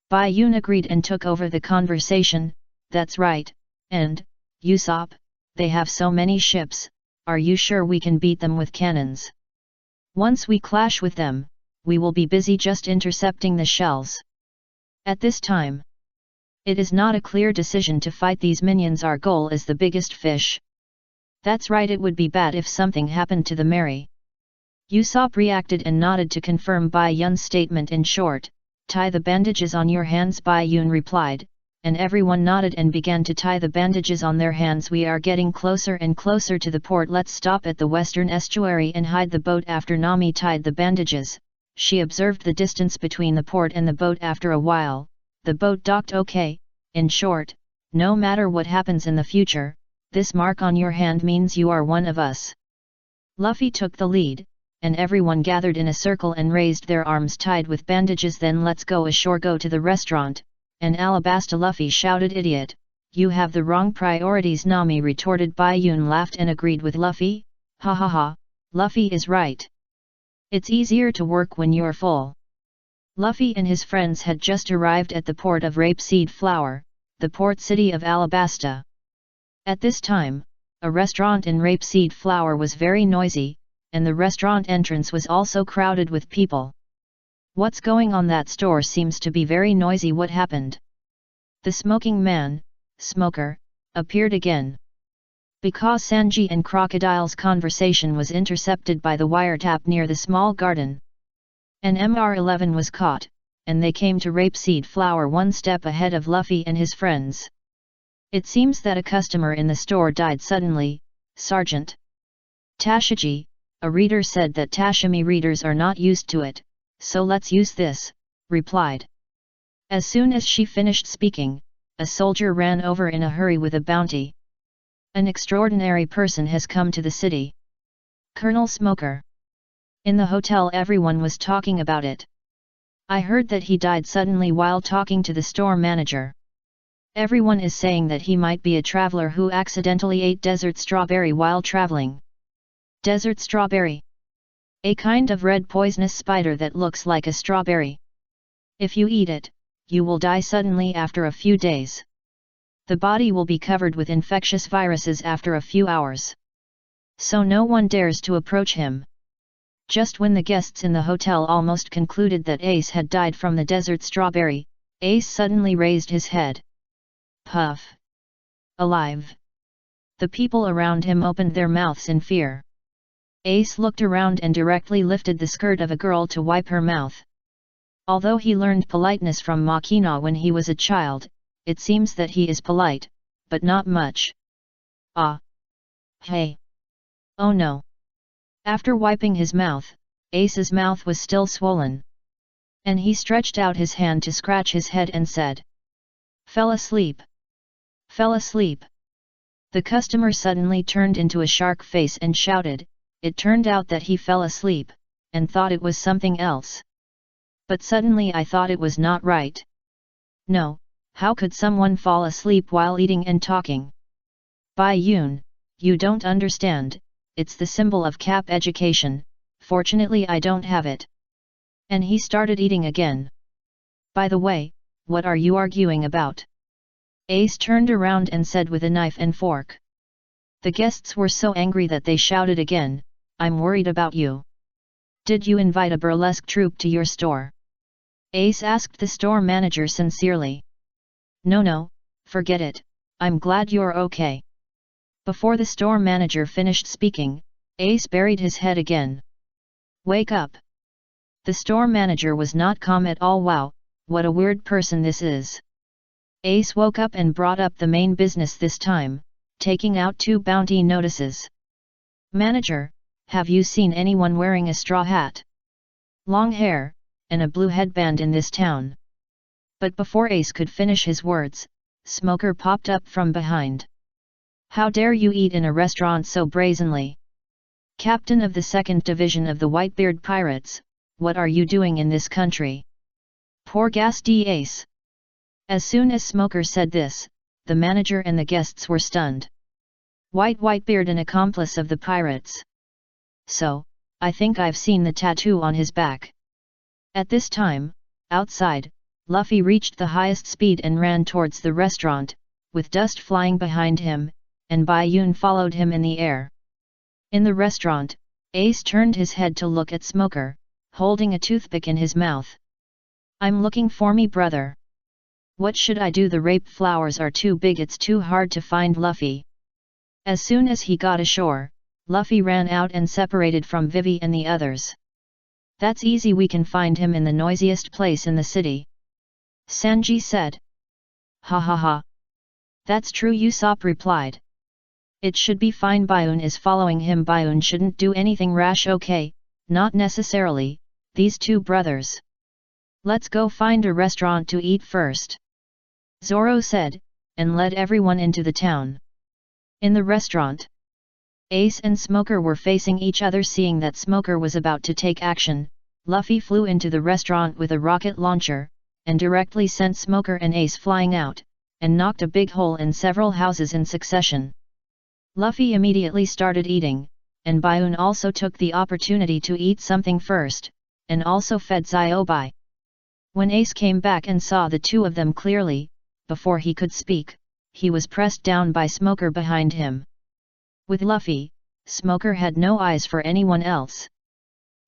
Bai Yun agreed and took over the conversation. "That's right, and, Usopp, they have so many ships, are you sure we can beat them with cannons? Once we clash with them, we will be busy just intercepting the shells. At this time, it is not a clear decision to fight these minions. Our goal is the biggest fish." "That's right, it would be bad if something happened to the Mary." Usopp reacted and nodded to confirm Bai Yun's statement. "In short, tie the bandages on your hands," Bai Yun replied, and everyone nodded and began to tie the bandages on their hands. "We are getting closer and closer to the port. Let's stop at the western estuary and hide the boat." After Nami tied the bandages, she observed the distance between the port and the boat. After a while, the boat docked. "Okay, in short, no matter what happens in the future, this mark on your hand means you are one of us." Luffy took the lead, and everyone gathered in a circle and raised their arms tied with bandages. "Then let's go ashore, go to the restaurant, and Alabasta." Luffy shouted. "Idiot, you have the wrong priorities," Nami retorted. Bai Yun laughed and agreed with Luffy. "Ha ha ha, Luffy is right. It's easier to work when you're full." Luffy and his friends had just arrived at the port of Rapeseed Flower, the port city of Alabasta. At this time, a restaurant in Rapeseed Flower was very noisy, and the restaurant entrance was also crowded with people. "What's going on? That store seems to be very noisy. What happened?" The smoking man, Smoker, appeared again. Because Sanji and Crocodile's conversation was intercepted by the wiretap near the small garden. An MR-11 was caught, and they came to Rapeseed Flower one step ahead of Luffy and his friends. "It seems that a customer in the store died suddenly, Sergeant." Tashigi, a reader, said that Tashimi readers are not used to it, so let's use this, replied. As soon as she finished speaking, a soldier ran over in a hurry with a bounty. "An extraordinary person has come to the city. Colonel Smoker." In the hotel everyone was talking about it. "I heard that he died suddenly while talking to the store manager. Everyone is saying that he might be a traveler who accidentally ate desert strawberry while traveling." Desert strawberry? A kind of red poisonous spider that looks like a strawberry. If you eat it, you will die suddenly after a few days. The body will be covered with infectious viruses after a few hours. So no one dares to approach him. Just when the guests in the hotel almost concluded that Ace had died from the desert strawberry, Ace suddenly raised his head. Puff! Alive! The people around him opened their mouths in fear. Ace looked around and directly lifted the skirt of a girl to wipe her mouth. Although he learned politeness from Makina when he was a child, it seems that he is polite, but not much. Ah! Hey! Oh no! After wiping his mouth, Ace's mouth was still swollen. And he stretched out his hand to scratch his head and said, "Fell asleep. Fell asleep." The customer suddenly turned into a shark face and shouted. It turned out that he fell asleep, and thought it was something else. But suddenly I thought it was not right. No, how could someone fall asleep while eating and talking? Bai Yun, you don't understand, it's the symbol of cap education, fortunately I don't have it. And he started eating again. By the way, what are you arguing about? Ace turned around and said with a knife and fork. The guests were so angry that they shouted again, I'm worried about you. Did you invite a burlesque troupe to your store? Ace asked the store manager sincerely. No, forget it, I'm glad you're okay. Before the store manager finished speaking, Ace buried his head again. Wake up. The store manager was not calm at all. Wow, what a weird person this is. Ace woke up and brought up the main business this time, taking out 2 bounty notices. Manager, have you seen anyone wearing a straw hat, long hair, and a blue headband in this town? But before Ace could finish his words, Smoker popped up from behind. How dare you eat in a restaurant so brazenly? Captain of the 2nd Division of the Whitebeard Pirates, what are you doing in this country? Poor ghastly Ace. As soon as Smoker said this, the manager and the guests were stunned. Whitebeard, an accomplice of the pirates. So, I think I've seen the tattoo on his back. At this time, outside, Luffy reached the highest speed and ran towards the restaurant, with dust flying behind him, and Bai Yun followed him in the air. In the restaurant, Ace turned his head to look at Smoker, holding a toothpick in his mouth. I'm looking for me brother. What should I do? The rape flowers are too big, it's too hard to find Luffy. As soon as he got ashore, Luffy ran out and separated from Vivi and the others. That's easy, we can find him in the noisiest place in the city. Sanji said. Ha ha ha. That's true, Usopp replied. It should be fine, Bayun is following him. Bayun shouldn't do anything rash. Okay, not necessarily, these 2 brothers. Let's go find a restaurant to eat first. Zoro said, and led everyone into the town. In the restaurant, Ace and Smoker were facing each other. Seeing that Smoker was about to take action, Luffy flew into the restaurant with a rocket launcher, and directly sent Smoker and Ace flying out, and knocked a big hole in several houses in succession. Luffy immediately started eating, and Bayun also took the opportunity to eat something first, and also fed Ziobai. When Ace came back and saw the 2 of them clearly, before he could speak, he was pressed down by Smoker behind him. With Luffy, Smoker had no eyes for anyone else.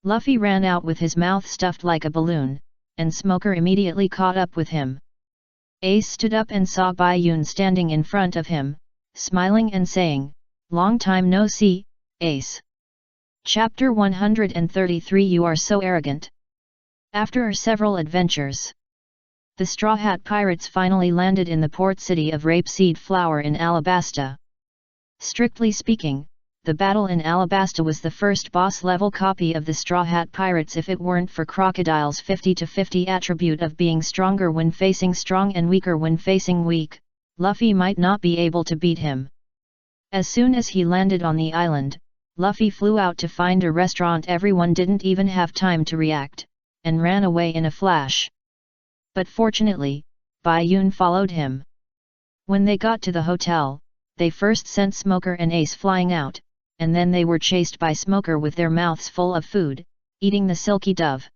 Luffy ran out with his mouth stuffed like a balloon, and Smoker immediately caught up with him. Ace stood up and saw Bai Yun standing in front of him, smiling and saying, "Long time no see, Ace." Chapter 133. You are so arrogant. After several adventures, the Straw Hat Pirates finally landed in the port city of Rapeseed Flower in Alabasta. Strictly speaking, the battle in Alabasta was the first boss-level copy of the Straw Hat Pirates. If it weren't for Crocodile's 50-50 attribute of being stronger when facing strong and weaker when facing weak, Luffy might not be able to beat him. As soon as he landed on the island, Luffy flew out to find a restaurant. Everyone didn't even have time to react, and ran away in a flash. But fortunately, Bai Yun followed him. When they got to the hotel, they first sent Smoker and Ace flying out, and then they were chased by Smoker with their mouths full of food, eating the silky dove.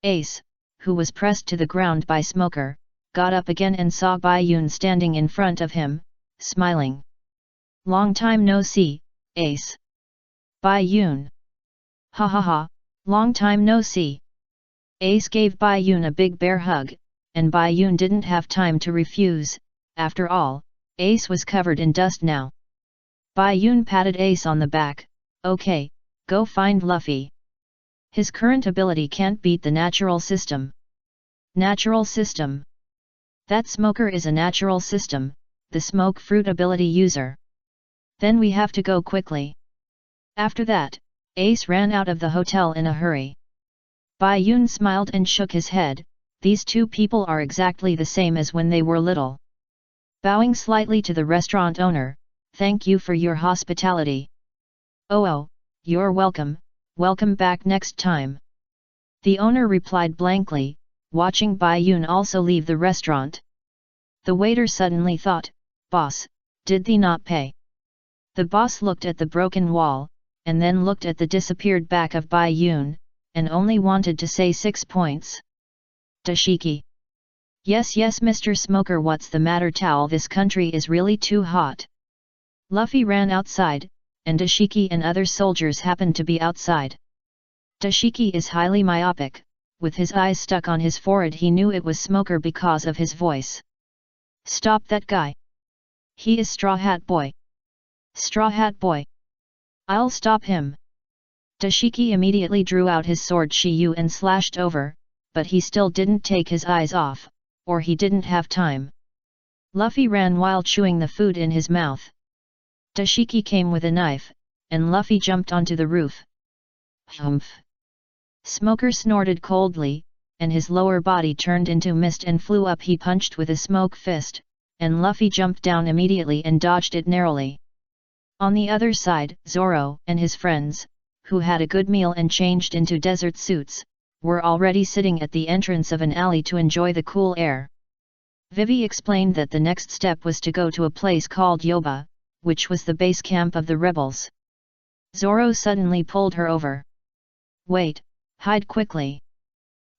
Ace, who was pressed to the ground by Smoker, got up again and saw Bai Yun standing in front of him, smiling. Long time no see, Ace. Bai Yun. Ha ha ha, long time no see. Ace gave Bai Yun a big bear hug, and Bai Yun didn't have time to refuse. After all, Ace was covered in dust now. Bai Yun patted Ace on the back. Okay, go find Luffy. His current ability can't beat the natural system. Natural system. That Smoker is a natural system, the smoke fruit ability user. Then we have to go quickly. After that, Ace ran out of the hotel in a hurry. Bai Yun smiled and shook his head. These 2 people are exactly the same as when they were little. Bowing slightly to the restaurant owner, Thank you for your hospitality. Oh, you're welcome, welcome back next time. The owner replied blankly, watching Bai Yun also leave the restaurant. The waiter suddenly thought, "Boss, did thee not pay?" The boss looked at the broken wall, and then looked at the disappeared back of Bai Yun, and only wanted to say 6 points. Dashiki. Yes, Mr. Smoker, what's the matter? Towel, this country is really too hot. Luffy ran outside, and Dashiki and other soldiers happened to be outside. Dashiki is highly myopic, with his eyes stuck on his forehead. He knew it was Smoker because of his voice. Stop that guy. He is Straw Hat Boy. Straw Hat Boy. I'll stop him. Dashiki immediately drew out his sword Shiyu and slashed over, but he still didn't take his eyes off, or he didn't have time. Luffy ran while chewing the food in his mouth. Dashiki came with a knife, and Luffy jumped onto the roof. Humph! Smoker snorted coldly, and his lower body turned into mist and flew up. He punched with a smoke fist, and Luffy jumped down immediately and dodged it narrowly. On the other side, Zoro and his friends, who had a good meal and changed into desert suits, were already sitting at the entrance of an alley to enjoy the cool air. Vivi explained that the next step was to go to a place called Yoba, which was the base camp of the rebels. Zoro suddenly pulled her over. Wait, hide quickly.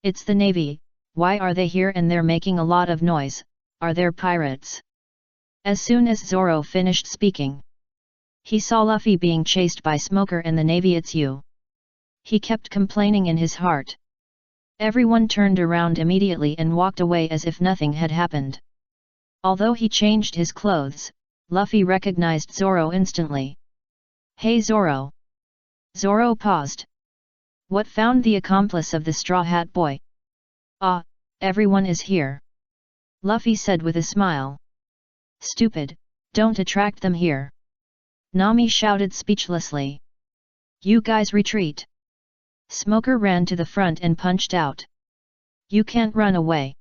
It's the Navy, why are they here and they're making a lot of noise, are there pirates? As soon as Zoro finished speaking, he saw Luffy being chased by Smoker and the Navy. It's you. He kept complaining in his heart. Everyone turned around immediately and walked away as if nothing had happened. Although he changed his clothes, Luffy recognized Zoro instantly. Hey Zoro! Zoro paused. What found the accomplice of the Straw Hat Boy? Ah, everyone is here. Luffy said with a smile. Stupid, don't attract them here. Nami shouted speechlessly. You guys retreat. Smoker ran to the front and punched out. You can't run away.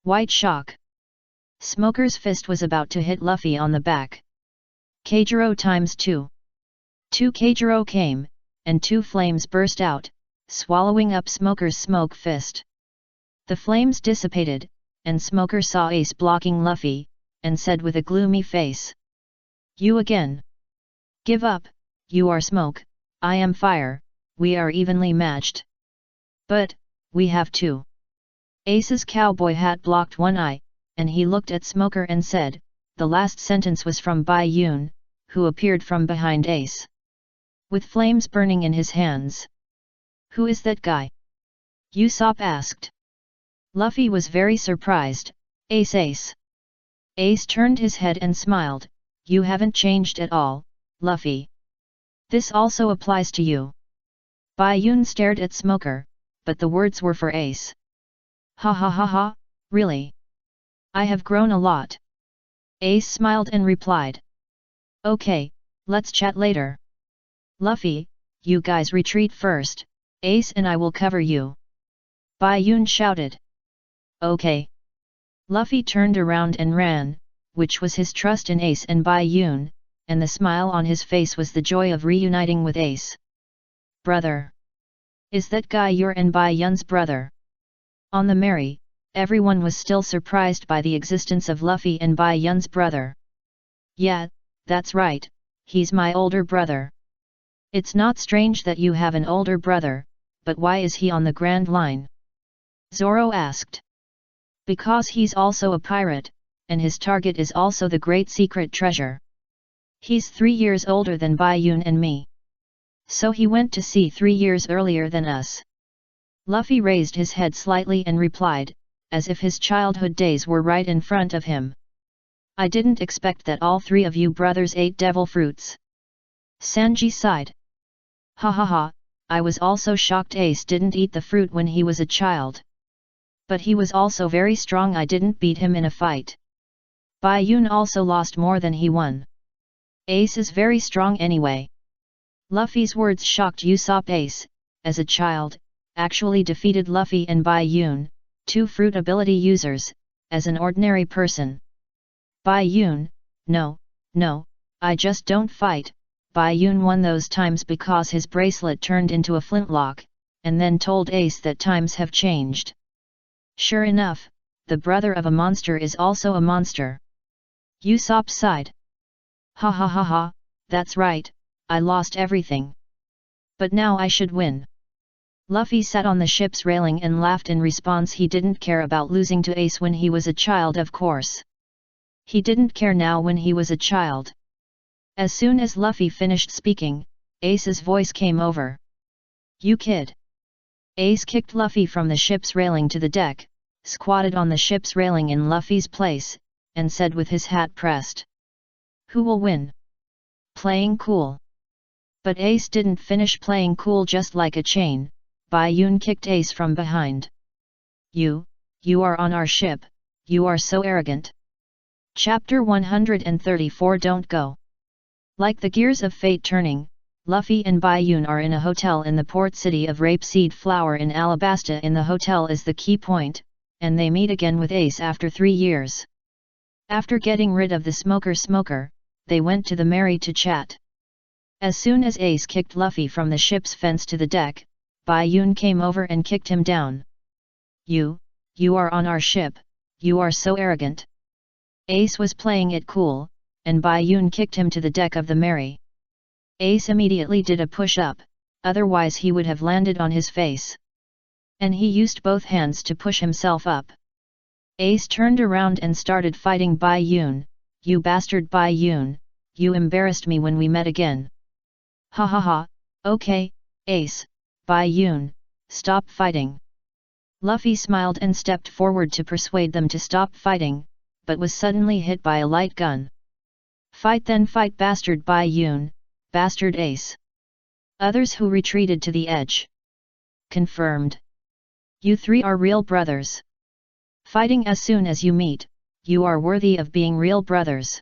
White shock. Smoker's fist was about to hit Luffy on the back. Keijiro times 2. 2 Keijiro came, and 2 flames burst out, swallowing up Smoker's smoke fist. The flames dissipated, and Smoker saw Ace blocking Luffy, and said with a gloomy face. You again. Give up, you are smoke, I am fire, we are evenly matched. But, we have 2. Ace's cowboy hat blocked one eye, and he looked at Smoker and said, the last sentence was from Bai Yun, who appeared from behind Ace, with flames burning in his hands. Who is that guy? Usopp asked. Luffy was very surprised. Ace. Ace turned his head and smiled. You haven't changed at all, Luffy. This also applies to you. Bai Yun stared at Smoker, but the words were for Ace. Ha, really? I have grown a lot. Ace smiled and replied. Okay, let's chat later. Luffy, you guys retreat first, Ace and I will cover you. Bai Yun shouted. Okay. Luffy turned around and ran, which was his trust in Ace and Bai Yun, and the smile on his face was the joy of reuniting with Ace. Brother. Is that guy your and Bai Yun's brother? On the merry, everyone was still surprised by the existence of Luffy and Bai Yun's brother. Yeah, that's right, he's my older brother. It's not strange that you have an older brother, but why is he on the Grand Line? Zoro asked. Because he's also a pirate, and his target is also the great secret treasure. He's 3 years older than Bai Yun and me. So he went to sea 3 years earlier than us. Luffy raised his head slightly and replied, as if his childhood days were right in front of him. I didn't expect that all 3 of you brothers ate devil fruits. Sanji sighed. Ha, I was also shocked Ace didn't eat the fruit when he was a child. But he was also very strong, I didn't beat him in a fight. Bai Yun also lost more than he won. Ace is very strong anyway. Luffy's words shocked Usopp. Ace, as a child, actually defeated Luffy and Bai Yun, 2 fruit ability users, as an ordinary person. Bai Yun, no, I just don't fight. Bai Yun won those times because his bracelet turned into a flintlock, and then told Ace that times have changed. Sure enough, the brother of a monster is also a monster. Usopp sighed. Ha ha ha ha, that's right, I lost everything. But now I should win. Luffy sat on the ship's railing and laughed in response. He didn't care about losing to Ace when he was a child, of course. He didn't care now when he was a child. As soon as Luffy finished speaking, Ace's voice came over. You kid. Ace kicked Luffy from the ship's railing to the deck, squatted on the ship's railing in Luffy's place, and said with his hat pressed. Who will win? Playing cool. But Ace didn't finish playing cool. Just like a chain, Bai Yun kicked Ace from behind. You are on our ship, you are so arrogant. Chapter 134. Don't go. Like the gears of fate turning, Luffy and Bai Yun are in a hotel in the port city of Rapeseed Flower in Alabasta. In the hotel is the key point, and they meet again with Ace after 3 years. After getting rid of the smoker, they went to the Mary to chat. As soon as Ace kicked Luffy from the ship's fence to the deck, Bai Yun came over and kicked him down. You are on our ship, you are so arrogant. Ace was playing it cool, and Bai Yun kicked him to the deck of the Mary. Ace immediately did a push-up, otherwise he would have landed on his face. And he used both hands to push himself up. Ace turned around and started fighting Bai Yun. You bastard Bai Yun, you embarrassed me when we met again. Ha ha ha, okay, Ace, Bai Yun, stop fighting. Luffy smiled and stepped forward to persuade them to stop fighting, but was suddenly hit by a light gun. Fight then fight, bastard Bai Yun, bastard Ace. Others who retreated to the edge. Confirmed. You three are real brothers. Fighting as soon as you meet, you are worthy of being real brothers.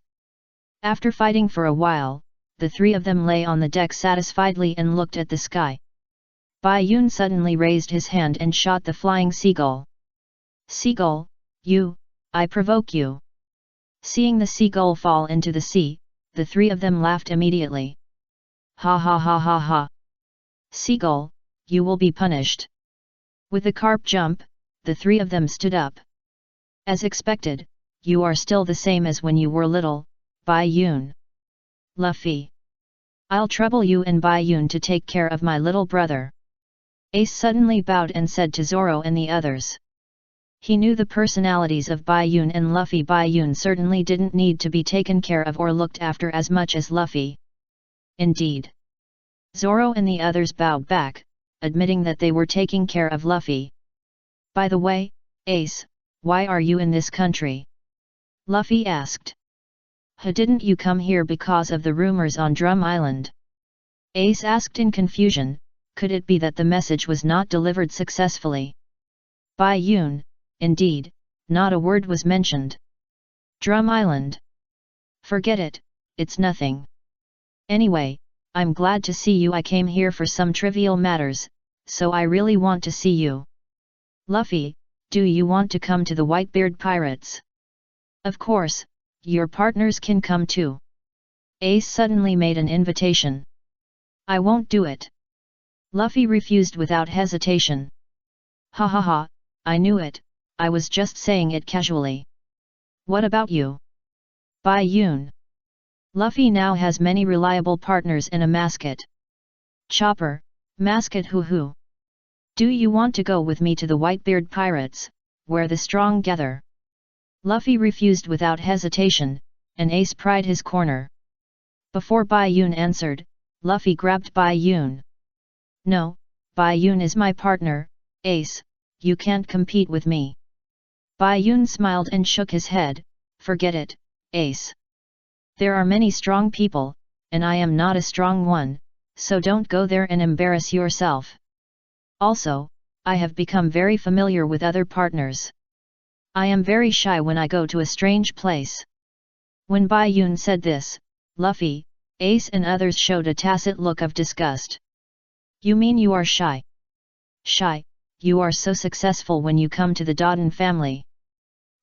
After fighting for a while, the three of them lay on the deck satisfiedly and looked at the sky. Bai Yun suddenly raised his hand and shot the flying seagull. Seagull, I provoke you. Seeing the seagull fall into the sea, the three of them laughed immediately. Ha ha ha ha ha. Seagull, you will be punished. With a carp jump, the three of them stood up. As expected, you are still the same as when you were little, Bai Yun. Luffy. I'll trouble you and Bai Yun to take care of my little brother. Ace suddenly bowed and said to Zoro and the others. He knew the personalities of Bai Yun and Luffy. Bai Yun certainly didn't need to be taken care of or looked after as much as Luffy. Indeed. Zoro and the others bowed back, admitting that they were taking care of Luffy. By the way, Ace, why are you in this country? Luffy asked. Didn't you come here because of the rumors on Drum Island? Ace asked in confusion. Could it be that the message was not delivered successfully? Bai Yun, indeed, not a word was mentioned. Drum Island. Forget it, it's nothing. Anyway, I'm glad to see you. I came here for some trivial matters, so I really want to see you. Luffy, do you want to come to the Whitebeard Pirates? Of course, your partners can come too. Ace suddenly made an invitation. I won't do it. Luffy refused without hesitation. Ha ha ha, I knew it, I was just saying it casually. What about you? Bai Yun. Luffy now has many reliable partners and a mascot. Chopper, mascot hoo. Do you want to go with me to the Whitebeard Pirates, where the strong gather? Luffy refused without hesitation, and Ace pried his corner. Before Bai Yun answered, Luffy grabbed Bai Yun. No, Bai Yun is my partner, Ace, you can't compete with me. Bai Yun smiled and shook his head. Forget it, Ace. There are many strong people, and I am not a strong one, so don't go there and embarrass yourself. Also, I have become very familiar with other partners. I am very shy when I go to a strange place. When Bai Yun said this, Luffy, Ace and others showed a tacit look of disgust. You mean you are shy? Shy, you are so successful when you come to the Dodon family.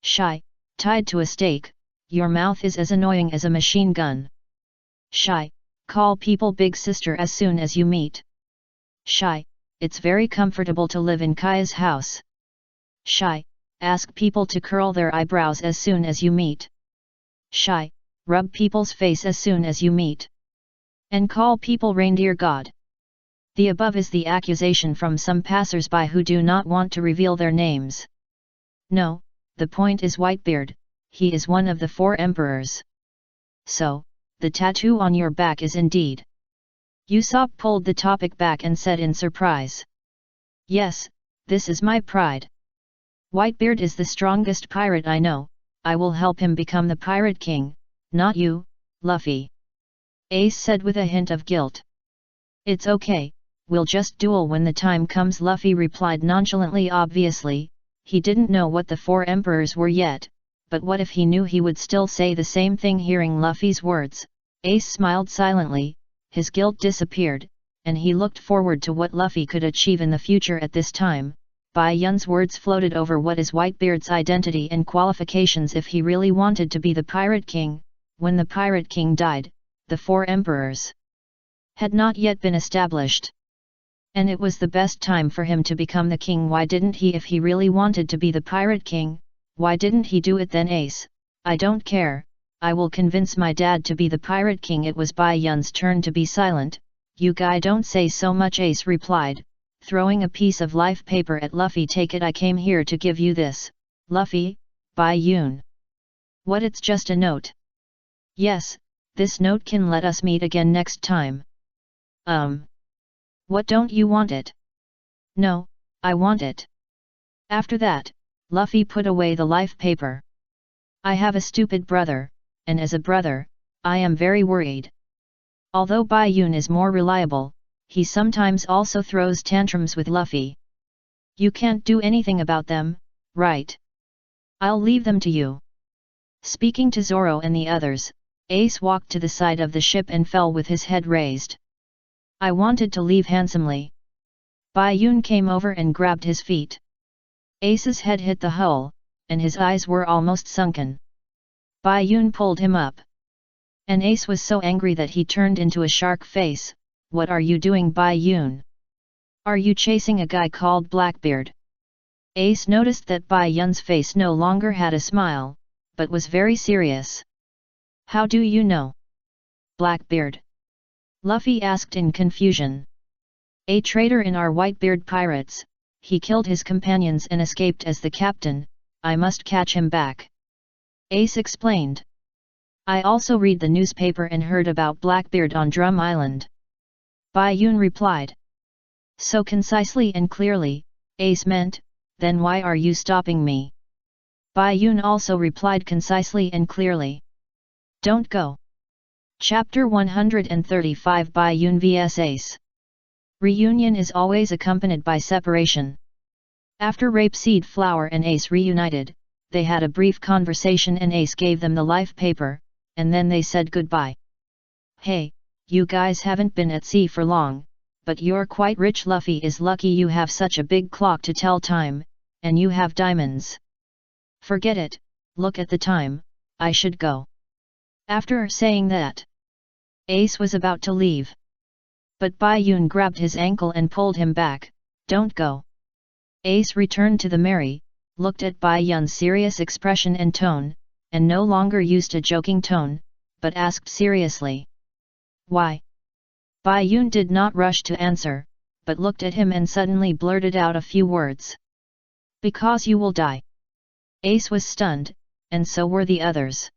Shy, tied to a stake, your mouth is as annoying as a machine gun. Shy, call people big sister as soon as you meet. Shy, it's very comfortable to live in Kaya's house. Shy, ask people to curl their eyebrows as soon as you meet. Shy, rub people's face as soon as you meet. And call people reindeer god. The above is the accusation from some passers-by who do not want to reveal their names. No, the point is Whitebeard, he is one of the 4 emperors. So, the tattoo on your back is indeed. Usopp pulled the topic back and said in surprise. Yes, this is my pride. Whitebeard is the strongest pirate I know, I will help him become the Pirate King, not you, Luffy. Ace said with a hint of guilt. It's okay, we'll just duel when the time comes, Luffy replied nonchalantly. Obviously, he didn't know what the 4 emperors were yet, but what if he knew? He would still say the same thing. Hearing Luffy's words, Ace smiled silently, his guilt disappeared, and he looked forward to what Luffy could achieve in the future. At this time, Bai Yun's words floated over what is Whitebeard's identity and qualifications if he really wanted to be the Pirate King. When the Pirate King died, the 4 emperors had not yet been established. And it was the best time for him to become the king. Why didn't he? If he really wanted to be the Pirate King, why didn't he do it then? Ace, I don't care, I will convince my dad to be the Pirate King. It was Bai Yun's turn to be silent. You guy don't say so much, Ace replied, throwing a piece of life paper at Luffy. Take it, I came here to give you this. Luffy, Bai Yun. What, it's just a note? Yes, this note can let us meet again next time. What, don't you want it? No, I want it. After that, Luffy put away the life paper. I have a stupid brother, and as a brother, I am very worried. Although Bai Yun is more reliable, he sometimes also throws tantrums with Luffy. You can't do anything about them, right? I'll leave them to you. Speaking to Zoro and the others, Ace walked to the side of the ship and fell with his head raised. I wanted to leave handsomely. Bai Yun came over and grabbed his feet. Ace's head hit the hull, and his eyes were almost sunken. Bai Yun pulled him up. And Ace was so angry that he turned into a shark face. What are you doing, Bai Yun? Are you chasing a guy called Blackbeard? Ace noticed that Bai Yun's face no longer had a smile, but was very serious. How do you know? Blackbeard? Luffy asked in confusion. A traitor in our Whitebeard pirates, he killed his companions and escaped as the captain, I must catch him back. Ace explained. I also read the newspaper and heard about Blackbeard on Drum Island. Bai Yun replied. So concisely and clearly, Ace meant, then why are you stopping me? Bai Yun also replied concisely and clearly. Don't go. Chapter 135 Bai Yun vs Ace. Reunion is always accompanied by separation. After Rapeseed Flower and Ace reunited, they had a brief conversation and Ace gave them the life paper, and then they said goodbye. Hey, you guys haven't been at sea for long, but you're quite rich. Luffy is lucky you have such a big clock to tell time, and you have diamonds. Forget it, look at the time, I should go. After saying that, Ace was about to leave. But Bai Yun grabbed his ankle and pulled him back. Don't go. Ace returned to the merry, looked at Bai Yun's serious expression and tone, and no longer used a joking tone, but asked seriously. Why? Bai Yun did not rush to answer, but looked at him and suddenly blurted out a few words. Because you will die. Ace was stunned, and so were the others.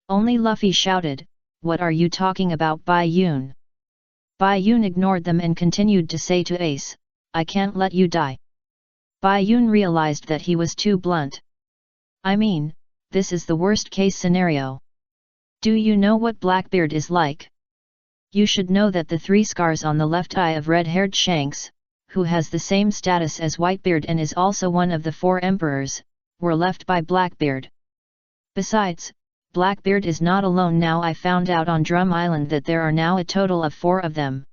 Only Luffy shouted, what are you talking about, Bai Yun? Bai Yun ignored them and continued to say to Ace, I can't let you die. Bai Yun realized that he was too blunt. I mean, this is the worst case scenario. Do you know what Blackbeard is like? You should know that the 3 scars on the left eye of red-haired Shanks, who has the same status as Whitebeard and is also one of the 4 emperors, were left by Blackbeard. Besides, Blackbeard is not alone now. I found out on Drum Island that there are now a total of 4 of them.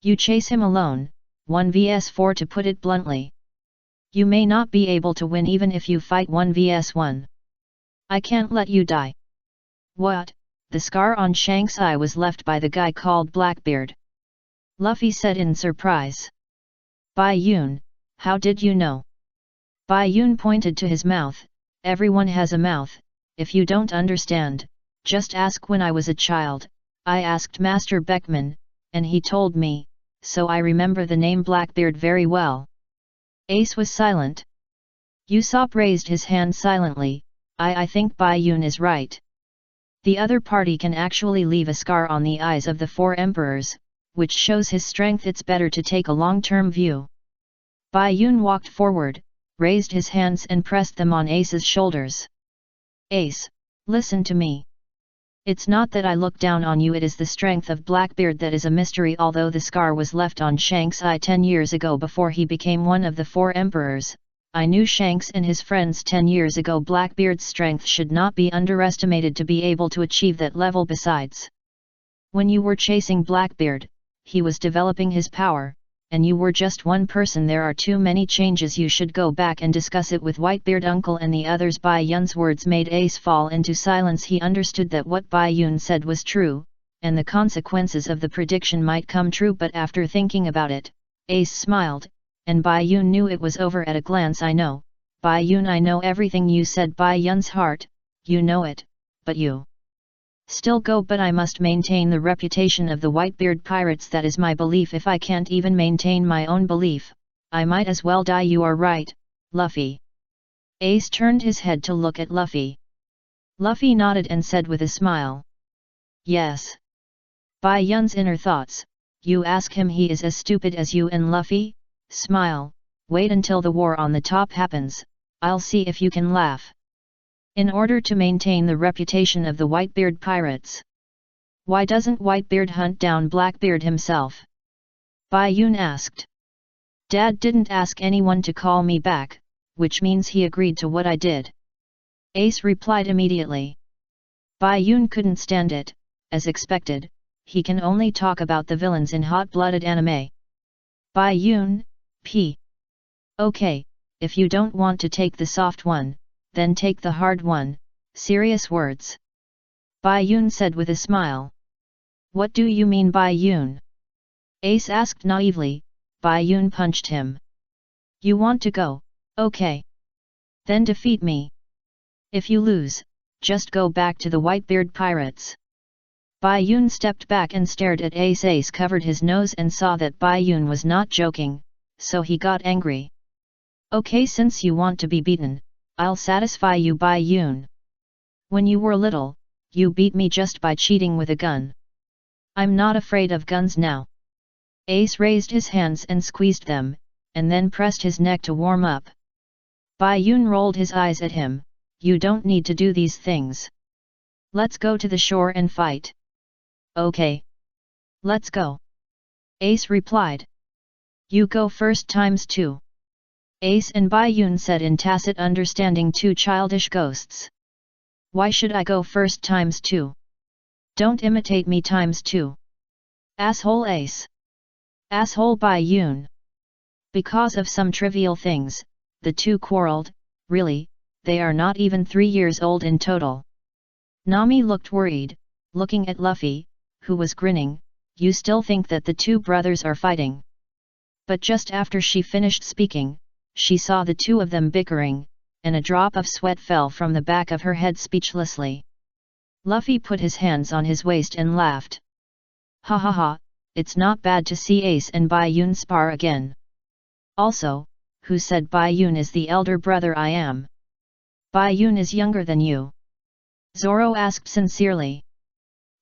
You chase him alone, 1 vs 4 to put it bluntly. You may not be able to win even if you fight 1 vs 1. I can't let you die. What, the scar on Shank's eye was left by the guy called Blackbeard. Luffy said in surprise. Bai Yun, how did you know? Bai Yun pointed to his mouth. Everyone has a mouth, if you don't understand, just ask. When I was a child, I asked Master Beckman, and he told me, so I remember the name Blackbeard very well. Ace was silent. Usopp raised his hand silently. I think Bai Yun is right. The other party can actually leave a scar on the eyes of the 4 emperors, which shows his strength. It's better to take a long-term view. Bai Yun walked forward, raised his hands and pressed them on Ace's shoulders. Ace, listen to me. It's not that I look down on you, it is the strength of Blackbeard that is a mystery. Although the scar was left on Shanks' eye 10 years ago before he became one of the 4 emperors, I knew Shanks and his friends 10 years ago. Blackbeard's strength should not be underestimated to be able to achieve that level. Besides, when you were chasing Blackbeard, he was developing his power, and you were just one person. There are too many changes. You should go back and discuss it with Whitebeard uncle and the others. Bai Yun's words made Ace fall into silence. He understood that what Bai Yun said was true, and the consequences of the prediction might come true, but after thinking about it, Ace smiled, and Bai Yun knew it was over at a glance. I know, Bai Yun, I know everything you said. Bai Yun's heart, you know it, but you still go. But I must maintain the reputation of the Whitebeard pirates. That is my belief. If I can't even maintain my own belief, I might as well die. You are right, Luffy. Ace turned his head to look at Luffy. Luffy nodded and said with a smile, yes. Bai Yun's inner thoughts, you ask him, he is as stupid as you. And Luffy, smile, wait until the war on the top happens, I'll see if you can laugh. In order to maintain the reputation of the Whitebeard pirates, why doesn't Whitebeard hunt down Blackbeard himself? Bai Yun asked. Dad didn't ask anyone to call me back, which means he agreed to what I did. Ace replied immediately. Bai Yun couldn't stand it. As expected, he can only talk about the villains in hot-blooded anime. Bai Yun, p. Okay, if you don't want to take the soft one, then take the hard one. Serious words. Bai Yun said with a smile. What do you mean, Bai Yun? Ace asked naively. Bai Yun punched him. You want to go, okay. Then defeat me. If you lose, just go back to the Whitebeard pirates. Bai Yun stepped back and stared at Ace. Ace covered his nose and saw that Bai Yun was not joking, so he got angry. Okay, since you want to be beaten, I'll satisfy you, Bai Yun. When you were little, you beat me just by cheating with a gun. I'm not afraid of guns now. Ace raised his hands and squeezed them, and then pressed his neck to warm up. Bai Yun rolled his eyes at him. You don't need to do these things. Let's go to the shore and fight. Okay. Let's go. Ace replied. You go first ×2. Ace and Bai Yun said in tacit understanding, 2 childish ghosts. Why should I go first ×2? Don't imitate me ×2. Asshole Ace. Asshole Bai Yun. Because of some trivial things, the two quarreled. Really, they are not even 3 years old in total. Nami looked worried, looking at Luffy, who was grinning. You still think that the 2 brothers are fighting? But just after she finished speaking, she saw the 2 of them bickering, and a drop of sweat fell from the back of her head speechlessly. Luffy put his hands on his waist and laughed. Ha ha ha, it's not bad to see Ace and Bai Yun spar again. Also, who said Bai Yun is the elder brother? I am. Bai Yun is younger than you. Zoro asked sincerely.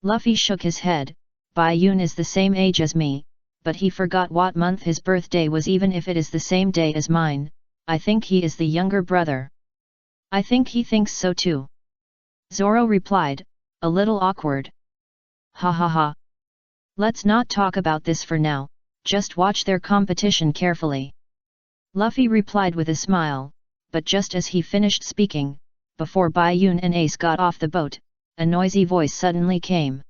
Luffy shook his head. Bai Yun is the same age as me, but he forgot what month his birthday was. Even if it is the same day as mine, I think he is the younger brother. I think he thinks so too. Zoro replied, a little awkward. Ha ha ha. Let's not talk about this for now, just watch their competition carefully. Luffy replied with a smile, but just as he finished speaking, before Bai Yun and Ace got off the boat, a noisy voice suddenly came.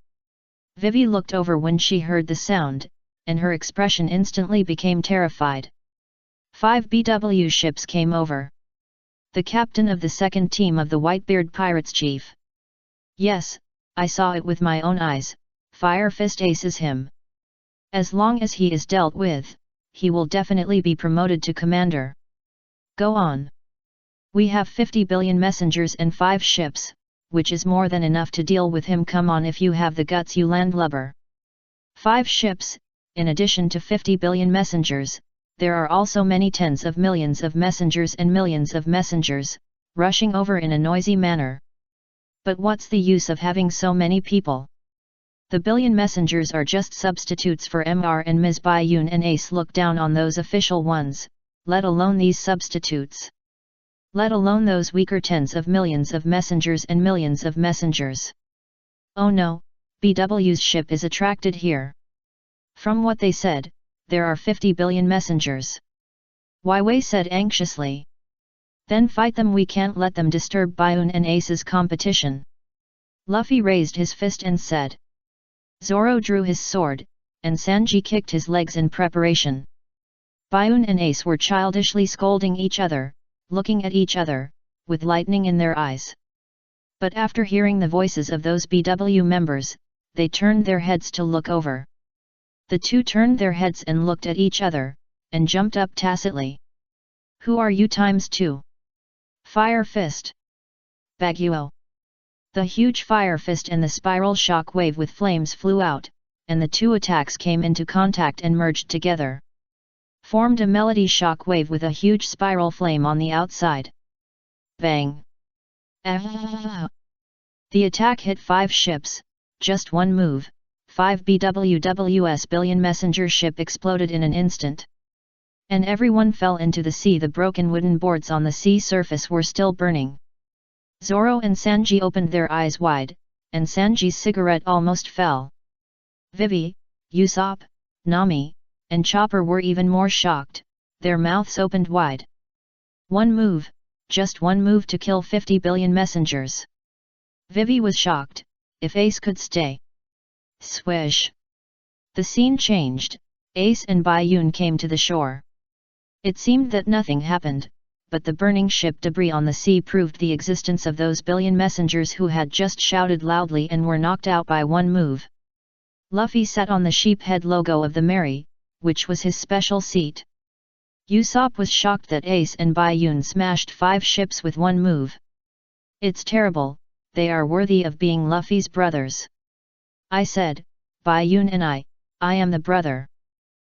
Vivi looked over when she heard the sound, and her expression instantly became terrified. 5 BW ships came over. The captain of the second team of the Whitebeard Pirates, Chief. Yes, I saw it with my own eyes, Fire Fist aces him. As long as he is dealt with, he will definitely be promoted to commander. Go on. We have 50 billion messengers and 5 ships, which is more than enough to deal with him. Come on if you have the guts, you landlubber. 5 ships, in addition to 50 billion messengers, there are also many tens of millions of messengers and millions of messengers, rushing over in a noisy manner. But what's the use of having so many people? The billion messengers are just substitutes for Mr. and Ms. Baiyun and Ace look down on those official ones, let alone these substitutes. Let alone those weaker tens of millions of messengers and millions of messengers. Oh no, BW's ship is attracted here. From what they said, there are 50 billion messengers. Wai Wei said anxiously. Then fight them, we can't let them disturb Baiyun and Ace's competition. Luffy raised his fist and said. Zoro drew his sword, and Sanji kicked his legs in preparation. Baiyun and Ace were childishly scolding each other, looking at each other, with lightning in their eyes. But after hearing the voices of those BW members, they turned their heads to look over. The two turned their heads and looked at each other, and jumped up tacitly. Who are you ×2? Fire Fist. Baguio. The huge Fire Fist and the spiral shock wave with flames flew out, and the two attacks came into contact and merged together. Formed a melody shock wave with a huge spiral flame on the outside. Bang! The attack hit 5 ships, just one move, 5 BWW's billion messenger ship exploded in an instant. And everyone fell into the sea. The broken wooden boards on the sea surface were still burning. Zoro and Sanji opened their eyes wide, and Sanji's cigarette almost fell. Vivi, Usopp, Nami, and Chopper were even more shocked, their mouths opened wide. One move, just one move to kill 50 billion messengers. Vivi was shocked, if Ace could stay. Swish! The scene changed, Ace and Baiyun came to the shore. It seemed that nothing happened, but the burning ship debris on the sea proved the existence of those billion messengers who had just shouted loudly and were knocked out by one move. Luffy sat on the sheephead logo of the Mary, which was his special seat. Usopp was shocked that Ace and Baiyun smashed 5 ships with one move. It's terrible, they are worthy of being Luffy's brothers. I said, Baiyun and I am the brother.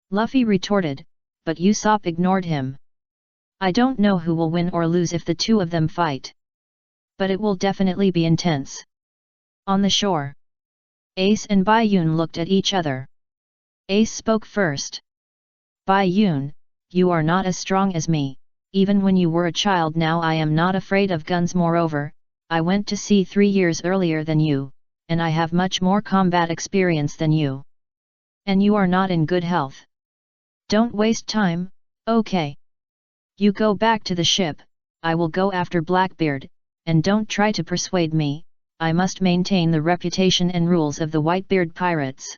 Luffy retorted, but Usopp ignored him. I don't know who will win or lose if the two of them fight. But it will definitely be intense. On the shore, Ace and Baiyun looked at each other. Ace spoke first. Baiyun, you are not as strong as me, even when you were a child. Now I am not afraid of guns. Moreover, I went to sea 3 years earlier than you, and I have much more combat experience than you. And you are not in good health. Don't waste time, okay? You go back to the ship, I will go after Blackbeard, and don't try to persuade me, I must maintain the reputation and rules of the Whitebeard pirates.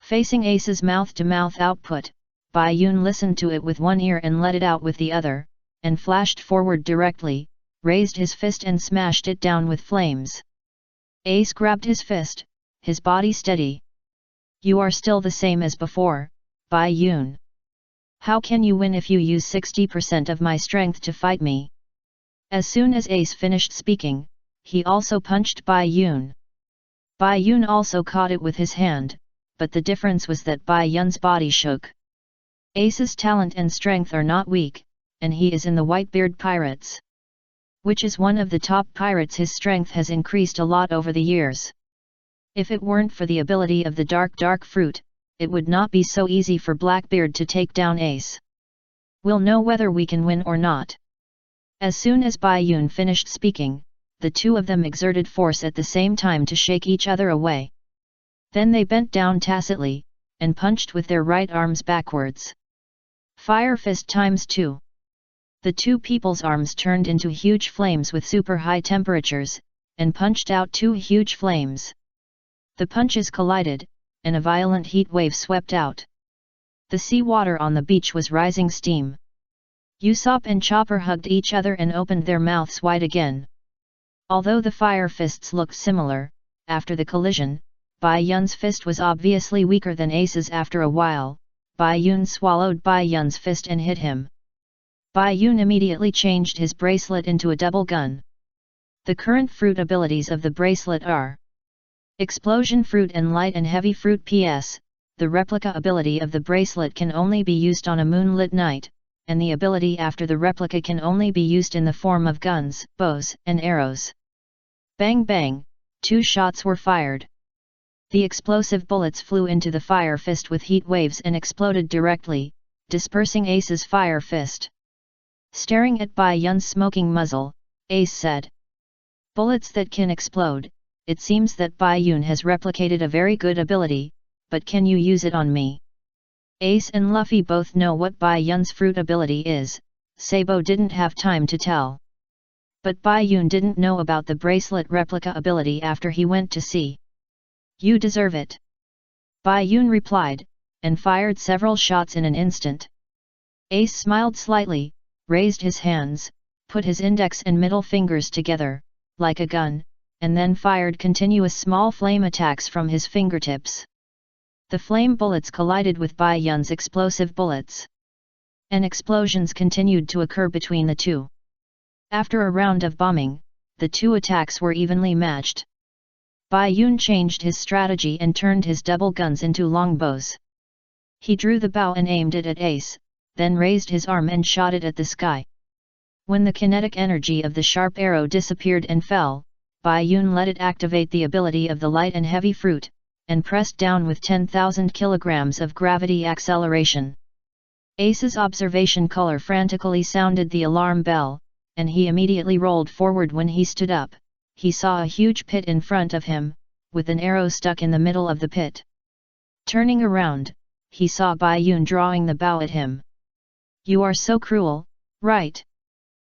Facing Ace's mouth-to-mouth output, Baiyun listened to it with one ear and let it out with the other, and flashed forward directly, raised his fist and smashed it down with flames. Ace grabbed his fist, his body steady. You are still the same as before, Baiyun. How can you win if you use 60% of my strength to fight me? As soon as Ace finished speaking, he also punched Baiyun. Baiyun also caught it with his hand, but the difference was that Baiyun's body shook. Ace's talent and strength are not weak, and he is in the Whitebeard pirates, which is one of the top pirates. His strength has increased a lot over the years. If it weren't for the ability of the dark fruit, it would not be so easy for Blackbeard to take down Ace. We'll know whether we can win or not. As soon as Baiyun finished speaking, the two of them exerted force at the same time to shake each other away. Then they bent down tacitly, and punched with their right arms backwards. Fire Fist ×2. The two people's arms turned into huge flames with super high temperatures, and punched out 2 huge flames. The punches collided, and a violent heat wave swept out. The seawater on the beach was rising steam. Usopp and Chopper hugged each other and opened their mouths wide again. Although the Fire Fists looked similar, after the collision, Bai Yun's fist was obviously weaker than Ace's. After a while, Bai Yun swallowed Bai Yun's fist and hit him. Bai Yun immediately changed his bracelet into a double gun. The current fruit abilities of the bracelet are Explosion Fruit and Light and Heavy Fruit. PS, the replica ability of the bracelet can only be used on a moonlit night, and the ability after the replica can only be used in the form of guns, bows, and arrows. Bang bang, 2 shots were fired. The explosive bullets flew into the fire fist with heat waves and exploded directly, dispersing Ace's fire fist. Staring at Bai Yun's smoking muzzle, Ace said, "Bullets that can explode, it seems that Bai Yun has replicated a very good ability, but can you use it on me?" Ace and Luffy both know what Bai Yun's fruit ability is. Sabo didn't have time to tell. But Bai Yun didn't know about the bracelet replica ability after he went to see. "You deserve it," Bai Yun replied, and fired several shots in an instant. Ace smiled slightly, raised his hands, put his index and middle fingers together, like a gun, and then fired continuous small flame attacks from his fingertips. The flame bullets collided with Bai Yun's explosive bullets, and explosions continued to occur between the two. After a round of bombing, the two attacks were evenly matched. Bai Yun changed his strategy and turned his double guns into longbows. He drew the bow and aimed it at Ace, then raised his arm and shot it at the sky. When the kinetic energy of the sharp arrow disappeared and fell, Bai Yun let it activate the ability of the light and heavy fruit, and pressed down with 10,000 kilograms of gravity acceleration. Ace's observation color frantically sounded the alarm bell, and he immediately rolled forward. When he stood up, he saw a huge pit in front of him, with an arrow stuck in the middle of the pit. Turning around, he saw Bai Yun drawing the bow at him. "You are so cruel, right?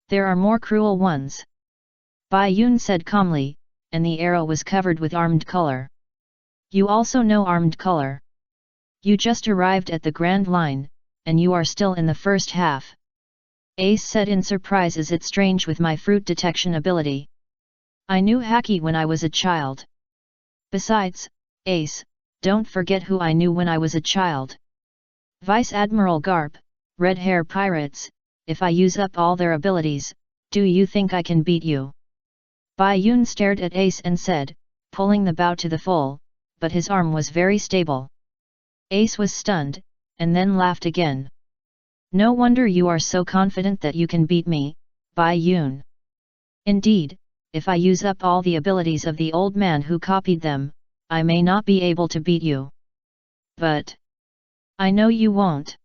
There are more cruel ones," Bai Yun said calmly, and the arrow was covered with armed color. "You also know armed color. You just arrived at the Grand Line, and you are still in the first half," Ace said in surprise. "Is it strange with my fruit detection ability? I knew Haki when I was a child. Besides, Ace, don't forget who I knew when I was a child. Vice Admiral Garp, Red Hair Pirates. If I use up all their abilities, do you think I can beat you?" Bai Yun stared at Ace and said, pulling the bow to the full, but his arm was very stable. Ace was stunned, and then laughed again. "No wonder you are so confident that you can beat me, Bai Yun. Indeed, if I use up all the abilities of the old man who copied them, I may not be able to beat you. But I know you won't.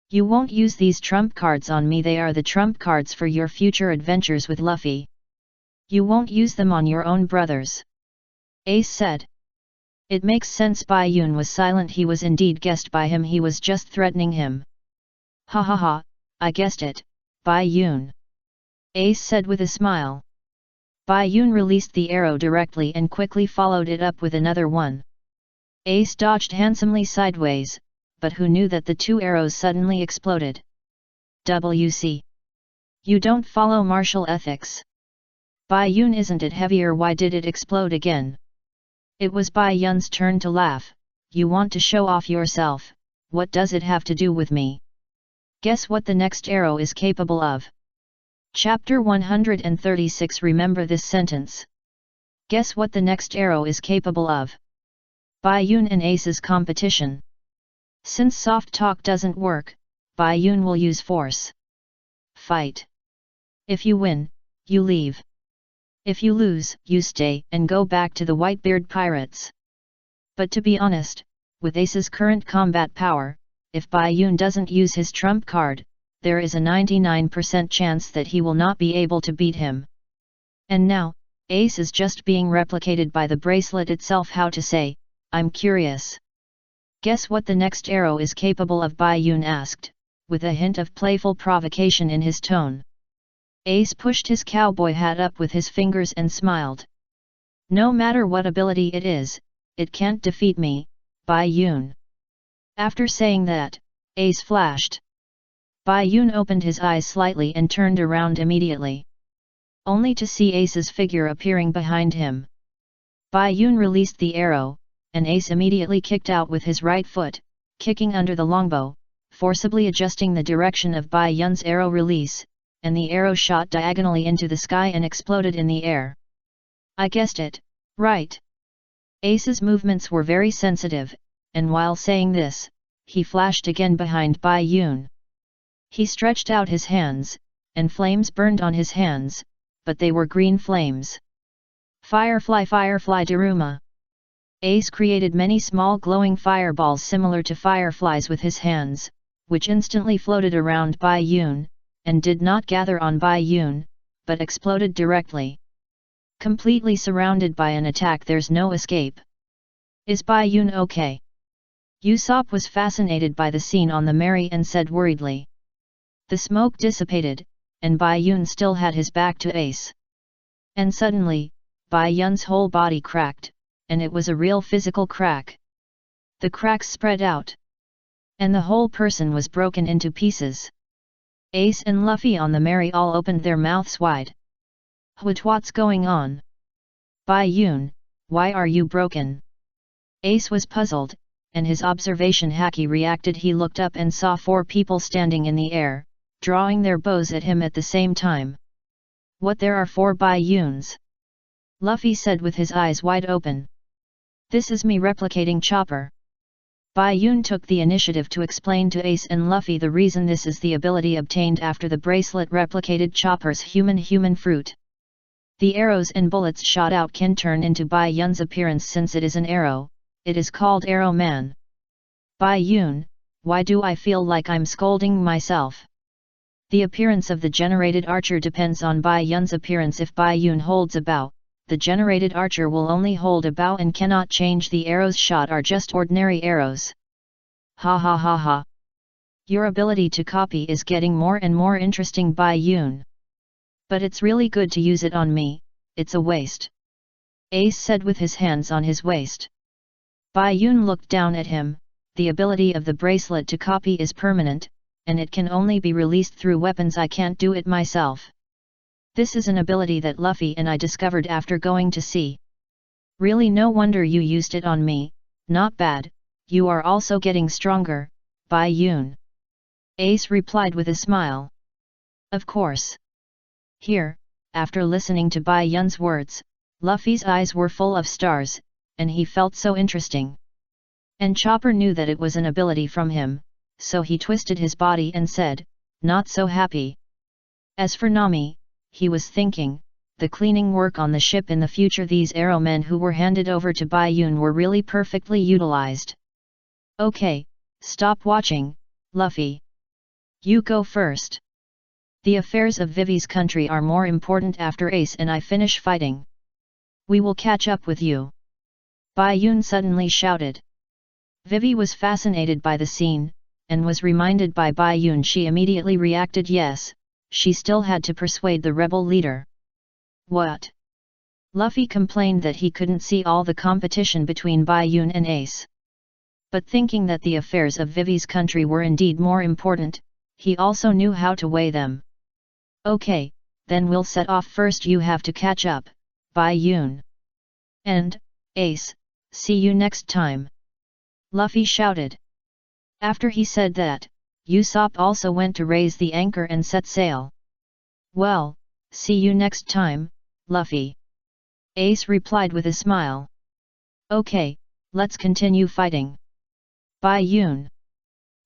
You won't use these trump cards on me. They are the trump cards for your future adventures with Luffy. You won't use them on your own brothers," Ace said. "It makes sense." Bai Yun was silent. He was indeed guessed by him. He was just threatening him. "Ha ha ha, I guessed it, Bai Yun," Ace said with a smile. Bai Yun released the arrow directly and quickly followed it up with another one. Ace dodged handsomely sideways, but who knew that the two arrows suddenly exploded? "WC. You don't follow martial ethics. Bai Yun, isn't it heavier? Why did it explode again?" It was Bai Yun's turn to laugh. "You want to show off yourself? What does it have to do with me? Guess what the next arrow is capable of?" Chapter 136. Remember this sentence. Guess what the next arrow is capable of? Bai Yun and Ace's competition. Since soft talk doesn't work, Bai Yun will use force. Fight. If you win, you leave. If you lose, you stay and go back to the Whitebeard Pirates. But to be honest, with Ace's current combat power, if Bai Yun doesn't use his trump card, there is a 99% chance that he will not be able to beat him. And now, Ace is just being replicated by the bracelet itself. How to say, I'm curious. Guess what the next arrow is capable of? Bai Yun asked, with a hint of playful provocation in his tone. Ace pushed his cowboy hat up with his fingers and smiled. No matter what ability it is, it can't defeat me, Bai Yun. After saying that, Ace flashed. Bai Yun opened his eyes slightly and turned around immediately, only to see Ace's figure appearing behind him. Bai Yun released the arrow, and Ace immediately kicked out with his right foot, kicking under the longbow, forcibly adjusting the direction of Bai Yun's arrow release, and the arrow shot diagonally into the sky and exploded in the air. I guessed it, right? Ace's movements were very sensitive, and while saying this, he flashed again behind Bai Yun. He stretched out his hands, and flames burned on his hands, but they were green flames. Firefly Daruma. Ace created many small glowing fireballs similar to fireflies with his hands, which instantly floated around Bai Yun, and did not gather on Bai Yun, but exploded directly. Completely surrounded by an attack, there's no escape. Is Bai Yun okay? Usopp was fascinated by the scene on the Mary and said worriedly. The smoke dissipated, and Bai Yun still had his back to Ace. And suddenly, Bai Yun's whole body cracked, and it was a real physical crack. The cracks spread out, and the whole person was broken into pieces. Ace and Luffy on the Mary all opened their mouths wide. What's going on? Bai Yun, why are you broken? Ace was puzzled, and his observation Haki reacted. He looked up and saw 4 people standing in the air, drawing their bows at him at the same time. What, there are 4 Bai Yuns? Luffy said with his eyes wide open. This is me replicating Chopper. Bai Yun took the initiative to explain to Ace and Luffy the reason. This is the ability obtained after the bracelet replicated Chopper's human fruit. The arrows and bullets shot out can turn into Bai Yun's appearance. Since it is an arrow, it is called Arrow Man. Bai Yun, why do I feel like I'm scolding myself? The appearance of the generated archer depends on Bai Yun's appearance. If Bai Yun holds a bow, the generated archer will only hold a bow and cannot change. The arrows shot are just ordinary arrows. Ha ha ha ha. Your ability to copy is getting more and more interesting, Bai Yun. But it's really good to use it on me, it's a waste. Ace said with his hands on his waist. Bai Yun looked down at him. The ability of the bracelet to copy is permanent, and it can only be released through weapons. I can't do it myself. This is an ability that Luffy and I discovered after going to sea. Really, no wonder you used it on me. Not bad, you are also getting stronger, Bai Yun. Ace replied with a smile. Of course. Here, after listening to Bai Yun's words, Luffy's eyes were full of stars, and he felt so interesting. And Chopper knew that it was an ability from him, so he twisted his body and said, not so happy. As for Nami, he was thinking, the cleaning work on the ship in the future. These arrow men who were handed over to Bai Yun were really perfectly utilized. Okay, stop watching, Luffy. You go first. The affairs of Vivi's country are more important after Ace and I finish fighting. We will catch up with you. Bai Yun suddenly shouted. Vivi was fascinated by the scene, and was reminded by Bai Yun. She immediately reacted yes, she still had to persuade the rebel leader. What? Luffy complained that he couldn't see all the competition between Bai Yun and Ace. But thinking that the affairs of Vivi's country were indeed more important, he also knew how to weigh them. Okay, then we'll set off first. You have to catch up, Bai Yun. And, Ace, see you next time. Luffy shouted. After he said that, Usopp also went to raise the anchor and set sail. Well, see you next time, Luffy. Ace replied with a smile. Okay, let's continue fighting. Bai Yun.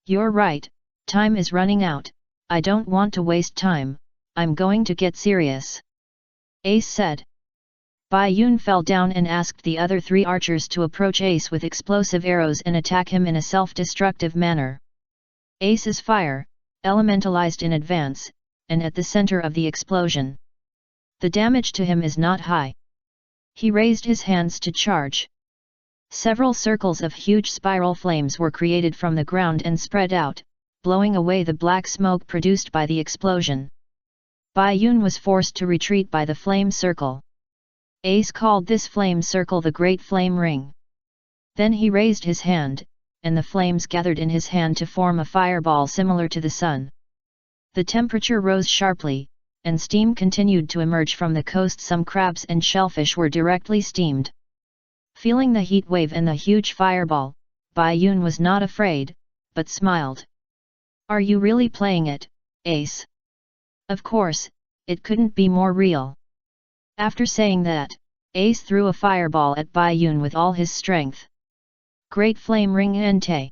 You're right, time is running out, I don't want to waste time, I'm going to get serious. Ace said. Bai Yun fell down and asked the other 3 archers to approach Ace with explosive arrows and attack him in a self-destructive manner. Ace's fire, elementalized in advance, and at the center of the explosion. The damage to him is not high. He raised his hands to charge. Several circles of huge spiral flames were created from the ground and spread out, blowing away the black smoke produced by the explosion. Bai Yun was forced to retreat by the flame circle. Ace called this flame circle the Great Flame Ring. Then he raised his hand, and the flames gathered in his hand to form a fireball similar to the sun. The temperature rose sharply, and steam continued to emerge from the coast. Some crabs and shellfish were directly steamed. Feeling the heat wave and the huge fireball, Bai Yun was not afraid, but smiled. Are you really playing it, Ace? Of course, it couldn't be more real. After saying that, Ace threw a fireball at Bai Yun with all his strength. Great flame ring ente.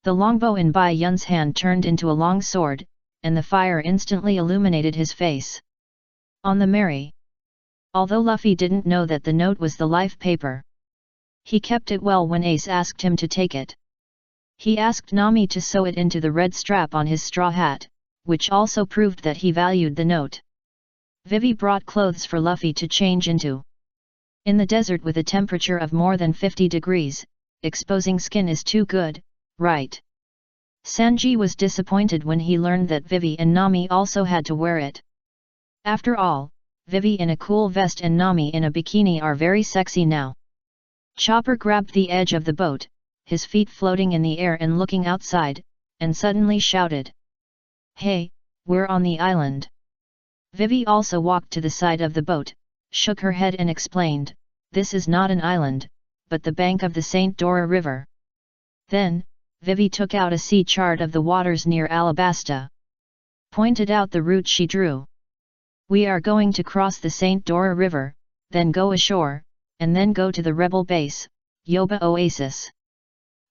The longbow in Bai Yun's hand turned into a long sword, and the fire instantly illuminated his face. On the marry. Although Luffy didn't know that the note was the life paper, he kept it well when Ace asked him to take it. He asked Nami to sew it into the red strap on his straw hat, which also proved that he valued the note. Vivi brought clothes for Luffy to change into. In the desert with a temperature of more than 50 degrees, exposing skin is too good, right? Sanji was disappointed when he learned that Vivi and Nami also had to wear it. After all, Vivi in a cool vest and Nami in a bikini are very sexy now. Chopper grabbed the edge of the boat, his feet floating in the air and looking outside, and suddenly shouted. Hey, we're on the island. Vivi also walked to the side of the boat, shook her head and explained, this is not an island, but the bank of the St. Dora River. Then, Vivi took out a sea chart of the waters near Alabasta. Pointed out the route she drew. We are going to cross the St. Dora River, then go ashore, and then go to the rebel base, Yoba Oasis.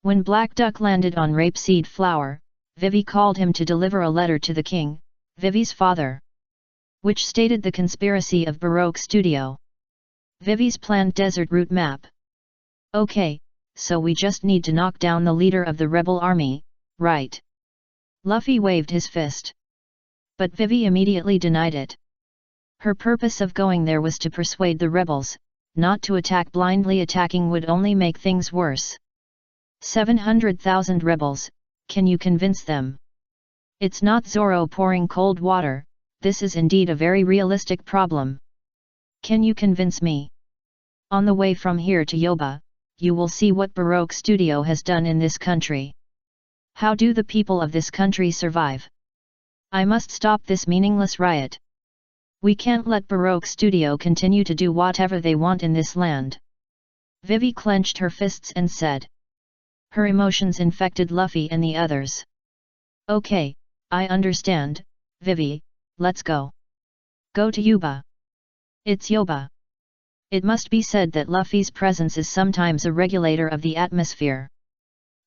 When Black Duck landed on Rapeseed Flower, Vivi called him to deliver a letter to the king, Vivi's father, which stated the conspiracy of Baroque Studio. Vivi's planned desert route map. Okay, so we just need to knock down the leader of the rebel army, right? Luffy waved his fist. But Vivi immediately denied it. Her purpose of going there was to persuade the rebels, not to attack. Blindly attacking would only make things worse. 700,000 rebels, can you convince them? It's not Zoro pouring cold water, this is indeed a very realistic problem. Can you convince me? On the way from here to Yoba, you will see what Baroque Studio has done in this country. How do the people of this country survive? I must stop this meaningless riot. We can't let Baroque Studio continue to do whatever they want in this land. Vivi clenched her fists and said. Her emotions infected Luffy and the others. Okay, I understand, Vivi, let's go. Go to Yoba. It's Yoba. It must be said that Luffy's presence is sometimes a regulator of the atmosphere.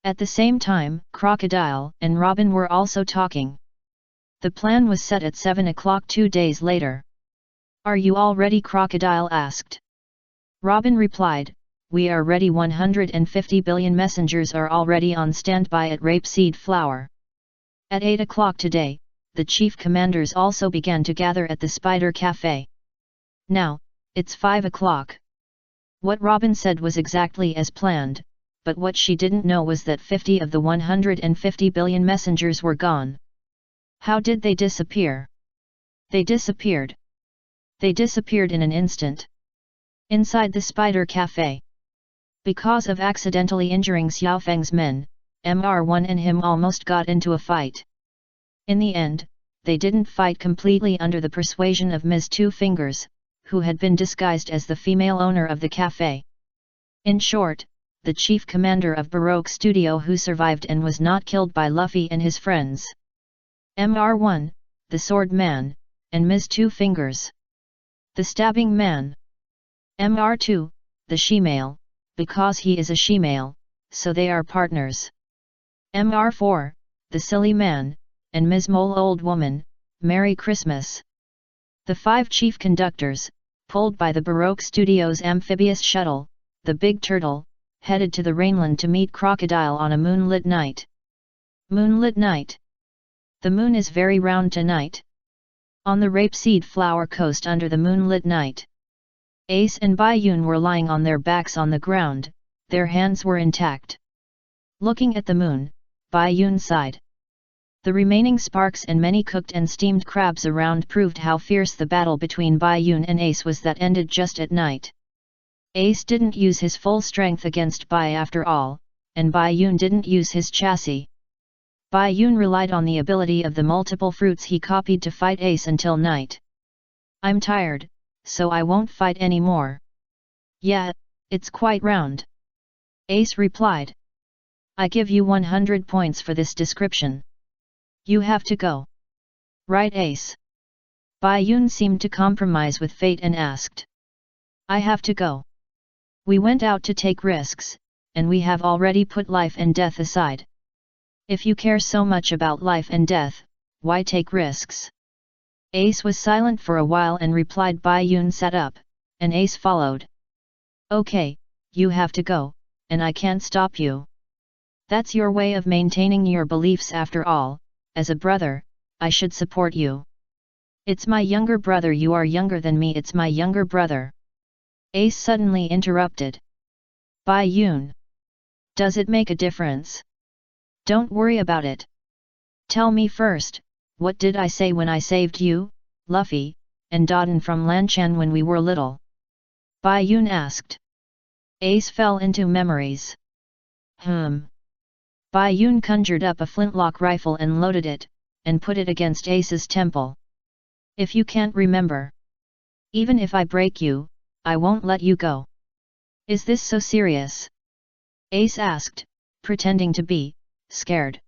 At the same time, Crocodile and Robin were also talking. The plan was set at 7 o'clock 2 days later. Are you all ready? Crocodile asked. Robin replied, we are ready. 150 billion messengers are already on standby at Rapeseed Flower. At 8 o'clock today, the chief commanders also began to gather at the Spider Cafe. Now, it's 5 o'clock. What Robin said was exactly as planned, but what she didn't know was that 50 of the 150 billion messengers were gone. How did they disappear? They disappeared. They disappeared in an instant. Inside the Spider Cafe. Because of accidentally injuring Xiaofeng's men, MR1 and him almost got into a fight. In the end, they didn't fight completely under the persuasion of Ms. Two Fingers, who had been disguised as the female owner of the cafe. In short, the chief commander of Baroque Studio who survived and was not killed by Luffy and his friends. MR1, the Sword Man, and Ms. Two Fingers. The Stabbing Man. MR2, the She-Male, because he is a she-male, so they are partners. MR4, the Silly Man, and Ms. Mole Old Woman, Merry Christmas. The 5 chief conductors, pulled by the Baroque Studios amphibious shuttle, the Big Turtle, headed to the Rainland to meet Crocodile on a moonlit night. Moonlit night. The moon is very round tonight. On the Rapeseed Flower coast under the moonlit night. Ace and Bai Yun were lying on their backs on the ground, their hands were intact. Looking at the moon, Bai Yun sighed. The remaining sparks and many cooked and steamed crabs around proved how fierce the battle between Bai Yun and Ace was that ended just at night. Ace didn't use his full strength against Bai after all, and Bai Yun didn't use his chassis. Bai Yun relied on the ability of the multiple fruits he copied to fight Ace until night. I'm tired, so I won't fight anymore. Yeah, It's quite round. Ace replied. I give you 100 points for this description. You have to go. Right, Ace? Bai Yun seemed to compromise with fate and asked. I have to go. We went out to take risks, and we have already put life and death aside. If you care so much about life and death, why take risks? Ace was silent for a while and replied. Bai Yun sat up, and Ace followed. Okay, you have to go, and I can't stop you. That's your way of maintaining your beliefs after all. As a brother, I should support you. It's my younger brother. You are younger than me. It's my younger brother. Ace suddenly interrupted. Bai Yun. Does it make a difference? Don't worry about it. Tell me first, what did I say when I saved you, Luffy, and Dodon from Lanchan when we were little? Bai Yun asked. Ace fell into memories. Bai Yun conjured up a flintlock rifle and loaded it, and put it against Ace's temple. If you can't remember, even if I break you, I won't let you go. Is this so serious? Ace asked, pretending to be scared.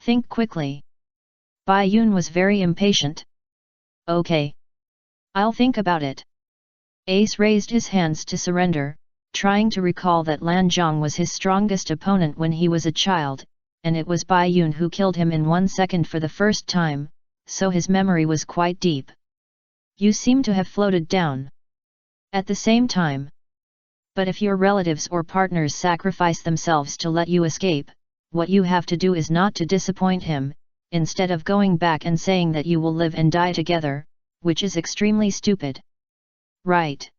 Think quickly. Bai Yun was very impatient. Okay. I'll think about it. Ace raised his hands to surrender, trying to recall that Lan Zhong was his strongest opponent when he was a child, and it was Bai Yun who killed him in 1 second for the first time, so his memory was quite deep. You seem to have floated down. At the same time. But if your relatives or partners sacrifice themselves to let you escape, what you have to do is not to disappoint him, instead of going back and saying that you will live and die together, which is extremely stupid. Right.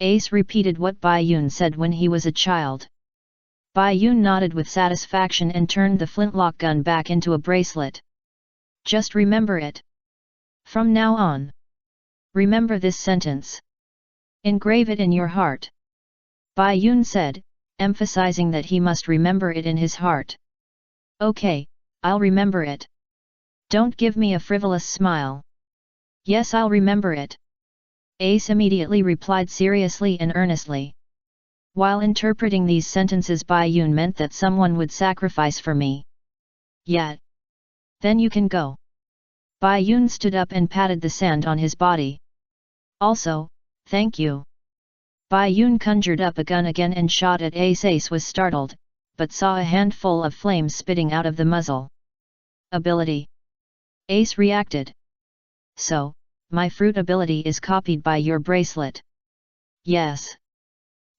Ace repeated what Bai Yun said when he was a child. Bai Yun nodded with satisfaction and turned the flintlock gun back into a bracelet. Just remember it. From now on. Remember this sentence. Engrave it in your heart. Bai Yun said, emphasizing that he must remember it in his heart. Okay, I'll remember it. Don't give me a frivolous smile. Yes, I'll remember it. Ace immediately replied seriously and earnestly. While interpreting these sentences, Bai Yun meant that someone would sacrifice for me. Yet. Then you can go. Bai Yun stood up and patted the sand on his body. Also, thank you. Bai Yun conjured up a gun again and shot at Ace. Ace was startled, but saw a handful of flames spitting out of the muzzle. Ability. Ace reacted. So, my fruit ability is copied by your bracelet. Yes.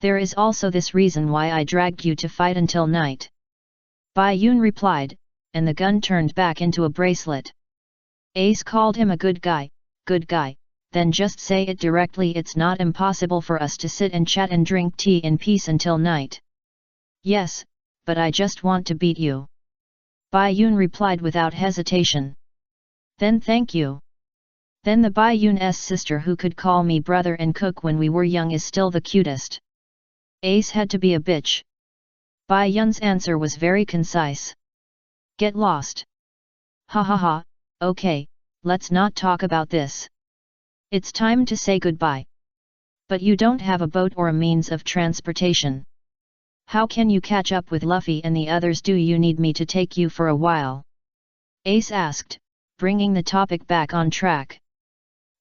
There is also this reason why I dragged you to fight until night. Bai Yun replied, and the gun turned back into a bracelet. Ace called him a good guy, then just say it directly. It's not impossible for us to sit and chat and drink tea in peace until night. Yes, but I just want to beat you. Bai Yun replied without hesitation. Then thank you. Then the Bai Yun's sister who could call me brother and cook when we were young is still the cutest. Ace had to be a bitch. Bai Yun's answer was very concise. Get lost. Ha ha ha, okay, let's not talk about this. It's time to say goodbye. But you don't have a boat or a means of transportation. How can you catch up with Luffy and the others? Do you need me to take you for a while? Ace asked, bringing the topic back on track.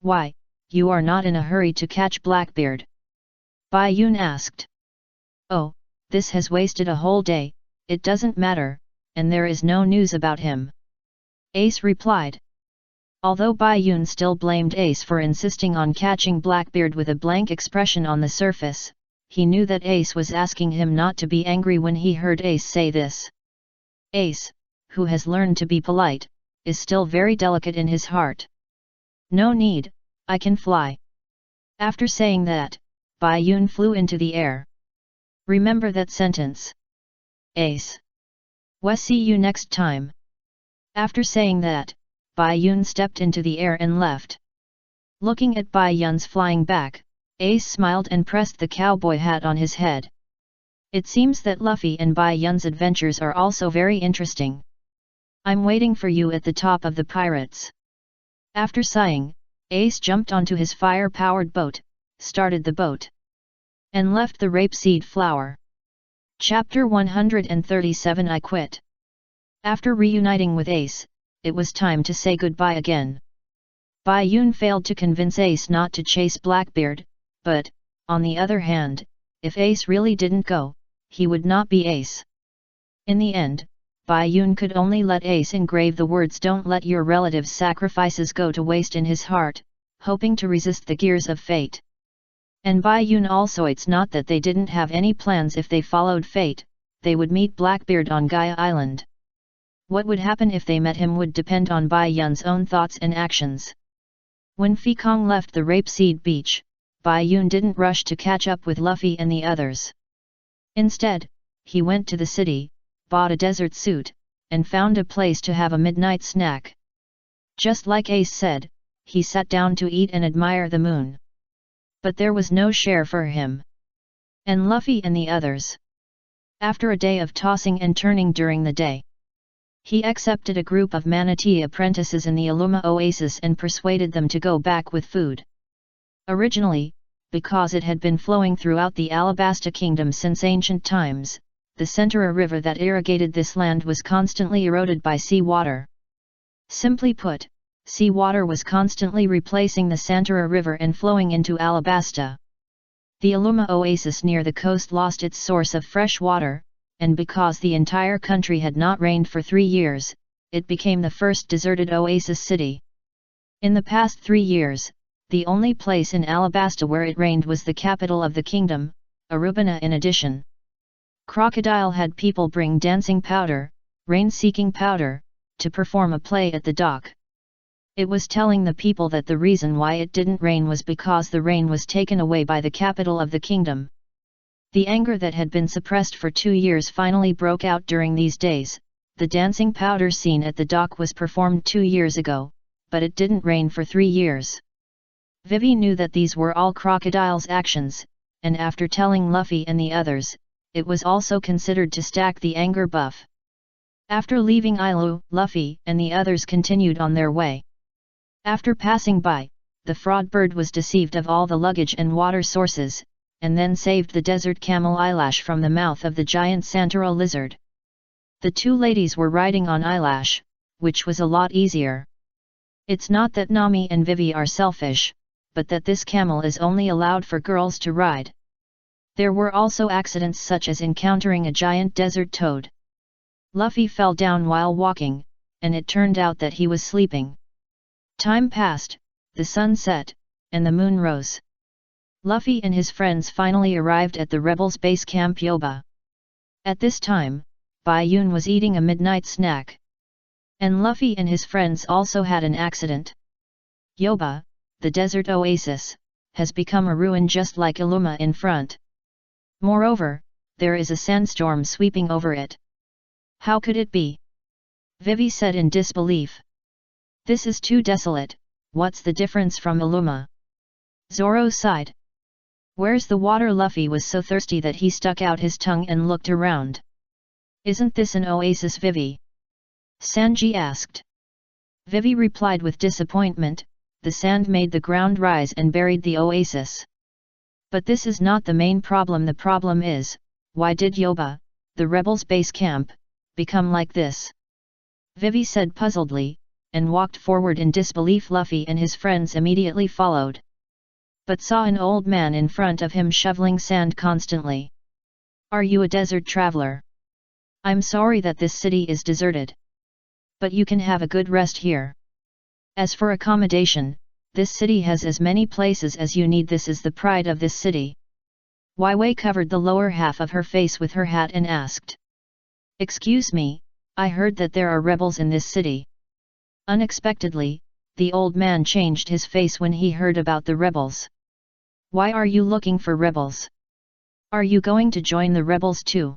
Why, you are not in a hurry to catch Blackbeard? Bai Yun asked. Oh, this has wasted a whole day, it doesn't matter, and there is no news about him. Ace replied. Although Bai Yun still blamed Ace for insisting on catching Blackbeard with a blank expression on the surface, he knew that Ace was asking him not to be angry when he heard Ace say this. Ace, who has learned to be polite, is still very delicate in his heart. No need, I can fly. After saying that, Bai Yun flew into the air. Remember that sentence. Ace. We'll see you next time. After saying that, Bai Yun stepped into the air and left. Looking at Bai Yun's flying back, Ace smiled and pressed the cowboy hat on his head. It seems that Luffy and Bai Yun's adventures are also very interesting. I'm waiting for you at the top of the pirates. After sighing, Ace jumped onto his fire-powered boat, started the boat. and left the rapeseed flower. Chapter 137 I Quit. After reuniting with Ace, it was time to say goodbye again. Bai Yun failed to convince Ace not to chase Blackbeard, but, on the other hand, if Ace really didn't go, he would not be Ace. In the end, Bai Yun could only let Ace engrave the words "Don't let your relatives' sacrifices go to waste" in his heart, hoping to resist the gears of fate. And Bai Yun also, it's not that they didn't have any plans. If they followed fate, they would meet Blackbeard on Gaia Island. What would happen if they met him would depend on Bai Yun's own thoughts and actions. When Fekong left the Rapeseed Beach, Bai Yun didn't rush to catch up with Luffy and the others. Instead, he went to the city, bought a desert suit, and found a place to have a midnight snack. Just like Ace said, he sat down to eat and admire the moon. But there was no share for him and Luffy and the others. After a day of tossing and turning during the day, he accepted a group of manatee apprentices in the Aluma Oasis and persuaded them to go back with food. Originally, because it had been flowing throughout the Alabasta Kingdom since ancient times, the Centura River that irrigated this land was constantly eroded by seawater. Simply put, seawater was constantly replacing the Centura River and flowing into Alabasta. The Aluma Oasis near the coast lost its source of fresh water, and because the entire country had not rained for 3 years, it became the first deserted oasis city. In the past 3 years, the only place in Alabasta where it rained was the capital of the kingdom, Arubana. In addition, Crocodile had people bring dancing powder, rain-seeking powder, to perform a play at the dock. It was telling the people that the reason why it didn't rain was because the rain was taken away by the capital of the kingdom. The anger that had been suppressed for 2 years finally broke out during these days. The dancing powder scene at the dock was performed 2 years ago, but it didn't rain for 3 years. Vivi knew that these were all Crocodile's actions, and after telling Luffy and the others, it was also considered to stack the anger buff. After leaving Ilu, Luffy and the others continued on their way. After passing by, the fraud bird was deceived of all the luggage and water sources, and then saved the desert camel Eyelash from the mouth of the giant Santara lizard. The 2 ladies were riding on Eyelash, which was a lot easier. It's not that Nami and Vivi are selfish, but that this camel is only allowed for girls to ride. There were also accidents such as encountering a giant desert toad. Luffy fell down while walking, and it turned out that he was sleeping. Time passed, the sun set, and the moon rose. Luffy and his friends finally arrived at the rebels' base camp Yoba. At this time, Bai Yun was eating a midnight snack. And Luffy and his friends also had an accident. Yoba, the desert oasis, has become a ruin just like Iluma in front. Moreover, there is a sandstorm sweeping over it. How could it be? Vivi said in disbelief. This is too desolate. What's the difference from Iluma? Zoro sighed. Where's the water? Luffy was so thirsty that he stuck out his tongue and looked around. Isn't this an oasis, Vivi? Sanji asked. Vivi replied with disappointment, the sand made the ground rise and buried the oasis. But this is not the main problem. The problem is, why did Yoba, the rebels' base camp, become like this? Vivi said puzzledly, and walked forward in disbelief. Luffy and his friends immediately followed, but saw an old man in front of him shoveling sand constantly. Are you a desert traveler? I'm sorry that this city is deserted. But you can have a good rest here. As for accommodation, this city has as many places as you need. This is the pride of this city. Wei covered the lower half of her face with her hat and asked. Excuse me, I heard that there are rebels in this city. Unexpectedly, the old man changed his face when he heard about the rebels. Why are you looking for rebels? Are you going to join the rebels too?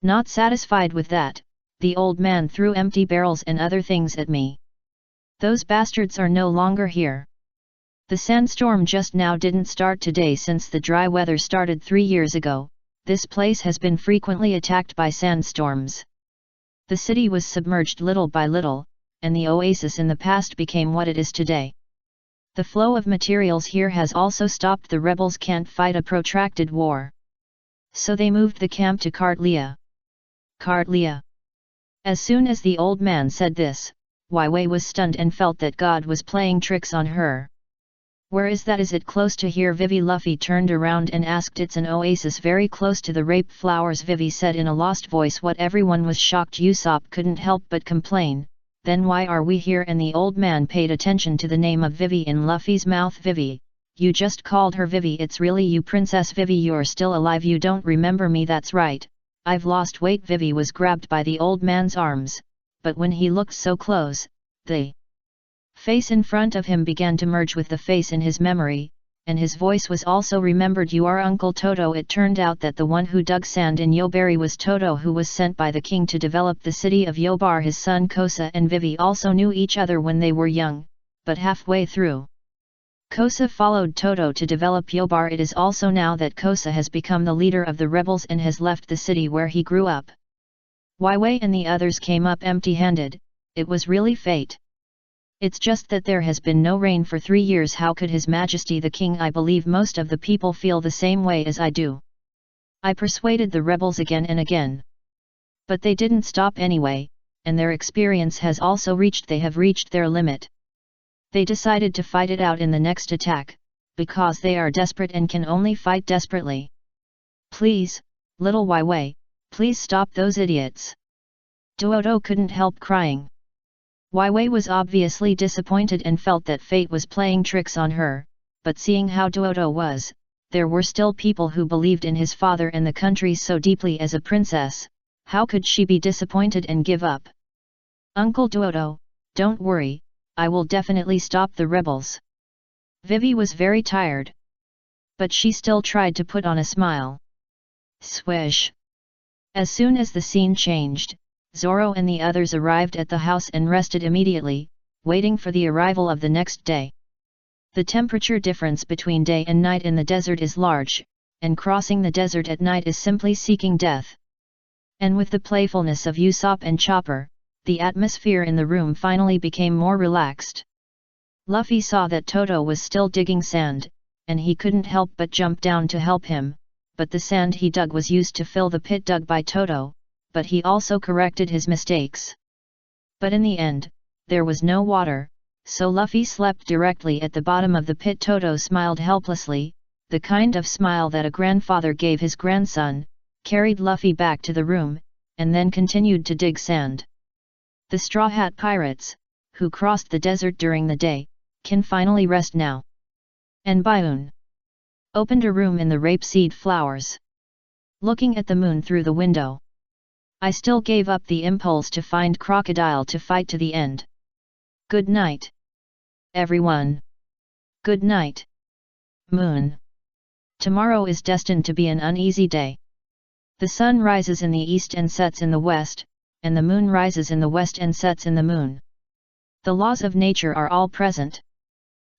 Not satisfied with that, the old man threw empty barrels and other things at me. Those bastards are no longer here. The sandstorm just now didn't start today. Since the dry weather started 3 years ago, this place has been frequently attacked by sandstorms. The city was submerged little by little, and the oasis in the past became what it is today. The flow of materials here has also stopped. The rebels can't fight a protracted war. So they moved the camp to Kartlia. Kartlia. As soon as the old man said this, Wei was stunned and felt that God was playing tricks on her. Where is that? Is it close to here? Vivi Luffy turned around and asked. It's an oasis very close to the rape flowers, Vivi said in a lost voice. What? Everyone was shocked. Usopp couldn't help but complain, then why are we here? And the old man paid attention to the name of Vivi in Luffy's mouth. Vivi, you just called her Vivi. It's really you, Princess Vivi. You're still alive. You don't remember me? That's right, I've lost weight. Vivi was grabbed by the old man's arms, but when he looked so close, the face in front of him began to merge with the face in his memory, and his voice was also remembered. You are Uncle Toto. It turned out that the one who dug sand in Yobari was Toto, who was sent by the king to develop the city of Yobar. His son Kosa and Vivi also knew each other when they were young, but halfway through, Kosa followed Toto to develop Yobar. It is also now that Kosa has become the leader of the rebels and has left the city where he grew up. Wei and the others came up empty-handed. It was really fate. It's just that there has been no rain for 3 years. How could His Majesty the King? I believe most of the people feel the same way as I do. I persuaded the rebels again and again. But they didn't stop anyway, and their experience has also reached. They have reached their limit. They decided to fight it out in the next attack, because they are desperate and can only fight desperately. Please, little Wei, please stop those idiots. Duodo couldn't help crying. Wei was obviously disappointed and felt that fate was playing tricks on her, but seeing how Duodo was, there were still people who believed in his father and the country so deeply. As a princess, how could she be disappointed and give up? Uncle Duodo, don't worry, I will definitely stop the rebels. Vivi was very tired, but she still tried to put on a smile. Swish! As soon as the scene changed, Zoro and the others arrived at the house and rested immediately, waiting for the arrival of the next day. The temperature difference between day and night in the desert is large, and crossing the desert at night is simply seeking death. And with the playfulness of Usopp and Chopper, the atmosphere in the room finally became more relaxed. Luffy saw that Toto was still digging sand, and he couldn't help but jump down to help him, but the sand he dug was used to fill the pit dug by Toto, but he also corrected his mistakes. But in the end, there was no water, so Luffy slept directly at the bottom of the pit. Toto smiled helplessly, the kind of smile that a grandfather gave his grandson, carried Luffy back to the room, and then continued to dig sand. The Straw Hat Pirates, who crossed the desert during the day, can finally rest now. And Baiun opened a room in the rapeseed flowers. Looking at the moon through the window, I still gave up the impulse to find Crocodile to fight to the end. Good night, everyone. Good night, Moon. Tomorrow is destined to be an uneasy day. The sun rises in the east and sets in the west, and the moon rises in the west and sets in the moon. The laws of nature are all present.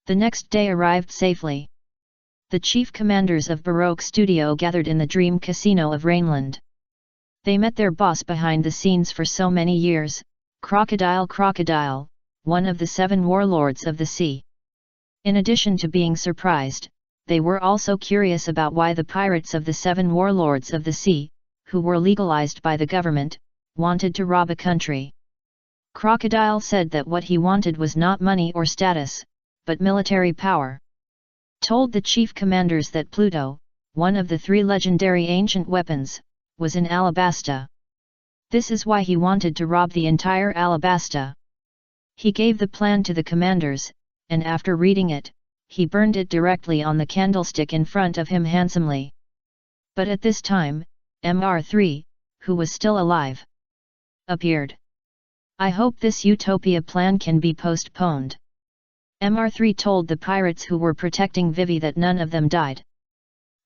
The next day arrived safely. The chief commanders of Baroque Studio gathered in the Dream Casino of Rainland. They met their boss behind the scenes for so many years, Crocodile, one of the 7 warlords of the sea. In addition to being surprised, they were also curious about why the pirates of the 7 warlords of the sea, who were legalized by the government, wanted to rob a country. Crocodile said that what he wanted was not money or status, but military power. Told the chief commanders that Pluto, one of the 3 legendary ancient weapons, was in Alabasta. This is why he wanted to rob the entire Alabasta. He gave the plan to the commanders, and after reading it, he burned it directly on the candlestick in front of him handsomely. But at this time, Mr. who was still alive, appeared. I hope this utopia plan can be postponed. Mr. told the pirates who were protecting Vivi that none of them died.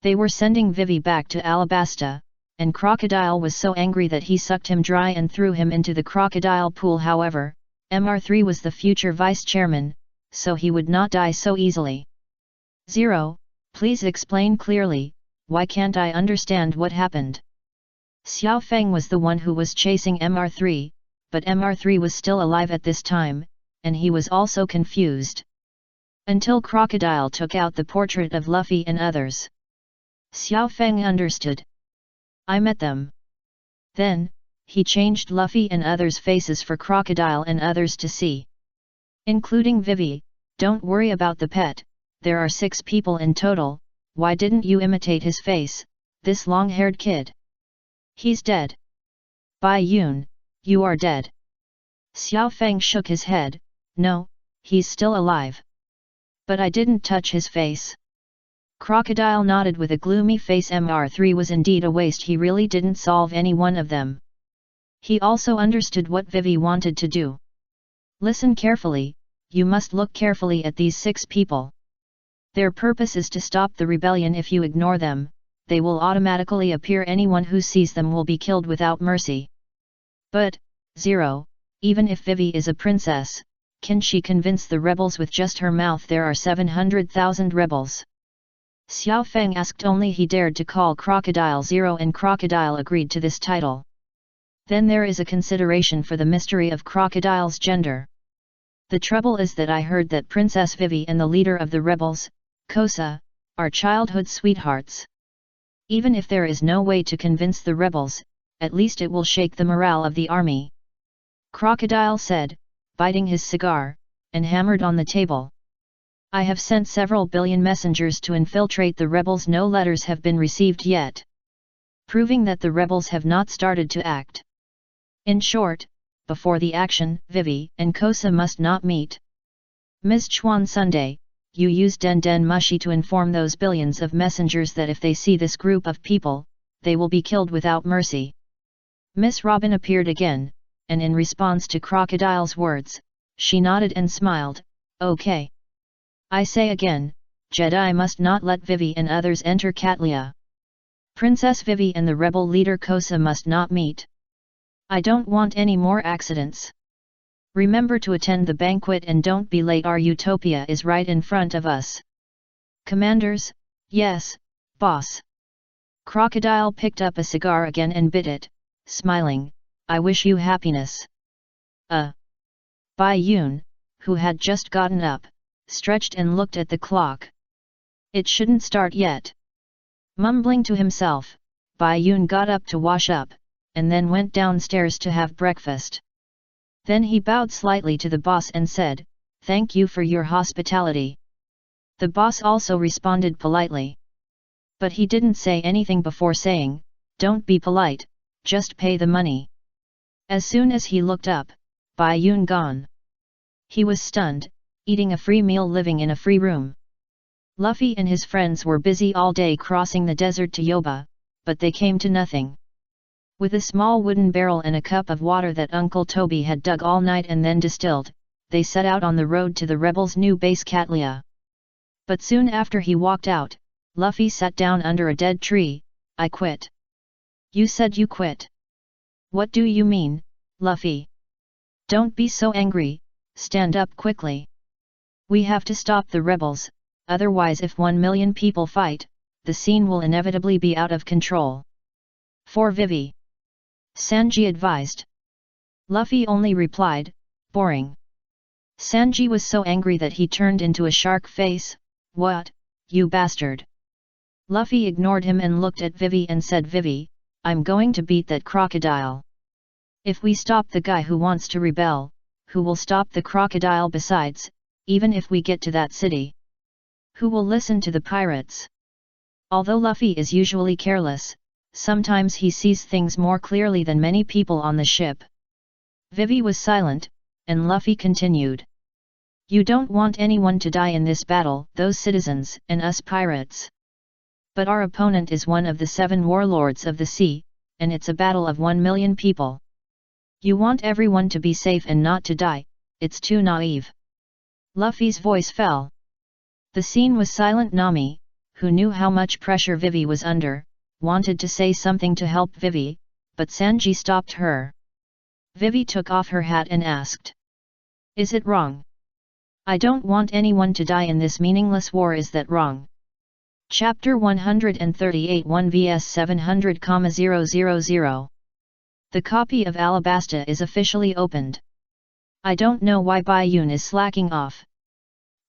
They were sending Vivi back to Alabasta, and Crocodile was so angry that he sucked him dry and threw him into the crocodile pool. However, Mr. was the future vice-chairman, so he would not die so easily. Zero, please explain clearly, why can't I understand what happened? Xiao Feng was the one who was chasing Mr., but Mr. was still alive at this time, and he was also confused. Until Crocodile took out the portrait of Luffy and others. Xiao Feng understood. I met them. Then, he changed Luffy and others' faces for Crocodile and others to see. Including Vivi. Don't worry about the pet, there are 6 people in total. Why didn't you imitate his face, this long-haired kid? He's dead. Bai Yun, you are dead. Xiao Feng shook his head. No, he's still alive. But I didn't touch his face. Crocodile nodded with a gloomy face. MR3 was indeed a waste. He really didn't solve any one of them. He also understood what Vivi wanted to do. Listen carefully, you must look carefully at these 6 people. Their purpose is to stop the rebellion. If you ignore them, they will automatically appear. Anyone who sees them will be killed without mercy. But, Zero, even if Vivi is a princess, can she convince the rebels with just her mouth? There are 700,000 rebels. Xiao Feng asked. Only he dared to call Crocodile Zero, and Crocodile agreed to this title. Then there is a consideration for the mystery of Crocodile's gender. The trouble is that I heard that Princess Vivi and the leader of the rebels, Kosa, are childhood sweethearts. Even if there is no way to convince the rebels, at least it will shake the morale of the army. Crocodile said, biting his cigar, and hammered on the table. I have sent several billion messengers to infiltrate the rebels. No letters have been received yet, proving that the rebels have not started to act. In short, before the action, Vivi and Kosa must not meet. Ms. Chuan Sunday, you use Den Den Mushi to inform those billions of messengers that if they see this group of people, they will be killed without mercy. Miss Robin appeared again, and in response to Crocodile's words, she nodded and smiled. Okay. I say again, Jedi must not let Vivi and others enter Katlia. Princess Vivi and the rebel leader Kosa must not meet. I don't want any more accidents. Remember to attend the banquet and don't be late. Our utopia is right in front of us. Commanders, yes, boss. Crocodile picked up a cigar again and bit it, smiling. I wish you happiness. Bai Yun, who had just gotten up, stretched and looked at the clock. It shouldn't start yet. Mumbling to himself, Bai Yun got up to wash up, and then went downstairs to have breakfast. Then he bowed slightly to the boss and said, "Thank you for your hospitality." The boss also responded politely. But he didn't say anything before saying, "Don't be polite, just pay the money." As soon as he looked up, Bai Yun gone. He was stunned, eating a free meal, living in a free room. Luffy and his friends were busy all day crossing the desert to Yoba, but they came to nothing. With a small wooden barrel and a cup of water that Uncle Toby had dug all night and then distilled, they set out on the road to the rebels' new base Katlia. But soon after he walked out, Luffy sat down under a dead tree. "I quit." "You said you quit. What do you mean, Luffy? Don't be so angry, stand up quickly. We have to stop the rebels, otherwise if 1 million people fight, the scene will inevitably be out of control." "For Vivi," Sanji advised. Luffy only replied, "Boring." Sanji was so angry that he turned into a shark face. "What, you bastard!" Luffy ignored him and looked at Vivi and said, "Vivi, I'm going to beat that crocodile. If we stop the guy who wants to rebel, who will stop the crocodile besides, even if we get to that city? Who will listen to the pirates?" Although Luffy is usually careless, sometimes he sees things more clearly than many people on the ship. Vivi was silent, and Luffy continued. "You don't want anyone to die in this battle, those citizens and us pirates. But our opponent is one of the 7 warlords of the sea, and it's a battle of 1 million people. You want everyone to be safe and not to die, it's too naive." Luffy's voice fell. The scene was silent. Nami, who knew how much pressure Vivi was under, wanted to say something to help Vivi, but Sanji stopped her. Vivi took off her hat and asked, "Is it wrong? I don't want anyone to die in this meaningless war. Is that wrong?" Chapter 138 1 vs 700,000. The copy of Alabasta is officially opened. I don't know why Bai Yun is slacking off.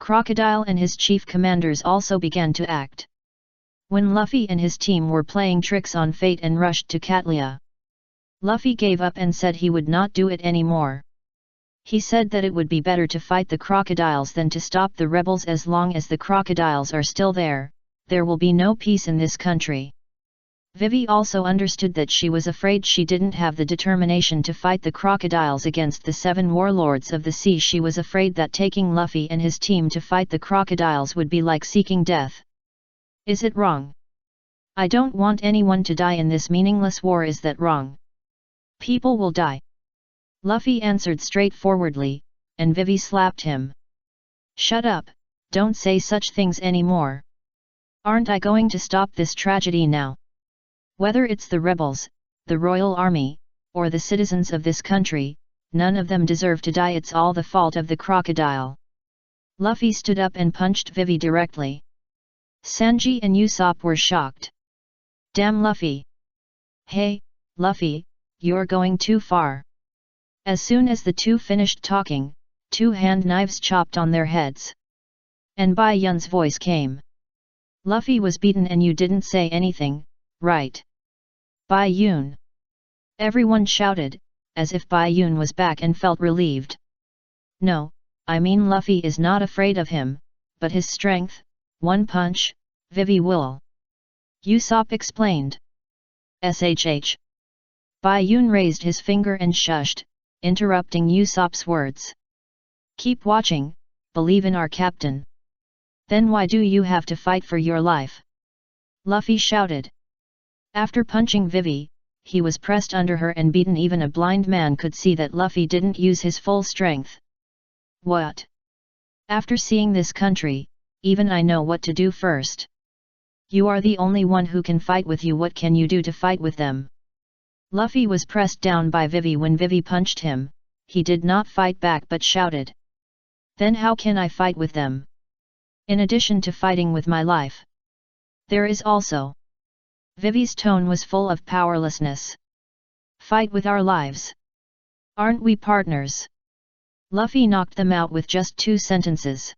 Crocodile and his chief commanders also began to act. When Luffy and his team were playing tricks on Fate and rushed to Catlia, Luffy gave up and said he would not do it anymore. He said that it would be better to fight the crocodiles than to stop the rebels. As long as the crocodiles are still there will be no peace in this country. Vivi also understood that she was afraid she didn't have the determination to fight the crocodiles against the 7 warlords of the sea. She was afraid that taking Luffy and his team to fight the crocodiles would be like seeking death. Is it wrong? I don't want anyone to die in this meaningless war. Is that wrong? People will die. Luffy answered straightforwardly, and Vivi slapped him. Shut up, don't say such things anymore. Aren't I going to stop this tragedy now? Whether it's the rebels, the royal army, or the citizens of this country, none of them deserve to die. It's all the fault of the crocodile. Luffy stood up and punched Vivi directly. Sanji and Usopp were shocked. Damn Luffy! Hey, Luffy, you're going too far. As soon as the two finished talking, 2 hand knives chopped on their heads. And Bai Yun's voice came. Luffy was beaten and you didn't say anything, right? Bai Yun! Everyone shouted, as if Bai Yun was back and felt relieved. No, I mean Luffy is not afraid of him, but his strength, 1 punch, Vivi will. Usopp explained. SHH. Bai Yun raised his finger and shushed, interrupting Usopp's words. Keep watching, believe in our captain. Then why do you have to fight for your life? Luffy shouted. After punching Vivi, he was pressed under her and beaten. Even a blind man could see that Luffy didn't use his full strength. What? After seeing this country, even I know what to do first. You are the only one who can fight with you. What can you do to fight with them? Luffy was pressed down by Vivi. When Vivi punched him, he did not fight back but shouted. Then how can I fight with them? In addition to fighting with my life, there is also. Vivi's tone was full of powerlessness. Fight with our lives. Aren't we partners? Luffy knocked them out with just 2 sentences.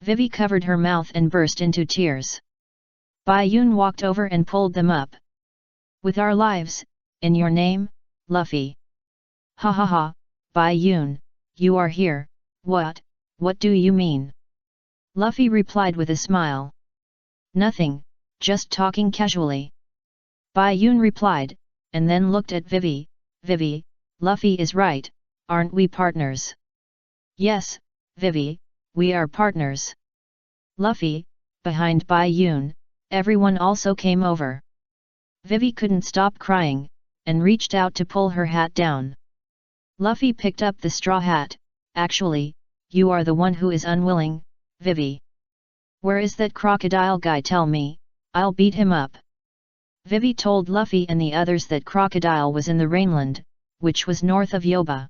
Vivi covered her mouth and burst into tears. Bai Yun walked over and pulled them up. With our lives, in your name, Luffy. Ha ha ha, Bai Yun, you are here, what do you mean? Luffy replied with a smile. Nothing, just talking casually. Bai Yun replied, and then looked at Vivi. Vivi, Luffy is right, aren't we partners? Yes, Vivi, we are partners. Luffy, behind Bai Yun, everyone also came over. Vivi couldn't stop crying, and reached out to pull her hat down. Luffy picked up the straw hat. Actually, you are the one who is unwilling, Vivi. Where is that crocodile guy? Tell me, I'll beat him up. Vivi told Luffy and the others that Crocodile was in the Rainland, which was north of Yoba.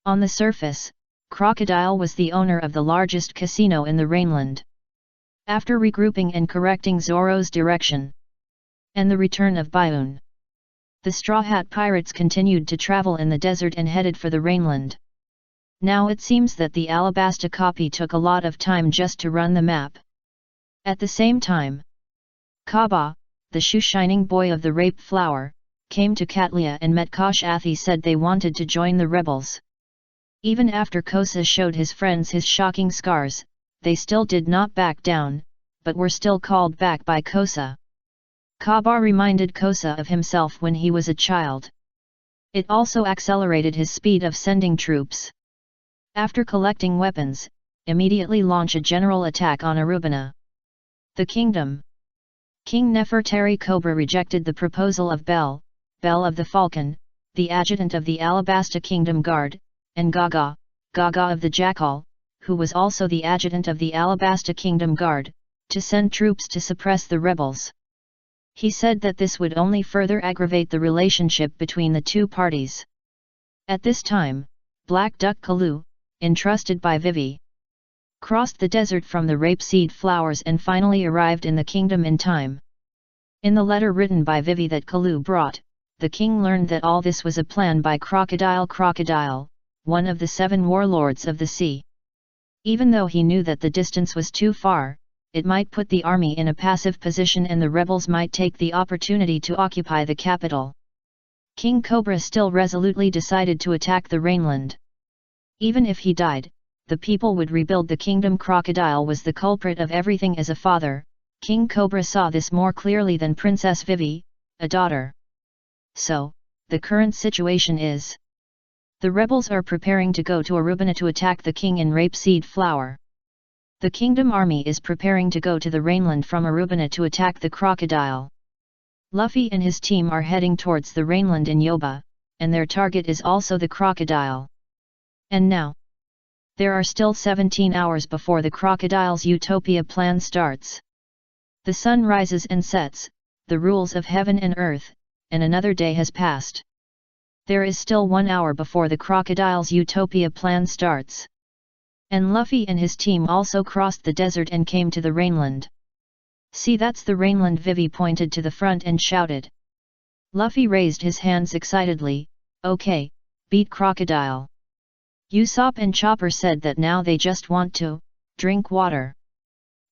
On the surface, Crocodile was the owner of the largest casino in the Rainland. After regrouping and correcting Zoro's direction, and the return of Baiun, the Straw Hat Pirates continued to travel in the desert and headed for the Rainland. Now it seems that the Alabasta copy took a lot of time just to run the map. At the same time, Kaba, the shoe-shining boy of the Rape Flower, came to Catlia and met Kosh. Athi said they wanted to join the rebels. Even after Kosa showed his friends his shocking scars, they still did not back down, but were still called back by Kosa. Kaba reminded Kosa of himself when he was a child. It also accelerated his speed of sending troops. After collecting weapons, immediately launch a general attack on Arubana. The kingdom. King Nefertari Cobra rejected the proposal of Bell of the Falcon, the adjutant of the Alabasta Kingdom Guard, and Gaga of the Jackal, who was also the adjutant of the Alabasta Kingdom Guard, to send troops to suppress the rebels. He said that this would only further aggravate the relationship between the two parties. At this time, Black Duck Kalu, entrusted by Vivi, crossed the desert from the rapeseed flowers and finally arrived in the kingdom in time. In the letter written by Vivi that Kalu brought, the king learned that all this was a plan by Crocodile, one of the 7 warlords of the sea. Even though he knew that the distance was too far, it might put the army in a passive position and the rebels might take the opportunity to occupy the capital. King Cobra still resolutely decided to attack the Rainland. Even if he died, the people would rebuild the kingdom. Crocodile was the culprit of everything. As a father, King Cobra saw this more clearly than Princess Vivi, a daughter. So, the current situation is: the rebels are preparing to go to Arubina to attack the king in Rapeseed Flower. The kingdom army is preparing to go to the Rainland from Arubina to attack the crocodile. Luffy and his team are heading towards the Rainland in Yoba, and their target is also the crocodile. And now, there are still 17 hours before the crocodile's utopia plan starts. The sun rises and sets, the rules of heaven and earth, and another day has passed. There is still 1 hour before the crocodile's utopia plan starts. And Luffy and his team also crossed the desert and came to the Rainland. "See, that's the Rainland." Vivi pointed to the front and shouted. Luffy raised his hands excitedly. "Okay, beat crocodile." Usopp and Chopper said that now they just want to drink water.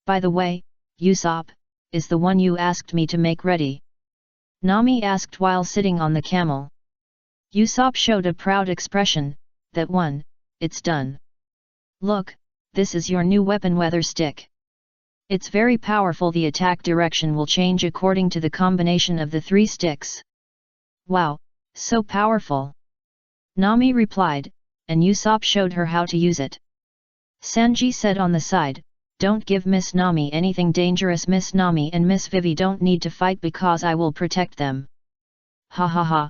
"By the way, Usopp, is the one you asked me to make ready?" Nami asked while sitting on the camel. Usopp showed a proud expression. "That one, it's done. Look, this is your new weapon, weather stick. It's very powerful. The attack direction will change according to the combination of the 3 sticks." "Wow, so powerful!" Nami replied, and Usopp showed her how to use it. Sanji said on the side, "Don't give Miss Nami anything dangerous. Miss Nami and Miss Vivi don't need to fight because I will protect them." "Ha ha ha.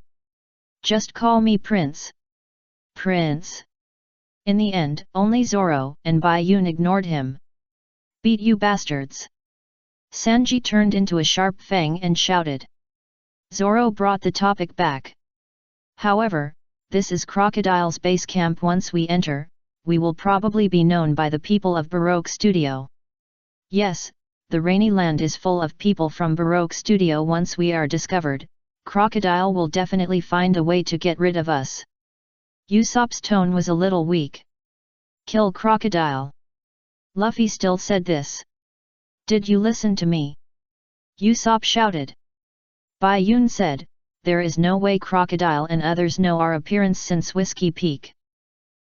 Just call me Prince." "Prince?" In the end, only Zoro and Bayun ignored him. "Beat you bastards!" Sanji turned into a sharp fang and shouted. Zoro brought the topic back. "However, this is Crocodile's base camp. Once we enter, we will probably be known by the people of Baroque Studio." "Yes, the rainy land is full of people from Baroque Studio. Once we are discovered, Crocodile will definitely find a way to get rid of us." Usopp's tone was a little weak. "Kill Crocodile." Luffy still said this. "Did you listen to me?" Usopp shouted. Bayun said, "There is no way Crocodile and others know our appearance since Whiskey Peak.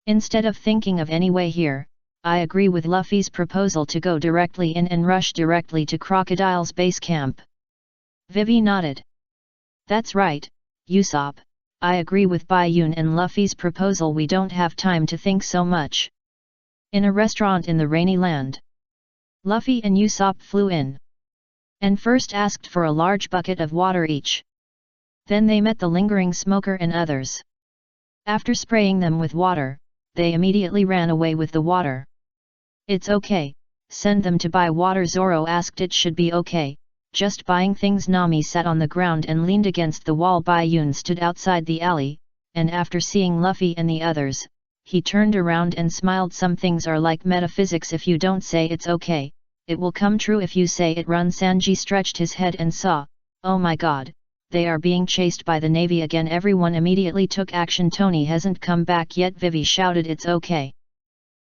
Instead of thinking of any way here, I agree with Luffy's proposal to go directly in and rush directly to Crocodile's base camp." Vivi nodded. "That's right, Usopp. I agree with Bayun and Luffy's proposal. We don't have time to think so much." In a restaurant in the rainy land, Luffy and Usopp flew in, and first asked for a large bucket of water each. Then they met the lingering smoker and others. After spraying them with water, they immediately ran away with the water. "It's okay, send them to buy water," Zoro asked. "It should be okay, just buying things." Nami sat on the ground and leaned against the wall. Bayun stood outside the alley, and after seeing Luffy and the others, he turned around and smiled. "Some things are like metaphysics. If you don't say it's okay, it will come true. If you say it, run." Sanji stretched his head and saw, "Oh my god, they are being chased by the navy again." Everyone immediately took action. "Tony hasn't come back yet," Vivi shouted. "It's okay.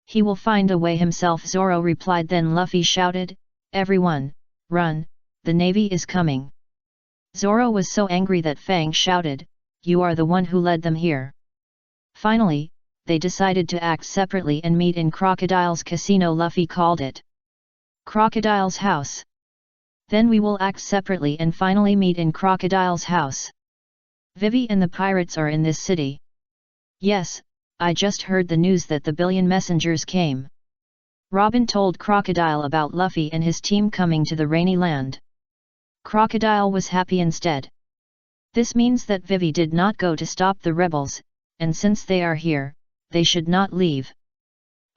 He will find a way himself," Zoro replied. Then Luffy shouted, "Everyone, run, the navy is coming." Zoro was so angry that Fang shouted, "You are the one who led them here." Finally, they decided to act separately and meet in Crocodile's casino. Luffy called it Crocodile's house. "Then we will act separately and finally meet in Crocodile's house." "Vivi and the pirates are in this city?" "Yes, I just heard the news that the billion messengers came." Robin told Crocodile about Luffy and his team coming to the rainy land. Crocodile was happy instead. This means that Vivi did not go to stop the rebels, and since they are here, they should not leave.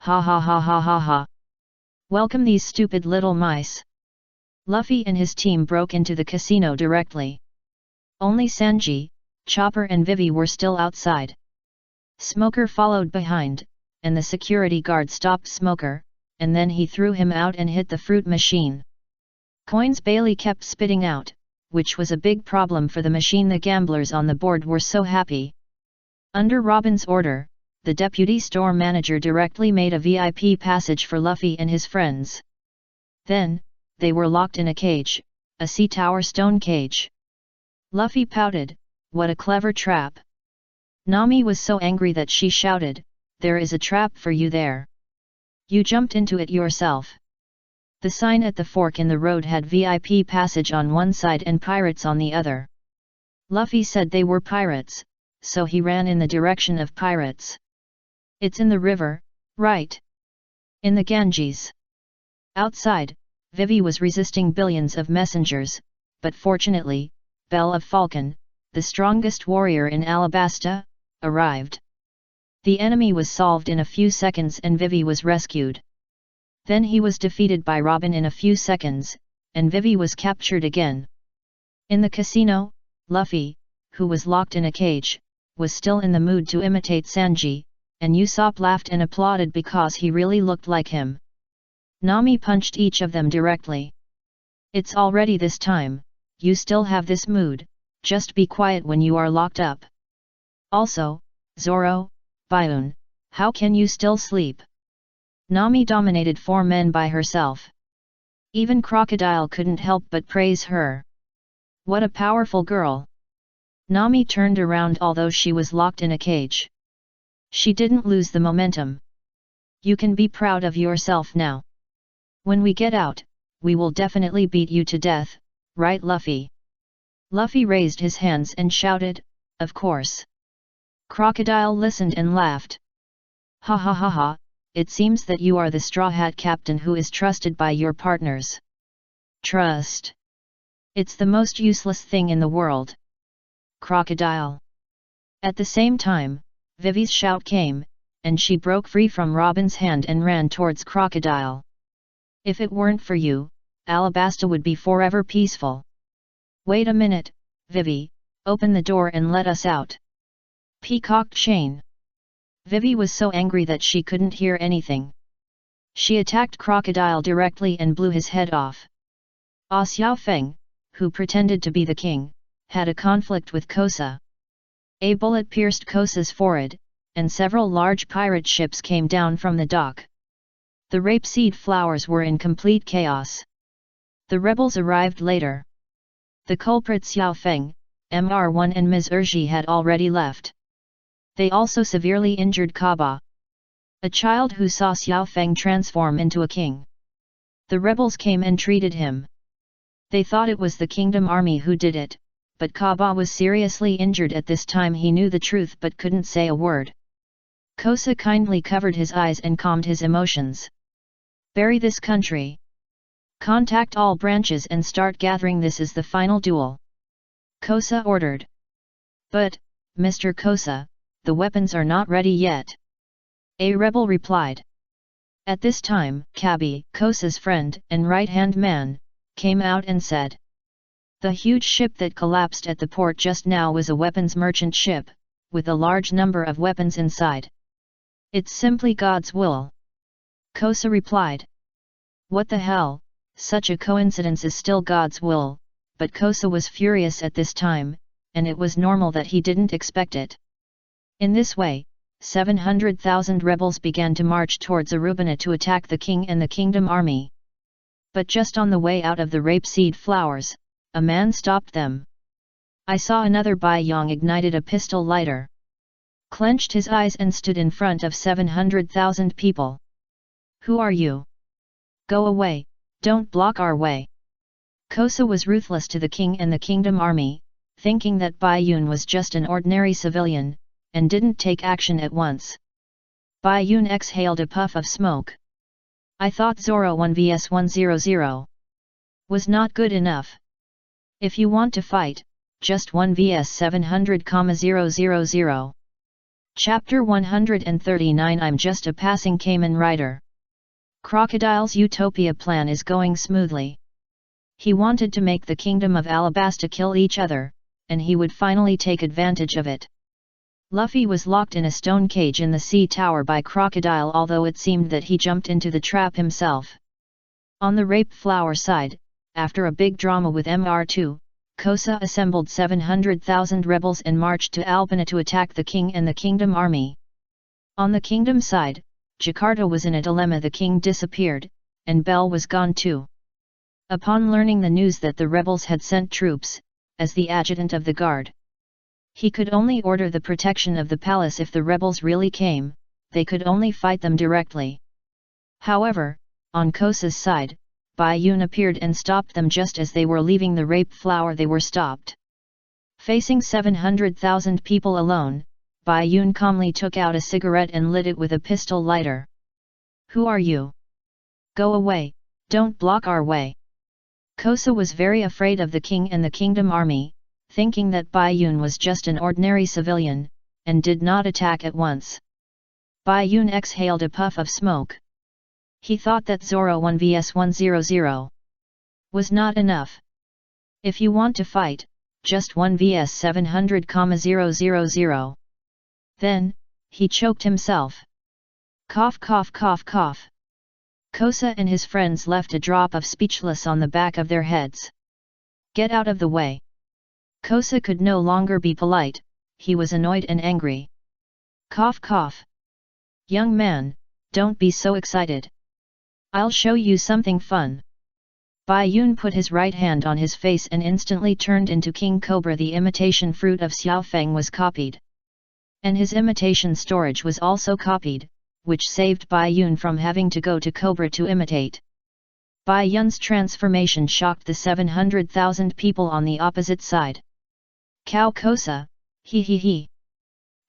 "Ha ha ha ha ha ha. Welcome these stupid little mice." Luffy and his team broke into the casino directly. Only Sanji, Chopper and Vivi were still outside. Smoker followed behind, and the security guard stopped Smoker, and then he threw him out and hit the fruit machine. Coins Bailey kept spitting out, which was a big problem for the machine. The gamblers on the board were so happy. Under Robin's order, the deputy store manager directly made a VIP passage for Luffy and his friends. Then, they were locked in a cage, a sea tower stone cage. Luffy pouted, "What a clever trap." Nami was so angry that she shouted, "There is a trap for you there. You jumped into it yourself." The sign at the fork in the road had VIP passage on one side and pirates on the other. Luffy said they were pirates, so he ran in the direction of pirates. "It's in the river, right? In the Ganges." Outside, Vivi was resisting billions of messengers, but fortunately, Bell of Falcon, the strongest warrior in Alabasta, arrived. The enemy was solved in a few seconds and Vivi was rescued. Then he was defeated by Robin in a few seconds, and Vivi was captured again. In the casino, Luffy, who was locked in a cage, was still in the mood to imitate Sanji, and Usopp laughed and applauded because he really looked like him. Nami punched each of them directly. "It's already this time, you still have this mood, just be quiet when you are locked up. Also, Zoro, Byakuya, how can you still sleep?" Nami dominated 4 men by herself. Even Crocodile couldn't help but praise her. What a powerful girl! Nami turned around although she was locked in a cage. She didn't lose the momentum. "You can be proud of yourself now. When we get out, we will definitely beat you to death, right Luffy?" Luffy raised his hands and shouted, "Of course." Crocodile listened and laughed. "Ha ha ha ha, it seems that you are the Straw Hat Captain who is trusted by your partners." "Trust? It's the most useless thing in the world." Crocodile. At the same time, Vivi's shout came, and she broke free from Robin's hand and ran towards Crocodile. "If it weren't for you, Alabasta would be forever peaceful." "Wait a minute, Vivi, open the door and let us out." Peacock chain. Vivi was so angry that she couldn't hear anything. She attacked Crocodile directly and blew his head off. Xiao Feng, who pretended to be the king, had a conflict with Kosa. A bullet pierced Kosa's forehead, and several large pirate ships came down from the dock. The rapeseed flowers were in complete chaos. The rebels arrived later. The culprits Xiao Feng, Mr1 and Ms. Urji had already left. They also severely injured Kaba, a child who saw Xiao Feng transform into a king. The rebels came and treated him. They thought it was the kingdom army who did it, but Kaba was seriously injured at this time. He knew the truth but couldn't say a word. Kosa kindly covered his eyes and calmed his emotions. "Bury this country. Contact all branches and start gathering. This is the final duel," Kosa ordered. "But, Mr. Kosa, the weapons are not ready yet," a rebel replied. At this time, Kabi, Kosa's friend and right-hand man, came out and said, "The huge ship that collapsed at the port just now was a weapons merchant ship, with a large number of weapons inside. It's simply God's will." Kosa replied. "What the hell, such a coincidence is still God's will," but Kosa was furious at this time, and it was normal that he didn't expect it. In this way, 700,000 rebels began to march towards Arubina to attack the king and the kingdom army. But just on the way out of the rapeseed flowers, a man stopped them. I saw another Byakuya ignited a pistol lighter, clenched his eyes and stood in front of 700,000 people. "Who are you? Go away, don't block our way." Kosa was ruthless to the king and the kingdom army, thinking that Byakuya was just an ordinary civilian, and didn't take action at once. Byakuya exhaled a puff of smoke. "I thought Zoro 1 vs 100 was not good enough. If you want to fight, just 1 vs 700,000. Chapter 139 I'm just a passing Kamen Rider. Crocodile's Utopia plan is going smoothly. He wanted to make the kingdom of Alabasta kill each other, and he would finally take advantage of it. Luffy was locked in a stone cage in the sea tower by Crocodile, although it seemed that he jumped into the trap himself. On the rape flower side, after a big drama with Mr2, Kosa assembled 700,000 rebels and marched to Albina to attack the king and the kingdom army. On the kingdom side, Jakarta was in a dilemma. The king disappeared, and Bel was gone too. Upon learning the news that the rebels had sent troops, as the adjutant of the guard, he could only order the protection of the palace. If the rebels really came, they could only fight them directly. However, on Kosa's side, Bai Yun appeared and stopped them just as they were leaving the rape flower. They were stopped. Facing 700,000 people alone, Bai Yun calmly took out a cigarette and lit it with a pistol lighter. "Who are you? Go away, don't block our way." Kosa was very afraid of the king and the kingdom army, thinking that Bai Yun was just an ordinary civilian, and did not attack at once. Bai Yun exhaled a puff of smoke. He thought that Zoro 1 vs 100 was not enough. If you want to fight, just 1 vs 700,000. Then, he choked himself. Cough cough cough cough. Kosa and his friends left a drop of speechless on the back of their heads. "Get out of the way." Kosa could no longer be polite, he was annoyed and angry. Cough cough. "Young man, don't be so excited. I'll show you something fun." Bai Yun put his right hand on his face and instantly turned into King Cobra. The imitation fruit of Xiaofeng was copied. And his imitation storage was also copied, which saved Bai Yun from having to go to Cobra to imitate. Bai Yun's transformation shocked the 700,000 people on the opposite side. "Cow Kosa, he he he."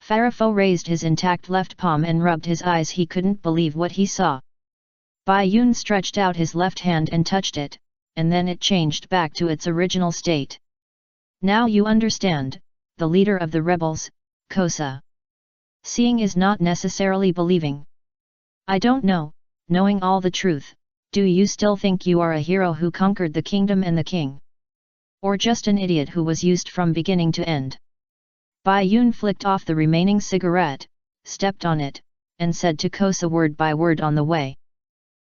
Farafo raised his intact left palm and rubbed his eyes. He couldn't believe what he saw. Bai Yun stretched out his left hand and touched it, and then it changed back to its original state. "Now you understand, the leader of the rebels, Kosa. Seeing is not necessarily believing. I don't know, knowing all the truth, do you still think you are a hero who conquered the kingdom and the king? Or just an idiot who was used from beginning to end?" Bai Yun flicked off the remaining cigarette, stepped on it, and said to Kosa word by word on the way.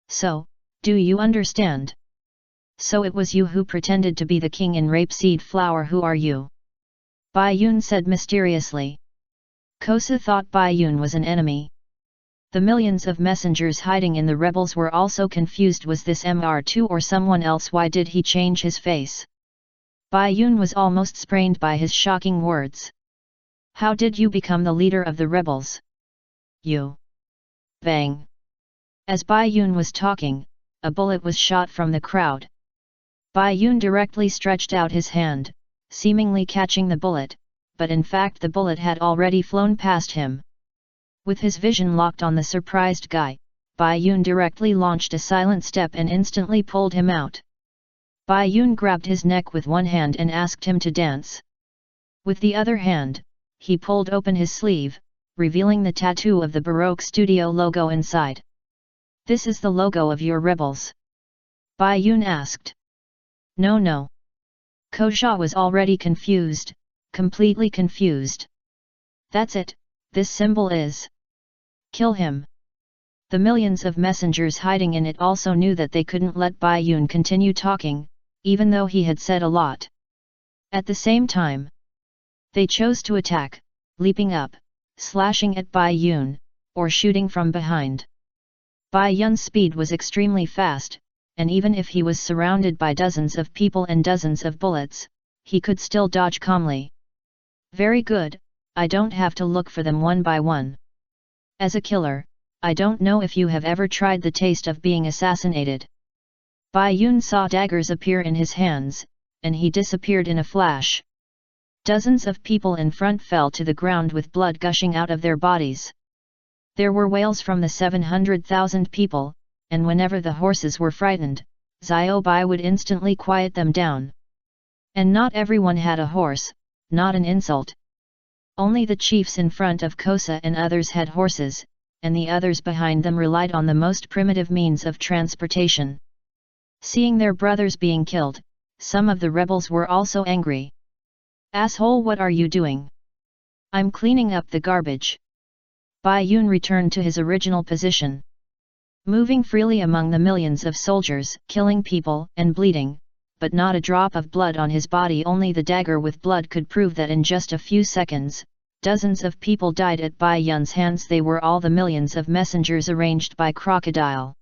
"So, do you understand? So it was you who pretended to be the king in rapeseed flower. Who are you?" Bai Yun said mysteriously. Kosa thought Bai Yun was an enemy. The millions of messengers hiding in the rebels were also confused. Was this MR2 or someone else? Why did he change his face? Bai Yun was almost sprained by his shocking words. "How did you become the leader of the rebels?" "You." Bang! As Bai Yun was talking, a bullet was shot from the crowd. Bai Yun directly stretched out his hand, seemingly catching the bullet, but in fact the bullet had already flown past him. With his vision locked on the surprised guy, Bai Yun directly launched a silent step and instantly pulled him out. Bai Yun grabbed his neck with one hand and asked him to dance. With the other hand, he pulled open his sleeve, revealing the tattoo of the Baroque Studio logo inside. "This is the logo of your rebels?" Bai Yun asked. "No no." Koja was already confused, completely confused. "That's it, this symbol is." "Kill him." The millions of messengers hiding in it also knew that they couldn't let Bai Yun continue talking, even though he had said a lot. At the same time, they chose to attack, leaping up, slashing at Bai Yun, or shooting from behind. Bai Yun's speed was extremely fast, and even if he was surrounded by dozens of people and dozens of bullets, he could still dodge calmly. "Very good, I don't have to look for them one by one. As a killer, I don't know if you have ever tried the taste of being assassinated." Bai Yun saw daggers appear in his hands, and he disappeared in a flash. Dozens of people in front fell to the ground with blood gushing out of their bodies. There were wails from the 700,000 people, and whenever the horses were frightened, Xiao Bai would instantly quiet them down. And not everyone had a horse, not an insult. Only the chiefs in front of Kosa and others had horses, and the others behind them relied on the most primitive means of transportation. Seeing their brothers being killed, some of the rebels were also angry. "Asshole, what are you doing?" "I'm cleaning up the garbage." Bai Yun returned to his original position. Moving freely among the millions of soldiers, killing people and bleeding, but not a drop of blood on his body. Only the dagger with blood could prove that in just a few seconds, Dozens of people died at Bai Yun's hands. They were all the millions of messengers arranged by Crocodile.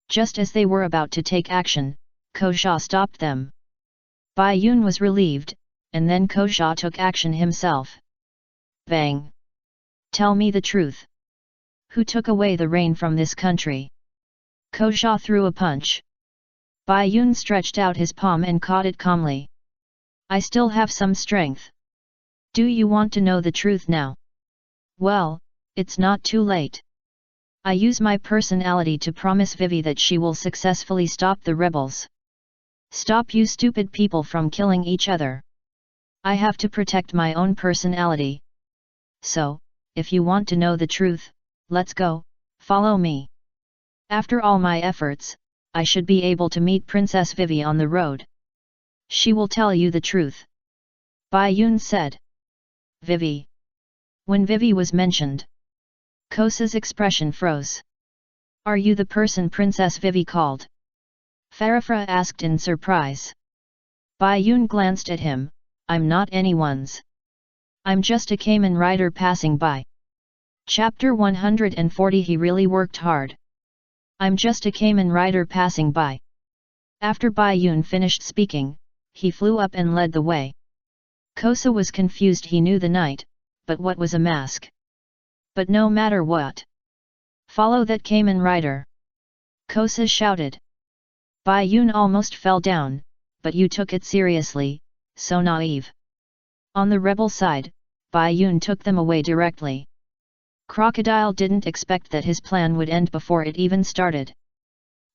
Just as they were about to take action, Ko Sha stopped them. Bai Yun was relieved, and then Ko Sha took action himself. Bang! Tell me the truth. Who took away the rain from this country? Ko Sha threw a punch. Bai Yun stretched out his palm and caught it calmly. I still have some strength. Do you want to know the truth now? Well, it's not too late. I use my personality to promise Vivi that she will successfully stop the rebels. Stop you stupid people from killing each other. I have to protect my own personality. So, if you want to know the truth, let's go, follow me. After all my efforts, I should be able to meet Princess Vivi on the road. She will tell you the truth. Bai Yun said. Vivi. When Vivi was mentioned, Kosa's expression froze. Are you the person Princess Vivi called? Farafra asked in surprise. Bai Yun glanced at him. I'm not anyone's. I'm just a Kamen rider passing by. Chapter 140. He really worked hard. I'm just a Kamen rider passing by. After Bai Yun finished speaking, he flew up and led the way. Kosa was confused. He knew the knight, but what was a mask? But no matter what. Follow that Kamen rider. Kosa shouted. Bai Yun almost fell down, but you took it seriously, so naive. On the rebel side, Bai Yun took them away directly. Crocodile didn't expect that his plan would end before it even started.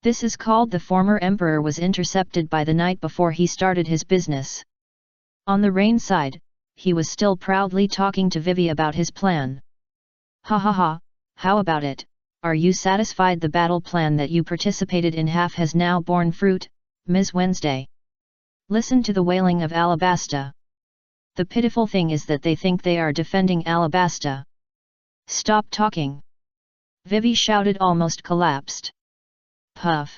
This is called the former emperor was intercepted by the night before he started his business. On the rain side, he was still proudly talking to Vivi about his plan. Ha ha ha, how about it? Are you satisfied? The battle plan that you participated in has now borne fruit, Ms. Wednesday. Listen to the wailing of Alabasta. The pitiful thing is that they think they are defending Alabasta. Stop talking. Vivi shouted, almost collapsed. Puff.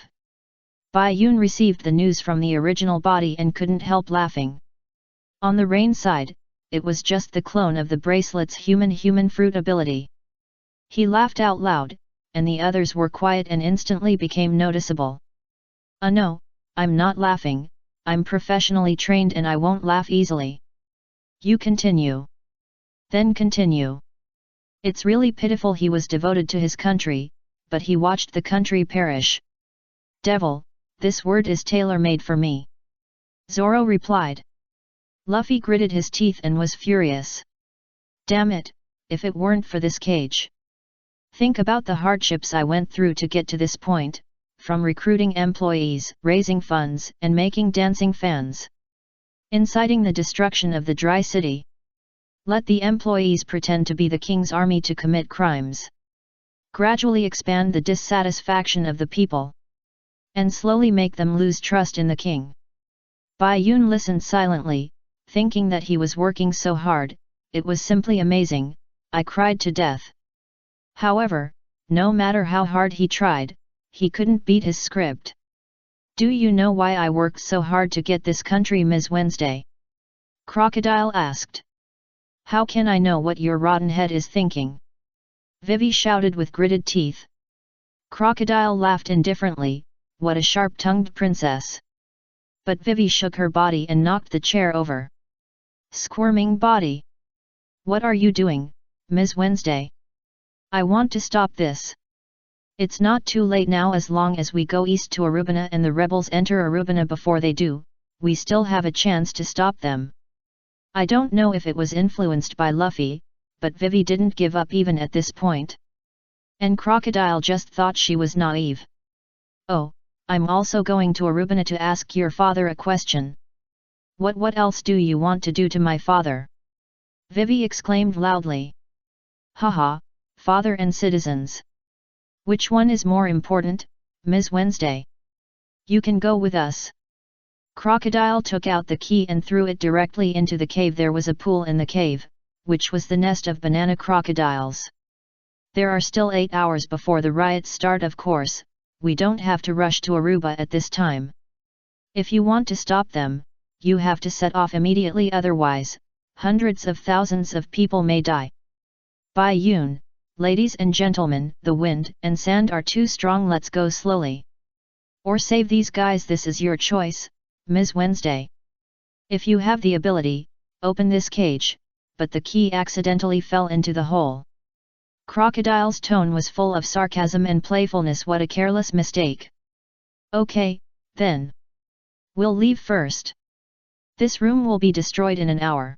Bai Yun received the news from the original body and couldn't help laughing. On the rain side, it was just the clone of the bracelet's human fruit ability. He laughed out loud, and the others were quiet and instantly became noticeable. No, I'm not laughing, I'm professionally trained and I won't laugh easily. You continue. Then continue. It's really pitiful. He was devoted to his country, but he watched the country perish. Devil, this word is tailor-made for me. Zoro replied. Luffy gritted his teeth and was furious. Damn it, if it weren't for this cage. Think about the hardships I went through to get to this point, from recruiting employees, raising funds, and making dancing fans. Inciting the destruction of the Dry City. Let the employees pretend to be the king's army to commit crimes. Gradually expand the dissatisfaction of the people. And slowly make them lose trust in the king. Bai Yun listened silently, thinking that he was working so hard, it was simply amazing. I cried to death. However, no matter how hard he tried, he couldn't beat his script. Do you know why I worked so hard to get this country, Ms. Wednesday? Crocodile asked. How can I know what your rotten head is thinking? Vivi shouted with gritted teeth. Crocodile laughed indifferently. What a sharp-tongued princess. But Vivi shook her body and knocked the chair over. Squirming body. What are you doing, Ms. Wednesday? I want to stop this. It's not too late now. As long as we go east to Arubina and the rebels enter Arubina before they do, we still have a chance to stop them. I don't know if it was influenced by Luffy, but Vivi didn't give up even at this point. And Crocodile just thought she was naive. Oh, I'm also going to Arubina to ask your father a question. What else do you want to do to my father? Vivi exclaimed loudly. Haha, father and citizens. Which one is more important, Ms. Wednesday? You can go with us. Crocodile took out the key and threw it directly into the cave. There was a pool in the cave, which was the nest of banana crocodiles. There are still 8 hours before the riots start. Of course, we don't have to rush to Aruba at this time. If you want to stop them, you have to set off immediately, otherwise, hundreds of thousands of people may die. Bai Yun, ladies and gentlemen, the wind and sand are too strong, let's go slowly. Or save these guys, this is your choice, Ms. Wednesday. If you have the ability, open this cage, but the key accidentally fell into the hole. Crocodile's tone was full of sarcasm and playfulness. What a careless mistake. Okay, then. We'll leave first. This room will be destroyed in an hour.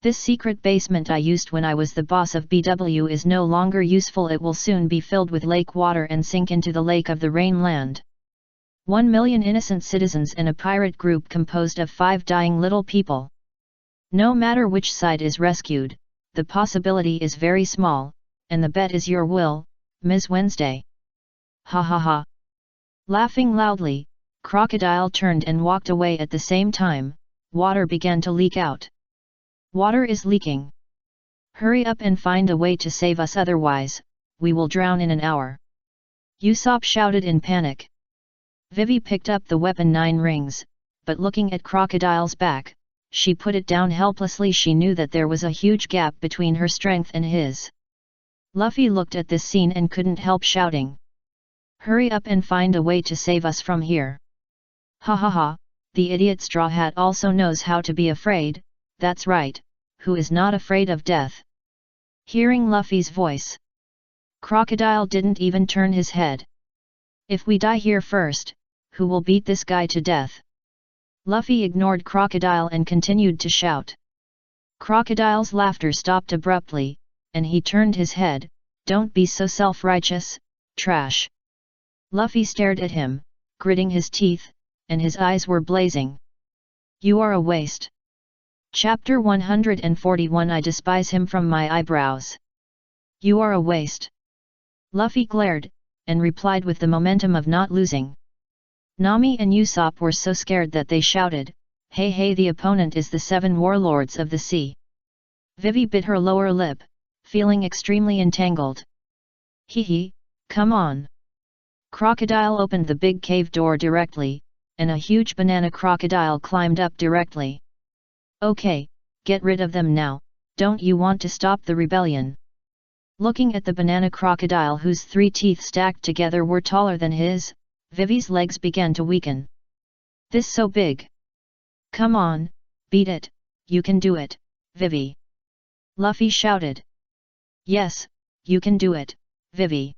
This secret basement I used when I was the boss of BW is no longer useful. It will soon be filled with lake water and sink into the lake of the Rainland. 1 million innocent citizens in a pirate group composed of 5 dying little people. No matter which side is rescued, the possibility is very small, and the bet is your will, Ms. Wednesday. Ha ha ha. Laughing loudly, Crocodile turned and walked away. At the same time, water began to leak out. Water is leaking. Hurry up and find a way to save us, otherwise, we will drown in an hour. Usopp shouted in panic. Vivi picked up the weapon 9 rings, but looking at Crocodile's back, she put it down helplessly. She knew that there was a huge gap between her strength and his. Luffy looked at this scene and couldn't help shouting. Hurry up and find a way to save us from here. Ha ha ha, the idiot Straw Hat also knows how to be afraid, that's right, who is not afraid of death? Hearing Luffy's voice, Crocodile didn't even turn his head. If we die here first, who will beat this guy to death? Luffy ignored Crocodile and continued to shout. Crocodile's laughter stopped abruptly, and he turned his head. Don't be so self-righteous, trash. Luffy stared at him, gritting his teeth, and his eyes were blazing. You are a waste. Chapter 141. I despise him from my eyebrows. You are a waste. Luffy glared, and replied with the momentum of not losing. Nami and Usopp were so scared that they shouted, Hey hey, the opponent is the 7 warlords of the sea. Vivi bit her lower lip, feeling extremely entangled. Hee hee, come on. Crocodile opened the big cave door directly, and a huge banana crocodile climbed up directly. Okay, get rid of them now, don't you want to stop the rebellion? Looking at the banana crocodile whose 3 teeth stacked together were taller than his, Vivi's legs began to weaken. This so big. Come on, beat it, you can do it, Vivi. Luffy shouted. Yes, you can do it, Vivi.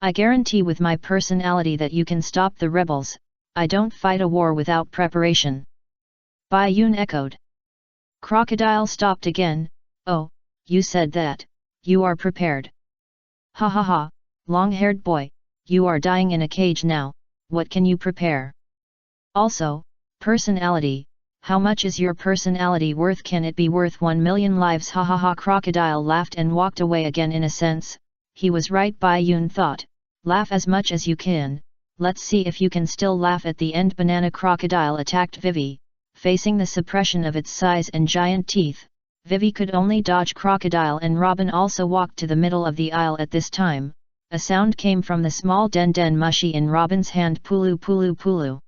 I guarantee with my personality that you can stop the rebels. I don't fight a war without preparation. Bai Yun echoed. Crocodile stopped again. Oh, you said that, you are prepared. Ha ha ha, long-haired boy, you are dying in a cage now, what can you prepare? Also, personality, how much is your personality worth? Can it be worth 1 million lives? Ha ha ha. Crocodile laughed and walked away again. In a sense, he was right. Bai Yun thought, laugh as much as you can, let's see if you can still laugh. At the end, banana crocodile attacked Vivi, facing the suppression of its size and giant teeth. Vivi could only dodge Crocodile, and Robin also walked to the middle of the aisle. At this time, a sound came from the small den mushy in Robin's hand. Pulu pulu pulu.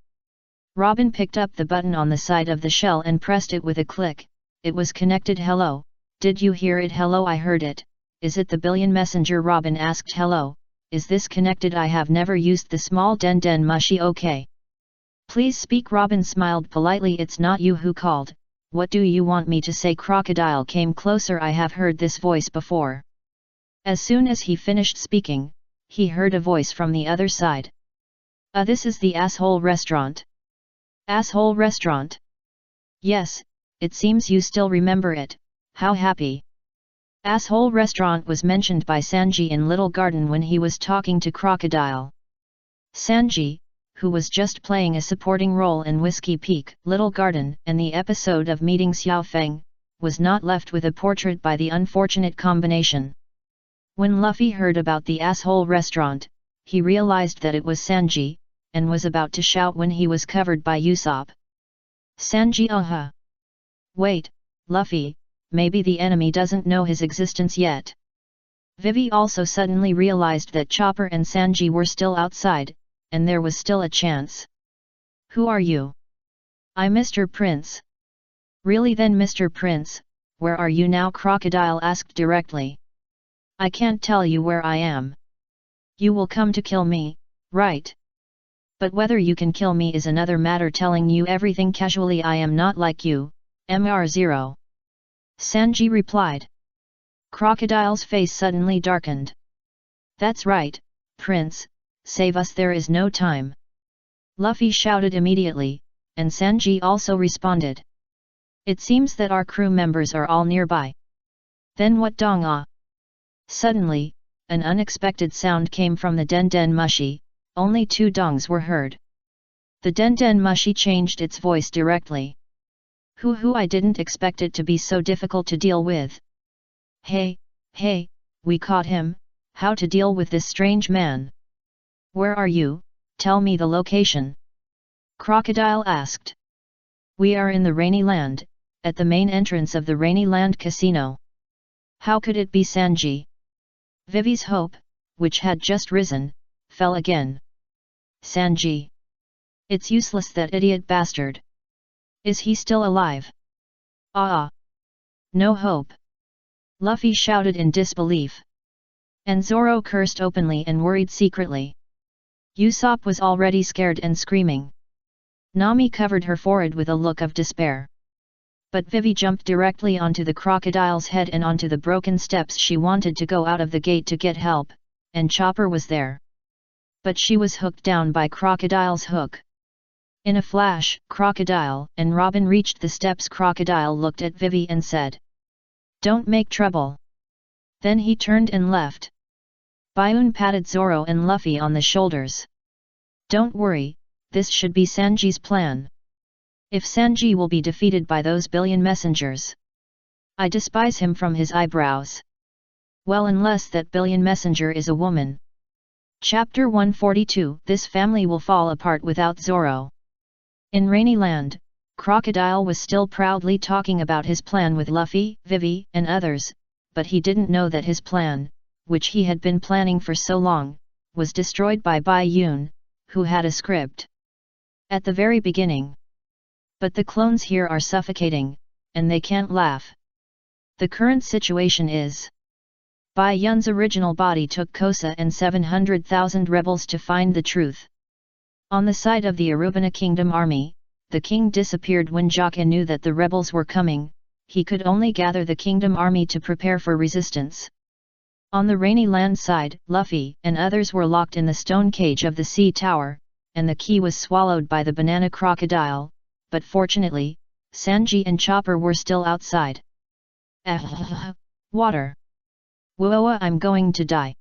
Robin picked up the button on the side of the shell and pressed it with a click. It was connected. Hello, did you hear it? Hello, I heard it. Is it the billion messenger? Robin asked. Hello, is this connected? I have never used the small den mushy. Okay. Please speak. Robin smiled politely. It's not you who called. What do you want me to say? Crocodile came closer. I have heard this voice before. As soon as he finished speaking, he heard a voice from the other side. This is the asshole restaurant. Asshole restaurant? Yes, it seems you still remember it, how happy. Asshole restaurant was mentioned by Sanji in Little Garden when he was talking to Crocodile. Sanji, who was just playing a supporting role in Whiskey Peak, Little Garden, and the episode of Meeting Xiao Feng, was not left with a portrait by the unfortunate combination. When Luffy heard about the asshole restaurant, he realized that it was Sanji, and was about to shout when he was covered by Usopp. Sanji, Wait, Luffy, maybe the enemy doesn't know his existence yet. Vivi also suddenly realized that Chopper and Sanji were still outside, and there was still a chance. Who are you? I'm Mr. Prince. Really then, Mr. Prince, "Where are you now?" Crocodile asked directly. "I can't tell you where I am. You will come to kill me, right? But whether you can kill me is another matter. Telling you everything casually, I am not like you, Mr. Sanji replied. Crocodile's face suddenly darkened. "That's right, Prince, save us, there is no time." Luffy shouted immediately, and Sanji also responded. "It seems that our crew members are all nearby." "Then what dong ah?" Suddenly, an unexpected sound came from the Den Den Mushi. Only 2 dongs were heard. The Den Den Mushi changed its voice directly. Hoo, I didn't expect it to be so difficult to deal with. Hey, we caught him, how to deal with this strange man? Where are you, tell me the location?" Crocodile asked. "We are in the Rainy Land, at the main entrance of the Rainy Land Casino." How could it be Sanji? Vivi's hope, which had just risen, fell again. Sanji! It's useless, that idiot bastard. Is he still alive? Ah! No hope! Luffy shouted in disbelief. And Zoro cursed openly and worried secretly. Usopp was already scared and screaming. Nami covered her forehead with a look of despair. But Vivi jumped directly onto the crocodile's head and onto the broken steps. She wanted to go out of the gate to get help, and Chopper was there. But she was hooked down by Crocodile's hook. In a flash, Crocodile and Robin reached the steps. Crocodile looked at Vivi and said, "Don't make trouble." Then he turned and left. Baiun patted Zoro and Luffy on the shoulders. "Don't worry, this should be Sanji's plan. If Sanji will be defeated by those billion messengers. I despise him from his eyebrows. Well, unless that billion messenger is a woman." Chapter 142. This family will fall apart without Zoro. In Rainy Land, Crocodile was still proudly talking about his plan with Luffy, Vivi, and others, but he didn't know that his plan, which he had been planning for so long, was destroyed by Baiun, who had a script at the very beginning. But the clones here are suffocating, and they can't laugh. The current situation is: Baiun's original body took Kosa and 700,000 rebels to find the truth. On the side of the Arubana Kingdom army, the king disappeared when Jaka knew that the rebels were coming. He could only gather the kingdom army to prepare for resistance. On the Rainy Land side, Luffy and others were locked in the stone cage of the sea tower, and the key was swallowed by the banana crocodile, but fortunately, Sanji and Chopper were still outside. Water! Whoa, I'm going to die.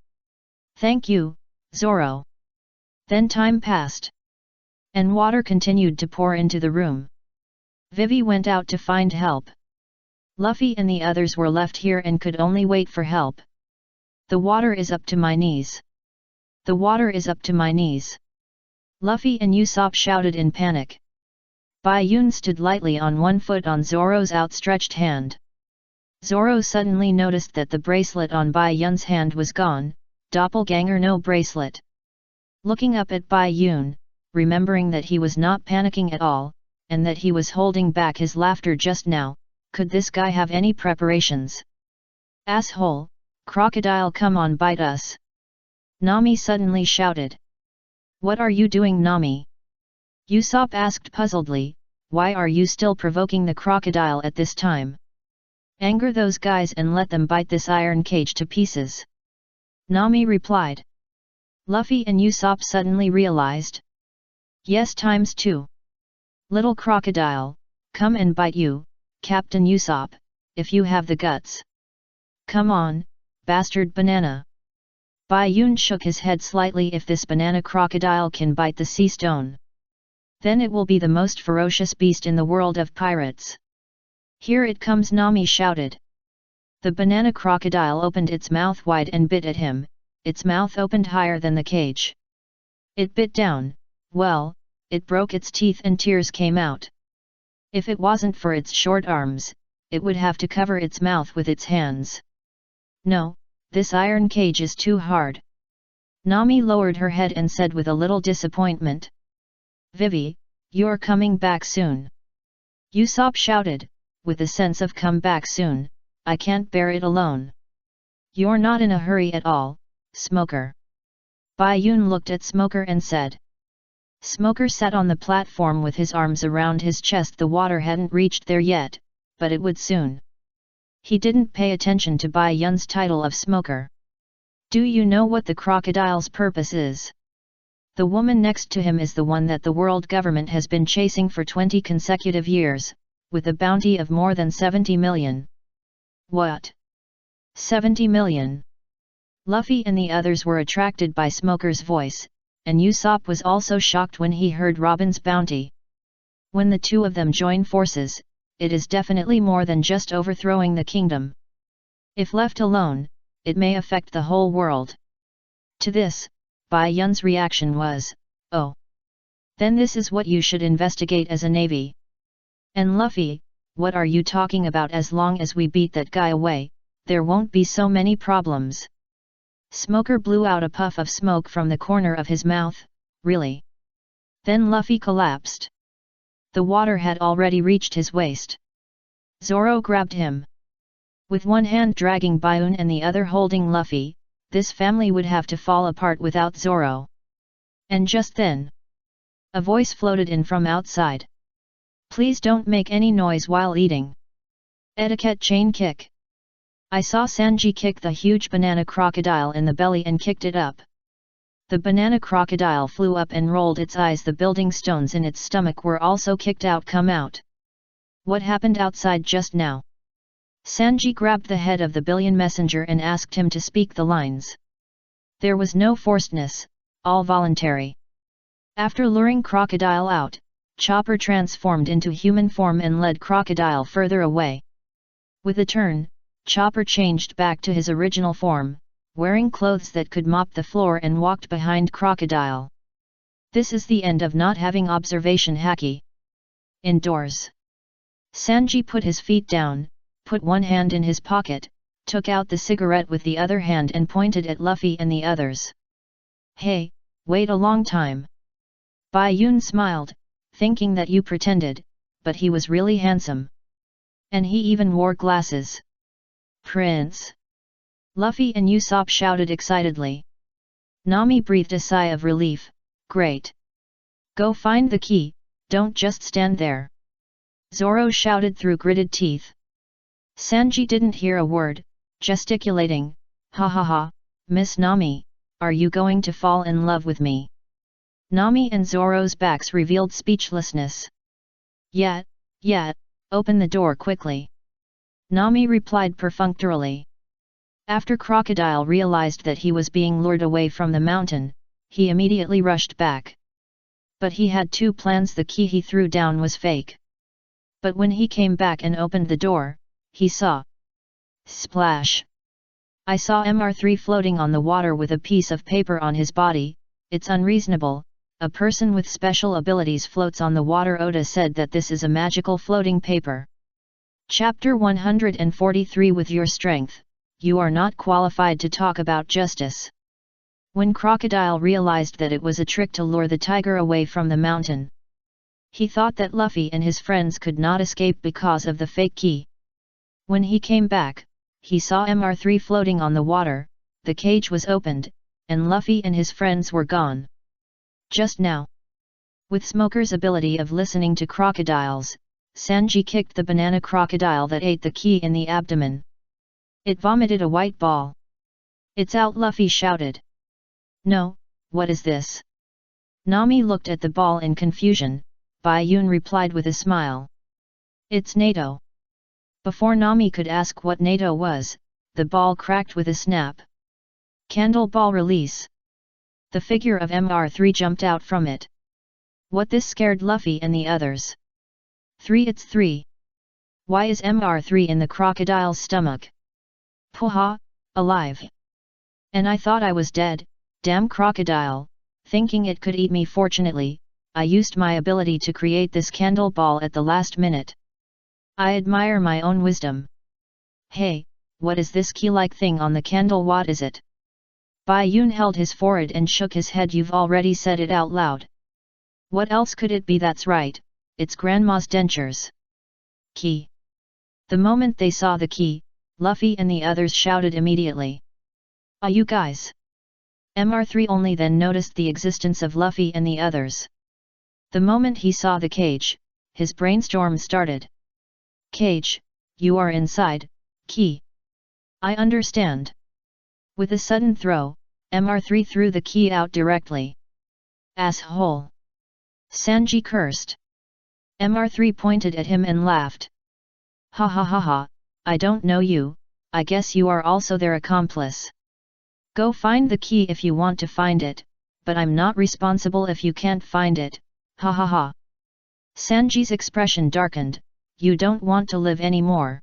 Thank you, Zoro. Then time passed. And water continued to pour into the room. Vivi went out to find help. Luffy and the others were left here and could only wait for help. The water is up to my knees. The water is up to my knees. Luffy and Usopp shouted in panic. Baiun stood lightly on one foot on Zoro's outstretched hand. Zoro suddenly noticed that the bracelet on Baiun's hand was gone. Doppelganger no bracelet. Looking up at Baiun, remembering that he was not panicking at all, and that he was holding back his laughter just now, could this guy have any preparations? Asshole, crocodile, come on, bite us! Nami suddenly shouted. What are you doing, Nami? Usopp asked puzzledly, why are you still provoking the crocodile at this time? Anger those guys and let them bite this iron cage to pieces. Nami replied. Luffy and Usopp suddenly realized. Yes, ×2. Little crocodile, come and bite you, Captain Usopp, if you have the guts. Come on, bastard banana. Baiun shook his head slightly. If this banana crocodile can bite the sea stone, then it will be the most ferocious beast in the world of pirates. Here it comes, Nami shouted. The banana crocodile opened its mouth wide and bit at him. Its mouth opened higher than the cage. It bit down, well, it broke its teeth and tears came out. If it wasn't for its short arms, it would have to cover its mouth with its hands. No, this iron cage is too hard. Nami lowered her head and said with a little disappointment. Vivi, you're coming back soon. Usopp shouted, with a sense of come back soon, I can't bear it alone. You're not in a hurry at all, Smoker. Bai Yun looked at Smoker and said. Smoker sat on the platform with his arms around his chest. The water hadn't reached there yet, but it would soon. He didn't pay attention to Bai Yun's title of Smoker. Do you know what the crocodile's purpose is? The woman next to him is the one that the world government has been chasing for 20 consecutive years, with a bounty of more than 70 million. What? 70 million? Luffy and the others were attracted by Smoker's voice, and Usopp was also shocked when he heard Robin's bounty. When the two of them join forces, it is definitely more than just overthrowing the kingdom. If left alone, it may affect the whole world. To this, Bai Yun's reaction was, oh. Then this is what you should investigate as a navy. And Luffy, what are you talking about? As long as we beat that guy away, there won't be so many problems. Smoker blew out a puff of smoke from the corner of his mouth. Really? Then Luffy collapsed. The water had already reached his waist. Zoro grabbed him. With one hand dragging Baiun and the other holding Luffy, this family would have to fall apart without Zoro. And just then, a voice floated in from outside. Please don't make any noise while eating. Etiquette chain kick. I saw Sanji kick the huge banana crocodile in the belly and kicked it up. The banana crocodile flew up and rolled its eyes. The building stones in its stomach were also kicked out. Come out. What happened outside just now? Sanji grabbed the head of the billion messenger and asked him to speak the lines. There was no forcedness, all voluntary. After luring Crocodile out, Chopper transformed into human form and led Crocodile further away. With a turn, Chopper changed back to his original form, wearing clothes that could mop the floor, and walked behind Crocodile. This is the end of not having observation haki. Indoors. Sanji put his feet down, put one hand in his pocket, took out the cigarette with the other hand and pointed at Luffy and the others. Hey, wait a long time. Bai Yun smiled, thinking that you pretended, but he was really handsome. And he even wore glasses. Prince! Luffy and Usopp shouted excitedly. Nami breathed a sigh of relief. Great! Go find the key, don't just stand there. Zoro shouted through gritted teeth. Sanji didn't hear a word, gesticulating, ha ha ha, Miss Nami, are you going to fall in love with me? Nami and Zoro's backs revealed speechlessness. Yeah, open the door quickly. Nami replied perfunctorily. After Crocodile realized that he was being lured away from the mountain, he immediately rushed back. But he had two plans. The key he threw down was fake. But when he came back and opened the door, he saw. Splash! I saw Mr3 floating on the water with a piece of paper on his body. It's unreasonable, a person with special abilities floats on the water. Oda said that this is a magical floating paper. Chapter 143. With your strength, you are not qualified to talk about justice. When Crocodile realized that it was a trick to lure the tiger away from the mountain, he thought that Luffy and his friends could not escape because of the fake key. When he came back, he saw Mr3 floating on the water, the cage was opened, and Luffy and his friends were gone. Just now, with Smoker's ability of listening to crocodiles, Sanji kicked the banana crocodile that ate the key in the abdomen. It vomited a white ball. It's out, Luffy shouted. No, what is this? Nami looked at the ball in confusion. Bai Yun replied with a smile. It's NATO. Before Nami could ask what NATO was, the ball cracked with a snap. Candle ball release. The figure of Mr3 jumped out from it. What? This scared Luffy and the others. 3. It's 3. Why is Mr3 in the crocodile's stomach? Puha, alive. And I thought I was dead, damn crocodile, thinking it could eat me. Fortunately, I used my ability to create this candle ball at the last minute. I admire my own wisdom. Hey, what is this key-like thing on the candle? What is it? Bai Yun held his forehead and shook his head. You've already said it out loud. What else could it be? That's right, it's Grandma's dentures. Key. The moment they saw the key, Luffy and the others shouted immediately. "Ah, you guys!" Mr3 only then noticed the existence of Luffy and the others. The moment he saw the cage, his brainstorm started. "Cage, you are inside, key. I understand." With a sudden throw, Mr3 threw the key out directly. "Asshole!" Sanji cursed. Mr3 pointed at him and laughed. "Ha ha ha ha, I don't know you, I guess you are also their accomplice. Go find the key if you want to find it, but I'm not responsible if you can't find it, ha ha ha." Sanji's expression darkened. "You don't want to live anymore."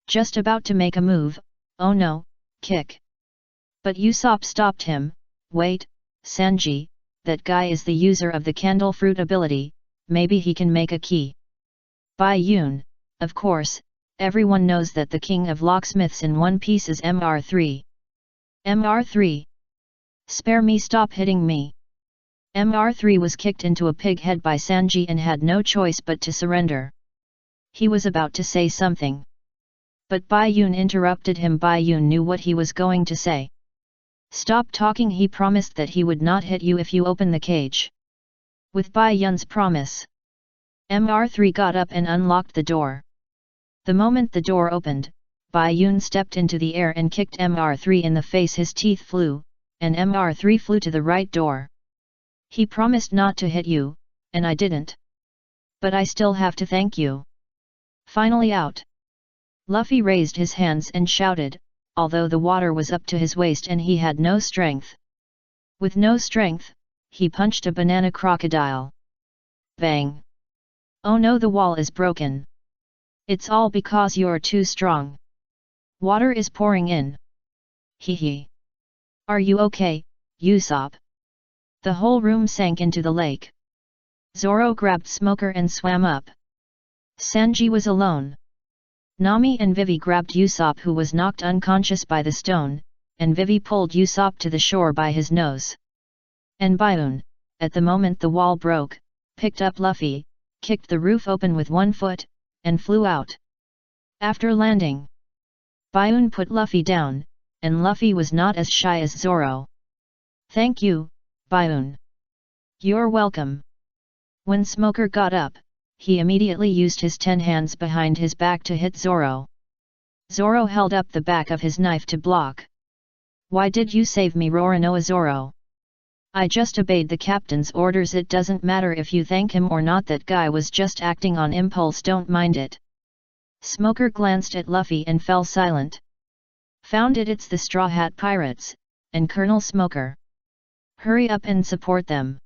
Just about to make a move, "Oh no, kick." But Usopp stopped him. "Wait, Sanji, that guy is the user of the candle fruit ability, maybe he can make a key." Bai Yun, of course, everyone knows that the king of locksmiths in One Piece is Mr3. Mr3. Spare me, stop hitting me. Mr3 was kicked into a pig head by Sanji and had no choice but to surrender. He was about to say something. But Bai Yun interrupted him. Bai Yun knew what he was going to say. "Stop talking, he promised that he would not hit you if you open the cage." With Bai Yun's promise, Mr3 got up and unlocked the door. The moment the door opened, Bai Yun stepped into the air and kicked Mr3 in the face. His teeth flew, and Mr3 flew to the right door. "He promised not to hit you, and I didn't. But I still have to thank you." Finally out. Luffy raised his hands and shouted, although the water was up to his waist and he had no strength. With no strength, he punched a banana crocodile. Bang! "Oh no, the wall is broken. It's all because you're too strong. Water is pouring in. Hee hee. Are you okay, Usopp?" The whole room sank into the lake. Zoro grabbed Smoker and swam up. Sanji was alone. Nami and Vivi grabbed Usopp, who was knocked unconscious by the stone, and Vivi pulled Usopp to the shore by his nose. And Baiun, at the moment the wall broke, picked up Luffy, kicked the roof open with one foot, and flew out. After landing, Baiun put Luffy down, and Luffy was not as shy as Zoro. "Thank you, Baiun." "You're welcome." When Smoker got up, he immediately used his 10 hands behind his back to hit Zoro. Zoro held up the back of his knife to block. "Why did you save me, Roronoa Zoro?" "I just obeyed the captain's orders. It doesn't matter if you thank him or not, that guy was just acting on impulse, don't mind it." Smoker glanced at Luffy and fell silent. "Found it, it's the Straw Hat Pirates, and Colonel Smoker. Hurry up and support them."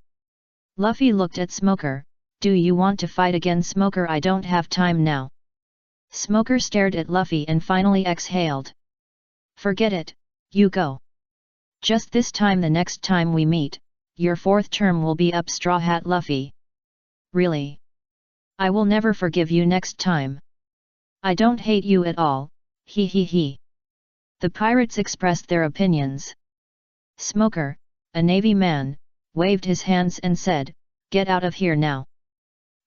Luffy looked at Smoker. "Do you want to fight again, Smoker? I don't have time now." Smoker stared at Luffy and finally exhaled. "Forget it, you go. Just this time, the next time we meet, your 4th term will be up, Straw Hat Luffy." "Really? I will never forgive you next time." "I don't hate you at all, hee hee hee." The pirates expressed their opinions. Smoker, a Navy man, waved his hands and said, "Get out of here now."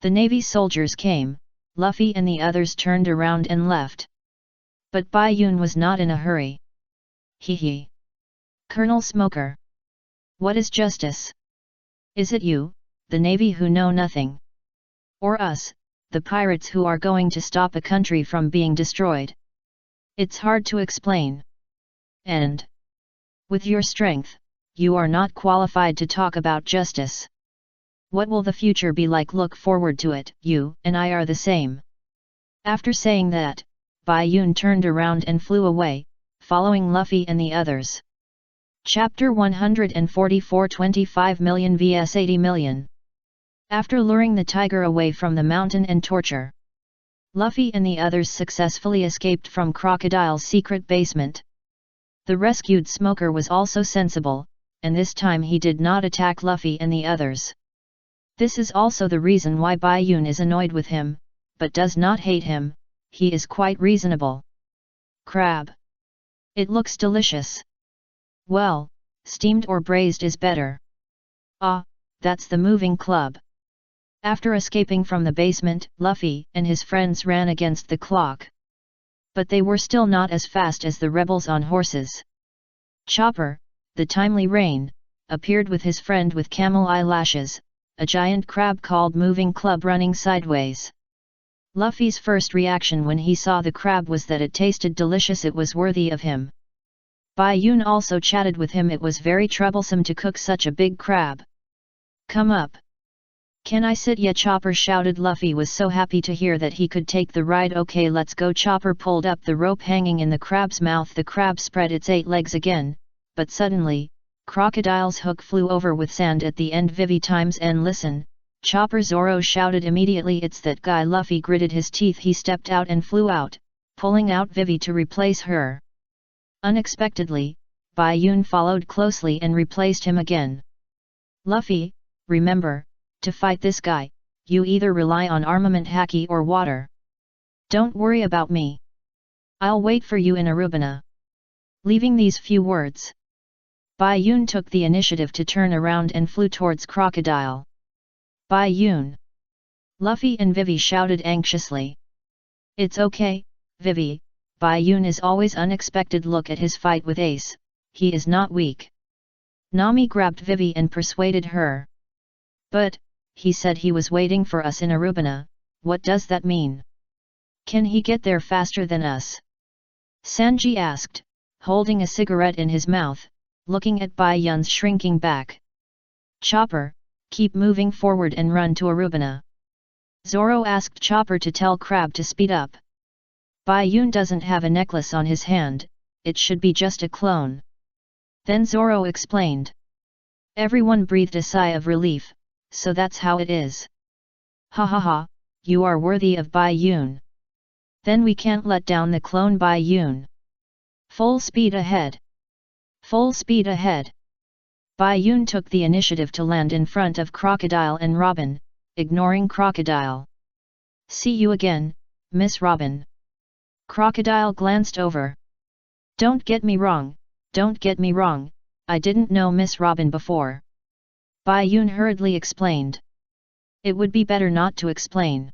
The Navy soldiers came. Luffy and the others turned around and left. But Bai Yun was not in a hurry. "Hee hee. Colonel Smoker. What is justice? Is it you, the Navy, who know nothing? Or us, the pirates, who are going to stop a country from being destroyed? It's hard to explain. And with your strength, you are not qualified to talk about justice. What will the future be like? Look forward to it. You and I are the same." After saying that, Bai Yun turned around and flew away, following Luffy and the others. Chapter 144, 25 million vs 80 million. After luring the tiger away from the mountain and torture, Luffy and the others successfully escaped from Crocodile's secret basement. The rescued Smoker was also sensible, and this time he did not attack Luffy and the others. This is also the reason why Bai Yun is annoyed with him, but does not hate him. He is quite reasonable. Crab. It looks delicious. Well, steamed or braised is better. Ah, that's the moving club. After escaping from the basement, Luffy and his friends ran against the clock. But they were still not as fast as the rebels on horses. Chopper, the timely rain, appeared with his friend with camel eyelashes, a giant crab called Moving Club running sideways. Luffy's first reaction when he saw the crab was that it tasted delicious, it was worthy of him. Bai Yun also chatted with him, it was very troublesome to cook such a big crab. Come up. Can I sit? Yeah, Chopper shouted. Luffy was so happy to hear that he could take the ride. Okay, let's go. Chopper pulled up the rope hanging in the crab's mouth. The crab spread its 8 legs again, but suddenly, Crocodile's hook flew over with sand at the end. Vivi times N. Listen, Chopper, Zoro shouted immediately. It's that guy. Luffy gritted his teeth. He stepped out and flew out, pulling out Vivi to replace her. Unexpectedly, Bai Yun followed closely and replaced him again. Luffy, remember, to fight this guy, you either rely on armament haki or water. Don't worry about me. I'll wait for you in Arubina. Leaving these few words, Bai Yun took the initiative to turn around and flew towards Crocodile. Bai Yun! Luffy and Vivi shouted anxiously. It's okay, Vivi, Bai Yun is always unexpected. Look at his fight with Ace, he is not weak. Nami grabbed Vivi and persuaded her. But, he said he was waiting for us in Arubina, what does that mean? Can he get there faster than us? Sanji asked, holding a cigarette in his mouth, looking at Bai Yun's shrinking back. Chopper, keep moving forward and run to Arubina. Zoro asked Chopper to tell Crab to speed up. Bai Yun doesn't have a necklace on his hand, it should be just a clone. Then Zoro explained. Everyone breathed a sigh of relief, so that's how it is. Ha ha ha, you are worthy of Bai Yun. Then we can't let down the clone Bai Yun. Full speed ahead. Full speed ahead. Bai Yun took the initiative to land in front of Crocodile and Robin, ignoring Crocodile. See you again, Miss Robin. Crocodile glanced over. Don't get me wrong, I didn't know Miss Robin before. Bai Yun hurriedly explained. It would be better not to explain.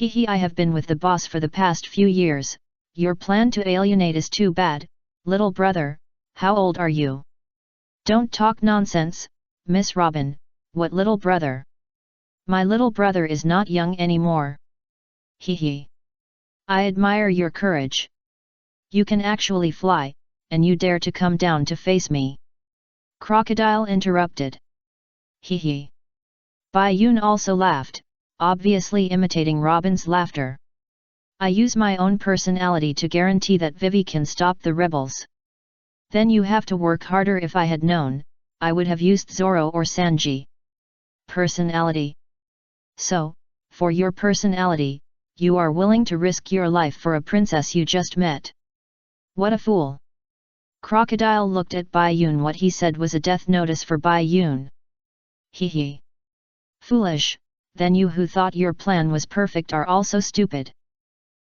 I have been with the boss for the past few years, your plan to alienate is too bad, little brother, how old are you? Don't talk nonsense, Miss Robin, what little brother? My little brother is not young anymore. I admire your courage. You can actually fly, and you dare to come down to face me. Crocodile interrupted. Bai Yun also laughed, obviously imitating Robin's laughter. I use my own personality to guarantee that Vivi can stop the rebels. Then you have to work harder. If I had known, I would have used Zoro or Sanji. Personality. So, for your personality, you are willing to risk your life for a princess you just met. What a fool. Crocodile looked at Bai Yun. What he said was a death notice for Bai Yun. Foolish, then you who thought your plan was perfect are also stupid.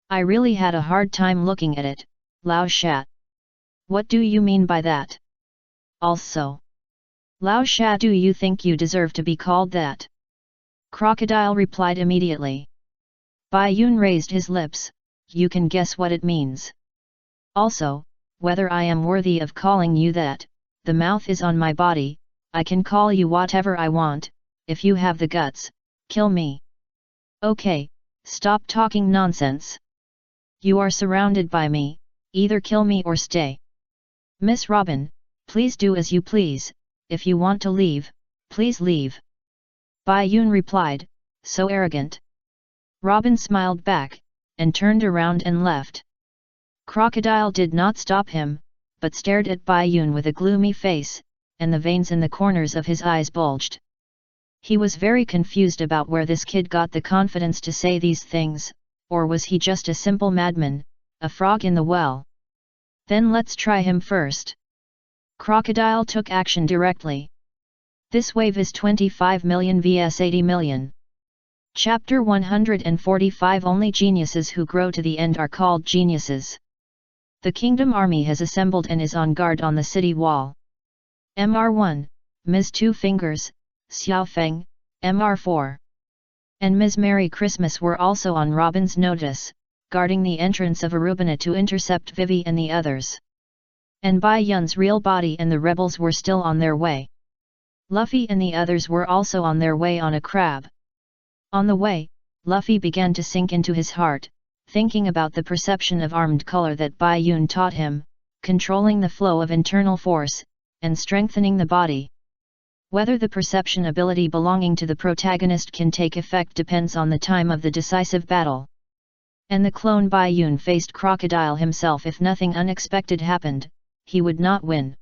I really had a hard time looking at it, Lao Shat. What do you mean by that? Also, Lao Shat, do you think you deserve to be called that? Crocodile replied immediately. Bai Yun raised his lips, you can guess what it means. Also, whether I am worthy of calling you that, the mouth is on my body, I can call you whatever I want, if you have the guts, kill me. Okay, stop talking nonsense. You are surrounded by me, either kill me or stay. Miss Robin, please do as you please, if you want to leave, please leave. Bai Yun replied, so arrogant. Robin smiled back, and turned around and left. Crocodile did not stop him, but stared at Bai Yun with a gloomy face, and the veins in the corners of his eyes bulged. He was very confused about where this kid got the confidence to say these things, or was he just a simple madman, a frog in the well? Then let's try him first. Crocodile took action directly. This wave is 25 million vs 80 million. Chapter 145. Only geniuses who grow to the end are called geniuses. The Kingdom Army has assembled and is on guard on the city wall. Mr1, Ms. Two Fingers, Xiao Feng, Mr4, and Ms. Merry Christmas were also on Robin's notice, guarding the entrance of Arubina to intercept Vivi and the others. And Bai Yun's real body and the rebels were still on their way. Luffy and the others were also on their way on a crab. On the way, Luffy began to sink into his heart, thinking about the perception of armed color that Bai Yun taught him, controlling the flow of internal force, and strengthening the body. Whether the perception ability belonging to the protagonist can take effect depends on the time of the decisive battle. And the clone Bai Yun faced Crocodile himself. If nothing unexpected happened, he would not win.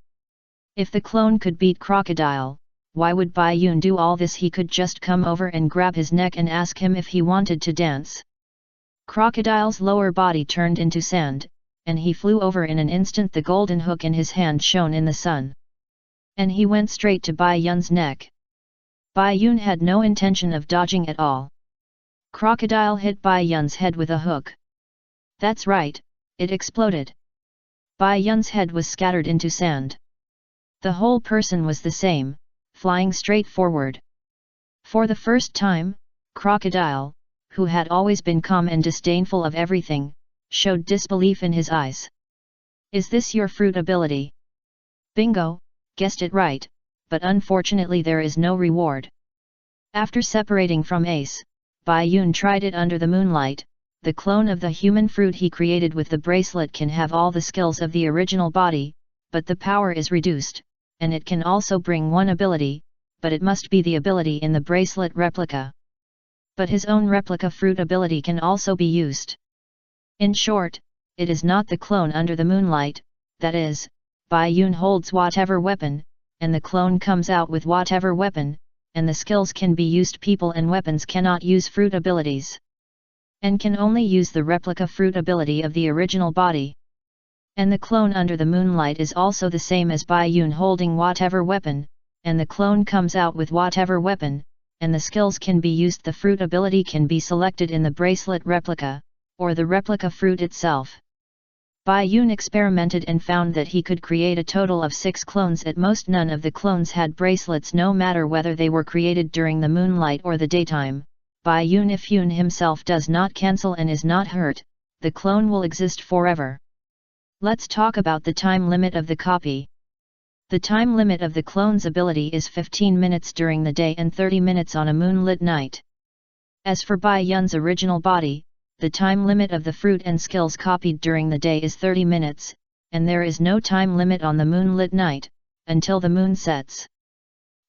If the clone could beat Crocodile, why would Bai Yun do all this? He could just come over and grab his neck and ask him if he wanted to dance. Crocodile's lower body turned into sand, and he flew over in an instant. The golden hook in his hand shone in the sun. And he went straight to Bai Yun's neck. Bai Yun had no intention of dodging at all. Crocodile hit Bai Yun's head with a hook. That's right, it exploded. Bai Yun's head was scattered into sand. The whole person was the same, flying straight forward. For the first time, Crocodile, who had always been calm and disdainful of everything, showed disbelief in his eyes. Is this your fruit ability? Bingo, guessed it right, but unfortunately there is no reward. After separating from Ace, Bai Yun tried it under the moonlight. The clone of the human fruit he created with the bracelet can have all the skills of the original body, but the power is reduced, and it can also bring one ability, but it must be the ability in the bracelet replica. But his own replica fruit ability can also be used. In short, it is not the clone under the moonlight, that is, Bai Yun holds whatever weapon, and the clone comes out with whatever weapon, and the skills can be used. People and weapons cannot use fruit abilities, and can only use the replica fruit ability of the original body. And the clone under the moonlight is also the same as Bai Yun holding whatever weapon, and the clone comes out with whatever weapon, and the skills can be used. The fruit ability can be selected in the bracelet replica, or the replica fruit itself. Bai Yun experimented and found that he could create a total of 6 clones at most. None of the clones had bracelets, no matter whether they were created during the moonlight or the daytime. Bai Yun, if Yun himself does not cancel and is not hurt, the clone will exist forever. Let's talk about the time limit of the copy. The time limit of the clone's ability is 15 minutes during the day and 30 minutes on a moonlit night. As for Bai Yun's original body, the time limit of the fruit and skills copied during the day is 30 minutes, and there is no time limit on the moonlit night, until the moon sets.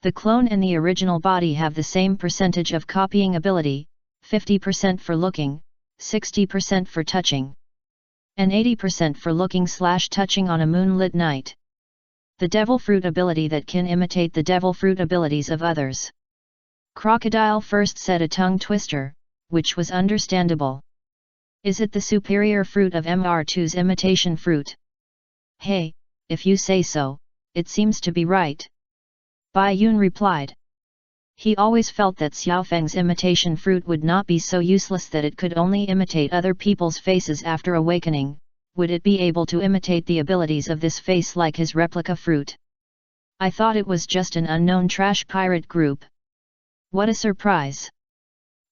The clone and the original body have the same percentage of copying ability, 50% for looking, 60% for touching, and 80% for looking/touching on a moonlit night. The devil fruit ability that can imitate the devil fruit abilities of others. Crocodile first said a tongue twister, which was understandable. Is it the superior fruit of MR2's imitation fruit? Hey, if you say so, it seems to be right. Bai Yun replied. He always felt that Xiaofeng's imitation fruit would not be so useless that it could only imitate other people's faces after awakening. Would it be able to imitate the abilities of this face like his replica fruit? I thought it was just an unknown trash pirate group. What a surprise!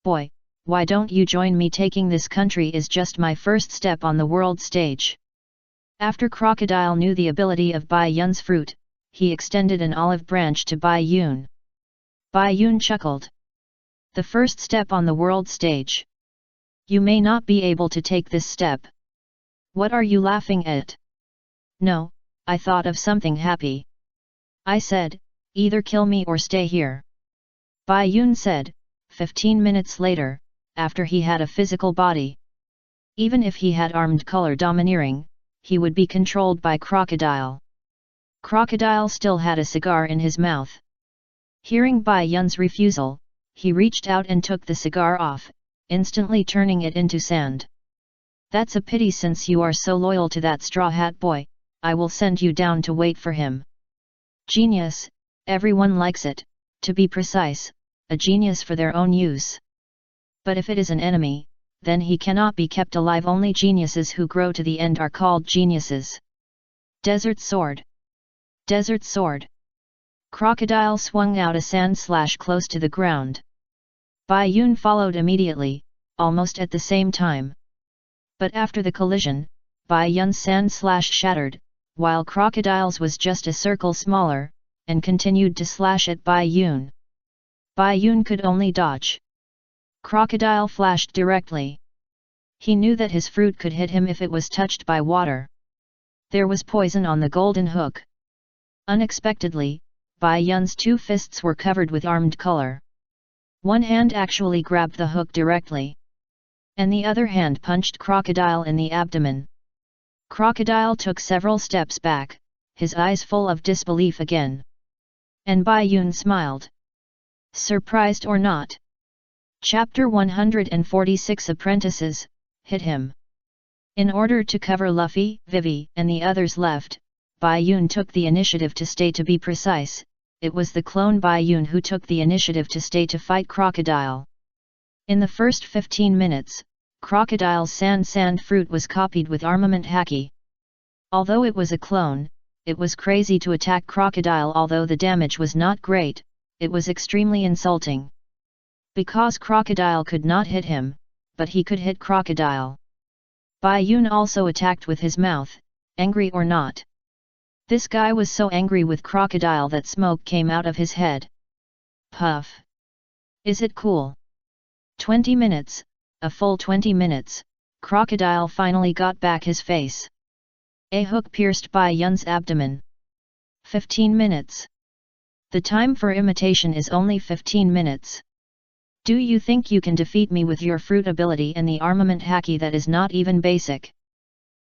Boy, why don't you join me? Taking this country is just my first step on the world stage. After Crocodile knew the ability of Bai Yun's fruit, he extended an olive branch to Bai Yun. Bai Yun chuckled. The first step on the world stage. You may not be able to take this step. What are you laughing at? No, I thought of something happy. I said, either kill me or stay here. Bai Yun said, 15 minutes later, after he had a physical body. Even if he had armed color domineering, he would be controlled by Crocodile. Crocodile still had a cigar in his mouth. Hearing Bai Yun's refusal, he reached out and took the cigar off, instantly turning it into sand. That's a pity. Since you are so loyal to that straw hat boy, I will send you down to wait for him. Genius, everyone likes it, to be precise, a genius for their own use. But if it is an enemy, then he cannot be kept alive. Only geniuses who grow to the end are called geniuses. Desert Sword. Desert Sword. Crocodile swung out a sand slash close to the ground. Bai Yun followed immediately, almost at the same time. But after the collision, Bai Yun's sand slash shattered, while Crocodile's was just a circle smaller, and continued to slash at Bai Yun. Bai Yun could only dodge. Crocodile flashed directly. He knew that his fruit could hit him if it was touched by water. There was poison on the golden hook. Unexpectedly, Bai Yun's two fists were covered with armed color. One hand actually grabbed the hook directly, and the other hand punched Crocodile in the abdomen. Crocodile took several steps back, his eyes full of disbelief again. And Bai Yun smiled. Surprised or not? Chapter 146 Apprentices, hit him. In order to cover Luffy, Vivi, and the others left, Bai Yun took the initiative to stay. To be precise, it was the clone Bai Yun who took the initiative to stay to fight Crocodile. In the first 15 minutes, Crocodile's sand fruit was copied with armament haki. Although it was a clone, it was crazy to attack Crocodile. Although the damage was not great, it was extremely insulting. Because Crocodile could not hit him, but he could hit Crocodile. Bai Yun also attacked with his mouth, angry or not. This guy was so angry with Crocodile that smoke came out of his head. Puff. Is it cool? 20 minutes, a full 20 minutes, Crocodile finally got back his face. A hook pierced Bai Yun's abdomen. 15 minutes. The time for imitation is only 15 minutes. Do you think you can defeat me with your fruit ability and the armament haki that is not even basic?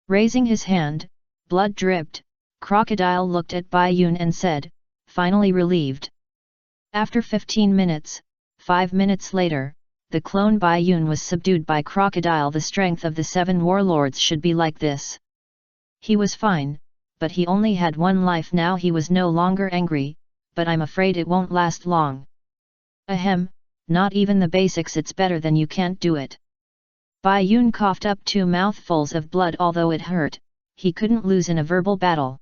Raising his hand, blood dripped, Crocodile looked at Bai Yun and said, finally relieved. After 15 minutes, 5 minutes later, the clone Bai Yun was subdued by Crocodile. The strength of the 7 warlords should be like this. He was fine, but he only had 1 life now. He was no longer angry, but I'm afraid it won't last long. Ahem, not even the basics. It's better than you can't do it. Bai Yun coughed up 2 mouthfuls of blood. Although it hurt, he couldn't lose in a verbal battle.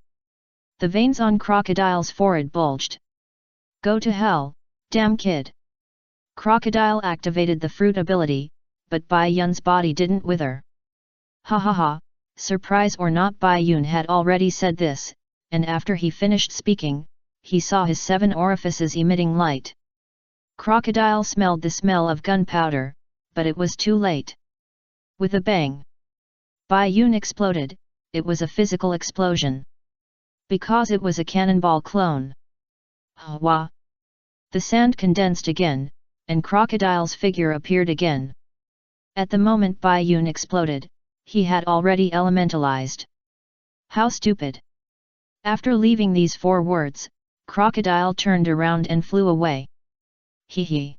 The veins on Crocodile's forehead bulged. Go to hell, damn kid. Crocodile activated the fruit ability, but Bai Yun's body didn't wither. Ha ha ha, surprise or not, Bai Yun had already said this, and after he finished speaking, he saw his 7 orifices emitting light. Crocodile smelled the smell of gunpowder, but it was too late. With a bang, Bai Yun exploded. It was a physical explosion. Because it was a cannonball clone. Wah! The sand condensed again, and Crocodile's figure appeared again. At the moment Bai Yun exploded, he had already elementalized. How stupid! After leaving these 4 words, Crocodile turned around and flew away. Hee hee.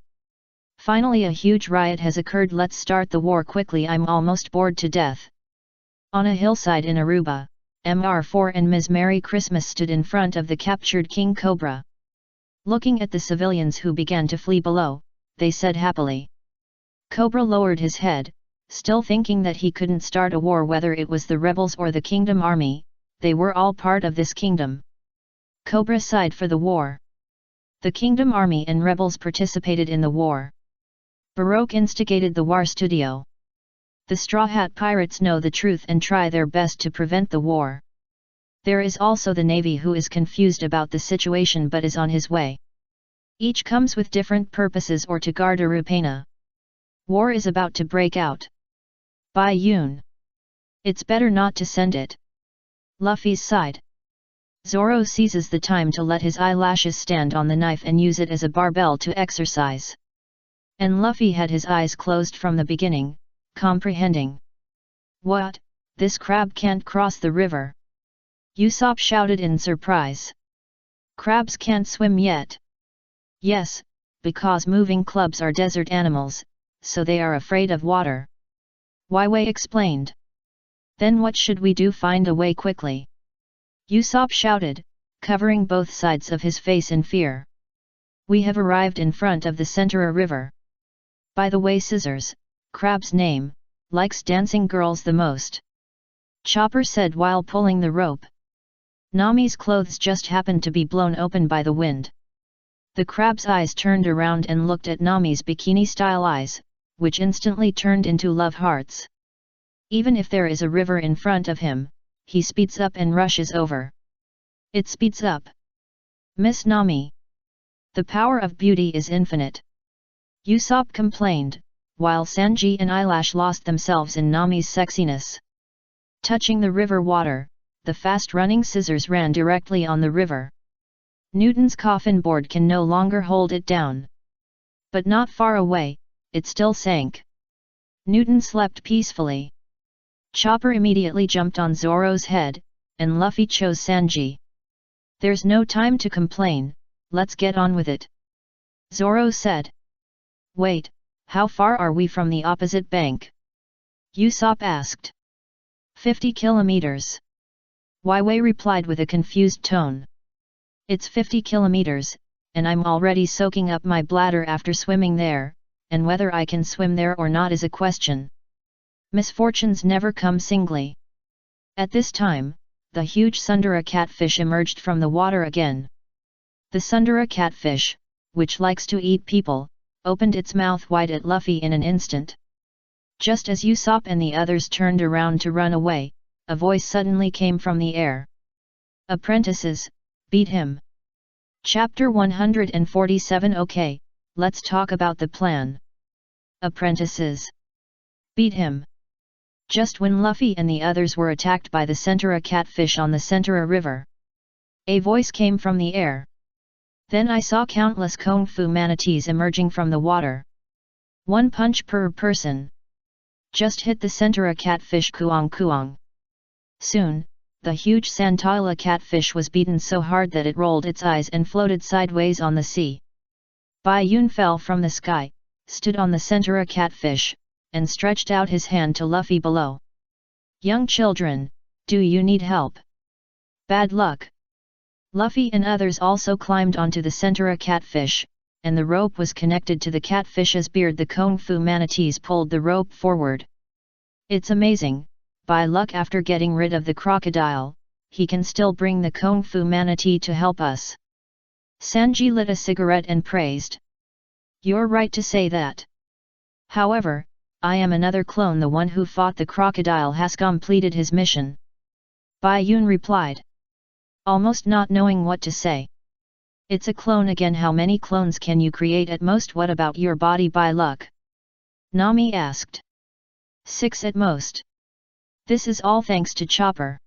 Finally a huge riot has occurred. Let's start the war quickly. I'm almost bored to death. On a hillside in Aruba, Mr4 and Ms. Merry Christmas stood in front of the captured King Cobra. Looking at the civilians who began to flee below, they said happily. Cobra lowered his head, still thinking that he couldn't start a war. Whether it was the rebels or the kingdom army, they were all part of this kingdom. Cobra sighed for the war. The kingdom army and rebels participated in the war. Baroque instigated the war studio. The Straw Hat Pirates know the truth and try their best to prevent the war. There is also the Navy, who is confused about the situation but is on his way. Each comes with different purposes or to guard Arupana. War is about to break out. Bai Yun. It's better not to send it. Luffy's sighed. Zoro seizes the time to let his eyelashes stand on the knife and use it as a barbell to exercise. And Luffy had his eyes closed from the beginning, comprehending. What? This crab can't cross the river? Usopp shouted in surprise. Crabs can't swim yet. Yes, because moving clubs are desert animals, so they are afraid of water. Wei explained. Then what should we do? Find a way quickly. Usopp shouted, covering both sides of his face in fear. We have arrived in front of the Centura River. By the way, Scissors, Crab's name, likes dancing girls the most. Chopper said while pulling the rope. Nami's clothes just happened to be blown open by the wind. The crab's eyes turned around and looked at Nami's bikini-style eyes, which instantly turned into love hearts. Even if there is a river in front of him, he speeds up and rushes over. It speeds up. Miss Nami. The power of beauty is infinite. Usopp complained, while Sanji and Eyelash lost themselves in Nami's sexiness. Touching the river water, the fast-running scissors ran directly on the river. Newton's coffin board can no longer hold it down. But not far away, it still sank. Newton slept peacefully. Chopper immediately jumped on Zoro's head, and Luffy chose Sanji. There's no time to complain, let's get on with it. Zoro said. Wait, how far are we from the opposite bank? Usopp asked. 50 kilometers. Waiwei replied with a confused tone. It's 50 kilometers, and I'm already soaking up my bladder after swimming there, and whether I can swim there or not is a question. Misfortunes never come singly. At this time, the huge Sundara catfish emerged from the water again. The Sundara catfish, which likes to eat people, opened its mouth wide at Luffy in an instant. Just as Usopp and the others turned around to run away, a voice suddenly came from the air. Apprentices, beat him. Chapter 147. Okay, let's talk about the plan. Apprentices. Beat him. Just when Luffy and the others were attacked by the Sentara catfish on the Sentara River, a voice came from the air. Then I saw countless kung fu manatees emerging from the water. One punch per person. Just hit the Sentara catfish kuang kuang. Soon, the huge Santala catfish was beaten so hard that it rolled its eyes and floated sideways on the sea. Bai Yun fell from the sky, stood on the Sentara catfish, and stretched out his hand to Luffy below. Young children, do you need help? Bad luck. Luffy and others also climbed onto the Sentara catfish, and the rope was connected to the catfish's beard. The kung fu manatees pulled the rope forward. It's amazing, by luck after getting rid of the crocodile, he can still bring the kung fu manatee to help us. Sanji lit a cigarette and praised. You're right to say that. However, I am another clone. The one who fought the crocodile has completed his mission. Bai Yun replied. Almost not knowing what to say. It's a clone again. How many clones can you create at most? What about your body by luck? Nami asked. 6 at most. This is all thanks to Chopper.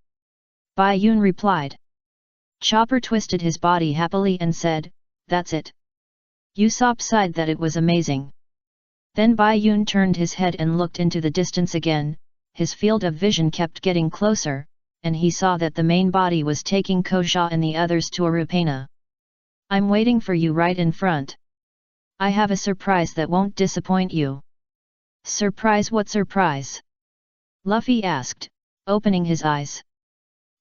Bai Yun replied. Chopper twisted his body happily and said, that's it. Usopp sighed that it was amazing. Then Bai Yun turned his head and looked into the distance again. His field of vision kept getting closer, and he saw that the main body was taking Koja and the others to Arupena. I'm waiting for you right in front. I have a surprise that won't disappoint you. Surprise? What surprise? Luffy asked, opening his eyes.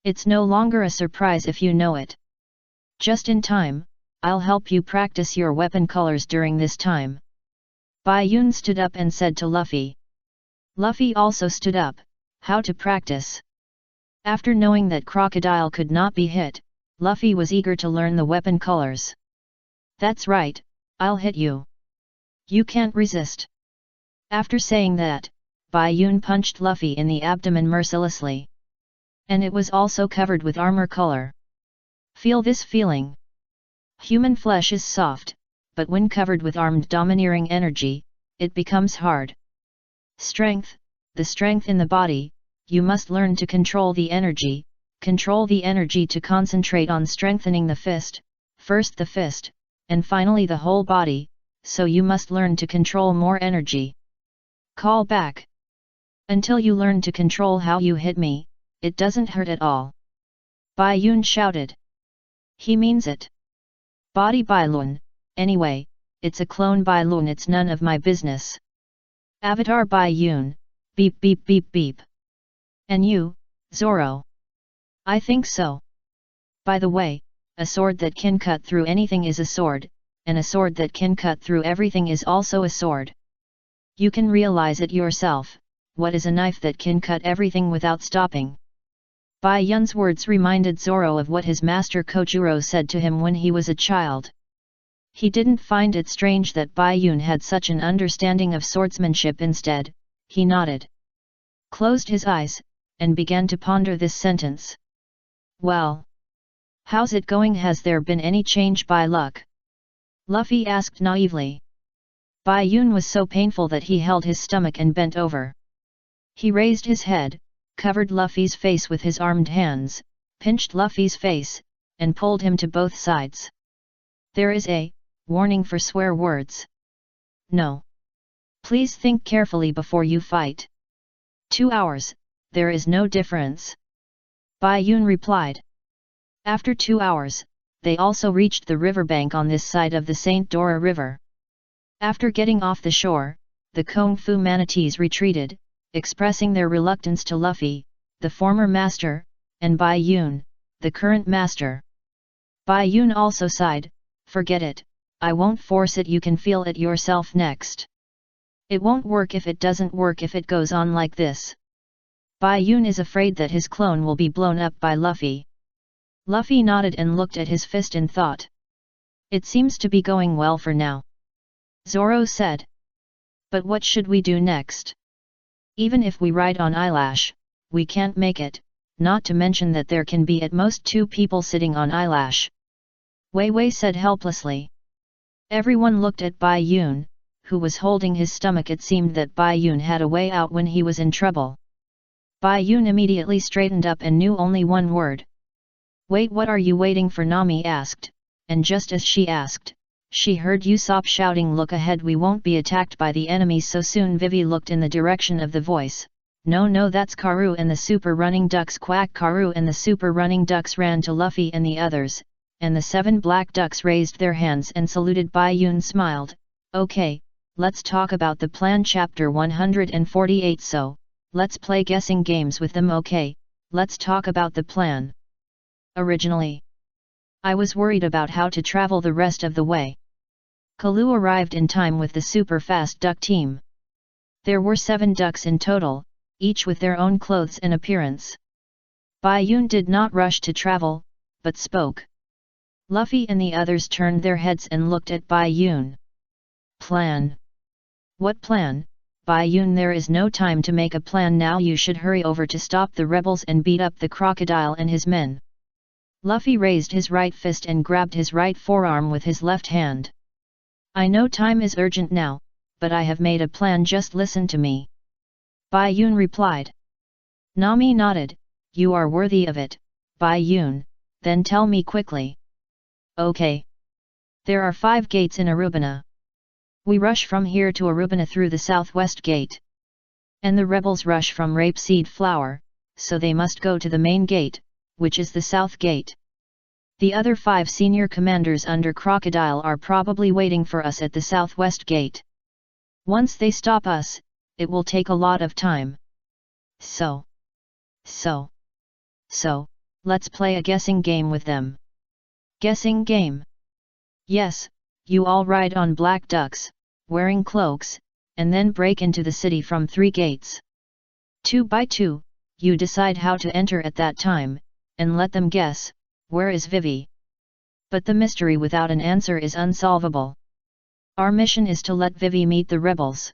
It's no longer a surprise if you know it. Just in time, I'll help you practice your weapon colors during this time. Bai Yun stood up and said to Luffy. Luffy also stood up. How to practice? After knowing that Crocodile could not be hit, Luffy was eager to learn the weapon colors. That's right, I'll hit you. You can't resist. After saying that, Bai Yun punched Luffy in the abdomen mercilessly. And it was also covered with armor color. Feel this feeling. Human flesh is soft, but when covered with armed domineering energy, it becomes hard. Strength, the strength in the body, you must learn to control the energy to concentrate on strengthening the fist, first the fist, and finally the whole body, so you must learn to control more energy. Call back. Until you learn to control how you hit me, it doesn't hurt at all. Bai Yun shouted. He means it. Body Bai Lun. Anyway, it's a clone Bai Lun. It's none of my business. Avatar Bai Yun, beep beep beep beep. And you, Zoro? I think so. By the way, a sword that can cut through anything is a sword, and a sword that can cut through everything is also a sword. You can realize it yourself. What is a knife that can cut everything without stopping? Bai Yun's words reminded Zoro of what his master Kojuro said to him when he was a child. He didn't find it strange that Bai Yun had such an understanding of swordsmanship. Instead, he nodded. closed his eyes, and began to ponder this sentence. Well, how's it going? Has there been any change by luck? Luffy asked naively. Bai Yun was so painful that he held his stomach and bent over. He raised his head, covered Luffy's face with his armed hands, pinched Luffy's face, and pulled him to both sides. There is a warning for swear words. No. Please think carefully before you fight. 2 hours, there is no difference. Bai Yun replied. After 2 hours, they also reached the riverbank on this side of the Saint Dora River. After getting off the shore, the Kung Fu manatees retreated, expressing their reluctance to Luffy, the former master, and Bai Yun, the current master. Bai Yun also sighed, forget it, I won't force it, you can feel it yourself next. It won't work if it doesn't work if it goes on like this. Bai Yun is afraid that his clone will be blown up by Luffy. Luffy nodded and looked at his fist in thought. It seems to be going well for now. Zoro said. But what should we do next? Even if we ride on Eyelash, we can't make it, not to mention that there can be at most 2 people sitting on Eyelash. Wei Wei said helplessly. Everyone looked at Bai Yun, who was holding his stomach. It seemed that Bai Yun had a way out when he was in trouble. Bai Yun immediately straightened up and knew only one word. Wait, what are you waiting for? Nami asked, and just as she asked, she heard Usopp shouting, look ahead, we won't be attacked by the enemies so soon. Vivi looked in the direction of the voice. No, that's Karoo and the Super Running Ducks. Quack. Karoo and the Super Running Ducks ran to Luffy and the others, and the 7 black ducks raised their hands and saluted. Bai Yun smiled. Okay, let's talk about the plan. Chapter 148. So, let's play guessing games with them. Okay, let's talk about the plan. Originally, I was worried about how to travel the rest of the way. Kalu arrived in time with the super fast duck team. There were 7 ducks in total, each with their own clothes and appearance. Bai Yun did not rush to travel, but spoke. Luffy and the others turned their heads and looked at Bai Yun. Plan? What plan, Bai Yun? There is no time to make a plan now. You should hurry over to stop the rebels and beat up the crocodile and his men. Luffy raised his right fist and grabbed his right forearm with his left hand. I know time is urgent now, but I have made a plan, just listen to me. Bai Yun replied. Nami nodded. You are worthy of it, Bai Yun, then tell me quickly. Okay. There are 5 gates in Arubana. We rush from here to Arubana through the southwest gate. And the rebels rush from Rapeseed Flower, so they must go to the main gate, which is the south gate. The other 5 senior commanders under Crocodile are probably waiting for us at the southwest gate. Once they stop us, it will take a lot of time. So, let's play a guessing game with them. Guessing game? Yes, you all ride on black ducks, wearing cloaks, and then break into the city from 3 gates. 2 by 2, you decide how to enter at that time, and let them guess, where is Vivi? But the mystery without an answer is unsolvable. Our mission is to let Vivi meet the rebels.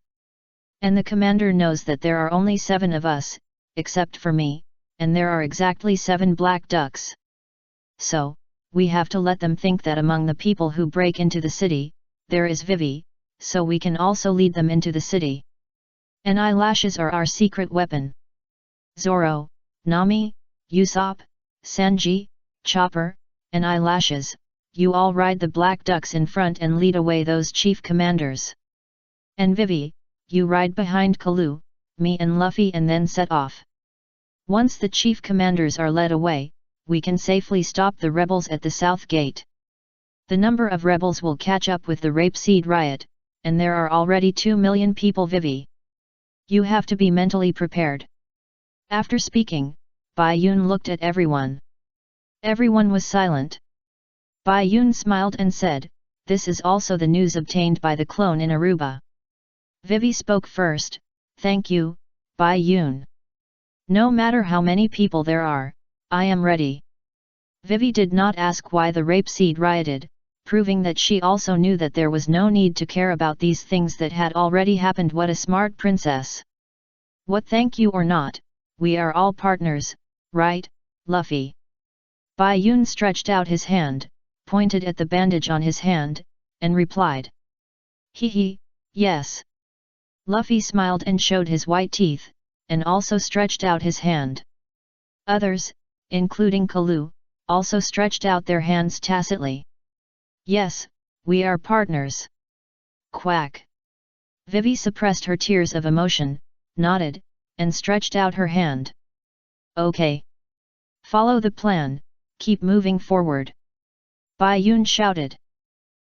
And the commander knows that there are only 7 of us, except for me, and there are exactly 7 black ducks. So, we have to let them think that among the people who break into the city, there is Vivi, so we can also lead them into the city. And eyelashes are our secret weapon. Zoro, Nami, Usopp, Sanji, Chopper, and eyelashes, you all ride the black ducks in front and lead away those chief commanders. And Vivi, you ride behind Kalu, me and Luffy, and then set off. Once the chief commanders are led away, we can safely stop the rebels at the south gate. The number of rebels will catch up with the Rapeseed riot, and there are already 2 million people. Vivi, you have to be mentally prepared. After speaking, Bai Yun looked at everyone. Everyone was silent. Bai Yun smiled and said, this is also the news obtained by the clone in Aruba. Vivi spoke first. Thank you, Bai Yun. No matter how many people there are, I am ready. Vivi did not ask why the Rapeseed rioted, proving that she also knew that there was no need to care about these things that had already happened. What a smart princess. What, thank you or not, we are all partners, right, Luffy? Bai Yun stretched out his hand, pointed at the bandage on his hand, and replied. Hee, yes. Luffy smiled and showed his white teeth, and also stretched out his hand. Others, including Kalu, also stretched out their hands tacitly. Yes, we are partners. Quack. Vivi suppressed her tears of emotion, nodded, and stretched out her hand. Okay. Follow the plan, keep moving forward. Bai Yun shouted.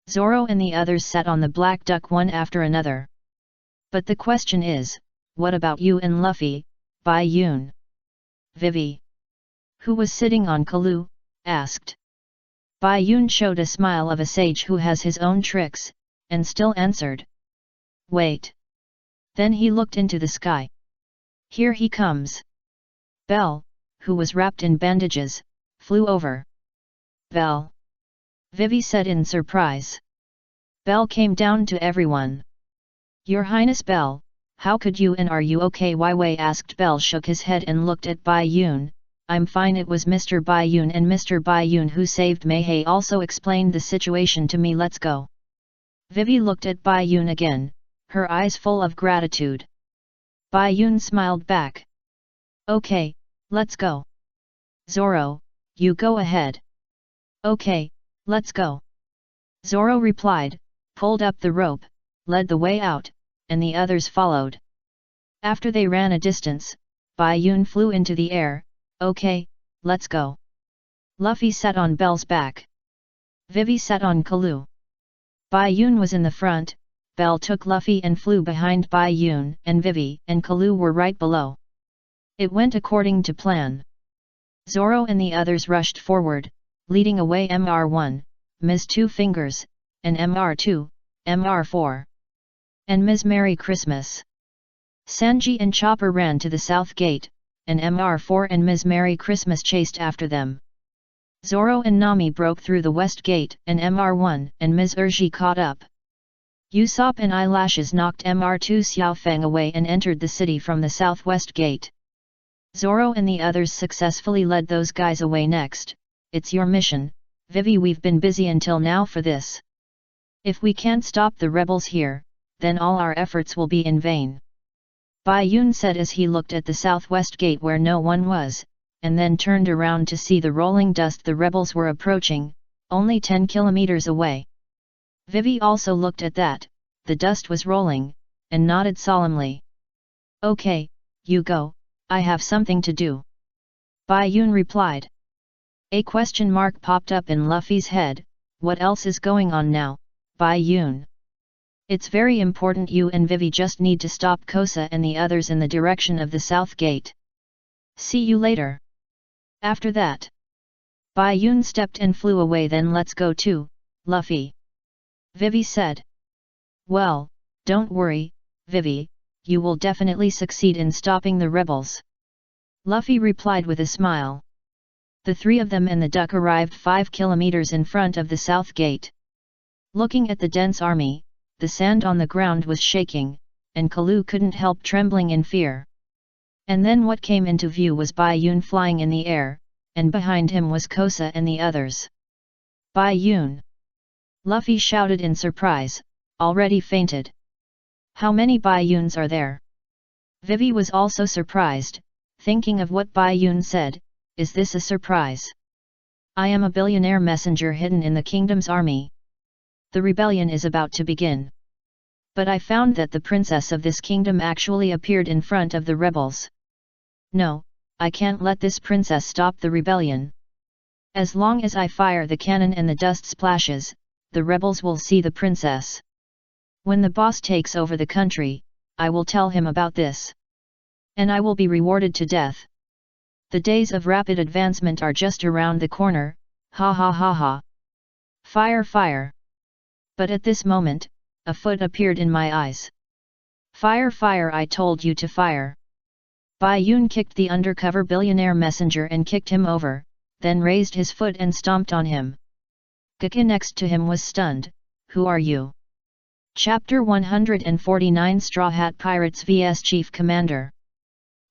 Zoro and the others sat on the black duck one after another. But the question is, what about you and Luffy, Bai Yun? Vivi, who was sitting on Kalu, asked. Bai Yun showed a smile of a sage who has his own tricks, and still answered. Wait. Then he looked into the sky. Here he comes. Belle, who was wrapped in bandages, flew over. Belle. Vivi said in surprise. Belle came down to everyone. Your Highness Belle, how could you, and are you okay? Wei asked. Belle shook his head and looked at Bai Yun. I'm fine. It was Mr. Bai Yun, and Mr. Bai Yun who saved me. He also explained the situation to me. Let's go. Vivi looked at Bai Yun again, her eyes full of gratitude. Bai Yun smiled back. Okay, let's go. Zoro, you go ahead. Okay, let's go. Zoro replied, pulled up the rope, led the way out, and the others followed. After they ran a distance, Bai Yun flew into the air. Okay, let's go. Luffy sat on Belle's back. Vivi sat on Kalu. Bai Yun was in the front, Belle took Luffy and flew behind Bai Yun, and Vivi and Kalu were right below. It went according to plan. Zoro and the others rushed forward, leading away Mr. 1, Ms. Two Fingers, and Mr. 2, Mr. 4. And Ms. Merry Christmas. Sanji and Chopper ran to the south gate, and Mr. 4 and Ms. Merry Christmas chased after them. Zoro and Nami broke through the west gate, and Mr. 1 and Ms. Urji caught up. Usopp and Eyelashes knocked Mr. 2 Xiaofeng away and entered the city from the southwest gate. Zoro and the others successfully led those guys away. Next, it's your mission, Vivi. We've been busy until now for this. If we can't stop the rebels here, then all our efforts will be in vain. Bai Yun said as he looked at the southwest gate where no one was, and then turned around to see the rolling dust the rebels were approaching, only 10 kilometers away. Vivi also looked at that, the dust was rolling, and nodded solemnly. Okay, you go, I have something to do. Bai Yun replied. A question mark popped up in Luffy's head. What else is going on now, Bai Yun? It's very important. You and Vivi just need to stop Kosa and the others in the direction of the south gate. See you later. After that, Bai Yun stepped and flew away. Then let's go too, Luffy. Vivi said. Well, don't worry, Vivi, you will definitely succeed in stopping the rebels. Luffy replied with a smile. The three of them and the duck arrived 5 kilometers in front of the south gate. Looking at the dense army, the sand on the ground was shaking, and Kalu couldn't help trembling in fear. And then what came into view was Bai Yun flying in the air, and behind him was Kosa and the others. Bai Yun! Luffy shouted in surprise, already fainted. How many Bai Yuns are there? Vivi was also surprised, thinking of what Bai Yun said. Is this a surprise? I am a billionaire messenger hidden in the kingdom's army. The rebellion is about to begin. But I found that the princess of this kingdom actually appeared in front of the rebels. No, I can't let this princess stop the rebellion. As long as I fire the cannon and the dust splashes, the rebels will see the princess. When the boss takes over the country, I will tell him about this. And I will be rewarded to death. The days of rapid advancement are just around the corner, ha ha ha ha. Fire, fire. But at this moment, a foot appeared in my eyes. Fire, fire, I told you to fire. Bai Yun kicked the undercover billionaire messenger and kicked him over, then raised his foot and stomped on him. Kaka next to him was stunned. Who are you? Chapter 149 Straw Hat Pirates vs Chief Commander.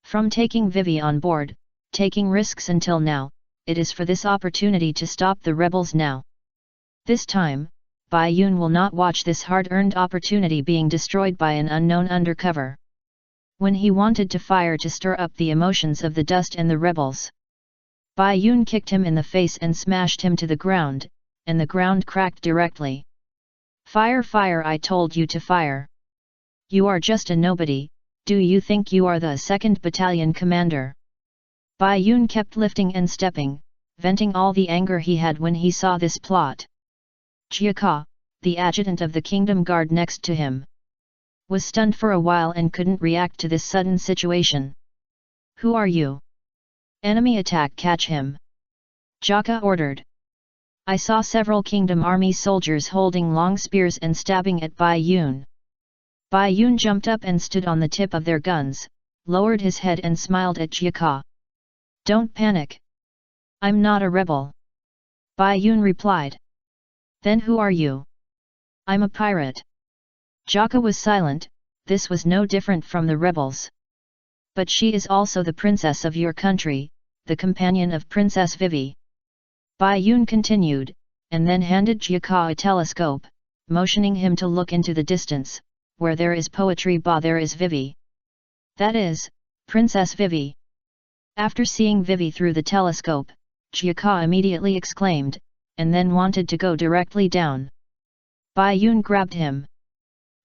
From taking Vivi on board, taking risks until now, it is for this opportunity to stop the rebels now. This time, Bai Yun will not watch this hard-earned opportunity being destroyed by an unknown undercover. When he wanted to fire to stir up the emotions of the dust and the rebels, Bai Yun kicked him in the face and smashed him to the ground, and the ground cracked directly. Fire, fire, I told you to fire. You are just a nobody, do you think you are the 2nd Battalion commander? Bai Yun kept lifting and stepping, venting all the anger he had when he saw this plot. Jiaka, the adjutant of the Kingdom Guard next to him, was stunned for a while and couldn't react to this sudden situation. Who are you? Enemy attack, catch him! Jiaka ordered. I saw several Kingdom Army soldiers holding long spears and stabbing at Bai Yun. Bai Yun jumped up and stood on the tip of their guns, lowered his head and smiled at Jiaka. Don't panic. I'm not a rebel. Bai Yun replied. Then who are you? I'm a pirate. Jiaka was silent. This was no different from the rebels. But she is also the princess of your country, the companion of Princess Vivi. Bai Yun continued, and then handed Jiaka a telescope, motioning him to look into the distance. Where there is poetry, there is Vivi. That is, Princess Vivi. After seeing Vivi through the telescope, Jiaka immediately exclaimed, and then wanted to go directly down. Bai Yun grabbed him.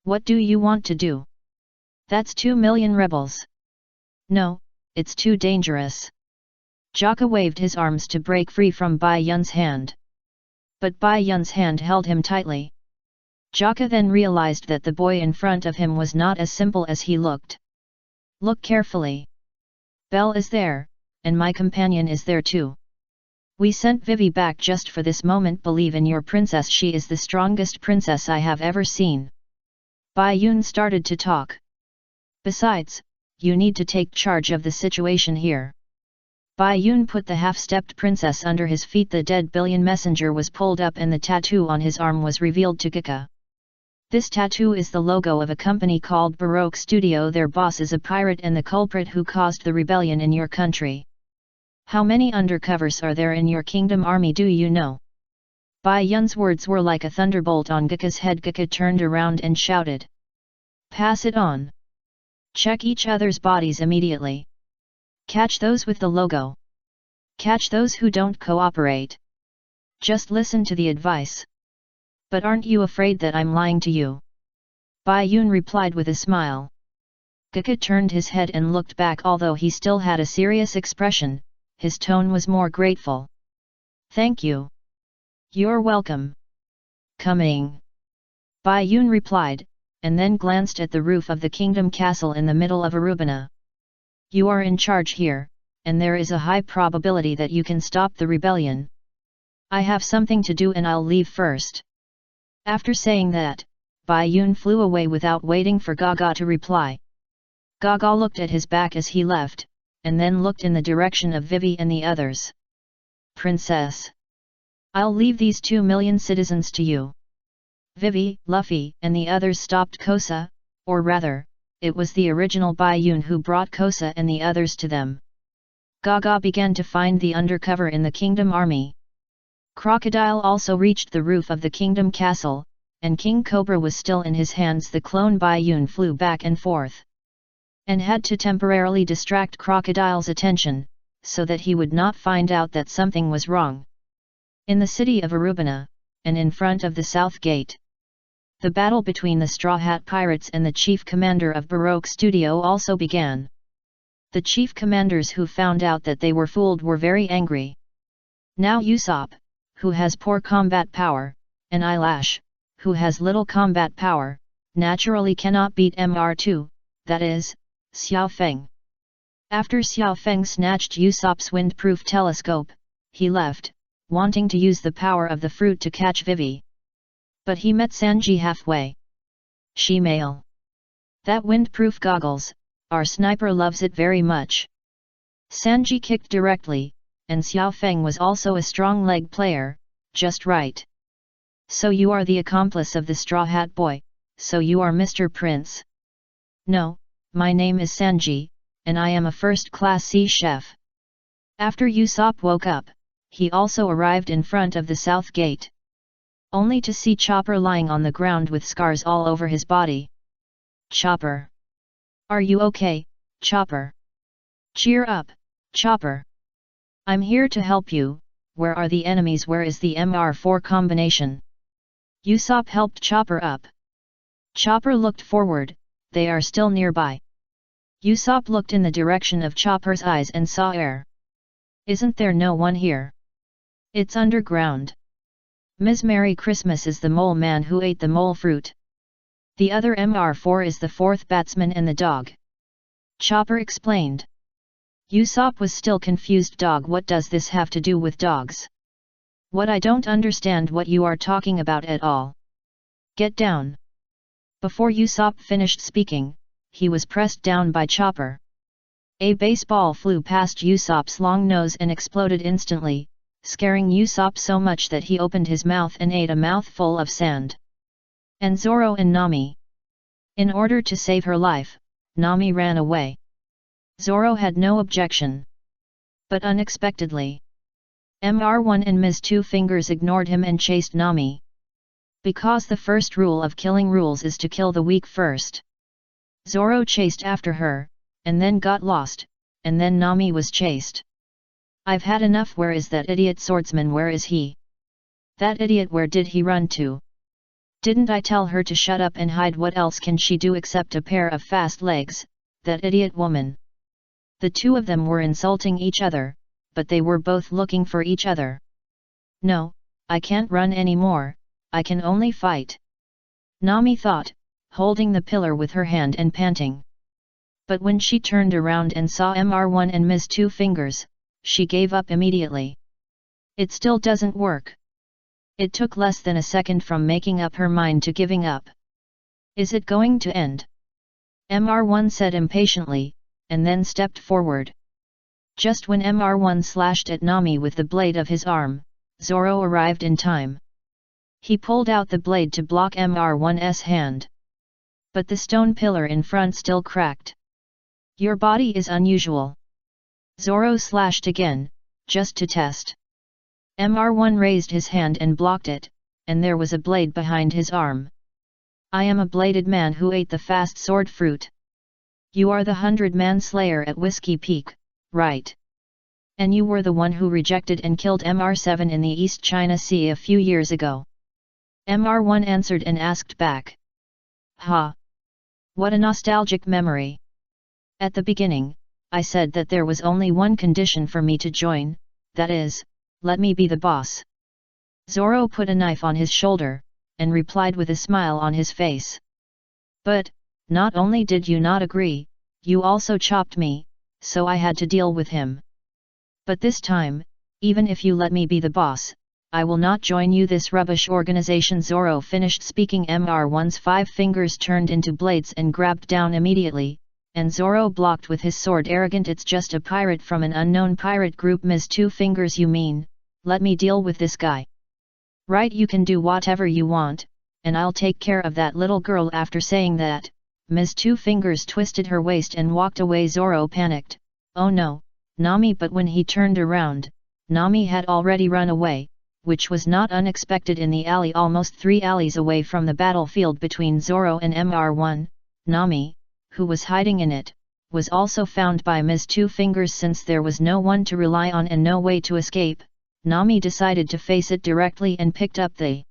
What do you want to do? That's 2 million rebels. No, it's too dangerous. Jiaka waved his arms to break free from Bai Yun's hand. But Bai Yun's hand held him tightly. Jiaka then realized that the boy in front of him was not as simple as he looked. Look carefully. Belle is there, and my companion is there too. We sent Vivi back just for this moment. Believe in your princess, she is the strongest princess I have ever seen. Bai Yun started to talk. Besides, you need to take charge of the situation here. Bai Yun put the half-stepped princess under his feet. The dead billion messenger was pulled up and the tattoo on his arm was revealed to Gika. This tattoo is the logo of a company called Baroque Studio. Their boss is a pirate and the culprit who caused the rebellion in your country. How many undercovers are there in your Kingdom Army, do you know? Bai Yun's words were like a thunderbolt on Gika's head. Gika turned around and shouted. Pass it on. Check each other's bodies immediately. Catch those with the logo. Catch those who don't cooperate. Just listen to the advice. But aren't you afraid that I'm lying to you? Bai Yun replied with a smile. Gika turned his head and looked back. Although he still had a serious expression, his tone was more grateful. Thank you. You're welcome. Coming. Bai Yun replied, and then glanced at the roof of the kingdom castle in the middle of Arubana. You are in charge here, and there is a high probability that you can stop the rebellion. I have something to do and I'll leave first. After saying that, Bai Yun flew away without waiting for Gaga to reply. Gaga looked at his back as he left, and then looked in the direction of Vivi and the others. Princess. I'll leave these 2 million citizens to you. Vivi, Luffy, and the others stopped Kosa, or rather, it was the original Bai Yun who brought Kosa and the others to them. Gaga began to find the undercover in the Kingdom Army. Crocodile also reached the roof of the Kingdom Castle, and King Cobra was still in his hands. The clone Bai Yun flew back and forth, and had to temporarily distract Crocodile's attention, so that he would not find out that something was wrong. In the city of Arubana, and in front of the South Gate, the battle between the Straw Hat Pirates and the chief commander of Baroque Studio also began. The chief commanders who found out that they were fooled were very angry. Now Usopp, who has poor combat power, and Eyelash, who has little combat power, naturally cannot beat Mr2, that is, Xiao Feng. After Xiao Feng snatched Usopp's windproof telescope, he left, wanting to use the power of the fruit to catch Vivi. But he met Sanji halfway. Shemale. That windproof goggles, our sniper loves it very much. Sanji kicked directly, and Xiao Feng was also a strong leg player, just right. So you are the accomplice of the Straw Hat Boy, so you are Mr. Prince. No, my name is Sanji, and I am a first-class sea chef. After Usopp woke up, he also arrived in front of the south gate. Only to see Chopper lying on the ground with scars all over his body. Chopper! Are you okay, Chopper? Cheer up, Chopper! I'm here to help you. Where are the enemies? Where is the MR4 combination? Usopp helped Chopper up. Chopper looked forward, they are still nearby. Usopp looked in the direction of Chopper's eyes and saw air. Isn't there no one here? It's underground. Ms. Merry Christmas is the mole man who ate the mole fruit. The other MR4 is the fourth batsman and the dog. Chopper explained. Usopp was still confused. Dog, what does this have to do with dogs? What? I don't understand what you are talking about at all. Get down. Before Usopp finished speaking, he was pressed down by Chopper. A baseball flew past Usopp's long nose and exploded instantly, scaring Usopp so much that he opened his mouth and ate a mouthful of sand. And Zoro and Nami. In order to save her life, Nami ran away. Zoro had no objection. But unexpectedly, Mr1 and Ms. Two Fingers ignored him and chased Nami. Because the first rule of killing rules is to kill the weak first. Zoro chased after her, and then got lost, and then Nami was chased. I've had enough. Where is that idiot swordsman? Where is he? That idiot, where did he run to? Didn't I tell her to shut up and hide? What else can she do except a pair of fast legs, that idiot woman? The two of them were insulting each other, but they were both looking for each other. No, I can't run anymore, I can only fight. Nami thought, holding the pillar with her hand and panting. But when she turned around and saw Mr1 and Ms. Two Fingers, she gave up immediately. It still doesn't work. It took less than a second from making up her mind to giving up. Is it going to end? Mr1 said impatiently, and then stepped forward. Just when Mr1 slashed at Nami with the blade of his arm, Zoro arrived in time. He pulled out the blade to block Mr1's hand. But the stone pillar in front still cracked. Your body is unusual. Zoro slashed again, just to test. Mr1 raised his hand and blocked it, and there was a blade behind his arm. I am a bladed man who ate the fast sword fruit. You are the 100-man slayer at Whiskey Peak, right? And you were the one who rejected and killed Mr7 in the East China Sea a few years ago. Mr1 answered and asked back. Ha! What a nostalgic memory. At the beginning, I said that there was only one condition for me to join, that is, let me be the boss. Zoro put a knife on his shoulder, and replied with a smile on his face. But, not only did you not agree, you also chopped me, so I had to deal with him. But this time, even if you let me be the boss, I will not join you this rubbish organization. Zoro finished speaking. Mr1's 5 fingers turned into blades and grabbed down immediately, and Zoro blocked with his sword. Arrogant, it's just a pirate from an unknown pirate group. Ms. Two Fingers, you mean, let me deal with this guy. Right, you can do whatever you want, and I'll take care of that little girl. After saying that, Ms. Two Fingers twisted her waist and walked away. Zoro panicked, oh no, Nami! But when he turned around, Nami had already run away, which was not unexpected. In the alley almost 3 alleys away from the battlefield between Zoro and Mr1, Nami, who was hiding in it, was also found by Ms. Two Fingers. Since there was no one to rely on and no way to escape, Nami decided to face it directly and picked up the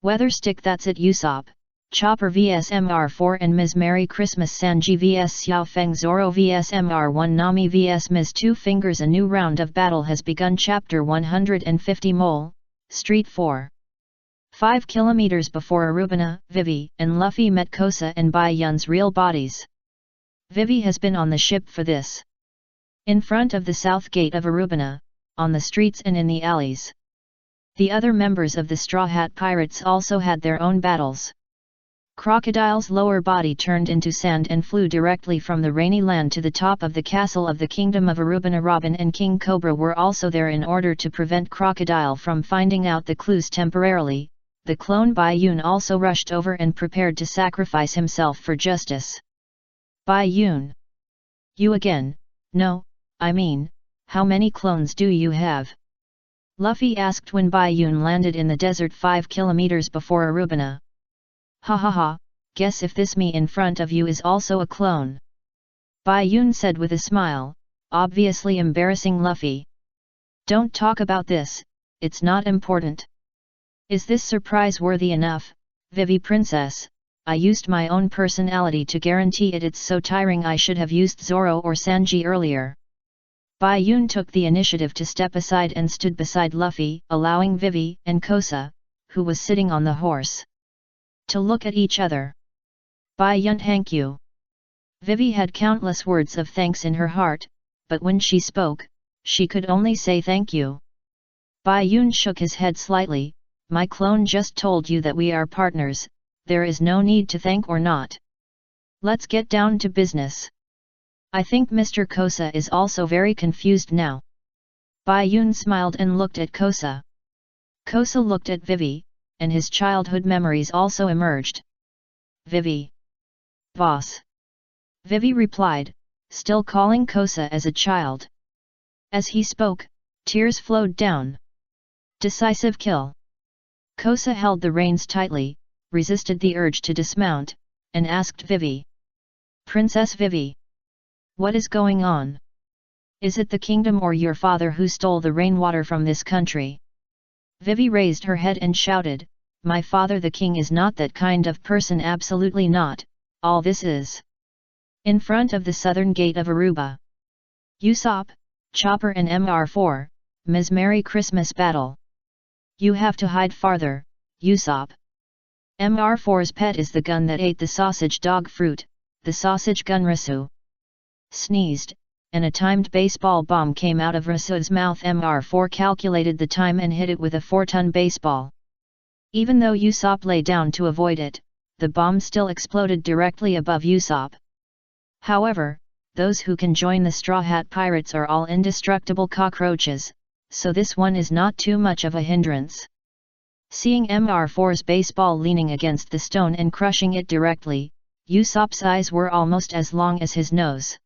weather stick. That's it. Usopp, Chopper vs Mr4 and Ms. Merry Christmas. Sanji vs Xiao Feng. Zoro vs Mr1. Nami vs Ms. Two Fingers. A new round of battle has begun. Chapter 150. Mole, Street 4. 5 kilometers before Arubina, Vivi and Luffy met Kosa and Bai Yun's real bodies. Vivi has been on the ship for this. In front of the south gate of Arubina, on the streets and in the alleys. The other members of the Straw Hat Pirates also had their own battles. Crocodile's lower body turned into sand and flew directly from the rainy land to the top of the castle of the Kingdom of Arubina. Robin and King Cobra were also there in order to prevent Crocodile from finding out the clues temporarily. The clone Bai Yun also rushed over and prepared to sacrifice himself for justice. Bai Yun. You again? No, I mean, how many clones do you have? Luffy asked when Bai Yun landed in the desert 5 kilometers before Arubina. Ha ha ha, guess if this me in front of you is also a clone. Bai Yun said with a smile, obviously embarrassing Luffy. Don't talk about this, it's not important. Is this surprise worthy enough, Vivi Princess? I used my own personality to guarantee it. It's so tiring. I should have used Zoro or Sanji earlier. Bai Yun took the initiative to step aside and stood beside Luffy, allowing Vivi and Kosa, who was sitting on the horse, to look at each other. Bai Yun, thank you. Vivi had countless words of thanks in her heart, but when she spoke, she could only say thank you. Bai Yun shook his head slightly. My clone just told you that we are partners, there is no need to thank or not. Let's get down to business. I think Mr. Kosa is also very confused now. Bai Yun smiled and looked at Kosa. Kosa looked at Vivi, and his childhood memories also emerged. Vivi. Boss. Vivi replied, still calling Kosa as a child. As he spoke, tears flowed down. Decisive kill. Kosa held the reins tightly, resisted the urge to dismount, and asked Vivi. Princess Vivi. What is going on? Is it the kingdom or your father who stole the rainwater from this country? Vivi raised her head and shouted, my father the king is not that kind of person, absolutely not. All this is in front of the southern gate of Aruba. Usopp, Chopper and Mr. Ms. Merry Christmas battle. You have to hide farther, Usopp. Mr.'s pet is the gun that ate the sausage dog fruit, the sausage gun. Rasu sneezed, and a timed baseball bomb came out of Rasu's mouth. Mr. calculated the time and hit it with a 4-ton baseball. Even though Usopp lay down to avoid it, the bomb still exploded directly above Usopp. However, those who can join the Straw Hat Pirates are all indestructible cockroaches, so this one is not too much of a hindrance. Seeing Mr.'s baseball leaning against the stone and crushing it directly, Usopp's eyes were almost as long as his nose.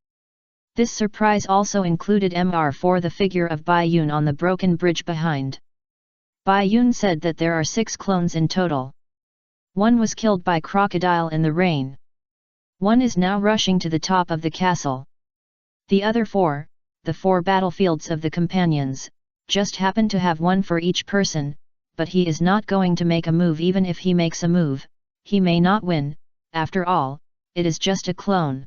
This surprise also included Mr. the figure of Bai Yun on the broken bridge behind. Bai Yun said that there are 6 clones in total. One was killed by crocodile in the rain. One is now rushing to the top of the castle. The other 4, the 4 battlefields of the companions, just happen to have one for each person, but he is not going to make a move. Even if he makes a move, he may not win, after all, it is just a clone.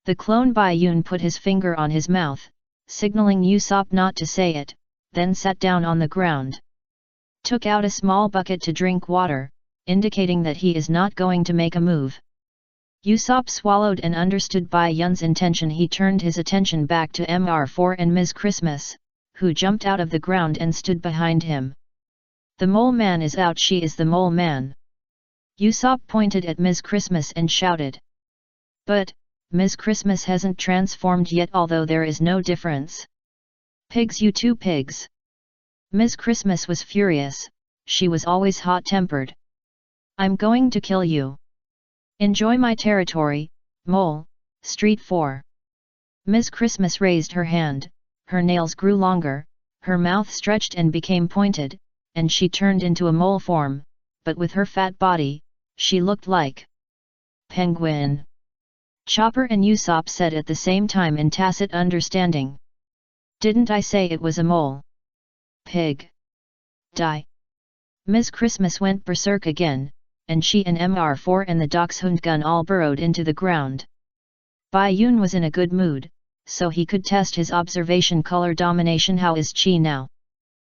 The clone Bai Yun put his finger on his mouth, signaling Usopp not to say it, then sat down on the ground. Took out a small bucket to drink water, indicating that he is not going to make a move. Usopp swallowed and understood Bai Yun's intention. He turned his attention back to Mr. and Ms. Christmas, who jumped out of the ground and stood behind him. The mole man is out. She is the mole man. Usopp pointed at Ms. Christmas and shouted. But, Ms. Christmas hasn't transformed yet, although there is no difference. Pigs, you 2 pigs. Ms. Christmas was furious, she was always hot-tempered. I'm going to kill you. Enjoy my territory, mole, Street 4. Ms. Christmas raised her hand, her nails grew longer, her mouth stretched and became pointed, and she turned into a mole form, but with her fat body, she looked like penguin. Chopper and Usopp said at the same time in tacit understanding. Didn't I say it was a mole? Pig. Die. Ms. Christmas went berserk again, and she and Mr. and the Dachshund gun all burrowed into the ground. Bai Yun was in a good mood, so he could test his observation color domination. How is Chi now?